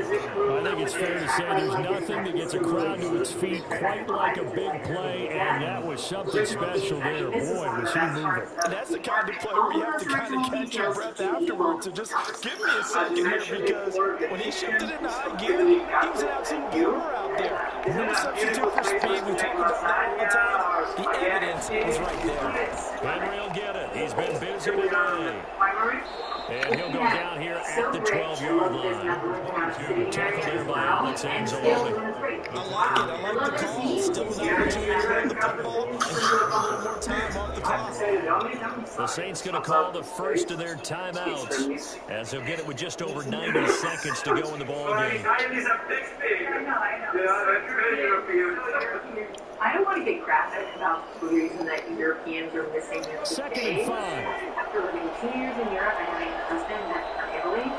think it's fair to say there's nothing that gets a crowd to its feet quite like a big play, and that was something special there. Boy, was he moving. And that's the kind of play where you have to kind of catch your breath afterwards. So just give me a second here, because when he shifted into high gear, he was an absolute blur out there. No substitute for speed. We talked about that all the time. The evidence is right there. Henry will get it. He's been busy today. And he'll go down here at the 12-yard line. Tackled there by Alex Anzalone. I like the call. Still an opportunity to run the football and keep a little more time on the clock. The Saints going to call the first of their timeouts as they'll get it with just over 90 seconds to go in the ball game. I don't want to get graphic about the reason that Europeans are missing their 2nd and 5. After living 2 years in Europe and having a husband that's from Italy,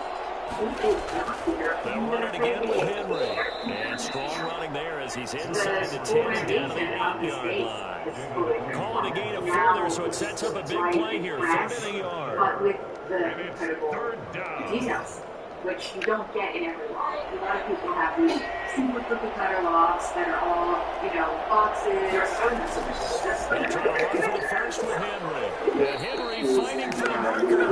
he is not the European. They'll run it again with Henry. And strong running there as he's inside the 10 and down to the 8-yard line. Calling a gain of 4 there, so it sets up a big play here. 3rd and a yard. But with the incredible details, which you don't get in every lock. A lot of people have these super cookie cutter locks that are all, boxes. They'll try to run for the first with Henry. And Henry fighting for the marker. I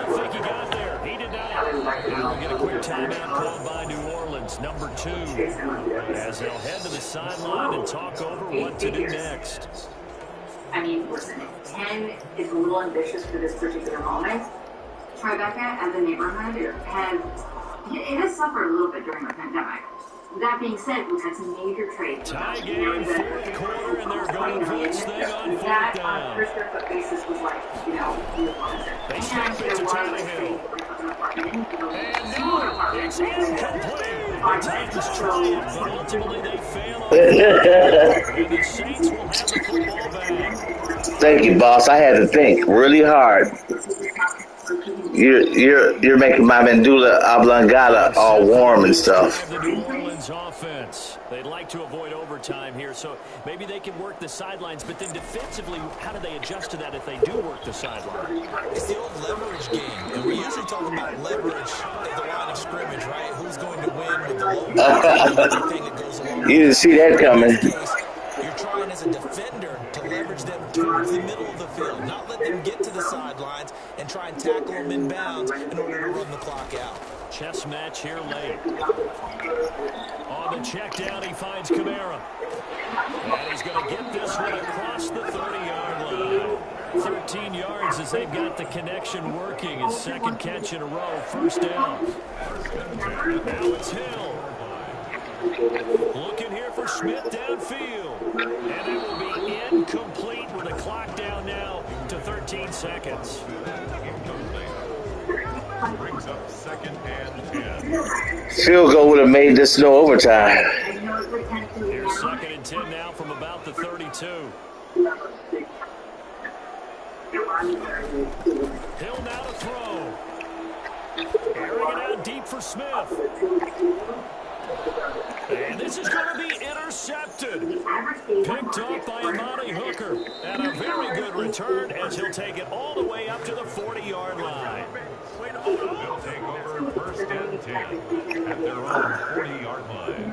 don't think he got there. He did not. And we'll get a quick timeout called by New Orleans, number 2, as they'll head to the sideline and talk over what to do next. I mean, listen, 10 is a little ambitious for this particular moment. Tribeca as a neighborhood has suffered a little bit during the pandemic. That being said, we've had some major trades. Tie game, 4th quarter, and they're going for this thing on 4th that down. on a per square foot basis was like, They snap it to Tannehill. And now it's incomplete. The Titans triumph, but ultimately they fail on and the Saints will have the football back. Thank you, boss. I had to think really hard. You're making my medulla oblongata all warm and stuff. The New Orleans offense. They'd like to avoid overtime here, so maybe they can work the sidelines, but then defensively, how do they adjust to that if they do work the sideline? It's the old leverage game, and we usually talk about leverage at the line of scrimmage, right? Who's going to win with the low block, everything that goes along with You didn't see that coming. In this case, you're trying as a defender to leverage them towards the middle of the field, not let them get to the sidelines and try and tackle them in bounds in order to run the clock out. Chess match here late. On the check down, he finds Kamara. And he's going to get this one across the 30-yard line. 13 yards as they've got the connection working. His second catch in a row, first down. Now it's Hill. Looking here for Smith downfield. And it will be incomplete with the clock down now to 13 seconds. Brings up 2nd and 10. Field goal would have made this no overtime. Here's 2nd and 10 now from about the 32. Hill now to throw. Airing it out deep for Smith. And this is going to be intercepted. Picked off by Amani Hooker. And a very good return as he'll take it all the way up to the 40-yard line. They'll take over 1st and 10 at their own 40-yard line.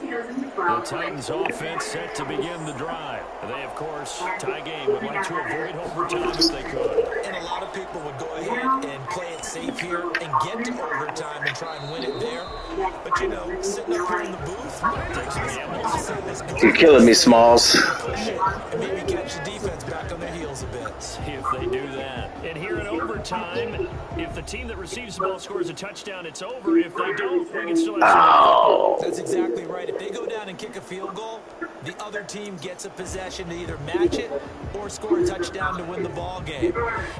The Titans offense set to begin the drive. They, of course, tie game, would like to avoid overtime if they could. And a lot of people would go ahead and play it safe here and get to overtime and try and win it there. But, you know, sitting up here in the booth, take some gambles. You're killing me, Smalls. Push it and maybe catch the defense back on their heels a bit. See if they do that. And here in overtime, if the team that receives the ball scores a touchdown, it's over. If they don't, we can still have That's exactly right. If they go down and kick a field goal, the other team gets a possession to either match it or score a touchdown to win the ball game.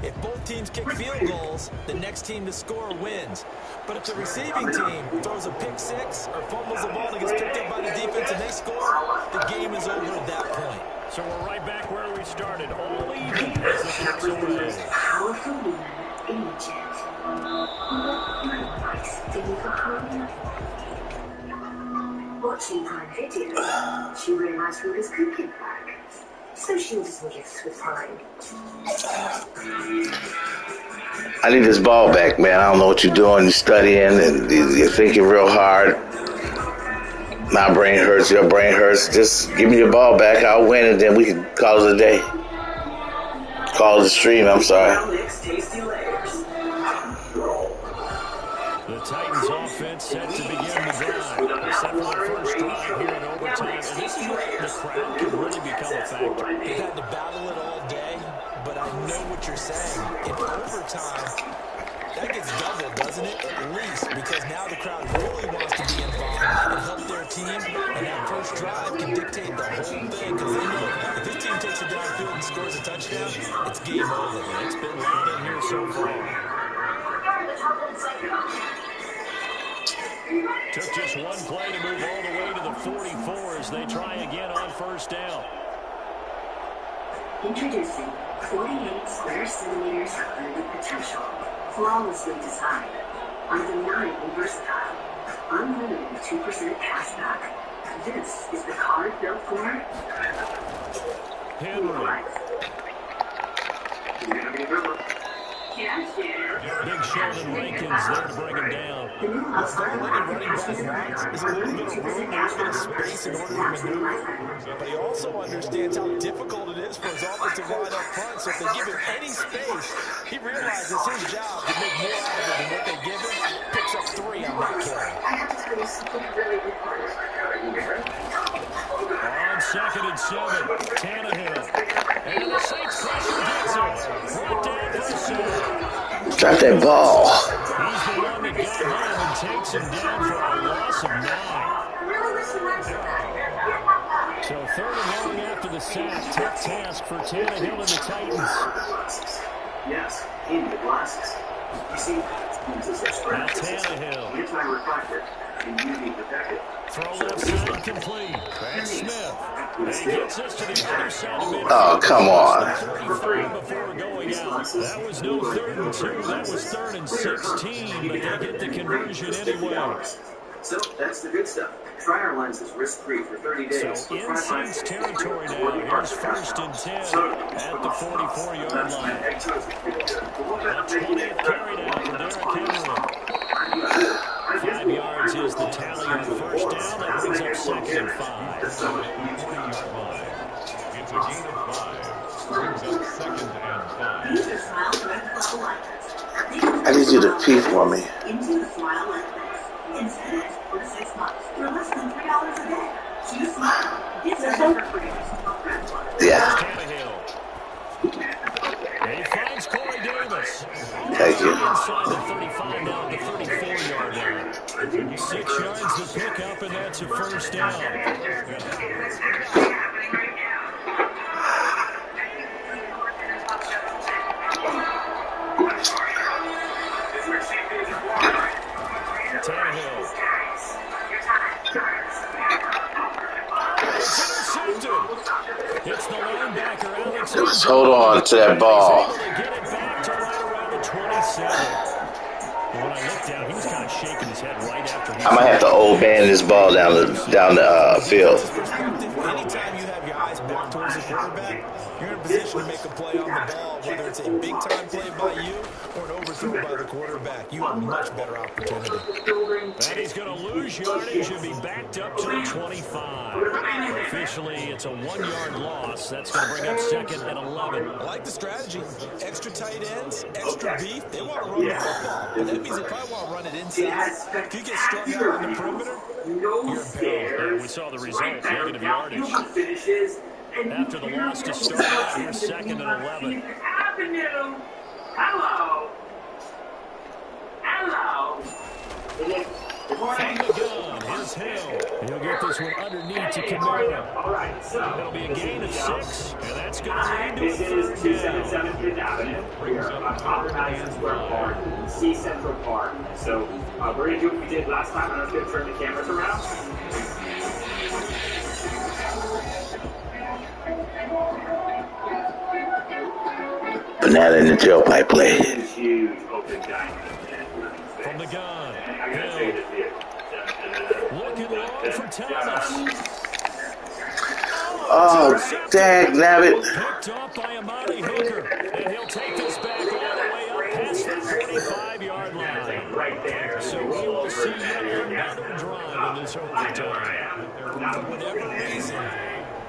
If both teams kick field goals, the next team to score wins. But if the receiving team throws a pick six or fumbles the ball that gets picked up by the defense and they score, the game is over at that point. So we're right back where we started, all even as the kicks away. Powerful woman in the jet. Nice thing for home. Watching Prime Video, she realized Ruby's cooking back, so she ordered some gifts with Prime. I need this ball back, man. I don't know what you're doing. You're studying and you're thinking real hard. My brain hurts, your brain hurts. Just give me your ball back. I'll win, and then we can call it a day. Call it a stream, I'm sorry. The Titans offense set to begin the drive. Set for the first drive here in overtime. And this is where the crowd can really become a factor. They've had to battle it all day, but I know what you're saying. In overtime, that gets doubled, doesn't it? At least, because now the crowd really wants to be involved and help their team, and that first drive can dictate the whole thing, because they know if this team takes it downfield and scores a touchdown, it's game over. It's been loud in here so far. Took just one play to move all the way to the 44 as they try again on first down. Introducing 48 square centimeters of earning potential. Flawlessly designed, undeniably versatile, unlimited 2% cash back. This is the card built for Henry. Big Sheldon Rankins there to bring him down. What's going on in running back wants is a little bit of room, a little bit of space in order to maneuver. But he also understands how difficult it is for his offensive line up front. So if they give him any space, he realizes it's his job to make more out of it than what they give him. Picks up 3 on that carry. I have to tell you something really important. On 2nd and 7, Tannehill. And the Saints pressure gets it. Brought down for a sack. Drop that ball. He's the one that got home and takes him down for a loss of 9. So 3rd and long after the sack. Tough task for Tannehill and the Titans. Yes, in the glasses. You see, Now Tannehill. anti-reflective and UV protected. Throw left side complete. That's Smith. And he gets us to the other side of midfield. Oh, come on. 35 before going out. That was no 3rd and 2. That was 3rd and 16. But they get the conversion anyway. So that's the good stuff. Try our lenses risk-free for 30 days. So in Saints territory now, here's 1st and 10 at the 44-yard line. A 20th carry now for Derrick Henry. 5 yards is the tally on 1st down. That brings up 2nd and 5. 20-yard line. It's a gain of 5. Brings up 2nd and 5. I need you to pee for me. Into the Smile Life Box. Instead, for 6 months, for less than $3 a day. Choose Smile. It's a for free. Yeah. And he finds Corey Davis. Thank you. Inside the 35, now the 34-yard line. 6 yards to pick up, and that's a 1st down. Tannehill. It's intercepted. It's the linebacker, Alex. Just hold on to that ball. Able to get it back to right around the 27. And when I looked down, he was kind of shaking his head right after he I might have to old man this ball down the field. Anytime you have your eyes back towards the quarterback, you're in a position to make a play on the ball, whether it's a big-time play by you or an overthrow by the quarterback. You have a much better opportunity. And he's going to lose yardage and be backed up to the 25. Officially, it's a 1-yard loss. That's going to bring up 2nd and 11. I like the strategy. Extra tight ends, extra beef. They want to run the football. And that means they probably want to run it inside. If you get strung out on the perimeter, you're in peril. And we saw the result, negative yardage. After the loss to start out, here's 2nd and 11. Hello. From the gun, here's Hill. He'll get this one underneath to Kamara. It'll be a gain of 6, and that's going to lead to a 3rd down. 277 Fifth Avenue. We're on top of Madison Square Park, C Central Park. So we're going to do what we did last time, and I'm going to turn the cameras around. Banana in the tailpipe play. Huge open diamond. From the gun, I'm going to say this here. looking long for Thomas. Oh, dag nabbit. Picked off by Amani Hooker, and he'll take this back all the way up past the 45-yard line. Right there. So we will see yet another drive in this overtime. for whatever reason,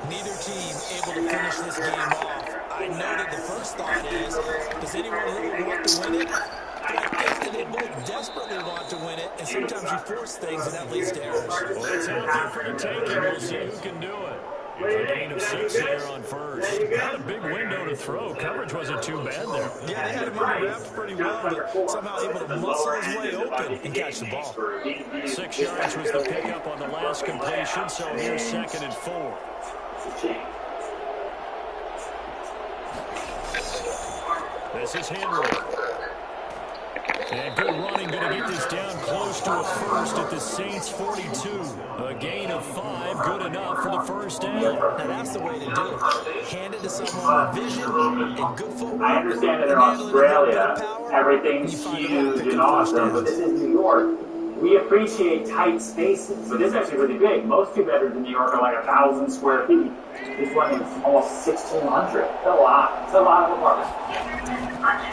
neither team able to finish this game off. I know that the first thought is, does anyone really want to win it? But I think that they both desperately want to win it, and sometimes you force things, and that leads to errors. Well, it's out there for the taking. We'll see who can do it. A gain of 6 here on first. Not a big window to throw. Coverage wasn't too bad there. Yeah, they had him under wraps pretty well, but somehow able to muscle his way open and catch the ball. 6 yards was the pickup on the last completion, so here's 2nd and 4. This is Henry. And good running, going to get this down close to a first at the Saints 42. A gain of 5, good enough for the first down. Now that's the way to do it. Hand it to someone with vision and good footwork. I understand that in Australia, everything's huge and awesome, but this is New York. We appreciate tight spaces, so this is actually really big. Most two-bedrooms in New York are like 1,000 square feet. This one is almost 1,600. It's a lot. It's a lot of apartments.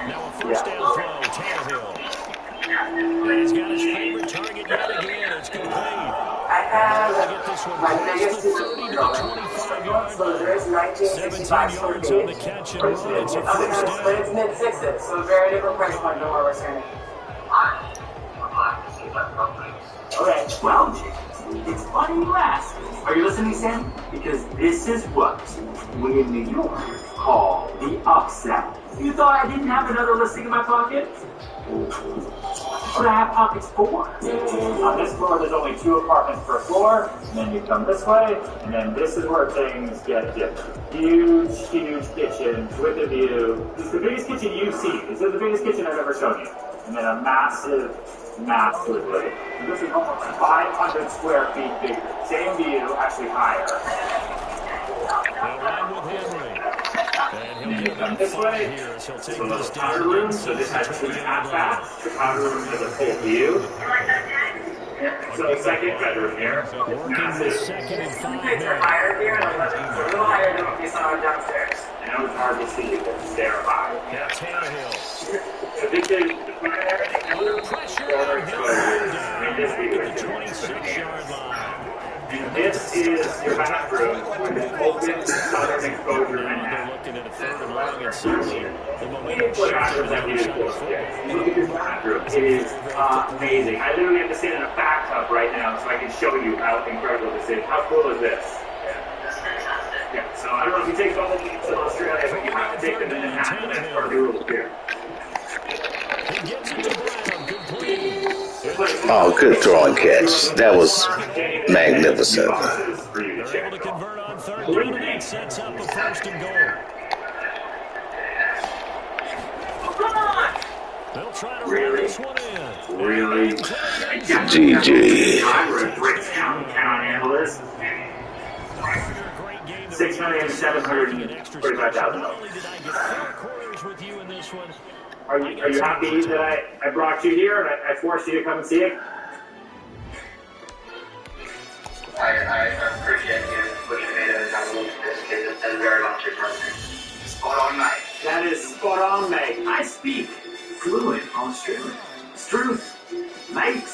Now a first down throw, Tannehill. And he's got his favorite target yet again. It's complete. I have Get this one my past biggest the 30 to the 25-yard line. 17 yards on the catch and run. It's a first But down. it's mid-sixes, so very different price point than what we're saying. Okay, well, it's funny you ask. Are you listening, Sam? Because this is what we in New York call the upset. You thought I didn't have another listing in my pocket? What do I have pockets for? On this floor, there's only 2 apartments per floor, and then you come this way, and then this is where things get different. Huge, huge kitchen with a view. This is the biggest kitchen you've seen. This is the biggest kitchen I've ever shown you. And then a massive living. This is almost 500 square feet bigger. Same view, actually higher. They'll run with Henry. And he'll get about This 5 way, here as he'll take so the this powder down room, inside so this the has 2.5 20-yard line. baths. The powder room has a full view. Yeah, so second bedroom here. Working the second and 5 Heights are now. higher here, and the living are a little higher than what we saw downstairs. I know it's hard to see because they're high. That's Tannehill. The big thing, Under pressure, and he'll go down at the 26-yard line. and this is your bathroom with an open southern exposure and They're that. looking at a third and long, and suddenly the momentum What shifts to bathrooms the I other need to side of the football. Look at this bathroom. It is amazing. I literally have to sit in a bathtub right now so I can show you how incredible this is. How cool is this? That's fantastic. Yeah, so I don't know if you take all of these to Australia, but you have to take them in Manhattan. That's part of the rules here. He gets it to Brown, complete. Oh, good throwing catch. That was magnificent. They're able to convert on third down, and that sets up a first and goal. They'll try to run this one in. Really? GG. I'm a great count analyst. $6,745,000. Not only did I get 4 quarters with you in this one, Are you happy that I brought you here and I forced you to come and see it? I appreciate you pushing me to have a look at this kid and very much appreciate it. Spot on, mate. That is spot on, mate. I speak fluent Australian. It's truth, mate.